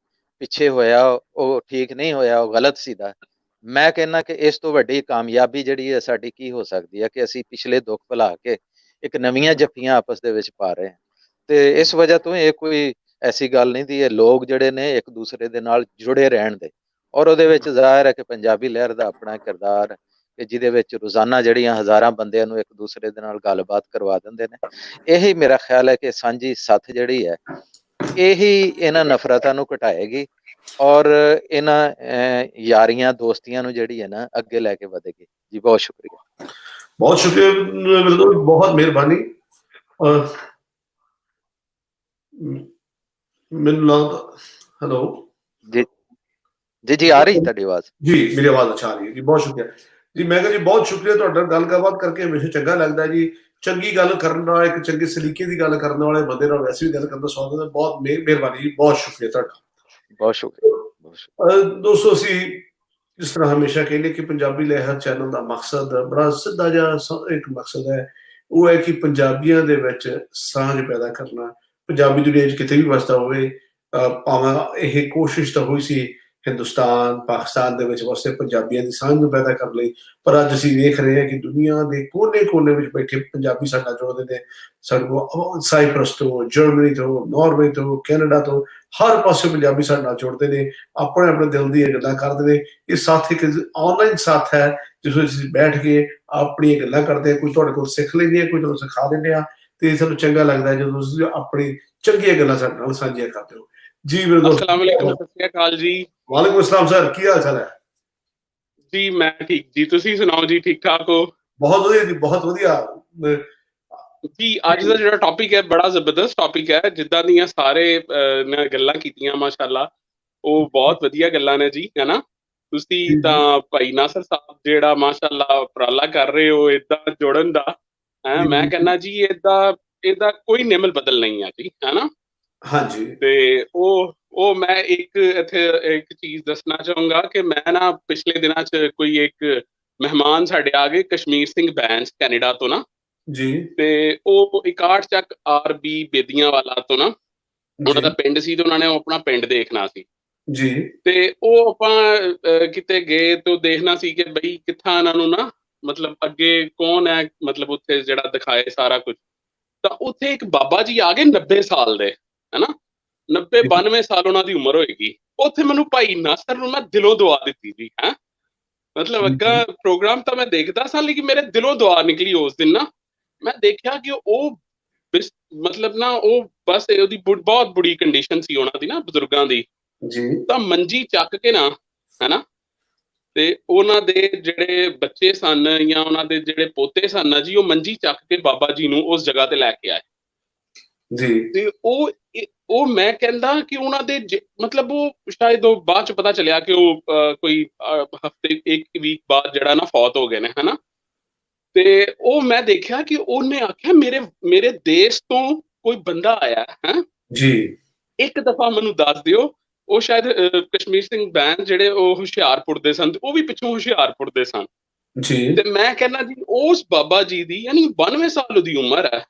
ਪਿੱਛੇ ਹੋਇਆ ਉਹ ਠੀਕ ਨਹੀਂ ਹੋਇਆ, ਉਹ ਗਲਤ ਸੀਗਾ, ਮੈਂ ਕਹਿੰਦਾ ਕਿ ਇਸ ਤੋਂ ਵੱਡੀ ਕਾਮਯਾਬੀ ਜਿਹੜੀ ਹੈ ਸਾਡੀ ਕੀ ਹੋ ਸਕਦੀ ਹੈ ਕਿ ਅਸੀਂ ਪਿਛਲੇ ਦੁੱਖ ਭੁਲਾ ਕੇ ਇੱਕ ਨਵੀਆਂ ਜੱਫੀਆਂ ਆਪਸ ਦੇ ਵਿੱਚ ਪਾ ਰਹੇ ਹਾਂ। ਤੇ ਇਸ ਵਜ੍ਹਾ ਤੋਂ ਇਹ ਕੋਈ ਐਸੀ ਗੱਲ ਨਹੀਂ ਦੀ, ਇਹ ਲੋਕ ਜਿਹੜੇ ਨੇ ਇੱਕ ਦੂਸਰੇ ਦੇ ਨਾਲ ਜੁੜੇ ਰਹਿਣ ਦੇ। ਔਰ ਉਹਦੇ ਵਿੱਚ ਜ਼ਾਹਿਰ ਹੈ ਕਿ ਪੰਜਾਬੀ ਲਹਿਰ ਦਾ ਆਪਣਾ ਕਿਰਦਾਰ ਕਿ ਜਿਹਦੇ ਵਿੱਚ ਰੋਜ਼ਾਨਾ ਜਿਹੜੀਆਂ ਹਜ਼ਾਰਾਂ ਬੰਦਿਆਂ ਨੂੰ ਇੱਕ ਦੂਸਰੇ ਦੇ ਨਾਲ ਗੱਲਬਾਤ ਕਰਵਾ ਦਿੰਦੇ ਨੇ। ਇਹੀ ਮੇਰਾ ਖਿਆਲ ਹੈ ਕਿ ਸਾਂਝੀ ਸੱਥ ਜਿਹੜੀ ਹੈ, ਇਹੀ ਇਹਨਾਂ ਨਫ਼ਰਤਾਂ ਨੂੰ ਘਟਾਏਗੀ ਔਰ ਇਹਨਾਂ ਯਾਰੀਆਂ ਦੋਸਤੀਆਂ ਨੂੰ ਜਿਹੜੀ ਹੈ ਨਾ ਅੱਗੇ ਲੈ ਕੇ ਵਧੇਗੀ। ਜੀ ਬਹੁਤ ਸ਼ੁਕਰੀਆ। ਬਹੁਤ ਸ਼ੁਕਰੀਆ, ਬਹੁਤ ਮਿਹਰਬਾਨੀ। ਮੈਨੂੰ ਲੱਗਦਾ ਹੈਲੋ ਜੀ ਜੀ ਜੀ ਆ ਰਹੀ ਤੁਹਾਡੀ ਆਵਾਜ਼? ਜੀ ਮੇਰੀ ਆਵਾਜ਼ ਅੱਛਾ ਆ ਰਹੀ ਹੈ ਜੀ, ਬਹੁਤ ਸ਼ੁਕਰੀਆ ਜੀ। ਮੈਂ ਕਿਹਾ ਜੀ ਬਹੁਤ ਸ਼ੁਕਰੀਆ, ਤੁਹਾਡਾ ਗੱਲਬਾਤ ਕਰਕੇ ਹਮੇਸ਼ਾ ਚੰਗਾ ਲੱਗਦਾ ਜੀ। ਚੰਗੀ ਗੱਲ ਕਰਨ ਨਾਲ, ਇੱਕ ਚੰਗੇ ਸਲੀਕੇ ਦੀ ਗੱਲ ਕਰਨ ਵਾਲੇ ਬੰਦੇ ਨਾਲ ਵੈਸੇ ਵੀ ਗੱਲ ਕਰਨ ਦਾ ਸਵਾਦ ਹੁੰਦਾ। ਬਹੁਤ ਮਿਹਰਬਾਨੀ ਜੀ, ਬਹੁਤ ਸ਼ੁਕਰੀਆ ਤੁਹਾਡਾ। ਬਹੁਤ ਸ਼ੁਕਰੀਆ। ਦੋਸਤੋ, ਅਸੀਂ ਜਿਸ ਤਰ੍ਹਾਂ ਹਮੇਸ਼ਾ ਕਹਿੰਦੇ ਕਿ ਪੰਜਾਬੀ ਲਹਿਰ ਚੈਨਲ ਦਾ ਮਕਸਦ ਬੜਾ ਸਿੱਧਾ ਜਿਹਾ ਇੱਕ ਮਕਸਦ ਹੈ, ਉਹ ਹੈ ਕਿ ਪੰਜਾਬੀਆਂ ਦੇ ਵਿੱਚ ਸਾਂਝ ਪੈਦਾ ਕਰਨਾ। ਪੰਜਾਬੀ ਦੁਨੀਆ 'ਚ ਕਿਤੇ ਵੀ ਵਸਦਾ ਹੋਵੇ, ਭਾਵੇਂ ਇਹ ਕੋਸ਼ਿਸ਼ ਤਾਂ ਹੋਈ ਸੀ ਹਿੰਦੁਸਤਾਨ ਪਾਕਿਸਤਾਨ ਦੇ ਵਿੱਚ ਵਸਦੇ ਪੰਜਾਬੀਆਂ ਦੀ ਸਾਂਝ ਨੂੰ ਪੈਦਾ ਕਰਨ ਲਈ, ਪਰ ਅੱਜ ਅਸੀਂ ਵੇਖ ਰਹੇ ਹਾਂ ਕਿ ਦੁਨੀਆ ਦੇ ਕੋਨੇ-ਕੋਨੇ ਵਿੱਚ ਬੈਠੇ ਪੰਜਾਬੀ ਸਾਡਾ ਜੁੜਦੇ ਨੇ। ਸਾਡੇ ਕੋਲ ਸਾਈਪਰਸ ਤੋਂ, ਜਰਮਨੀ ਤੋਂ, ਨਾਰਵੇ ਤੋਂ, ਕੈਨੇਡਾ ਤੋਂ, ਹਰ ਪਾਸੇ ਪੰਜਾਬੀ ਸਾਡੇ ਨਾਲ ਜੁੜਦੇ ਨੇ, ਆਪਣੇ ਆਪਣੇ ਦਿਲ ਦੀਆਂ ਗੱਲਾਂ ਕਰਦੇ ਨੇ। ਇਹ ਸਾਥ ਇੱਕ ਆਨਲਾਈਨ ਸਾਥ ਹੈ ਜਿਸ ਵਿੱਚ ਅਸੀਂ ਬੈਠ ਕੇ ਆਪਣੀਆਂ ਗੱਲਾਂ ਕਰਦੇ ਹਾਂ। ਕੋਈ ਤੁਹਾਡੇ ਕੋਲ ਸਿੱਖ ਲੈਂਦੇ ਆ, ਕੋਈ ਤੁਹਾਨੂੰ ਸਿਖਾ ਦਿੰਦੇ ਆ, ਤੇ ਸਾਨੂੰ ਚੰਗਾ ਲੱਗਦਾ ਜਦੋਂ ਤੁਸੀਂ ਆਪਣੀ ਚੰਗੀਆਂ ਗੱਲਾਂ ਸਾਡੇ ਨਾਲ ਸਾਂਝੀਆਂ ਕਰਦੇ ਹੋ। ਜੀ ਮੇਰੇ ਦੋਸਤ, अस्सलाम वालेकुम, सत श्री अकाल जी। ਵਾਲੇਕੁਮ ਅਸਲਾਮ ਸਰ, ਕੀ ਹਾਲ ਚਾਲ ਹੈ? ਜੀ ਮੈਂ ਠੀਕ ਜੀ, ਤੁਸੀਂ ਸੁਣਾਓ ਜੀ, ਠੀਕ ਠਾਕ ਹੋ? ਬਹੁਤ ਵਧੀਆ ਜੀ, ਬਹੁਤ ਵਧੀਆ ਜੀ। ਅੱਜ ਦਾ ਜਿਹੜਾ ਟੌਪਿਕ ਹੈ ਬੜਾ ਜ਼ਬਰਦਸਤ ਟੌਪਿਕ ਹੈ, ਜਿੱਦਾਂ ਦੀਆਂ ਸਾਰੇ ਨੇ ਗੱਲਾਂ ਕੀਤੀਆਂ ਮਾਸ਼ਾਅੱਲਾ, ਉਹ ਬਹੁਤ ਵਧੀਆ ਗੱਲਾਂ ਨੇ ਜੀ, ਹੈ ਨਾ। ਤੁਸੀਂ ਤਾਂ ਭਾਈ ਨਾਸਰ ਸਾਹਿਬ ਜਿਹੜਾ ਮਾਸ਼ਾਅੱਲਾ ਉਪਰਾਲਾ ਕਰ ਰਹੇ ਹੋ ਏਦਾਂ ਜੁੜਨ ਦਾ, ਹੈ, ਮੈਂ ਕਹਿੰਦਾ ਜੀ ਇਹਦਾ ਕੋਈ ਨਿਮਲ ਬਦਲ ਨਹੀਂ ਆ ਜੀ, ਹੈ ਨਾ। ਹਾਂਜੀ। ਤੇ ਉਹ ਮੈਂ ਇੱਥੇ ਇੱਕ ਚੀਜ਼ ਦੱਸਣਾ ਚਾਹੂੰਗਾ ਕਿ ਮੈਂ ਨਾ ਪਿਛਲੇ ਦਿਨਾਂ 'ਚ ਕੋਈ ਇੱਕ ਮਹਿਮਾਨ ਸਾਡੇ ਆ ਗਏ, ਕਸ਼ਮੀਰ ਸਿੰਘ ਬੈਂਸ ਕੈਨੇਡਾ ਤੋਂ ਨਾ ਜੀ, ਤੇ ਉਹ ਇਕਾਠ ਚੱਕ RB ਬੇਦੀਆਂ ਵਾਲਾ ਤੋਂ ਨਾ, ਉਹਨਾਂ ਦਾ ਪਿੰਡ ਸੀ ਤੇ ਉਹਨਾਂ ਨੇ ਆਪਣਾ ਪਿੰਡ ਦੇਖਣਾ ਸੀ ਜੀ। ਤੇ ਉਹ ਆਪਾਂ ਕਿਤੇ ਗਏ ਤੇ ਦੇਖਣਾ ਸੀ ਕਿ ਬਈ ਕਿੱਥਾਂ ਇਹਨਾਂ ਨੂੰ ਨਾ ਮਤਲਬ ਅੱਗੇ ਕੌਣ ਹੈ, ਮਤਲਬ ਉੱਥੇ ਜਿਹੜਾ ਦਿਖਾਏ ਸਾਰਾ ਕੁਝ। ਤਾਂ ਉੱਥੇ ਇੱਕ ਬਾਬਾ ਜੀ ਆ ਗਏ 90 ਸਾਲ ਦੇ, ਹੈਨਾ, 90-92 ਸਾਲ ਉਹਨਾਂ ਦੀ ਉਮਰ ਹੋਏਗੀ। ਉੱਥੇ ਮੈਨੂੰ ਭਾਈ ਨਾਸਰ ਨੂੰ ਮੈਂ ਦਿਲੋਂ ਦੁਆ ਦਿੱਤੀ ਜੀ, ਹੈ ਮਤਲਬ ਅੱਗਾ ਪ੍ਰੋਗਰਾਮ ਤਾਂ ਮੈਂ ਦੇਖਦਾ ਸਾਂ, ਲੇਕਿਨ ਮੇਰੇ ਦਿਲੋਂ ਦੁਆ ਨਿਕਲੀ ਉਸ ਦਿਨ ਨਾ। ਮੈਂ ਦੇਖਿਆ ਕਿ ਉਹ ਮਤਲਬ ਨਾ ਉਹ ਬਸ ਉਹਦੀ ਬਹੁਤ ਬੁਰੀ ਕੰਡੀਸ਼ਨ ਸੀ ਉਹਨਾਂ ਦੀ ਨਾ, ਬਜ਼ੁਰਗਾਂ ਦੀ ਜੀ। ਤਾਂ ਮੰਜੀ ਚੱਕ ਕੇ ਨਾ, ਹੈਨਾ, ਤੇ ਉਹਨਾਂ ਦੇ ਜਿਹੜੇ ਬੱਚੇ ਸਨ ਜਾਂ ਉਹਨਾਂ ਦੇ ਜਿਹੜੇ ਪੋਤੇ ਸਨ ਨਾ ਜੀ, ਉਹ ਮੰਜੀ ਚੱਕ ਕੇ ਬਾਬਾ ਜੀ ਨੂੰ ਉਸ ਜਗ੍ਹਾ ਤੇ ਲੈ ਕੇ ਆਏ ਜੀ। ਤੇ ਉਹ ਮੈਂ ਕਹਿੰਦਾ ਕਿ ਉਹਨਾਂ ਦੇ ਮਤਲਬ ਉਹ ਸ਼ਾਇਦ ਉਹ ਬਾਅਦ ਚ ਪਤਾ ਚੱਲਿਆ ਕਿ ਉਹ ਕੋਈ ਹਫ਼ਤੇ ਇੱਕ ਵੀਕ ਬਾਅਦ ਜਿਹੜਾ ਨਾ ਫੌਤ ਹੋ ਗਏ ਨੇ, ਹਨਾ। ਤੇ ਉਹ ਮੈਂ ਦੇਖਿਆ ਕਿ ਉਹਨੇ ਆਖਿਆ ਮੇਰੇ ਦੇਸ਼ ਤੋਂ ਕੋਈ ਬੰਦਾ ਆਇਆ ਹੈ ਜੀ, ਇੱਕ ਦਫਾ ਮੈਨੂੰ ਦੱਸ ਦਿਓ। ਉਹ ਸ਼ਾਇਦ ਕਸ਼ਮੀਰ ਸਿੰਘ ਬੈਂਸ ਜਿਹੜੇ ਉਹ ਹੁਸ਼ਿਆਰਪੁਰ ਦੇ ਸਨ, ਉਹ ਵੀ ਪਿੱਛੋਂ ਹੁਸ਼ਿਆਰਪੁਰ ਦੇ ਸਨ ਜੀ। ਤੇ ਮੈਂ ਕਹਿੰਦਾ ਜੀ ਉਸ ਬਾਬਾ ਜੀ ਦੀ ਯਾਨੀ 92 ਸਾਲ ਦੀ ਉਮਰ ਹੈ,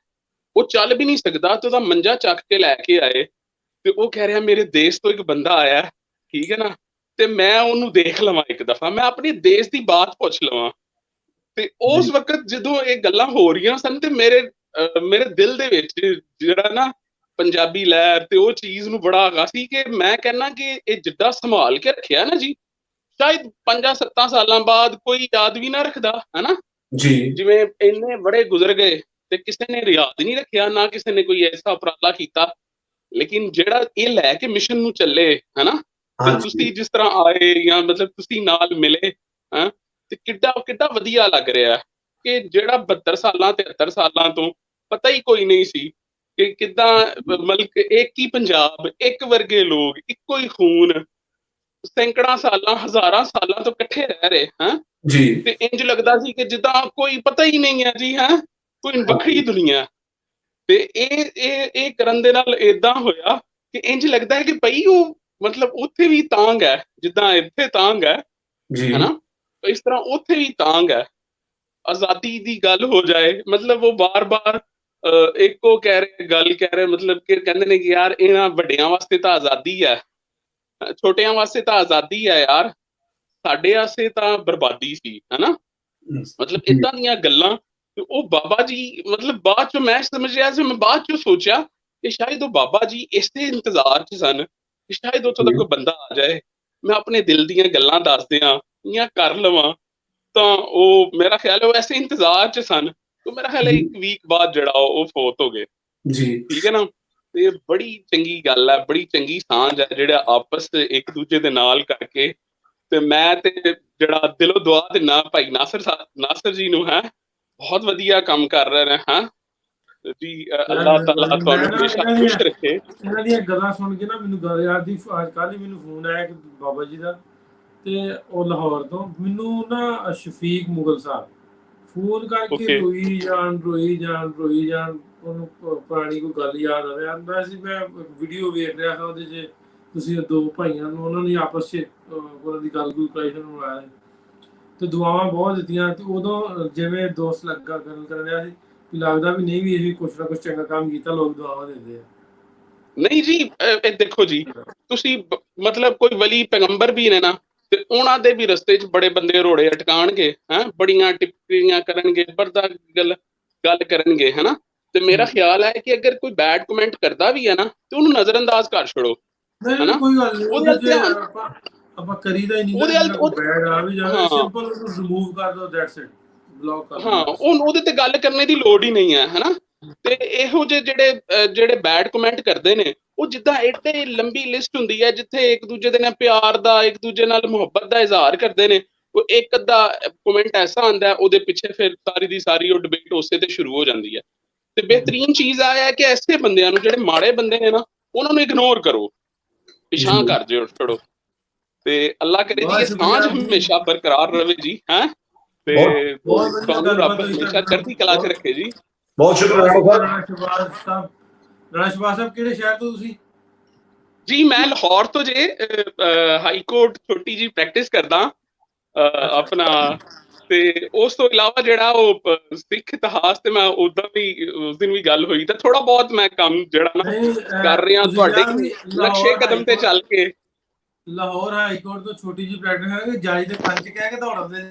ਉਹ ਚੱਲ ਵੀ ਨਹੀਂ ਸਕਦਾ ਤੇ ਉਹਦਾ ਮੰਜਾ ਚੱਕ ਕੇ ਲੈ ਕੇ ਆਏ ਤੇ ਉਹ ਕਹਿ ਰਿਹਾ ਮੇਰੇ ਦੇਸ਼ ਤੋਂ ਇੱਕ ਬੰਦਾ ਆਇਆ, ਠੀਕ ਹੈ ਨਾ, ਤੇ ਮੈਂ ਉਹਨੂੰ ਦੇਖ ਲਵਾਂ ਇੱਕ ਦਫਾ, ਮੈਂ ਆਪਣੇ ਦੇਸ਼ ਦੀ ਬਾਤ ਪੁੱਛ ਲਵਾਂ। ਤੇ ਉਸ ਵਕਤ ਜਦੋਂ ਇਹ ਗੱਲਾਂ ਹੋ ਰਹੀਆਂ ਸਨ ਤੇ ਮੇਰੇ ਦਿਲ ਦੇ ਵਿੱਚ ਜਿਹੜਾ ਨਾ ਪੰਜਾਬੀ ਲਹਿਰ ਤੇ ਉਹ ਚੀਜ਼ ਨੂੰ ਬੜਾ ਹੈਗਾ ਸੀ ਕਿ ਮੈਂ ਕਹਿੰਦਾ ਕਿ ਇਹ ਜਿੱਦਾਂ ਸੰਭਾਲ ਕੇ ਰੱਖਿਆ ਨਾ ਜੀ, ਸ਼ਾਇਦ 5-7 ਸਾਲਾਂ ਬਾਅਦ ਕੋਈ ਯਾਦ ਵੀ ਨਾ ਰੱਖਦਾ, ਹਨਾ ਜੀ। ਜਿਵੇਂ ਇੰਨੇ ਬੜੇ ਗੁਜ਼ਰ ਗਏ ਤੇ ਕਿਸੇ ਨੇ ਯਾਦ ਨਹੀਂ ਰੱਖਿਆ, ਨਾ ਕਿਸੇ ਨੇ ਕੋਈ ਐਸਾ ਉਪਰਾਲਾ ਕੀਤਾ। ਲੇਕਿਨ ਜਿਹੜਾ ਇਹ ਲੈ ਕੇ ਮਿਸ਼ਨ ਨੂੰ ਚੱਲੇ, ਹਨਾ, ਤੇ ਤੁਸੀਂ ਜਿਸ ਤਰ੍ਹਾਂ ਆਏ ਜਾਂ ਮਤਲਬ ਤੁਸੀਂ ਨਾਲ ਮਿਲੇ, ਹਾਂ, ਤੇ ਕਿੱਡਾ ਵਧੀਆ ਲੱਗ ਰਿਹਾ ਕਿ ਜਿਹੜਾ 72 ਸਾਲਾਂ 73 ਸਾਲਾਂ ਤੋਂ ਪਤਾ ਹੀ ਕੋਈ ਨਹੀਂ ਸੀ ਕਿ ਕਿੱਦਾਂ ਮਤਲਬ ਇੱਕ ਹੀ ਪੰਜਾਬ, ਇੱਕ ਵਰਗੇ ਲੋਕ, ਇੱਕੋ ਹੀ ਖੂਨ, ਸੈਂਕੜਾਂ ਸਾਲਾਂ, ਹਜ਼ਾਰਾਂ ਸਾਲਾਂ ਤੋਂ ਇਕੱਠੇ ਰਹਿ ਰਹੇ, ਹਾਂ ਜੀ। ਤੇ ਇੰਜ ਲੱਗਦਾ ਸੀ ਕਿ ਜਿੱਦਾਂ ਕੋਈ ਪਤਾ ਹੀ ਨਹੀਂ ਹੈ ਜੀ, ਹਾਂ, ਕੋਈ ਵੱਖਰੀ ਦੁਨੀਆ। ਤੇ ਇਹ ਕਰਨ ਦੇ ਨਾਲ ਏਦਾਂ ਹੋਇਆ ਕਿ ਇੰਜ ਲੱਗਦਾ ਹੈ ਕਿ ਭਈ ਉਹ ਮਤਲਬ ਉੱਥੇ ਵੀ ਤਾਂਗ ਹੈ ਜਿੱਦਾਂ ਇੱਥੇ ਤਾਂਗ ਹੈ, ਹਨਾ, ਇਸ ਤਰ੍ਹਾਂ ਉੱਥੇ ਵੀ ਤਾਂਗ ਹੈ। ਆਜ਼ਾਦੀ ਦੀ ਗੱਲ ਹੋ ਜਾਏ, ਮਤਲਬ ਉਹ ਬਾਰ-ਬਾਰ ਇੱਕੋ ਗੱਲ ਕਹਿ ਰਹੇ, ਮਤਲਬ ਕਿ ਕਹਿੰਦੇ ਨੇ ਕਿ ਯਾਰ ਇਹਨਾਂ ਵੱਡਿਆਂ ਵਾਸਤੇ ਤਾਂ ਆਜ਼ਾਦੀ ਹੈ, ਛੋਟਿਆਂ ਵਾਸਤੇ ਤਾਂ ਆਜ਼ਾਦੀ ਹੈ ਯਾਰ, ਸਾਡੇ ਵਾਸਤੇ ਤਾਂ ਬਰਬਾਦੀ ਸੀ, ਹਨਾ, ਮਤਲਬ ਏਦਾਂ ਦੀਆਂ ਗੱਲਾਂ। ਉਹ ਬਾਬਾ ਜੀ, ਮਤਲਬ ਬਾਅਦ ਚੋਂ ਮੈਂ ਸਮਝ ਰਿਹਾ ਸੀ, ਮੈਂ ਬਾਅਦ ਚੋਂ ਸੋਚਿਆ ਕਿ ਸ਼ਾਇਦ ਉਹ ਬਾਬਾ ਜੀ ਇਸੇ ਇੰਤਜ਼ਾਰ 'ਚ ਸਨ ਕਿ ਸ਼ਾਇਦ ਉੱਥੋਂ ਦਾ ਕੋਈ ਬੰਦਾ ਆ ਜਾਏ, ਮੈਂ ਆਪਣੇ ਦਿਲ ਦੀਆਂ ਗੱਲਾਂ ਦੱਸ ਦਿਆਂ ਜਾਂ ਕਰ ਲਵਾਂ, ਤਾਂ ਉਹ ਮੇਰਾ ਖਿਆਲ ਉਹ ਐਸੇ ਇੰਤਜ਼ਾਰ 'ਚ ਸਨ। ਤੇ ਮੇਰਾ ਖਿਆਲ 1 ਵੀਕ ਬਾਅਦ ਜਿਹੜਾ ਉਹ ਫੌਤ ਹੋ ਗਏ ਜੀ, ਠੀਕ ਹੈ ਨਾ। ਤੇ ਬੜੀ ਚੰਗੀ ਗੱਲ ਹੈ, ਬੜੀ ਚੰਗੀ ਸਾਂਝ ਹੈ ਜਿਹੜਾ ਆਪਸ ਇੱਕ ਦੂਜੇ ਦੇ ਨਾਲ ਕਰਕੇ। ਤੇ ਮੈਂ ਤੇ ਜਿਹੜਾ ਦਿਲੋਂ ਦੁਆ ਦਿੰਦਾ ਭਾਈ ਨਾਸਰ ਜੀ ਨੂੰ, ਹੈ ਬਹੁਤ ਵਧੀਆ ਕੰਮ ਕਰ ਰਹੇ ਨੇ, ਹਾਂ ਜੀ, ਅੱਲਾਹ ਤਾਲਾ ਤੁਹਾਨੂੰ ਹਮੇਸ਼ਾ ਖੁਸ਼ ਰੱਖੇ। ਇਹਨਾਂ ਦੀਆਂ ਗੱਲਾਂ ਸੁਣ ਕੇ ਨਾ ਮੈਨੂੰ ਗੱਲ ਯਾਦ ਦੀ, ਕੱਲ੍ਹ ਹੀ ਮੈਨੂੰ ਫੋਨ ਆਇਆ ਇੱਕ ਬਾਬਾ ਜੀ ਦਾ, ਤੇ ਉਹ ਲਾਹੌਰ ਤੋਂ, ਮੈਨੂੰ ਨਾ ਸ਼ਫੀਕ ਮੁਗਲ ਸਾਹਿਬ ਫੋਨ ਕਰਕੇ ਰੋਈ ਜਾਣ, ਉਹਨੂੰ ਪੁਰਾਣੀ ਕੋਈ ਗੱਲ ਯਾਦ ਆ ਰਿਹਾ ਆਂਦਾ ਸੀ। ਮੈਂ ਵੀਡੀਓ ਵੇਖ ਰਿਹਾ ਸੀ, ਉਹਦੇ 'ਚ ਤੁਸੀਂ 2 ਭਾਈਆਂ ਨੂੰ, ਉਹਨਾਂ ਨੇ ਆਪਸ 'ਚ ਉਹਨਾਂ ਦੀ ਗੱਲ ਕਰਾਈ, ਸਾਨੂੰ ਆਇਆ ਤੇ ਦੁਆਵਾਂ ਬਹੁਤ ਦਿੱਤੀਆਂ। ਤੇ ਉਦੋਂ ਜਿਵੇਂ ਦੋਸਤ ਲੱਗਾ ਗੱਲ ਕਰ ਰਿਹਾ ਸੀ ਕਿ ਲੱਗਦਾ ਵੀ ਨਹੀਂ ਵੀ ਇਹ ਵੀ ਕੁਛ ਨਾ ਕੁਛ ਚੰਗਾ ਕੰਮ ਕੀਤਾ, ਲੋਕ ਦੁਆਵਾਂ ਦਿੰਦੇ ਆ। ਨਹੀਂ ਜੀ, ਇਹ ਦੇਖੋ ਜੀ, ਤੁਸੀਂ ਮਤਲਬ ਕੋਈ ਵਲੀ ਪੈਗੰਬਰ ਵੀ ਨੇ ਨਾ, ਤੇ ਉਹਨਾਂ ਦੇ ਵੀ ਰਸਤੇ 'ਚ ਬੜੇ ਬੰਦੇ ਰੋੜੇ ਅਟਕਾਉਣਗੇ, ਹੈਂ, ਬੜੀਆਂ ਟਿੱਪਣੀਆਂ ਕਰਨਗੇ, ਬਰਦਾ ਗੱਲ ਕਰਨਗੇ, ਹਨਾ। ਤੇ ਮੇਰਾ ਖਿਆਲ ਹੈ ਕਿ ਅਗਰ ਕੋਈ ਬੈਡ ਕਮੈਂਟ ਕਰਦਾ ਵੀ ਹੈ ਨਾ, ਤੇ ਉਹਨੂੰ ਨਜ਼ਰਅੰਦਾਜ਼ ਕਰ ਛੱਡੋ, ਹਨਾ। ਕੋਈ ਗੱਲ ਨਹੀਂ, ਉਹਦੇ ਧਿਆਨ ਆਪਾਂ ਕਰੀਦਾ ਹੀ ਨਹੀਂ, ਬੈਡ ਆ ਵੀ ਜਾਵੇ ਸਿੰਪਲ ਉਹਨੂੰ ਰਿਮੂਵ ਕਰ ਦੋ, ਦੈਟਸ ਇਟ, ਬਲੌਕ ਕਰ ਦੋ। ਹਾਂ, ਉਹਦੇ ਤੇ ਗੱਲ ਕਰਨੇ ਦੀ ਲੋੜ ਹੀ ਨਹੀਂ ਹੈ, ਹਨਾ। ਤੇ ਇਹੋ ਜਿਹੇ ਜਿਹੜੇ ਬੈਡ ਕਮੈਂਟ ਕਰਦੇ ਨੇ, ਉਹ ਜਿੱਦਾਂ ਏਡੇ ਲੰਬੀ ਲਿਸਟ ਹੁੰਦੀ ਹੈ ਜਿੱਥੇ ਇੱਕ ਦੂਜੇ ਦੇ ਨਾਲ ਪਿਆਰ ਦਾ, ਇੱਕ ਦੂਜੇ ਨਾਲ ਮੁਹੱਬਤ ਦਾ ਇਜ਼ਹਾਰ ਕਰਦੇ ਨੇ, ਉਹ ਇੱਕ ਅੱਧਾ ਕਮੈਂਟ ਐਸਾ ਆਉਂਦਾ, ਉਹਦੇ ਪਿੱਛੇ ਫਿਰ ਸਾਰੀ ਦੀ ਸਾਰੀ ਉਹ ਡਿਬੇਟ ਉਸੇ ਤੇ ਸ਼ੁਰੂ ਹੋ ਜਾਂਦੀ ਹੈ। ਤੇ ਬਿਹਤਰੀਨ ਚੀਜ਼ ਆ ਹੈ ਕਿ ਐਸੇ ਬੰਦਿਆਂ ਨੂੰ, ਜਿਹੜੇ ਮਾੜੇ ਬੰਦੇ ਨੇ ਨਾ, ਉਹਨਾਂ ਨੂੰ ਇਗਨੋਰ ਕਰੋ, ਪਿਛਾਂ ਕਰ ਦਿਓ, ਛੱਡੋ। ਤੇ ਅੱਲਾਹ ਕਰੇ ਜੀ ਇਹ ਸਾਂਝ ਹਮੇਸ਼ਾ ਬਰਕਰਾਰ ਰਵੇ ਜੀ, ਹੈਂ, ਤੇ ਤੁਹਾਨੂੰ ਰੱਬ ਹਮੇਸ਼ਾ ਚੜ੍ਹਦੀ ਕਲਾ 'ਚ ਰੱਖੇ ਜੀ। ਬਹੁਤ ਸ਼ੁਕਰੀਆ ਰਾਣਾ ਸ਼ਬਾਜ਼ ਸਾਹਿਬ, ਕਿਹੜੇ ਸ਼ਹਿਰ ਤੋਂ ਤੁਸੀਂ? ਜੀ ਮੈਂ ਲਾਹੌਰ ਤੋਂ ਜੇ ਹਾਈ ਕੋਰਟ ਛੋਟੀ ਜੀ ਪ੍ਰੈਕਟਿਸ ਕਰਦਾ ਆਪਣਾ। ਤੇ ਉਸ ਤੋਂ ਇਲਾਵਾ ਜਿਹੜਾ ਉਹ ਸਿੱਖ ਇਤਿਹਾਸ ਤੇ ਮੈਂ ਉਦਾਂ ਵੀ ਉਸ ਦਿਨ ਵੀ ਗੱਲ ਹੋਈ, ਤਾਂ ਥੋੜਾ ਬਹੁਤ ਮੈਂ ਕੰਮ ਜਿਹੜਾ ਨਾ ਕਰ ਰਿਹਾ ਤੁਹਾਡੇ ਨਕਸ਼ੇ ਕਦਮ ਤੇ ਚੱਲ ਕੇ। ਲਾਹੌਰ ਹਾਈ ਕੋਰਟ ਤੋਂ ਛੋਟੀ ਜੀ ਪ੍ਰੈਕਟਿਸ ਹੈ, ਜੱਜ ਦੇ ਕੰਨ 'ਚ ਕਹਿ ਕੇ ਦੌੜਦੇ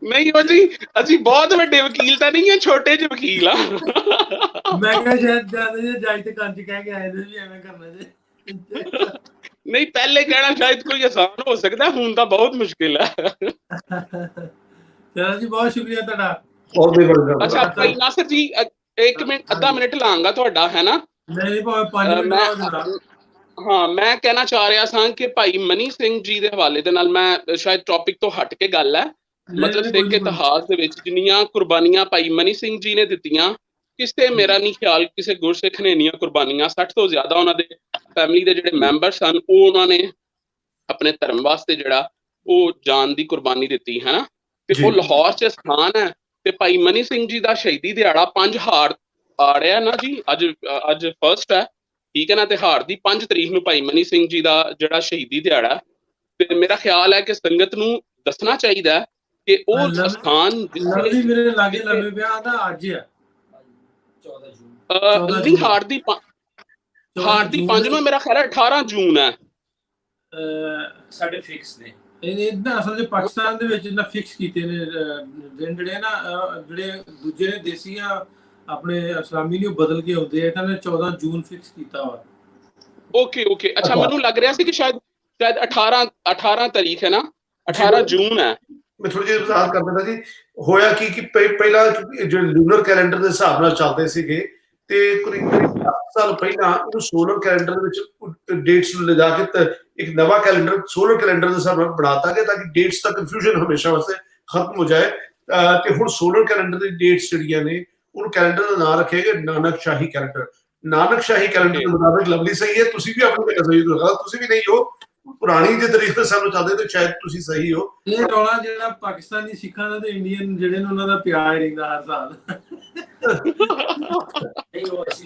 ਨਹੀਂ, ਉਹ ਜੀ ਅਸੀਂ ਬਹੁਤ ਵੱਡੇ ਵਕੀਲ ਤਾਂ ਨਹੀਂ ਹੈ, ਛੋਟੇ ਜਿਹੇ ਵਕੀਲ ਆ। ਮੈਂ ਕਿਹਾ ਸ਼ਾਇਦ ਜੱਜ ਦੇ ਕੰਨ 'ਚ ਕਹਿ ਕੇ ਆਏ ਵੀ ਐਵੇਂ ਕਰਨਾ ਜੀ। ਨਹੀਂ, ਪਹਿਲੇ ਕਹਿਣਾ ਸ਼ਾਇਦ ਕੋਈ ਆਸਾਨ ਹੋ ਸਕਦਾ, ਹੁਣ ਤਾਂ ਬਹੁਤ ਮੁਸ਼ਕਿਲ ਹੈ। ਚਲੋ ਜੀ, ਬਹੁਤ ਸ਼ੁਕਰੀਆ ਤੁਹਾਡਾ। ਅੱਛਾ ਭਾਈ ਨਾਸਰ ਜੀ, 1 ਮਿੰਟ, ਅੱਧਾ ਮਿੰਟ ਲਾਂਗਾ ਤੁਹਾਡਾ, ਹੈ ਨਾ। ਨਹੀਂ ਭਾਵੇਂ 5 ਮਿੰਟ। ਹਾਂ, ਮੈਂ ਕਹਿਣਾ ਚਾਹ ਰਿਹਾ ਸਾਂ ਕਿ ਭਾਈ ਮਨੀ ਸਿੰਘ ਜੀ ਦੇ ਹਵਾਲੇ ਦੇ ਨਾਲ, ਮੈਂ ਸ਼ਾਇਦ ਟੌਪਿਕ ਤੋਂ ਹਟ ਕੇ ਗੱਲ ਹੈ, ਮਤਲਬ ਸਿੱਖ ਇਤਿਹਾਸ ਦੇ ਵਿੱਚ ਜਿੰਨੀਆਂ ਕੁਰਬਾਨੀਆਂ ਭਾਈ ਮਨੀ ਸਿੰਘ ਜੀ ਨੇ ਦਿੱਤੀਆਂ, ਕਿਸੇ ਮੇਰਾ ਨਹੀਂ ਖਿਆਲ ਕਿਸੇ ਗੁਰਸਿੱਖ ਨੇ ਇੰਨੀਆਂ ਕੁਰਬਾਨੀਆਂ, 60 ਤੋਂ ਜ਼ਿਆਦਾ ਉਹਨਾਂ ਦੇ ਫੈਮਿਲੀ ਦੇ ਜਿਹੜੇ ਮੈਂਬਰ ਸਨ, ਉਹ ਉਹਨਾਂ ਨੇ ਆਪਣੇ ਧਰਮ ਵਾਸਤੇ ਜਿਹੜਾ ਉਹ ਜਾਨ ਦੀ ਕੁਰਬਾਨੀ ਦਿੱਤੀ, ਹੈ ਨਾ। ਤੇ ਉਹ ਲਾਹੌਰ 'ਚ ਸਥਾਨ ਹੈ, ਤੇ ਭਾਈ ਮਨੀ ਸਿੰਘ ਜੀ ਦਾ ਸ਼ਹੀਦੀ ਦਿਹਾੜਾ 5 ਹਾੜ ਆ ਰਿਹਾ ਨਾ ਜੀ, ਅੱਜ ਫਸਟ ਹੈ, ਠੀਕ ਹੈ ਨਾ। ਤੇ ਹਾੜ ਦੀ 5 ਤਰੀਕ ਨੂੰ ਭਾਈ ਮਨੀ ਸਿੰਘ ਜੀ ਦਾ ਜਿਹੜਾ ਸ਼ਹੀਦੀ ਦਿਹਾੜਾ, ਤੇ ਮੇਰਾ ਖਿਆਲ ਹੈ ਕਿ ਸੰਗਤ ਨੂੰ ਦੱਸਣਾ ਚਾਹੀਦਾ ਕਿ ਉਹ ਸਥਾਨ ਮੇਰੇ ਲਾਗੇ ਲੰਮੇ ਵਿਆਹ ਦਾ ਅੱਜ ਆ 14 ਜੂਨ। ਹਾੜ ਦੀ 5 ਨੂੰ ਮੇਰਾ ਖਿਆਲ ਹੈ 18 ਜੂਨ ਹੈ। ਸਾਡੇ ਫਿਕਸ ਨੇ ਇਹ ਨਾ, ਅਸਲ 'ਚ ਪਾਕਿਸਤਾਨ ਦੇ ਵਿੱਚ ਨਾ ਫਿਕਸ ਕੀਤੇ ਨੇ ਦਿਨ, ਜਿਹੜੇ ਨਾ ਜਿਹੜੇ ਦੂਜੇ ਨੇ ਦੇਸੀਆਂ ਆਪਣੇ ਇਸਲਾਮੀ ਨੂੰ ਬਦਲ ਕੇ ਆਉਂਦੇ ਆ, ਇਹਨਾਂ ਨੇ 14 ਜੂਨ ਫਿਕਸ ਕੀਤਾ ਵਾ। ਓਕੇ ਓਕੇ, ਅੱਛਾ ਮੈਨੂੰ ਲੱਗ ਰਿਹਾ ਸੀ ਕਿ ਸ਼ਾਇਦ 18 ਤਾਰੀਖ ਹੈ ਨਾ, 18 ਜੂਨ ਹੈ। ਮੈਂ ਥੋੜੀ ਜਿਹੀ ਵਜ਼ਾਹਤ ਕਰ ਦਿੰਦਾ ਜੀ। ਹੋਇਆ ਕਿ ਪਹਿਲਾਂ ਜੋ ਲੂਨਰ ਕੈਲੰਡਰ ਦੇ ਹਿਸਾਬ ਨਾਲ ਚੱਲਦੇ ਸੀਗੇ ਤੇ ਕਰੀਬ 10 ਸਾਲ ਪਹਿਲਾਂ ਉਹਨੂੰ ਸੋਲਰ ਕੈਲੰਡਰ ਦੇ ਵਿੱਚ ਡੇਟਸ ਨੂੰ ਲਿਜਾ ਕੇ ਇੱਕ ਨਵਾਂ ਕੈਲੰਡਰ ਸੋਲਰ ਕੈਲੰਡਰ ਦੇ ਹਿਸਾਬ ਨਾਲ ਬਣਾਤਾ ਗਿਆ ਤਾਂ ਕਿ ਡੇਟਸ ਦਾ ਕਨਫਿਊਜ਼ਨ ਹਮੇਸ਼ਾ ਵਾਸਤੇ ਖਤਮ ਹੋ ਜਾਏ। ਤੇ ਹੁਣ ਸੋਲਰ ਕੈਲੰਡਰ ਦੀ ਡੇਟਸ ਜਿਹੜੀਆਂ ਨੇ ਉਹਨੂੰ ਕੈਲੰਡਰ ਦਾ ਨਾਮ ਰੱਖਿਆ ਗਿਆ ਨਾਨਕ ਸ਼ਾਹੀ ਕੈਲੰਡਰ। ਨਾਨਕ ਸ਼ਾਹੀ ਕੈਲੰਡਰ ਦੇ ਮੁਤਾਬਿਕ ਲਵਲੀ ਸਹੀ ਹੈ, ਤੁਸੀਂ ਵੀ ਆਪਣੀ ਜਗ੍ਹਾ ਸਹੀ ਹੋ, ਤੁਸੀਂ ਵੀ ਨਹੀਂ ਹੋ, ਪੁਰਾਣੀ ਜੇ ਤਾਰੀਖ ਤੇ ਸਾਨੂੰ ਚੱਲਦੇ ਤੇ ਸ਼ਾਇਦ ਤੁਸੀਂ ਸਹੀ ਹੋ। ਇਹ ਰੌਲਾ ਜਿਹੜਾ ਪਾਕਿਸਤਾਨੀ ਸਿੱਖਾਂ ਦਾ ਤੇ ਇੰਡੀਅਨ ਜਿਹੜੇ ਨੇ ਉਹਨਾਂ ਦਾ ਪਿਆਰ ਰਹਿੰਦਾ ਹਰ ਸਾਲ।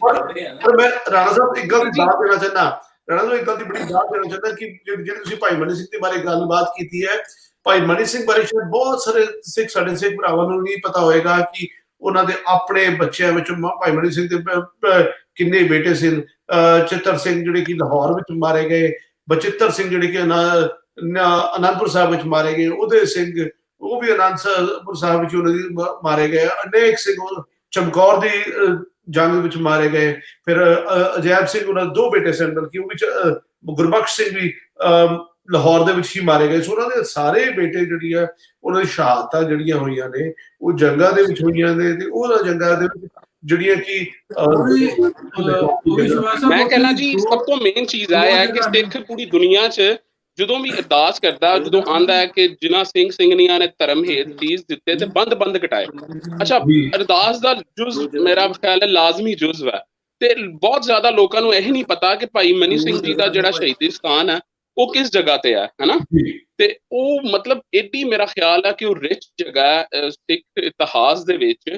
ਪਰ ਮੈਂ ਰਾਣਾ ਸਾਹਿਬ ਇੱਕ ਗੱਲ ਦੀ ਦਾਤ ਦੇਣਾ ਚਾਹੁੰਦਾ, ਰਾਣਾ ਸਾਹਿਬ ਇੱਕ ਗੱਲ ਦੀ ਬੜੀ ਦਾਤ ਦੇਣਾ ਚਾਹੁੰਦਾ ਕਿ ਜਿਹੜੀ ਤੁਸੀਂ ਭਾਈ ਮਨੀ ਸਿੰਘ ਦੇ ਬਾਰੇ ਗੱਲਬਾਤ ਕੀਤੀ ਹੈ, ਭਾਈ ਮਨੀ ਸਿੰਘ ਬਾਰੇ ਸ਼ਾਇਦ ਬਹੁਤ ਸਾਰੇ ਸਿੱਖ ਸਾਡੇ ਸਿੱਖ ਭਰਾਵਾਂ ਨੂੰ ਨਹੀਂ ਪਤਾ ਹੋਏਗਾ ਕਿ ਉਹਨਾਂ ਦੇ ਆਪਣੇ ਬੱਚਿਆਂ ਵਿੱਚੋਂ ਭਾਈ ਮਨੀ ਸਿੰਘ ਦੇ ਕਿੰਨੇ ਬੇਟੇ ਸਨ। ਚਿੱਤਰ ਸਿੰਘ ਜਿਹੜੇ ਕਿ ਲਾਹੌਰ ਵਿੱਚ ਮਾਰੇ ਗਏ, ਬਚਿੱਤਰ ਸਿੰਘ ਜਿਹੜੇ ਕਿ ਅਨੰਦਪੁਰ ਸਾਹਿਬ ਵਿੱਚ ਮਾਰੇ ਗਏ, ਉਦੈ ਸਿੰਘ ਉਹ ਵੀ ਅਨੰਦਪੁਰ ਸਾਹਿਬ ਵਿੱਚ ਉਹਨਾਂ ਦੀ ਮਾਰੇ ਗਏ, ਅਨੇਕ ਸਿੰਘ ਚਮਕੌਰ ਦੀ ਜੰਗ ਵਿੱਚ ਮਾਰੇ ਗਏ, ਫਿਰ ਅਜੈਬ ਸਿੰਘ ਉਹਨਾਂ ਦੇ 2 ਬੇਟੇ ਸਨ, ਬਲਕਿ ਉਹ ਵਿੱਚ ਗੁਰਬਖਸ਼ ਸਿੰਘ ਵੀ ਲਾਹੌਰ ਦੇ ਵਿੱਚ ਹੀ ਮਾਰੇ ਗਏ। ਸੋ ਉਹਨਾਂ ਦੇ ਸਾਰੇ ਬੇਟੇ ਜਿਹੜੀ ਆ ਉਹਨਾਂ ਦੀ ਸ਼ਹਾਦਤਾਂ ਜਿਹੜੀਆਂ ਹੋਈਆਂ ਨੇ ਉਹ ਜੰਗਾਂ ਦੇ ਵਿੱਚ ਹੋਈਆਂ ਨੇ ਤੇ ਉਹਨਾਂ ਜੰਗਾਂ ਦੇ ਵਿੱਚ ਜਿਹੜੀਆਂ ਕਿ ਮੈਂ ਕਹਿੰਦਾ ਜੀ ਸਭ ਤੋਂ ਮੇਨ ਚੀਜ਼ ਇਹ ਹੈ ਕਿ ਸਿੱਖ ਪੂਰੀ ਦੁਨੀਆ 'ਚ ਜਦੋਂ ਵੀ ਅਰਦਾਸ ਕਰਦਾ, ਜਦੋਂ ਆਂਦਾ ਹੈ ਕਿ ਜਿਨ੍ਹਾਂ ਸਿੰਘ ਸਿੰਘਣੀਆਂ ਨੇ ਧਰਮ ਹੇਤ ਚੀਜ਼ ਦਿੱਤੇ ਤੇ ਬੰਦ ਕਟਾਏ। ਅੱਛਾ, ਅਰਦਾਸ ਦਾ ਜੁਜ਼ ਮੇਰਾ ਖਿਆਲ ਹੈ ਲਾਜ਼ਮੀ ਜੁਜ਼ ਹੈ ਤੇ ਬਹੁਤ ਜ਼ਿਆਦਾ ਲੋਕਾਂ ਨੂੰ ਇਹ ਨਹੀਂ ਪਤਾ ਕਿ ਭਾਈ ਮਨੀ ਸਿੰਘ ਜੀ ਦਾ ਜਿਹੜਾ ਸ਼ਹੀਦੀ ਸਥਾਨ ਹੈ ਉਹ ਕਿਸ ਜਗ੍ਹਾ ਤੇ ਹੈ ਹਨਾ। ਤੇ ਉਹ ਮਤਲਬ ਏਡੀ ਮੇਰਾ ਖਿਆਲ ਹੈ ਕਿ ਉਹ ਰਿਚ ਜਗ੍ਹਾ ਹੈ ਸਿੱਖ ਇਤਿਹਾਸ ਦੇ ਵਿੱਚ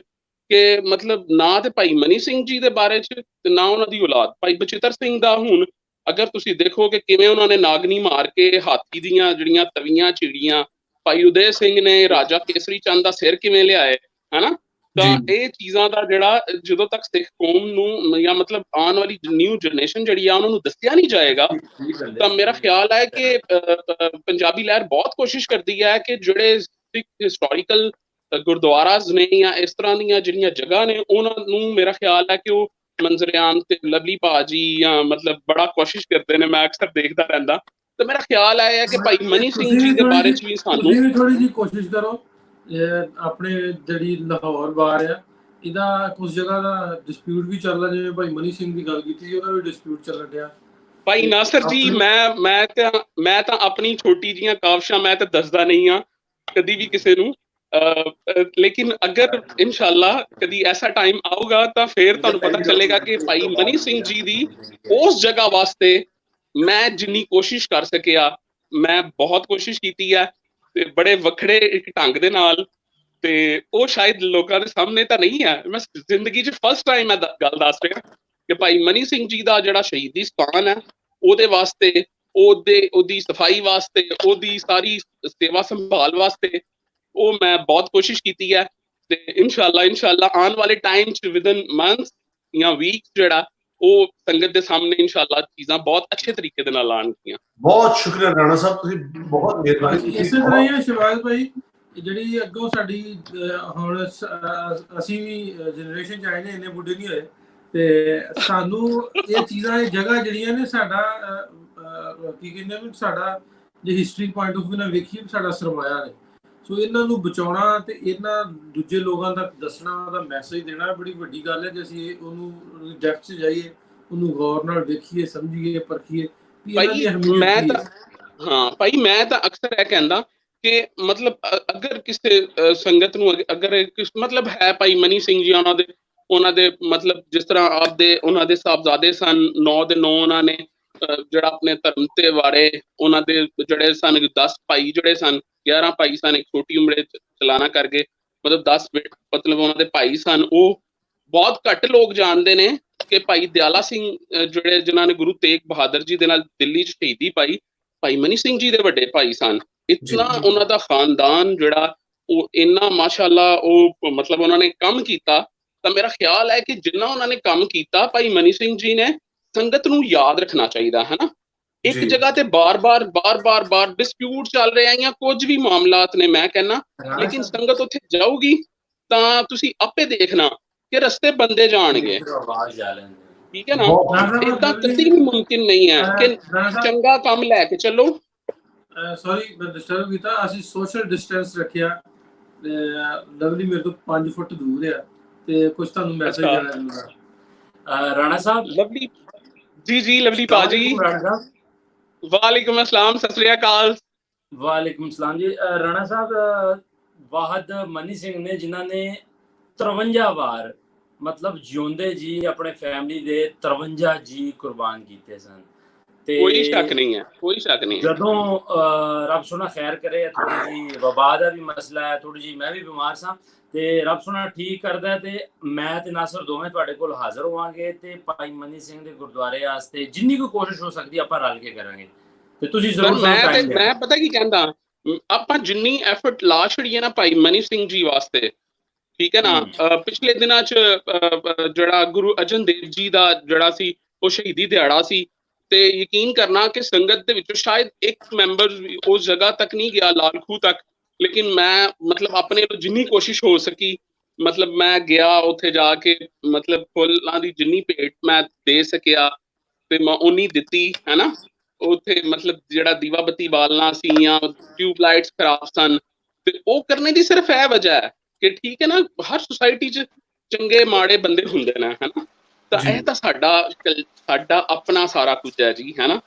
ਕਿ ਮਤਲਬ ਨਾ ਤੇ ਭਾਈ ਮਨੀ ਸਿੰਘ ਜੀ ਦੇ ਬਾਰੇ 'ਚ ਤੇ ਨਾ ਉਹਨਾਂ ਦੀ ਔਲਾਦ। ਭਾਈ ਬਚਿੱਤਰ ਸਿੰਘ ਦਾ ਹੁਣ ਅਗਰ ਤੁਸੀਂ ਦੇਖੋ ਕਿ ਕਿਵੇਂ ਉਹਨਾਂ ਨੇ ਨਾਗਨੀ ਮਾਰ ਕੇ ਹਾਥੀ ਦੀਆਂ ਜਿਹੜੀਆਂ ਤਵੀਆਂ ਚਿੜੀਆਂ, ਭਾਈ ਉਦੈ ਸਿੰਘ ਨੇ ਰਾਜਾ ਕੇਸਰੀ ਚੰਦ ਦਾ ਸਿਰ ਕਿਵੇਂ ਲਿਆਏ ਹਨਾ। ਤਾਂ ਇਹ ਚੀਜ਼ਾਂ ਦਾ ਜਿਹੜਾ ਜਦੋਂ ਤੱਕ ਸਿੱਖ ਕੌਮ ਨੂੰ ਜਾਂ ਮਤਲਬ ਆਉਣ ਵਾਲੀ ਨਿਊ ਜਨਰੇਸ਼ਨ ਜਿਹੜੀ ਆ ਉਹਨਾਂ ਨੂੰ ਦੱਸਿਆ ਨਹੀਂ ਜਾਏਗਾ ਤਾਂ ਮੇਰਾ ਖਿਆਲ ਹੈ ਕਿ ਪੰਜਾਬੀ ਲਹਿਰ ਬਹੁਤ ਕੋਸ਼ਿਸ਼ ਕਰਦੀ ਹੈ ਕਿ ਜਿਹੜੇ ਸਿੱਖ ਹਿਸਟੋਰੀਕਲ ਗੁਰਦੁਆਰਾਸ ਨੇ ਜਾਂ ਇਸ ਤਰ੍ਹਾਂ ਦੀਆਂ ਜਿਹੜੀਆਂ ਜਗ੍ਹਾ ਨੇ ਉਹਨਾਂ ਨੂੰ ਮੇਰਾ ਖਿਆਲ ਹੈ ਕਿ ਉਹ ਮੰਜ਼ਰ-ਏ-ਆਮ ਤੇ ਲਵਲੀ ਭਾਜੀ ਜਾਂ ਮਤਲਬ ਬੜਾ ਕੋਸ਼ਿਸ਼ ਕਰਦੇ ਨੇ, ਮੈਂ ਅਕਸਰ ਦੇਖਦਾ ਰਹਿੰਦਾ। ਤਾਂ ਮੇਰਾ ਖਿਆਲ ਹੈ ਕਿ ਭਾਈ ਮਨੀ ਸਿੰਘ ਜੀ ਦੇ ਬਾਰੇ 'ਚ ਵੀ ਸਾਨੂੰ ਤੁਸੀਂ ਵੀ ਥੋੜੀ ਜਿਹੀ ਕੋਸ਼ਿਸ਼ ਕਰੋ। ਆਪਣੇ ਜਿਹੜੀ ਲਾਹੌਰ ਬਾਰ ਆ ਇਹਦਾ ਕੁਝ ਜਗ੍ਹਾ ਦਾ ਡਿਸਪਿਊਟ ਵੀ ਚੱਲਦਾ, ਜਿਵੇਂ ਭਾਈ ਮਨੀ ਸਿੰਘ ਦੀ ਗੱਲ ਕੀਤੀ ਸੀ ਉਹਦਾ ਵੀ ਡਿਸਪਿਊਟ ਚੱਲਣ ਡਿਆ। ਭਾਈ ਨਾਸਰ ਜੀ ਮੈਂ ਤਾਂ ਆਪਣੀ ਛੋਟੀ ਜੀਆਂ ਕਾਵਸ਼ਾਂ ਮੈਂ ਤਾਂ ਦੱਸਦਾ ਨਹੀਂ ਆ ਕਦੀ ਵੀ ਕਿਸੇ ਨੂੰ, ਲੇਕਿਨ ਅਗਰ ਇਨਸ਼ਾਅੱਲਾ ਕਦੀ ਐਸਾ ਟਾਈਮ ਆਊਗਾ ਤਾਂ ਫਿਰ ਤੁਹਾਨੂੰ ਪਤਾ ਚੱਲੇਗਾ ਕਿ ਭਾਈ ਮਨੀ ਸਿੰਘ ਜੀ ਦੀ ਉਸ ਜਗ੍ਹਾ ਵਾਸਤੇ ਮੈਂ ਜਿੰਨੀ ਕੋਸ਼ਿਸ਼ ਕਰ ਸਕਿਆ ਮੈਂ ਬਹੁਤ ਕੋਸ਼ਿਸ਼ ਕੀਤੀ ਹੈ ਤੇ ਬੜੇ ਵੱਖਰੇ ਇੱਕ ਢੰਗ ਦੇ ਨਾਲ, ਤੇ ਉਹ ਸ਼ਾਇਦ ਲੋਕਾਂ ਦੇ ਸਾਹਮਣੇ ਤਾਂ ਨਹੀਂ ਹੈ। ਮੈਂ ਜ਼ਿੰਦਗੀ 'ਚ ਫਸਟ ਟਾਈਮ ਮੈਂ ਗੱਲ ਦੱਸ ਰਿਹਾ ਕਿ ਭਾਈ ਮਨੀ ਸਿੰਘ ਜੀ ਦਾ ਜਿਹੜਾ ਸ਼ਹੀਦੀ ਸਥਾਨ ਹੈ ਉਹਦੇ ਵਾਸਤੇ, ਉਹਦੀ ਸਫਾਈ ਵਾਸਤੇ, ਉਹਦੀ ਸਾਰੀ ਸੇਵਾ ਸੰਭਾਲ ਵਾਸਤੇ ਉਹ ਮੈਂ ਬਹੁਤ ਕੋਸ਼ਿਸ਼ ਕੀਤੀ ਹੈ ਤੇ ਇਨਸ਼ਾਅੱਲਾ ਆਉਣ ਵਾਲੇ ਟਾਈਮ 'ਚ ਵਿਦਨ ਮੰਥਸ ਜਾਂ ਵੀਕਸ ਜਿਹੜਾ ਉਹ ਸੰਗਤ ਦੇ ਸਾਹਮਣੇ ਇਨਸ਼ਾਅੱਲਾ ਚੀਜ਼ਾਂ ਬਹੁਤ ਅੱਛੇ ਤਰੀਕੇ ਦੇ ਨਾਲ ਆਉਣਗੀਆਂ। ਬਹੁਤ ਸ਼ੁਕਰੀਆ ਰਾਣਾ ਸਾਹਿਬ, ਤੁਸੀਂ ਬਹੁਤ ਮਿਹਰਬਾਨੀ ਕੀਤੀ। ਇਸੇ ਤਰ੍ਹਾਂ ਹੀ ਸ਼ਿਵਾਜ ਭਾਈ ਜਿਹੜੀ ਅੱਗੋਂ ਸਾਡੀ ਹੁਣ ਅਸੀਂ ਵੀ ਜਨਰੇਸ਼ਨ 'ਚ ਆਏ ਨੇ, ਇੰਨੇ ਬੁੱਢੇ ਨਹੀਂ ਹੋਏ ਤੇ ਸਾਨੂੰ ਇਹ ਚੀਜ਼ਾਂ ਇਹ ਜਗ੍ਹਾ ਜਿਹੜੀਆਂ ਨੇ ਸਾਡਾ ਕੀ ਕਹਿੰਦੇ ਨੇ ਸਾਡਾ ਜੇ ਹਿਸਟਰੀ ਪੁਆਇੰਟ ਆਫ ਵਿਊ ਨਾਲ ਵੇਖੀਏ ਸਾਡਾ ਸਰਮਾਇਆ ਨੇ। ਸੋ ਇਹਨਾਂ ਨੂੰ ਬਚਾਉਣਾ ਤੇ ਇਹਨਾਂ ਦੂਜੇ ਲੋਕਾਂ ਤੱਕ ਦੱਸਣਾ, ਉਹਦਾ ਮੈਸੇਜ ਦੇਣਾ ਬੜੀ ਵੱਡੀ ਗੱਲ ਹੈ। ਜੇ ਅਸੀਂ ਉਹਨੂੰ ਡੈਪਥ 'ਚ ਜਾਈਏ, ਉਹਨੂੰ ਗੌਰ ਨਾਲ ਵੇਖੀਏ, ਸਮਝੀਏ, ਪਰਖੀਏ। ਭਾਈ ਮੈਂ ਤਾਂ ਅਕਸਰ ਇਹ ਕਹਿੰਦਾ ਕਿ ਮਤਲਬ ਅਗਰ ਕਿਸੇ ਸੰਗਤ ਨੂੰ ਅਗਰ ਮਤਲਬ ਹੈ ਭਾਈ ਮਨੀ ਸਿੰਘ ਜੀ ਉਹਨਾਂ ਦੇ ਮਤਲਬ ਜਿਸ ਤਰ੍ਹਾਂ ਆਪਦੇ ਉਹਨਾਂ ਦੇ ਸਾਹਿਬਜ਼ਾਦੇ ਸਨ, 9 ਦੇ 9 ਉਹਨਾਂ ਨੇ ਜਿਹੜਾ ਆਪਣੇ ਧਰਮ ਤੇ ਵਾੜੇ, ਉਹਨਾਂ ਦੇ ਜਿਹੜੇ ਸਨ 10 ਭਾਈ ਜਿਹੜੇ ਸਨ, 11 ਭਾਈ ਸਨ, ਇੱਕ ਛੋਟੀ ਉਮਰੇ ਚਲਾਣਾ ਕਰਕੇ ਮਤਲਬ 10 ਮਤਲਬ ਉਹਨਾਂ ਦੇ ਭਾਈ ਸਨ। ਉਹ ਬਹੁਤ ਘੱਟ ਲੋਕ ਜਾਣਦੇ ਨੇ ਕਿ ਭਾਈ ਦਿਆਲਾ ਸਿੰਘ ਜਿਹੜੇ ਜਿਨ੍ਹਾਂ ਨੇ ਗੁਰੂ ਤੇਗ ਬਹਾਦਰ ਜੀ ਦੇ ਨਾਲ ਦਿੱਲੀ 'ਚ ਸ਼ਹੀਦੀ ਪਾਈ, ਭਾਈ ਮਨੀ ਸਿੰਘ ਜੀ ਦੇ ਵੱਡੇ ਭਾਈ ਸਨ। ਇਤਨਾ ਉਹਨਾਂ ਦਾ ਖਾਨਦਾਨ ਜਿਹੜਾ ਉਹ ਇੰਨਾ ਮਾਸ਼ਾਅੱਲਾ ਉਹ ਮਤਲਬ ਉਹਨਾਂ ਨੇ ਕੰਮ ਕੀਤਾ। ਤਾਂ ਮੇਰਾ ਖਿਆਲ ਹੈ ਕਿ ਜਿੰਨਾ ਉਹਨਾਂ ਨੇ ਕੰਮ ਕੀਤਾ ਭਾਈ ਮਨੀ ਸਿੰਘ ਜੀ ਨੇ ਸੰਗਤ ਨੂੰ ਯਾਦ ਰੱਖਣਾ ਚਾਹੀਦਾ ਹੈ ਨਾ। ਇੱਕ ਜਗ੍ਹਾ ਤੇ ਬਾਰ-ਬਾਰ ਡਿਸਪਿਊਟ ਚੱਲ ਰਿਹਾ ਜਾਂ ਕੁਝ ਵੀ ਮਾਮਲਾਤ ਨੇ ਮੈਂ ਕਹਿੰਦਾ, ਲੇਕਿਨ ਸੰਗਤ ਉੱਥੇ ਜਾਊਗੀ ਤਾਂ ਤੁਸੀਂ ਆਪੇ ਦੇਖਣਾ ਕਿ ਰਸਤੇ ਬੰਦੇ ਜਾਣਗੇ, ਠੀਕ ਹੈ ਨਾ। ਇਦਾਂ ਕਦੀ ਵੀ ਮੁਮਕਿਨ ਨਹੀਂ ਹੈ ਕਿ ਚੰਗਾ ਕੰਮ ਲੈ ਕੇ ਚੱਲੋ। ਸੌਰੀ ਮੈਂ ਡਿਸਟਰਬ ਕੀਤਾ। ਅਸੀਂ ਸੋਸ਼ਲ ਡਿਸਟੈਂਸ ਰੱਖਿਆ, ਲਵਲੀ ਮੇਰੇ ਤੋਂ 5 ਫੁੱਟ ਦੂਰ ਆ ਤੇ ਕੁਝ ਤੁਹਾਨੂੰ ਮੈਸੇਜ ਦੇਣਾ ਚਾਹੁੰਦਾ। ਰਾਣਾ ਸਾਹਿਬ ਲਵਲੀ ਜੀ, ਜੀ ਲਵਲੀ ਪਾਜੀ, ਵਾਲੇकुम अस्सलाम, सत श्री अकाल। वालेकुम सलाम जी। राणा साहब, वाहद मनी सिंह ने जिन्हों ने 53 वार मतलब जिਉਂਦੇ जी अपने फैमिली ਦੇ 53 जी कुर्बान ਕੀਤੇ ਸਨ। ਤੇ ਕੋਈ ਸ਼ੱਕ ਨਹੀਂ ਹੈ, ਕੋਈ ਸ਼ੱਕ ਨਹੀਂ। ਜਦੋਂ ਰੱਬ ਸੋਨਾ ਖੈਰ ਕਰੇ, ਥੋੜੀ ਜੀ ਵਬਾ ਦਾ ਵੀ ਮਸਲਾ ਹੈ, ਥੋੜੀ ਜੀ ਮੈਂ ਵੀ ਬਿਮਾਰ ਸਾਂ ਤੇ ਰੱਬ ਸੋਨਾ ਠੀਕ ਕਰਦਾ ਤੇ ਮੈਂ ਤੇ ਨਾਸਰ ਦੋਵੇਂ ਤੁਹਾਡੇ ਕੋਲ ਹਾਜ਼ਰ ਹੋਵਾਂਗੇ ਤੇ ਭਾਈ ਮਨੀ ਸਿੰਘ ਦੇ ਗੁਰਦੁਆਰੇ ਵਾਸਤੇ ਜਿੰਨੀ ਕੋਈ ਕੋਸ਼ਿਸ਼ ਹੋ ਸਕਦੀ ਆਪਾਂ ਰਲ ਕੇ ਕਰਾਂਗੇ ਤੇ ਤੁਸੀਂ ਜ਼ਰੂਰ ਮੈਂ ਪਤਾ ਕੀ ਕਹਿੰਦਾ, ਆਪਾਂ ਜਿੰਨੀ ਐਫਰਟ ਲਾ ਛੜੀਏ ਨਾ ਭਾਈ ਮਨੀ ਸਿੰਘ ਜੀ ਵਾਸਤੇ, ਠੀਕ ਹੈ ਨਾ। ਪਿਛਲੇ ਦਿਨਾਂ 'ਚ ਜਿਹੜਾ ਗੁਰੂ ਅਰਜਨ ਦੇਵ ਜੀ ਦਾ ਜਿਹੜਾ ਸੀ ਉਹ ਸ਼ਹੀਦੀ ਦਿਹਾੜਾ ਸੀ ਤੇ ਯਕੀਨ ਕਰਨਾ ਕਿ ਸੰਗਤ ਦੇ ਵਿੱਚੋਂ ਸ਼ਾਇਦ ਇੱਕ ਮੈਂਬਰ ਉਸ ਜਗ੍ਹਾ ਤੱਕ ਨਹੀਂ ਗਿਆ, ਲਾਲ ਖੂਹ ਤੱਕ, ਲੇਕਿਨ ਮੈਂ ਮਤਲਬ ਆਪਣੇ ਵੱਲੋਂ ਜਿੰਨੀ ਕੋਸ਼ਿਸ਼ ਹੋ ਸਕੀ ਮਤਲਬ ਮੈਂ ਗਿਆ ਉੱਥੇ ਜਾ ਕੇ, ਮਤਲਬ ਫੁੱਲਾਂ ਦੀ ਜਿੰਨੀ ਭੇਟ ਮੈਂ ਦੇ ਸਕਿਆ ਤੇ ਮੈਂ ਉਨੀ ਦਿੱਤੀ, ਹੈ ਨਾ। ਉੱਥੇ ਮਤਲਬ ਜਿਹੜਾ ਦੀਵਾ ਬੱਤੀ ਬਾਲਣਾ ਸੀ ਜਾਂ ਟਿਊਬ ਲਾਈਟਸ ਖਰਾਬ ਸਨ ਤੇ ਉਹ ਕਰਨੇ ਦੀ ਸਿਰਫ ਇਹ ਵਜ੍ਹਾ ਹੈ ਕਿ ਠੀਕ ਹੈ ਨਾ, ਹਰ ਸੁਸਾਇਟੀ 'ਚ ਚੰਗੇ ਮਾੜੇ ਬੰਦੇ ਹੁੰਦੇ ਨੇ, ਹੈ ਨਾ। ਤਾਂ ਇਹ ਤਾਂ ਸਾਡਾ ਆਪਣਾ ਸਾਰਾ ਕੁਝ ਹੈ ਜੀ, ਹੈ ਨਾ।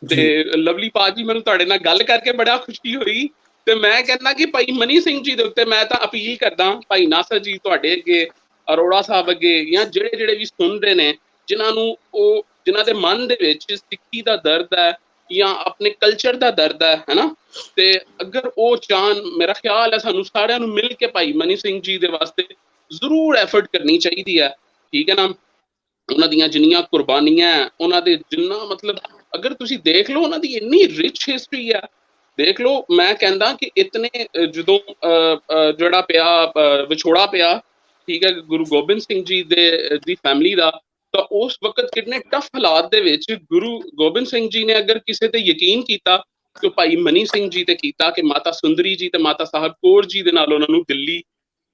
ਤੇ ਲਵਲੀ ਪਾਜੀ, ਮੈਨੂੰ ਤੁਹਾਡੇ ਨਾਲ ਗੱਲ ਕਰਕੇ ਬੜਾ ਖੁਸ਼ੀ ਹੋਈ ਤੇ ਮੈਂ ਕਹਿੰਦਾ ਕਿ ਭਾਈ ਮਨੀ ਸਿੰਘ ਜੀ ਦੇ ਉੱਤੇ ਮੈਂ ਤਾਂ ਅਪੀਲ ਕਰਦਾ, ਭਾਈ ਨਾਸਰ ਜੀ ਤੁਹਾਡੇ ਅੱਗੇ, ਅਰੋੜਾ ਸਾਹਿਬ ਅੱਗੇ, ਜਾਂ ਜਿਹੜੇ ਵੀ ਸੁਣਦੇ ਨੇ, ਜਿਨ੍ਹਾਂ ਦੇ ਮਨ ਦੇ ਵਿੱਚ ਸਿੱਖੀ ਦਾ ਦਰਦ ਹੈ ਜਾਂ ਆਪਣੇ ਕਲਚਰ ਦਾ ਦਰਦ ਹੈ ਨਾ, ਤੇ ਅਗਰ ਉਹ ਚਾਹਣ, ਮੇਰਾ ਖਿਆਲ ਹੈ ਸਾਨੂੰ ਸਾਰਿਆਂ ਨੂੰ ਮਿਲ ਕੇ ਭਾਈ ਮਨੀ ਸਿੰਘ ਜੀ ਦੇ ਵਾਸਤੇ ਜ਼ਰੂਰ ਐਫਰਟ ਕਰਨੀ ਚਾਹੀਦੀ ਹੈ, ਠੀਕ ਹੈ ਨਾ। ਉਹਨਾਂ ਦੀਆਂ ਜਿੰਨੀਆਂ ਕੁਰਬਾਨੀਆਂ, ਉਹਨਾਂ ਦੇ ਜਿੰਨਾ ਮਤਲਬ ਅਗਰ ਤੁਸੀਂ ਦੇਖ ਲਓ ਉਹਨਾਂ ਦੀ ਇੰਨੀ ਰਿਚ ਹਿਸਟਰੀ ਹੈ, ਦੇਖ ਲਓ। ਮੈਂ ਕਹਿੰਦਾ ਕਿ ਇਤਨੇ ਜਦੋਂ ਜਿਹੜਾ ਪਿਆ ਵਿਛੋੜਾ ਪਿਆ, ਠੀਕ ਹੈ, ਗੁਰੂ ਗੋਬਿੰਦ ਸਿੰਘ ਜੀ ਦੀ ਫੈਮਿਲੀ ਦਾ, ਤਾਂ ਉਸ ਵਕਤ ਕਿੰਨੇ ਟਫ ਹਾਲਾਤ ਦੇ ਵਿੱਚ ਗੁਰੂ ਗੋਬਿੰਦ ਸਿੰਘ ਜੀ ਨੇ ਅਗਰ ਕਿਸੇ ਤੇ ਯਕੀਨ ਕੀਤਾ ਤੇ ਭਾਈ ਮਨੀ ਸਿੰਘ ਜੀ ਤੇ ਕੀਤਾ ਕਿ ਮਾਤਾ ਸੁੰਦਰੀ ਜੀ ਤੇ ਮਾਤਾ ਸਾਹਿਬ ਕੌਰ ਜੀ ਦੇ ਨਾਲ ਉਹਨਾਂ ਨੂੰ ਦਿੱਲੀ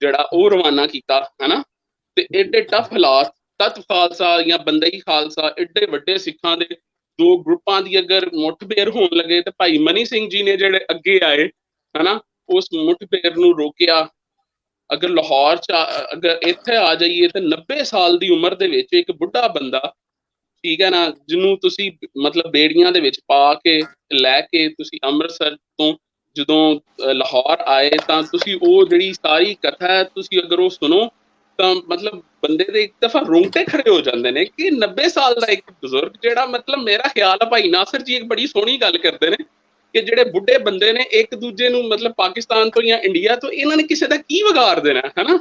ਜਿਹੜਾ ਉਹ ਰਵਾਨਾ ਕੀਤਾ, ਹੈ ਨਾ। ਤੇ ਏਡੇ ਟਫ ਹਾਲਾਤ, ਤਤ ਖਾਲਸਾ ਜਾਂ ਬੰਦਈ ਖਾਲਸਾ, ਏਡੇ ਵੱਡੇ ਸਿੱਖਾਂ ਦੇ ਦੋ ਗਰੁੱਪਾਂ ਦੀ ਅਗਰ ਮੁੱਠਭੇੜ ਹੋਣ ਲੱਗੇ ਤੇ ਭਾਈ ਮਨੀ ਸਿੰਘ ਜੀ ਨੇ ਜਿਹੜੇ ਅੱਗੇ ਆਏ, ਹੈ ਨਾ, ਉਸ ਮੁੱਠਭੇੜ ਨੂੰ ਰੋਕਿਆ। ਅਗਰ ਲਾਹੌਰ 'ਚ ਅਗਰ ਇੱਥੇ ਆ ਜਾਈਏ ਤਾਂ 90 ਸਾਲ ਦੀ ਉਮਰ ਦੇ ਵਿੱਚ ਇੱਕ ਬੁੱਢਾ ਬੰਦਾ, ਠੀਕ ਹੈ ਨਾ, ਜਿਹਨੂੰ ਤੁਸੀਂ ਮਤਲਬ ਬੇੜੀਆਂ ਦੇ ਵਿੱਚ ਪਾ ਕੇ ਲੈ ਕੇ ਤੁਸੀਂ ਅੰਮ੍ਰਿਤਸਰ ਤੋਂ ਜਦੋਂ ਲਾਹੌਰ ਆਏ ਤਾਂ ਤੁਸੀਂ ਉਹ ਜਿਹੜੀ ਸਾਰੀ ਕਥਾ ਹੈ ਤੁਸੀਂ ਅਗਰ ਉਹ ਸੁਣੋ ਤਾਂ ਮਤਲਬ ਬੰਦੇ ਦੇ ਇੱਕ ਦਫਾ ਰੋਂਗਟੇ ਖੜੇ ਹੋ ਜਾਂਦੇ ਨੇ ਕਿ 90 ਸਾਲ ਦਾ ਇੱਕ ਬਜ਼ੁਰਗ ਜਿਹੜਾ, ਮਤਲਬ ਮੇਰਾ ਖਿਆਲ ਹੈ ਭਾਈ ਨਾਸਰ ਜੀ ਇੱਕ ਬੜੀ ਸੋਹਣੀ ਗੱਲ ਕਰਦੇ ਨੇ ਕਿ ਜਿਹੜੇ ਬੁੱਢੇ ਬੰਦੇ ਨੇ ਇੱਕ ਦੂਜੇ ਨੂੰ ਮਤਲਬ ਪਾਕਿਸਤਾਨ ਤੋਂ ਜਾਂ ਇੰਡੀਆ ਤੋਂ ਇਹਨਾਂ ਨੇ ਕਿਸੇ ਦਾ ਕੀ ਵਿਗਾੜ ਦੇਣਾ, ਹੈ ਨਾ।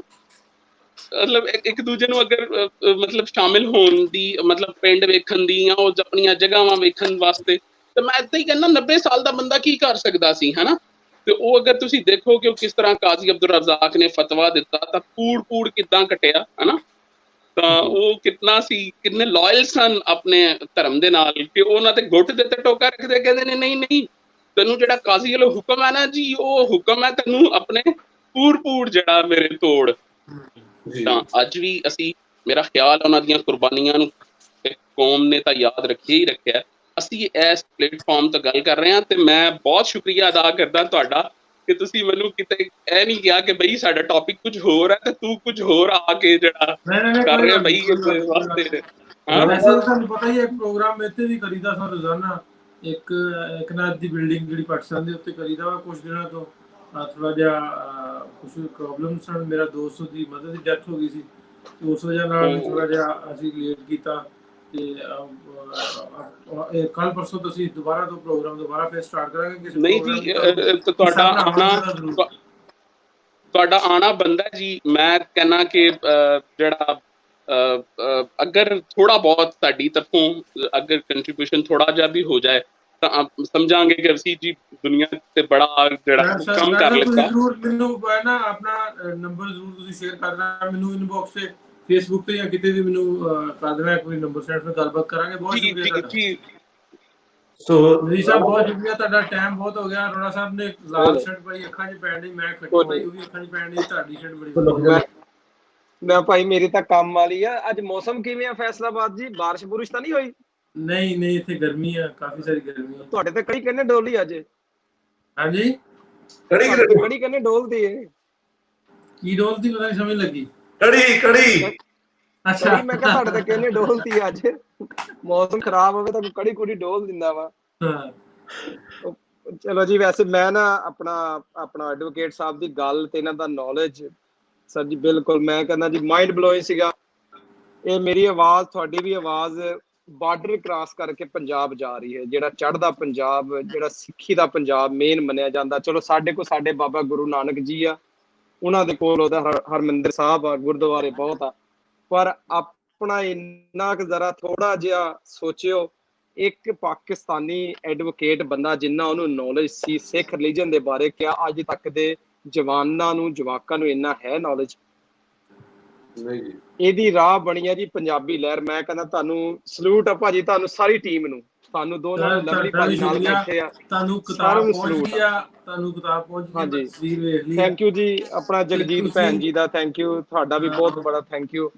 ਮਤਲਬ ਇੱਕ ਦੂਜੇ ਨੂੰ ਅਗਰ ਮਤਲਬ ਸ਼ਾਮਿਲ ਹੋਣ ਦੀ, ਮਤਲਬ ਪਿੰਡ ਵੇਖਣ ਦੀ ਜਾਂ ਉਹ ਆਪਣੀਆਂ ਜਗ੍ਹਾਵਾਂ ਵੇਖਣ ਵਾਸਤੇ, ਤਾਂ ਮੈਂ ਏਦਾਂ ਹੀ ਕਹਿੰਦਾ 90 ਸਾਲ ਦਾ ਬੰਦਾ ਕੀ ਕਰ ਸਕਦਾ ਸੀ, ਹੈ ਨਾ। ਤੇ ਉਹ ਅਗਰ ਤੁਸੀਂ ਦੇਖੋ ਕਿ ਉਹ ਕਿਸ ਤਰ੍ਹਾਂ ਕਾਜ਼ੀ ਅਬਦੁਲ ਰਜ਼ਾਕ ਨੇ ਫਤਵਾ ਦਿੱਤਾ ਤਾਂ ਕੂੜ ਕਿੱਦਾਂ ਕੱਟਿਆ, ਹੈ ਨਾ। ਤਾਂ ਉਹ ਕਿੰਨਾ ਸੀ, ਕਿੰਨੇ ਲਾਇਲ ਸਨ ਆਪਣੇ ਧਰਮ ਦੇ ਨਾਲ ਕਿ ਉਹਨਾਂ ਤੇ ਗੁੱਟ ਦੇ ਤੇ ਟੋਕਾ ਰੱਖਦੇ, ਕਹਿੰਦੇ ਨੇ ਨਹੀਂ ਤੈਨੂੰ ਜਿਹੜਾ ਕਾਜ਼ੀ ਵਾਲਾ ਹੁਕਮ ਹੈ ਨਾ ਜੀ, ਉਹ ਹੁਕਮ ਹੈ ਤੈਨੂੰ ਆਪਣੇ ਪੂਰ ਜਿਹੜਾ ਮੇਰੇ ਤੋੜ। ਤਾਂ ਅੱਜ ਵੀ ਅਸੀਂ, ਮੇਰਾ ਖਿਆਲ ਉਹਨਾਂ ਦੀਆਂ ਕੁਰਬਾਨੀਆਂ ਨੂੰ ਕੌਮ ਨੇ ਤਾਂ ਯਾਦ ਰੱਖਿਆ ਹੀ ਰੱਖਿਆ। ਅਸੀਂ ਇਸ ਪਲੇਟਫਾਰਮ ਤੋਂ ਗੱਲ ਕਰ ਰਹੇ ਹਾਂ ਤੇ ਮੈਂ ਬਹੁਤ ਸ਼ੁਕਰੀਆ ਅਦਾ ਕਰਦਾ ਤੁਹਾਡਾ ਕਿ ਤੁਸੀਂ ਮੈਨੂੰ ਕਿਤੇ ਇਹ ਨਹੀਂ ਕਿਹਾ ਕਿ ਬਈ ਸਾਡਾ ਟੌਪਿਕ ਕੁਝ ਹੋਰ ਹੈ ਤੇ ਤੂੰ ਕੁਝ ਹੋਰ ਆ ਕੇ ਜਿਹੜਾ ਕਰ ਰਿਹਾ ਬਈ ਇਸ ਵਾਸਤੇ। ਵੈਸੇ ਤੁਹਾਨੂੰ ਪਤਾ ਹੀ ਹੈ ਪ੍ਰੋਗਰਾਮ ਇੱਥੇ ਵੀ ਕਰੀਦਾ ਸਰ ਰੋਜ਼ਾਨਾ, ਇੱਕ ਨਾਥ ਦੀ ਬਿਲਡਿੰਗ ਜਿਹੜੀ ਪਾਕਿਸਤਾਨ ਦੇ ਉੱਤੇ ਕਰੀਦਾ ਵਾ। ਕੁਝ ਦਿਨਾਂ ਤੋਂ ਥੋੜਾ ਜਿਹਾ ਕੁਝ ਪ੍ਰੋਬਲਮ ਸਨ, ਮੇਰਾ ਦੋਸਤ ਦੀ ਮਦਰ ਦੀ ਡੈਥ ਹੋ ਗਈ ਸੀ ਤੇ ਉਸ ਵਜ੍ਹਾ ਨਾਲ ਥੋੜਾ ਜਿਹਾ ਅਸੀਂ ਲੇਟ ਕੀਤਾ ਤੇ ਕੱਲ ਪਰਸੋਂ ਤੋਂ ਅਸੀਂ ਦੁਬਾਰਾ ਤੋਂ ਪ੍ਰੋਗਰਾਮ ਦੁਬਾਰਾ ਫੇਰ ਸਟਾਰਟ ਕਰਾਂਗੇ। ਨਹੀਂ ਜੀ, ਤੁਹਾਡਾ ਆਣਾ ਬੰਦਾ ਜੀ। ਮੈਂ ਕਹਿਣਾ ਕਿ ਜਿਹੜਾ ਅਗਰ ਥੋੜਾ ਬਹੁਤ ਸਾਡੀ ਤਰਫੋਂ ਅਗਰ ਕੰਟਰੀਬਿਊਸ਼ਨ ਥੋੜਾ ਜਿਹਾ ਵੀ ਹੋ ਜਾਏ ਤਾਂ ਸਮਝਾਂਗੇ ਕਿ ਅਸੀਂ ਜੀ ਦੁਨੀਆ ਤੇ ਬੜਾ ਜਿਹੜਾ ਕੰਮ ਕਰ ਲਿਆ। ਜ਼ਰੂਰ ਮੈਨੂੰ ਨਾ ਆਪਣਾ ਨੰਬਰ ਜ਼ਰੂਰ ਤੁਸੀਂ ਸ਼ੇਅਰ ਕਰ ਦੇਣਾ ਮੈਨੂੰ ਇਨਬਾਕਸ ਤੇ, ਫੇਸਬੁੱਕ ਤੇ ਜਾਂ ਕਿਤੇ ਵੀ ਮੈਨੂੰ ਕਰ ਦੇਣਾ, ਕੋਈ ਨੰਬਰ ਸੈਂਡ ਫਿਰ ਗੱਲਬਾਤ ਕਰਾਂਗੇ। ਬਹੁਤ ਸ਼ੁਕਰੀਆ ਤੁਹਾਡਾ। ਸੋ ਜੀ ਸਾਹਿਬ ਬਹੁਤ ਸ਼ੁਕਰੀਆ ਤੁਹਾਡਾ, ਟਾਈਮ ਬਹੁਤ ਹੋ ਗਿਆ। ਅਰੋੜਾ ਸਾਹਿਬ ਨੇ ਲਾਲ ਸ਼ਰਟ ਪਾਈ, ਅੱਖਾਂ 'ਚ ਪੈਣ ਡਈ, ਮੈਂ ਖੱਟੀ ਪਾਈ, ਉਹ ਵੀ ਅੱਖਾਂ 'ਚ ਪੈਣ ਡਈ, ਤੁਹਾਡੀ ਸ਼ਰਟ ਬੜੀ ਮੈਂ ਭਾਈ ਮੇਰੀ ਤਾਂ ਕੰਮ ਵਾਲੀ ਆ। ਅੱਜ ਮੌਸਮ ਕਿਵੇਂ ਆ ਫੈਸਲਾਬਾਦ ਜੀ? ਬਾਰਿਸ਼ ਬੁਰਿਸ਼ ਤਾਂ ਨਹੀਂ ਹੋਈ? ਨਹੀਂ ਨਹੀਂ, ਇੱਥੇ ਗਰਮੀ ਆ, ਕਾਫੀ ਸਾਰੀ ਗਰਮੀ ਆ। ਤੁਹਾਡੇ ਤੇ ਕੜੀ ਕਹਿੰਦੇ ਡੋਲੀ ਅੱਜ? ਹਾਂਜੀ, ਕੜੀ ਕਹਿੰਦੇ ਡੋਲਦੀ ਹੈ। ਕੀ ਡੋਲਦੀ ਪਤਾ ਨਹੀਂ ਸਮਝ ਲੱਗੀ। ਕੜੀ ਅੱਛਾ, ਮੈਂ ਕਿਹਾ ਤੁਹਾਡੇ ਤੇ ਕਹਿੰਦੇ ਡੋਲਦੀ ਅੱਜ। ਮੌਸਮ ਖਰਾਬ ਹੋਵੇ ਤਾਂ ਕੜੀ ਕੁੜੀ ਡੋਲ ਦਿੰਦਾ ਵਾ। ਹਾਂ ਚਲੋ ਜੀ, ਵੈਸੇ ਮੈਂ ਨਾ ਆਪਣਾ ਐਡਵੋਕੇਟ ਸਾਹਿਬ ਦੀ ਗੱਲ ਤੇ ਇਹਨਾਂ ਦਾ ਨੌਲੇਜ ਸਰ ਜੀ ਬਿਲਕੁਲ ਮੈਂ ਕਹਿੰਦਾ ਜੀ ਮਾਈਂਡ ਬਲੋਇੰਗ ਸੀਗਾ। ਇਹ ਮੇਰੀ ਆਵਾਜ਼ ਤੁਹਾਡੀ ਵੀ ਆਵਾਜ਼ ਬਾਰਡਰ ਕ੍ਰਾਸ ਕਰਕੇ ਪੰਜਾਬ ਜਾ ਰਹੀ ਹੈ। ਜਿਹੜਾ ਚੜ੍ਹਦਾ ਪੰਜਾਬ, ਜਿਹੜਾ ਸਿੱਖੀ ਦਾ ਪੰਜਾਬ ਮੇਨ ਮੰਨਿਆ ਜਾਂਦਾ। ਚਲੋ ਸਾਡੇ ਕੋਲ ਸਾਡੇ ਬਾਬਾ ਗੁਰੂ ਨਾਨਕ ਜੀ ਆ, ਉਹਨਾਂ ਦੇ ਕੋਲ ਉਹਦਾ ਹਰਮੰਦਰ ਸਾਹਿਬ ਆ, ਗੁਰਦੁਆਰੇ ਬਹੁਤ ਆ, ਪਰ ਆਪਣਾ ਇੰਨਾ ਕੁ ਜ਼ਰਾ ਥੋੜਾ ਜਿਹਾ ਸੋਚਿਓ। ਇੱਕ ਪਾਕਿਸਤਾਨੀ ਐਡਵੋਕੇਟ ਬੰਦਾ ਜਿੰਨਾ ਉਹਨੂੰ ਨੌਲੇਜ ਸੀ ਸਿੱਖ ਰਿਲੀਜਨ ਦੇ ਬਾਰੇ, ਕਿਆ ਅੱਜ ਤੱਕ ਦੇ ਜਵਾਨਾਂ ਨੂੰ ਜਵਾਕਾਂ ਨੂੰ ਇੰਨਾ ਹੈ ਨੌਲੇਜ? ਇਹਦੀ ਰਾਹ ਬਣੀ ਹੈ ਜੀ ਪੰਜਾਬੀ ਲਹਿਰ। ਮੈਂ ਕਹਿੰਦਾ ਤੁਹਾਨੂੰ ਸਲੂਟ ਆ ਭਾਜੀ, ਤੁਹਾਨੂੰ ਸਾਰੀ ਟੀਮ ਨੂੰ, ਤੁਹਾਨੂੰ ਦੋਨਾਂ ਨੂੰ ਲਵਲੀ ਭਾਜੀ ਨਾਲ ਬੈਠੇ ਆ, ਤੁਹਾਨੂੰ ਕਿਤਾਬ ਪਹੁੰਚ ਗਈ ਆ, ਤੁਹਾਨੂੰ ਕਿਤਾਬ ਪਹੁੰਚ ਗਈ। ਹਾਂਜੀ, ਤਸਵੀਰ ਵੇਖ ਲਈ। ਥੈਂਕ ਯੂ ਜੀ। ਆਪਣਾ ਜਗਜੀਤ ਭੈਣ ਜੀ ਦਾ ਥੈਂਕ ਯੂ, ਤੁਹਾਡਾ ਵੀ ਬਹੁਤ ਬੜਾ thank you.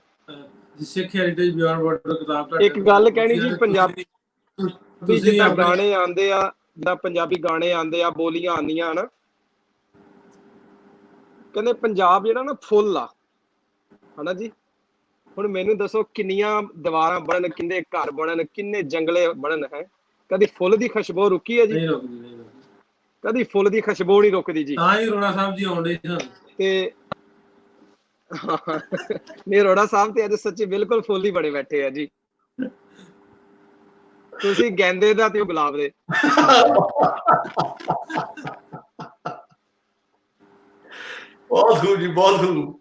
Sikh heritage beyond border ਕਿਤਾਬ। ਇੱਕ ਗੱਲ ਕਹਿਣੀ ਜੀ, ਪੰਜਾਬੀ ਜਿੱਦਾਂ ਗਾਣੇ ਆਉਂਦੇ ਆ, ਜਿੱਦਾਂ ਪੰਜਾਬੀ ਗਾਣੇ ਆਉਂਦੇ ਆ, ਬੋਲੀਆਂ ਆਉਂਦੀਆਂ ਨਾ, ਕਹਿੰਦੇ ਪੰਜਾਬ ਜਿਹੜਾ ਨਾ ਫੁੱਲ ਆ, ਹਨਾ ਜੀ। ਹੁਣ ਮੈਨੂੰ ਦੱਸੋ ਕਿੰਨੀਆਂ ਦੀਵਾਰਾਂ ਬਣਨ, ਕਿੰਨੇ ਘਰ ਬਣਨ, ਕਿੰਨੇ ਜੰਗਲੇ ਬਣਨ, ਹੈ ਕਦੀ ਫੁੱਲ ਦੀ ਖੁਸ਼ਬੂ ਰੁਕੀ ਹੈ ਜੀ? ਨਹੀਂ ਰੁਕਦੀ, ਨਹੀਂ ਰੁਕਦੀ। ਕਦੀ ਫੁੱਲ ਦੀ ਖੁਸ਼ਬੂ ਨਹੀਂ ਰੁਕਦੀ ਜੀ। ਤਾਂ ਹੀ ਰੋੜਾ ਸਾਹਿਬ ਜੀ ਆਉਂਦੇ ਸਨ। ਤੇ ਨਹੀਂ, ਰੋੜਾ ਸਾਹਿਬ ਤੇ ਅੱਜ ਸੱਚੀ ਬਿਲਕੁਲ ਫੁੱਲ ਹੀ ਬੜੇ ਬੈਠੇ ਆ ਜੀ। ਤੁਸੀਂ ਗੈਂਦੇ ਦਾ ਤੇ ਉਹ ਗੁਲਾਬ ਦੇ। ਬਹੁਤ ਖੂਬ ਜੀ, ਬਹੁਤ ਖੂਬ।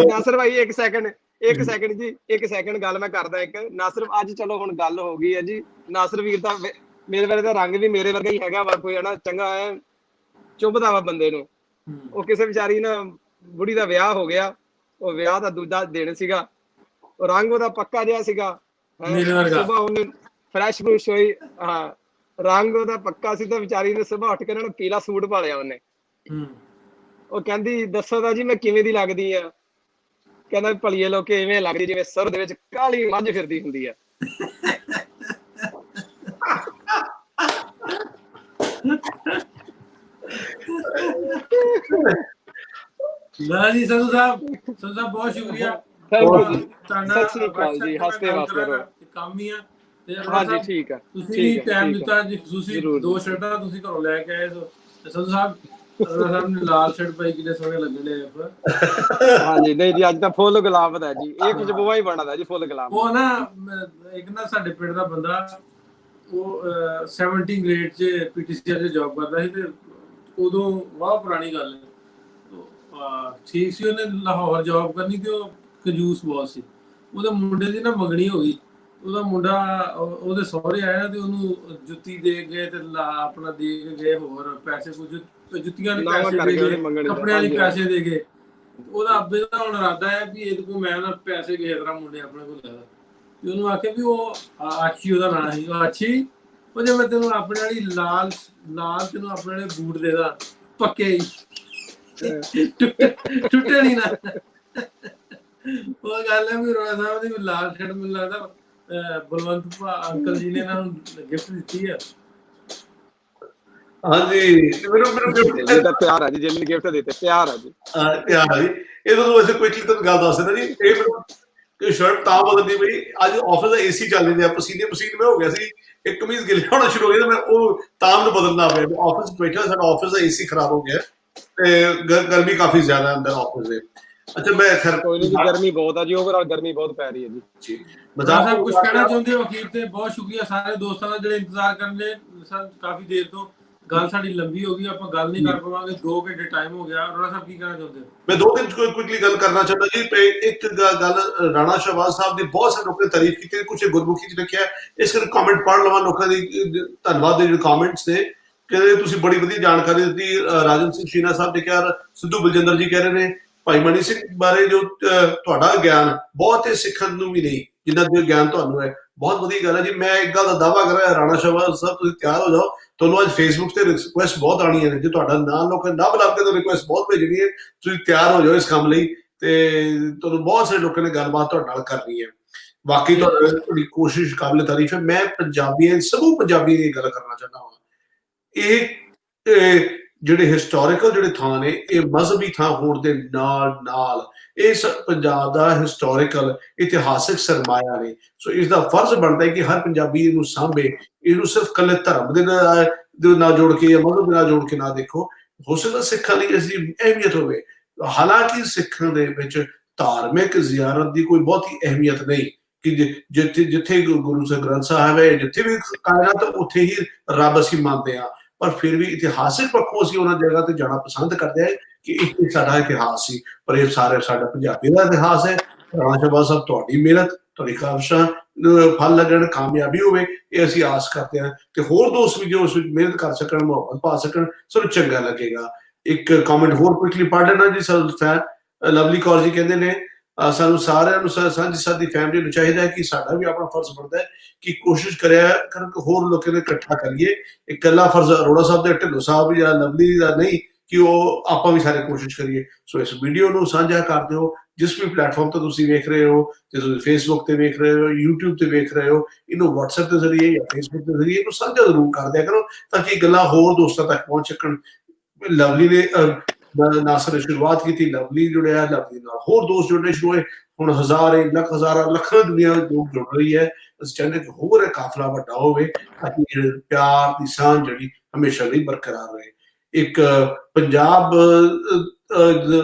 ਨਾਸਰ ਭਾਈ ਇੱਕ ਸੈਕਿੰਡ ਜੀ, ਇੱਕ ਸੈਕਿੰਡ ਗੱਲ ਮੈਂ ਕਰਦਾ ਇੱਕ। ਨਾਸਰ ਅੱਜ ਚਲੋ ਹੁਣ ਗੱਲ ਹੋ ਗਈ ਹੈ ਜੀ। ਨਾਸਰ ਵੀਰ ਤਾਂ ਮੇਰੇ ਵਾਲੇ ਦਾ ਰੰਗ ਵੀ ਮੇਰੇ ਵਰਗਾ ਹੀ ਹੈਗਾ ਵਾ, ਕੋਈ ਹਨਾ ਚੰਗਾ ਹੈ, ਚੁੱਭਦਾ ਵਾ ਬੰਦੇ ਨੂੰ। ਉਹ ਕਿਸੇ ਵਿਚਾਰੀ ਨਾ ਬੁੜੀ ਦਾ ਵਿਆਹ ਹੋ ਗਿਆ, ਉਹ ਵਿਆਹ ਦਾ ਦੂਜਾ ਦਿਨ ਸੀਗਾ, ਉਹ ਰੰਗ ਉਹਦਾ ਪੱਕਾ ਜਿਹਾ ਸੀਗਾ, ਸੁਬਾਹ ਉਹਨੇ ਫਰੈਸ਼ ਫਰੂਸ਼ ਹੋਈ, ਹਾਂ ਰੰਗ ਉਹਦਾ ਪੱਕਾ ਸੀ, ਤੇ ਵਿਚਾਰੀ ਨੇ ਸੁਬਾਹ ਉੱਠ ਕੇ ਉਹਨਾਂ ਨੂੰ ਪੀਲਾ ਸੂਟ ਪਾ ਲਿਆ ਉਹਨੇ। ਉਹ ਕਹਿੰਦੀ ਦੱਸੋ ਤਾਂ ਜੀ ਮੈਂ ਕਿਵੇਂ ਦੀ ਲੱਗਦੀ ਆ? ਕਹਿੰਦਾ ਭਲੀਏ ਲੋਕੇ ਇਵੇਂ ਲੱਗਦੀ ਜਿਵੇਂ ਸਰ ਦੇ ਵਿੱਚ ਕਾਲੀ ਮੱਝ ਫਿਰਦੀ ਹੁੰਦੀ ਆ। ਨਾ ਜੀ ਸੰਧੂ ਸਾਹਿਬ ਬਹੁਤ ਸ਼ੁਕਰੀਆ। ਸਤਿ ਸ੍ਰੀ ਅਕਾਲ ਜੀ, ਹੱਸਦੇ ਵਾਸਤੇ ਰਹੋ। ਕੰਮ ਹੀ ਆ। ਹਾਂਜੀ ਠੀਕ ਆ, ਤੁਸੀਂ ਟਾਈਮ ਦਿੱਤਾ ਜੀ, ਤੁਸੀਂ 2 ਸ਼ਰਟਾਂ ਤੁਸੀਂ ਘਰੋਂ ਲੈ ਕੇ ਆਏ। ਸੰਧੂ ਸਾਹਿਬ ਨੇ ਲਾਲ ਸ਼ਰਟ ਪਾਈ, ਕਿੰਨੇ ਸੋਹਣੇ ਲੱਗਣੇ। ਹਾਂਜੀ ਨਹੀਂ ਜੀ, ਅੱਜ ਤਾਂ ਫੁੱਲ ਗੁਲਾਬ ਦਾ ਜੀ, ਇਹ ਖੁਸ਼ਬੂਆ ਹੀ ਬਣਦਾ ਜੀ ਫੁੱਲ ਗੁਲਾਬ। ਉਹ ਨਾ ਇੱਕ ਨਾ ਸਾਡੇ ਪਿੰਡ ਦਾ ਬੰਦਾ, ਉਹ 17 ਗ੍ਰੇਡ 'ਚ PTCL 'ਚ ਜੌਬ ਕਰਦਾ ਸੀ, ਤੇ ਉਦੋਂ ਬਹੁਤ ਪੁਰਾਣੀ ਗੱਲ ਹੈ, ਠੀਕ ਸੀ। ਉਹਨੇ ਲਾਹੌਰ ਜੌਬ ਕਰਨੀ, ਤੇ ਉਹ ਕੰਜੂਸ ਬਹੁਤ ਸੀ। ਉਹਦੇ ਮੁੰਡੇ ਦੀ ਨਾ ਮੰਗਣੀ ਹੋ ਗਈ। ਉਹਦਾ ਮੁੰਡਾ ਉਹਦੇ ਸਹੁਰੇ ਆਇਆ, ਤੇ ਉਹਨੂੰ ਜੁੱਤੀ ਦੇ ਗਏ, ਤੇ ਆਪਣਾ ਦੇ ਕੇ ਗਏ ਹੋਰ ਪੈਸੇ, ਕੁਝ ਜੁੱਤੀਆਂ ਦੇ ਪੈਸੇ ਦੇ ਗਏ, ਕੱਪੜਿਆਂ ਦੇ ਪੈਸੇ ਦੇ ਗਏ। ਉਹਦਾ ਅੱਬੇ ਦਾ ਹੁਣ ਇਰਾਦਾ ਹੈ ਵੀ ਇਹਦੇ ਕੋਲ ਮੈਂ ਨਾ ਪੈਸੇ ਕਿਸੇ ਤਰ੍ਹਾਂ ਮੁੰਡੇ ਆਪਣੇ ਕੋਲ ਲੈ ਲਾ। ਤੇ ਉਹਨੂੰ ਆਖਿਆ ਵੀ ਉਹ ਆਛੀ ਉਹਦਾ ਨਾਂ ਸੀ, ਉਹ ਆਛੀ, ਉਹ ਜੇ ਮੈਂ ਤੈਨੂੰ ਆਪਣੇ ਵਾਲੀ ਲਾਲ ਤੈਨੂੰ ਆਪਣੇ ਵਾਲੇ ਬੂਟ ਦੇ ਦਾਂ ਪੱਕੇ ਹੀ, ਟੁੱਟੇ ਨਹੀਂ ਨਾ। ਉਹ ਗੱਲ ਹੈ ਵੀ ਰੋੜਾ ਸਾਹਿਬ ਦੀ ਲਾਲ ਸ਼ਰਟ ਮੈਨੂੰ ਲੱਗਦਾ ਬਲਵੰਤ ਅੰਕਲ ਜੀ ਨੇ ਇਹਨਾਂ ਨੂੰ ਗਿਫਟ ਦਿੱਤੀ ਆ। ਹਾਂਜੀ, ਮੈਨੂੰ ਤਾਂ ਪਿਆਰ ਆ ਜੀ, ਜਿੰਨੇ ਗਿਫਟ ਦਿੱਤੇ ਪਿਆਰ ਆ ਜੀ। ਪਿਆਰ ਆ ਜੀ। ਇਹ ਤੁਹਾਨੂੰ ਵੈਸੇ ਕੁਇਕਲੀ ਤੁਹਾਨੂੰ ਗੱਲ ਦੱਸ ਦਿੰਦਾ ਜੀ। ਇਹ ਮੈਨੂੰ ਸ਼ਰਟ ਤਾਂ ਬਦਲਦੀ ਪਈ, ਅੱਜ ਆਫਿਸ ਦਾ AC ਚੱਲ ਰਿਹਾ, ਪਸੀਨੇ ਮੈਂ ਹੋ ਗਿਆ ਸੀ, ਇੱਕ ਕਮੀਜ਼ ਗਿੱਲੀ ਹੋਣਾ ਸ਼ੁਰੂ ਹੋ ਗਿਆ, ਮੈਂ ਉਹ ਤਾਂ ਨੂੰ ਬਦਲਣਾ ਪਿਆ। ਆਫਿਸ ਬੈਠਾ, ਸਾਡਾ ਆਫਿਸ ਦਾ AC ਖਰਾਬ ਹੋ ਗਿਆ, ਤੇ ਗਰਮੀ ਕਾਫੀ ਜ਼ਿਆਦਾ ਅੰਦਰ ਆਫਿਸ ਦੇ। ਅੱਛਾ ਮੈਂ ਖੈਰ ਕੋਈ ਨਹੀਂ ਜੀ, ਗਰਮੀ ਬਹੁਤ ਆ ਜੀ, ਓਵਰਆਲ ਗਰਮੀ ਬਹੁਤ ਪੈ ਰਹੀ ਹੈ ਜੀ। ਸਾਹਿਬ ਕੁਝ ਕਹਿਣਾ ਚਾਹੁੰਦੇ ਹੋ ਅਖੀਰ ਤੇ? ਬਹੁਤ ਸ਼ੁਕਰੀਆ ਸਾਰੇ ਦੋਸਤਾਂ ਦਾ ਜਿਹੜੇ ਇੰਤਜ਼ਾਰ ਕਰਨ ਦੇ ਸਰ ਕਾਫੀ ਦੇਰ ਤੋਂ। ਗੱਲ ਸਾਡੀ ਲੰਬੀ ਹੋ ਗਈ, ਆਪਾਂ ਗੱਲ ਨਹੀਂ ਕਰ ਪਾਵਾਂਗੇ, 2 ਘੰਟੇ ਟਾਈਮ ਹੋ ਗਿਆ। ਰੋੜਾ ਸਾਹਿਬ ਕੀ ਕਹਿਣਾ ਚਾਹੁੰਦੇ ਹੋ? ਮੈਂ 2 ਦਿਨ ਕੁਇਕਲੀ ਗੱਲ ਕਰਨਾ ਚਾਹੁੰਦਾ ਜੀ। ਇੱਕ ਗੱਲ ਰਾਣਾ ਸ਼ਹਬਾਜ਼ ਸਾਹਿਬ ਦੀ ਬਹੁਤ ਸਾਰੇ ਲੋਕਾਂ ਨੇ ਤਾਰੀਫ ਕੀਤੀ, ਕੁਝ ਗੁਰਮੁਖੀ ਚ ਲਿਖਿਆ, ਇਸ ਕਰਕੇ ਕਮੈਂਟ ਪੜ੍ਹ ਲਵਾਂ ਲੋਕਾਂ ਦੀ। ਧੰਨਵਾਦ ਦੇ ਜਿਹੜੇ ਕਮੈਂਟਸ ਨੇ, ਕਹਿੰਦੇ ਤੁਸੀਂ ਬੜੀ ਵਧੀਆ ਜਾਣਕਾਰੀ ਦਿੱਤੀ। ਰਾਜਨ ਸਿੰਘ ਸ਼ੀਨਾ ਸਾਹਿਬ ਨੇ ਕਿਹਾ, ਸਿੱਧੂ ਬਲਜਿੰਦਰ ਜੀ ਕਹਿ ਰਹੇ ਨੇ ਭਾਈ ਮਨੀ ਸਿੰਘ ਬਾਰੇ ਜੋ ਤੁਹਾਡਾ ਗਿਆਨ ਬਹੁਤ ਸਿੱਖਣ ਨੂੰ ਵੀ ਨਹੀਂ, ਜਿੰਨਾ ਜੋ ਗਿਆਨ ਤੁਹਾਨੂੰ ਹੈ, ਬਹੁਤ ਵਧੀਆ ਗੱਲ ਹੈ ਜੀ। ਮੈਂ ਇੱਕ ਗੱਲ ਦਾ ਦਾਅਵਾ ਕਰ ਰਿਹਾ, ਰਾਣਾ ਸ਼ਹਬਾਜ਼ ਸਾਹਿਬ ਤੁਸੀਂ ਤਿਆਰ ਹੋ ਜਾਓ, ਤੁਹਾਨੂੰ ਅੱਜ ਫੇਸਬੁੱਕ ਤੇ ਰਿਕੁਐਸਟ ਬਹੁਤ ਆਉਣੀਆਂ ਨੇ। ਜੇ ਤੁਹਾਡਾ ਨਾਮ ਲੋਕਾਂ ਨਾ ਬੁਲਾ ਕੇ ਤਾਂ ਰਿਕੁਐਸਟ ਬਹੁਤ ਭੇਜਣੀ ਹੈ, ਤੁਸੀਂ ਤਿਆਰ ਹੋ ਜਾਓ ਇਸ ਕੰਮ ਲਈ। ਤੇ ਤੁਹਾਨੂੰ ਬਹੁਤ ਸਾਰੇ ਲੋਕਾਂ ਨੇ ਗੱਲਬਾਤ ਤੁਹਾਡੇ ਨਾਲ ਕਰਨੀ ਹੈ। ਵਾਕਈ ਤੁਹਾਡੀ ਕੋਸ਼ਿਸ਼ ਕਾਬਿਲ ਤਾਰੀਫ ਹੈ। ਮੈਂ ਪੰਜਾਬੀਆਂ ਸਮੂਹ ਪੰਜਾਬੀਆਂ ਦੀ ਗੱਲ ਕਰਨਾ ਚਾਹੁੰਦਾ ਹਾਂ। ਇਹ ਜਿਹੜੇ ਹਿਸਟੋਰੀਕਲ ਜਿਹੜੇ ਥਾਂ ਨੇ, ਇਹ ਮਜ਼ਹਬੀ ਥਾਂ ਹੋਣ ਦੇ ਨਾਲ ਨਾਲ ਇਸ ਪੰਜਾਬ ਦਾ ਹਿਸਟੋਰੀਕਲ ਇਤਿਹਾਸਿਕ ਸਰਮਾਇਆ ਨੇ। ਸੋ ਇਸ ਦਾ ਫਰਜ਼ ਬਣਦਾ ਹੈ ਕਿ ਹਰ ਪੰਜਾਬੀ ਇਹਨੂੰ ਸਾਂਭੇ, ਇਹਨੂੰ ਸਿਰਫ ਕੱਲੇ ਧਰਮ ਦੇ ਨਾਲ ਜੋੜ ਕੇ ਜਾਂ ਮਜ਼ਹਬ ਦੇ ਨਾਲ ਜੋੜ ਕੇ ਨਾ ਦੇਖੋ। ਹੋ ਸਕਦਾ ਸਿੱਖਾਂ ਲਈ ਇਸ ਦੀ ਅਹਿਮੀਅਤ ਹੋਵੇ, ਹਾਲਾਂਕਿ ਸਿੱਖਾਂ ਦੇ ਵਿੱਚ ਧਾਰਮਿਕ ਜ਼ਿਆਰਤ ਦੀ ਕੋਈ ਬਹੁਤੀ ਅਹਿਮੀਅਤ ਨਹੀਂ ਕਿ ਜਿੱਥੇ ਗੁਰੂ ਗ੍ਰੰਥ ਸਾਹਿਬ ਹੈ, ਜਿੱਥੇ ਵੀ ਕਾਇਨਾਤ ਉੱਥੇ ਹੀ ਰੱਬ ਅਸੀਂ ਮੰਨਦੇ ਹਾਂ। ਪਰ ਫਿਰ ਵੀ ਇਤਿਹਾਸਿਕ ਪੱਖੋਂ ਅਸੀਂ ਉਹਨਾਂ ਜਗ੍ਹਾ ਤੇ ਜਾਣਾ ਪਸੰਦ ਕਰਦੇ ਹਾਂ ਕਿ ਇੱਕ ਸਾਡਾ ਇਤਿਹਾਸ ਸੀ, ਪਰ ਇਹ ਸਾਡਾ ਪੰਜਾਬੀ ਦਾ ਇਤਿਹਾਸ ਹੈ। ਰਾਣਾ ਸ਼ਾਬਾਜ਼ ਸਾਹਿਬ, ਤੁਹਾਡੀ ਮਿਹਨਤ, ਤੁਹਾਡੀ ਕਾਵਿਸ਼ਾਂ ਫਲ ਲੱਗਣ, ਕਾਮਯਾਬੀ ਹੋਵੇ, ਇਹ ਅਸੀਂ ਆਸ ਕਰਦੇ ਹਾਂ। ਤੇ ਹੋਰ ਦੋਸਤ ਵੀ ਜੋ ਉਸ ਵਿੱਚ ਮਿਹਨਤ ਕਰ ਸਕਣ, ਮੁਹੱਬਤ ਪਾ ਸਕਣ, ਸਾਨੂੰ ਚੰਗਾ ਲੱਗੇਗਾ। ਇੱਕ ਕਮੈਂਟ ਹੋਰ ਕੁਇਕਲੀ ਪੜ੍ਹ ਲੈਣਾ ਜੀ। ਲਵਲੀ ਕੌਰ ਜੀ ਕਹਿੰਦੇ ਨੇ ਸਾਨੂੰ ਸਾਰਿਆਂ ਨੂੰ ਸਾਂਝੀ ਸਾਡੀ ਫੈਮਿਲੀ ਨੂੰ ਚਾਹੀਦਾ ਹੈ ਕਿ ਸਾਡਾ ਵੀ ਆਪਣਾ ਫਰਜ਼ ਬਣਦਾ ਹੈ ਕਿ ਕੋਸ਼ਿਸ਼ ਕਰਿਆ ਕਰਨ ਹੋਰ ਲੋਕਾਂ ਨੂੰ ਇਕੱਠਾ ਕਰੀਏ। ਇਕੱਲਾ ਫਰਜ਼ ਅਰੋੜਾ ਸਾਹਿਬ ਦਾ, ਢਿੱਲੋਂ ਸਾਹਿਬ ਜਾਂ ਲਵਲੀ ਦਾ ਨਹੀਂ ਕਿ ਉਹ ਆਪਾਂ ਵੀ ਸਾਰੇ ਕੋਸ਼ਿਸ਼ ਕਰੀਏ। ਸੋ ਇਸ ਵੀਡੀਓ ਨੂੰ ਸਾਂਝਾ ਕਰ ਦਿਓ ਜਿਸ ਵੀ ਪਲੇਟਫਾਰਮ ਤੋਂ ਤੁਸੀਂ ਵੇਖ ਰਹੇ ਹੋ, ਜੇ ਤੁਸੀਂ ਫੇਸਬੁੱਕ ਤੇ ਵੇਖ ਰਹੇ ਹੋ, YouTube ਤੇ ਵੇਖ ਰਹੇ ਹੋ, ਇਹਨੂੰ WhatsApp ਦੇ ਜ਼ਰੀਏ ਜਾਂ ਫੇਸਬੁੱਕ ਦੇ ਜ਼ਰੀਏ ਇਹਨੂੰ ਸਾਂਝਾ ਜ਼ਰੂਰ ਕਰ ਦਿਆ ਕਰੋ ਤਾਂ ਕਿ ਗੱਲਾਂ ਹੋਰ ਦੋਸਤਾਂ ਤੱਕ ਪਹੁੰਚ ਸਕਣ। ਲਵਲੀ ਨੇ ਨਾਸਰ ਨੇ ਸ਼ੁਰੂਆਤ ਕੀਤੀ, ਲਵਲੀ ਜੁੜਿਆ, ਲਵਲੀ ਨਾਲ ਹੋਰ ਦੋਸਤ ਜੁੜਨੇ ਸ਼ੁਰੂ ਹੋਏ। ਹੁਣ ਹਜ਼ਾਰਾਂ ਲੱਖਾਂ ਦੁਨੀਆ ਲੋਕ ਜੁੜ ਰਹੀ ਹੈ। ਅਸੀਂ ਚਾਹੁੰਦੇ ਕਿ ਹੋਰ ਇਹ ਕਾਫਲਾ ਵੱਡਾ ਹੋਵੇ ਤਾਂ ਕਿ ਪਿਆਰ ਦੀ ਸਾਂਝ ਜਿਹੜੀ ਹਮੇਸ਼ਾ ਲਈ ਬਰਕਰਾਰ ਰਹੇ। ਇੱਕ ਪੰਜਾਬ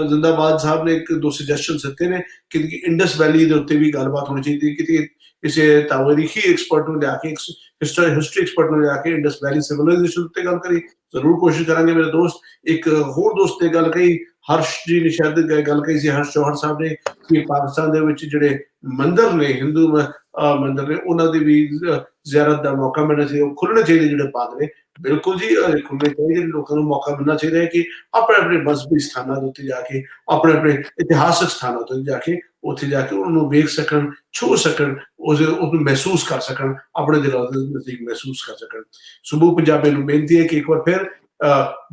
ਜ਼ਿੰਦਾਬਾਦ ਸਾਹਿਬ ਨੇ ਇੱਕ ਦੋ ਸੁਜੈਸ਼ਨ ਦਿੱਤੇ ਨੇ ਕਿ ਇੰਡਸ ਵੈਲੀ ਦੇ ਉੱਤੇ ਵੀ ਗੱਲਬਾਤ ਹੋਣੀ ਚਾਹੀਦੀ, ਕਿ ਕਿਸੇ ਤਾਰੀਖੀ ਐਕਸਪਰਟ ਨੂੰ ਲਿਆ ਕੇ, ਹਿਸਟਰੀ ਐਕਸਪਰਟ ਨੂੰ ਲਿਆ ਕੇ ਇੰਡਸ ਵੈਲੀ ਸਿਵਲਾਈਜੇਸ਼ਨ ਉੱਤੇ ਗੱਲ ਕਰੀ। ਜ਼ਰੂਰ ਕੋਸ਼ਿਸ਼ ਕਰਾਂਗੇ ਮੇਰੇ ਦੋਸਤ। ਇੱਕ ਹੋਰ ਦੋਸਤ ਨੇ ਗੱਲ ਕਹੀ, ਹਰਸ਼ ਜੀ ਨੇ ਸ਼ਾਇਦ ਗੱਲ ਕਹੀ ਸੀ, ਹਰਸ਼ ਚੌਹਾਨ ਸਾਹਿਬ ਨੇ, ਕਿ ਪਾਕਿਸਤਾਨ ਦੇ ਵਿੱਚ ਜਿਹੜੇ ਮੰਦਿਰ ਨੇ, ਹਿੰਦੂ ਮੰਦਿਰ ਨੇ, ਉਹਨਾਂ ਦੀ ਵੀ ਜ਼ਿਆਰਤ ਦਾ ਮੌਕਾ ਮਿਲਣਾ ਚਾਹੀਦਾ, ਉਹ ਖੁੱਲਣੇ ਚਾਹੀਦੇ ਜਿਹੜੇ ਬਾਗ ਨੇ। ਬਿਲਕੁਲ ਜੀ, ਖੁੱਲਣੇ ਚਾਹੀਦੇ, ਲੋਕਾਂ ਨੂੰ ਮੌਕਾ ਮਿਲਣਾ ਚਾਹੀਦਾ ਹੈ ਕਿ ਆਪਣੇ ਆਪਣੇ ਮਜ਼ਹਬੀ ਸਥਾਨਾਂ ਦੇ ਉੱਤੇ ਜਾ ਕੇ, ਆਪਣੇ ਆਪਣੇ ਇਤਿਹਾਸਕ ਸਥਾਨਾਂ ਉੱਤੇ ਜਾ ਕੇ, ਉੱਥੇ ਜਾ ਕੇ ਉਹਨੂੰ ਵੇਖ ਸਕਣ, ਛੂ ਸਕਣ, ਉਹਨੂੰ ਮਹਿਸੂਸ ਕਰ ਸਕਣ, ਆਪਣੇ ਦਿਲਾਂ ਦੇ ਨਜ਼ਦੀਕ ਮਹਿਸੂਸ ਕਰ ਸਕਣ। ਸਮੂਹ ਪੰਜਾਬੀ ਨੂੰ ਬੇਨਤੀ ਹੈ ਕਿ ਇੱਕ ਵਾਰ ਫਿਰ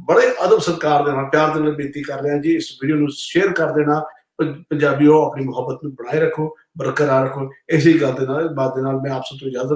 ਬੜੇ ਅਦਬ ਸਤਿਕਾਰ ਦੇ ਨਾਲ, ਪਿਆਰ ਦੇ ਨਾਲ ਬੇਨਤੀ ਕਰ ਰਹੇ ਹਾਂ ਜੀ, ਇਸ ਵੀਡੀਓ ਨੂੰ ਸ਼ੇਅਰ ਕਰ ਦੇਣਾ। ਪੰਜਾਬੀਓ, ਆਪਣੀ ਮੁਹੱਬਤ ਨੂੰ ਬਣਾਏ ਰੱਖੋ, ਬਰਕਰਾਰ ਰੱਖੋ। ਇਸੇ ਗੱਲ ਦੇ ਨਾਲ ਬਾਤ ਦੇ ਨਾਲ ਮੈਂ ਆਪ ਸਭ ਤੋਂ ਇਜਾਜ਼ਤ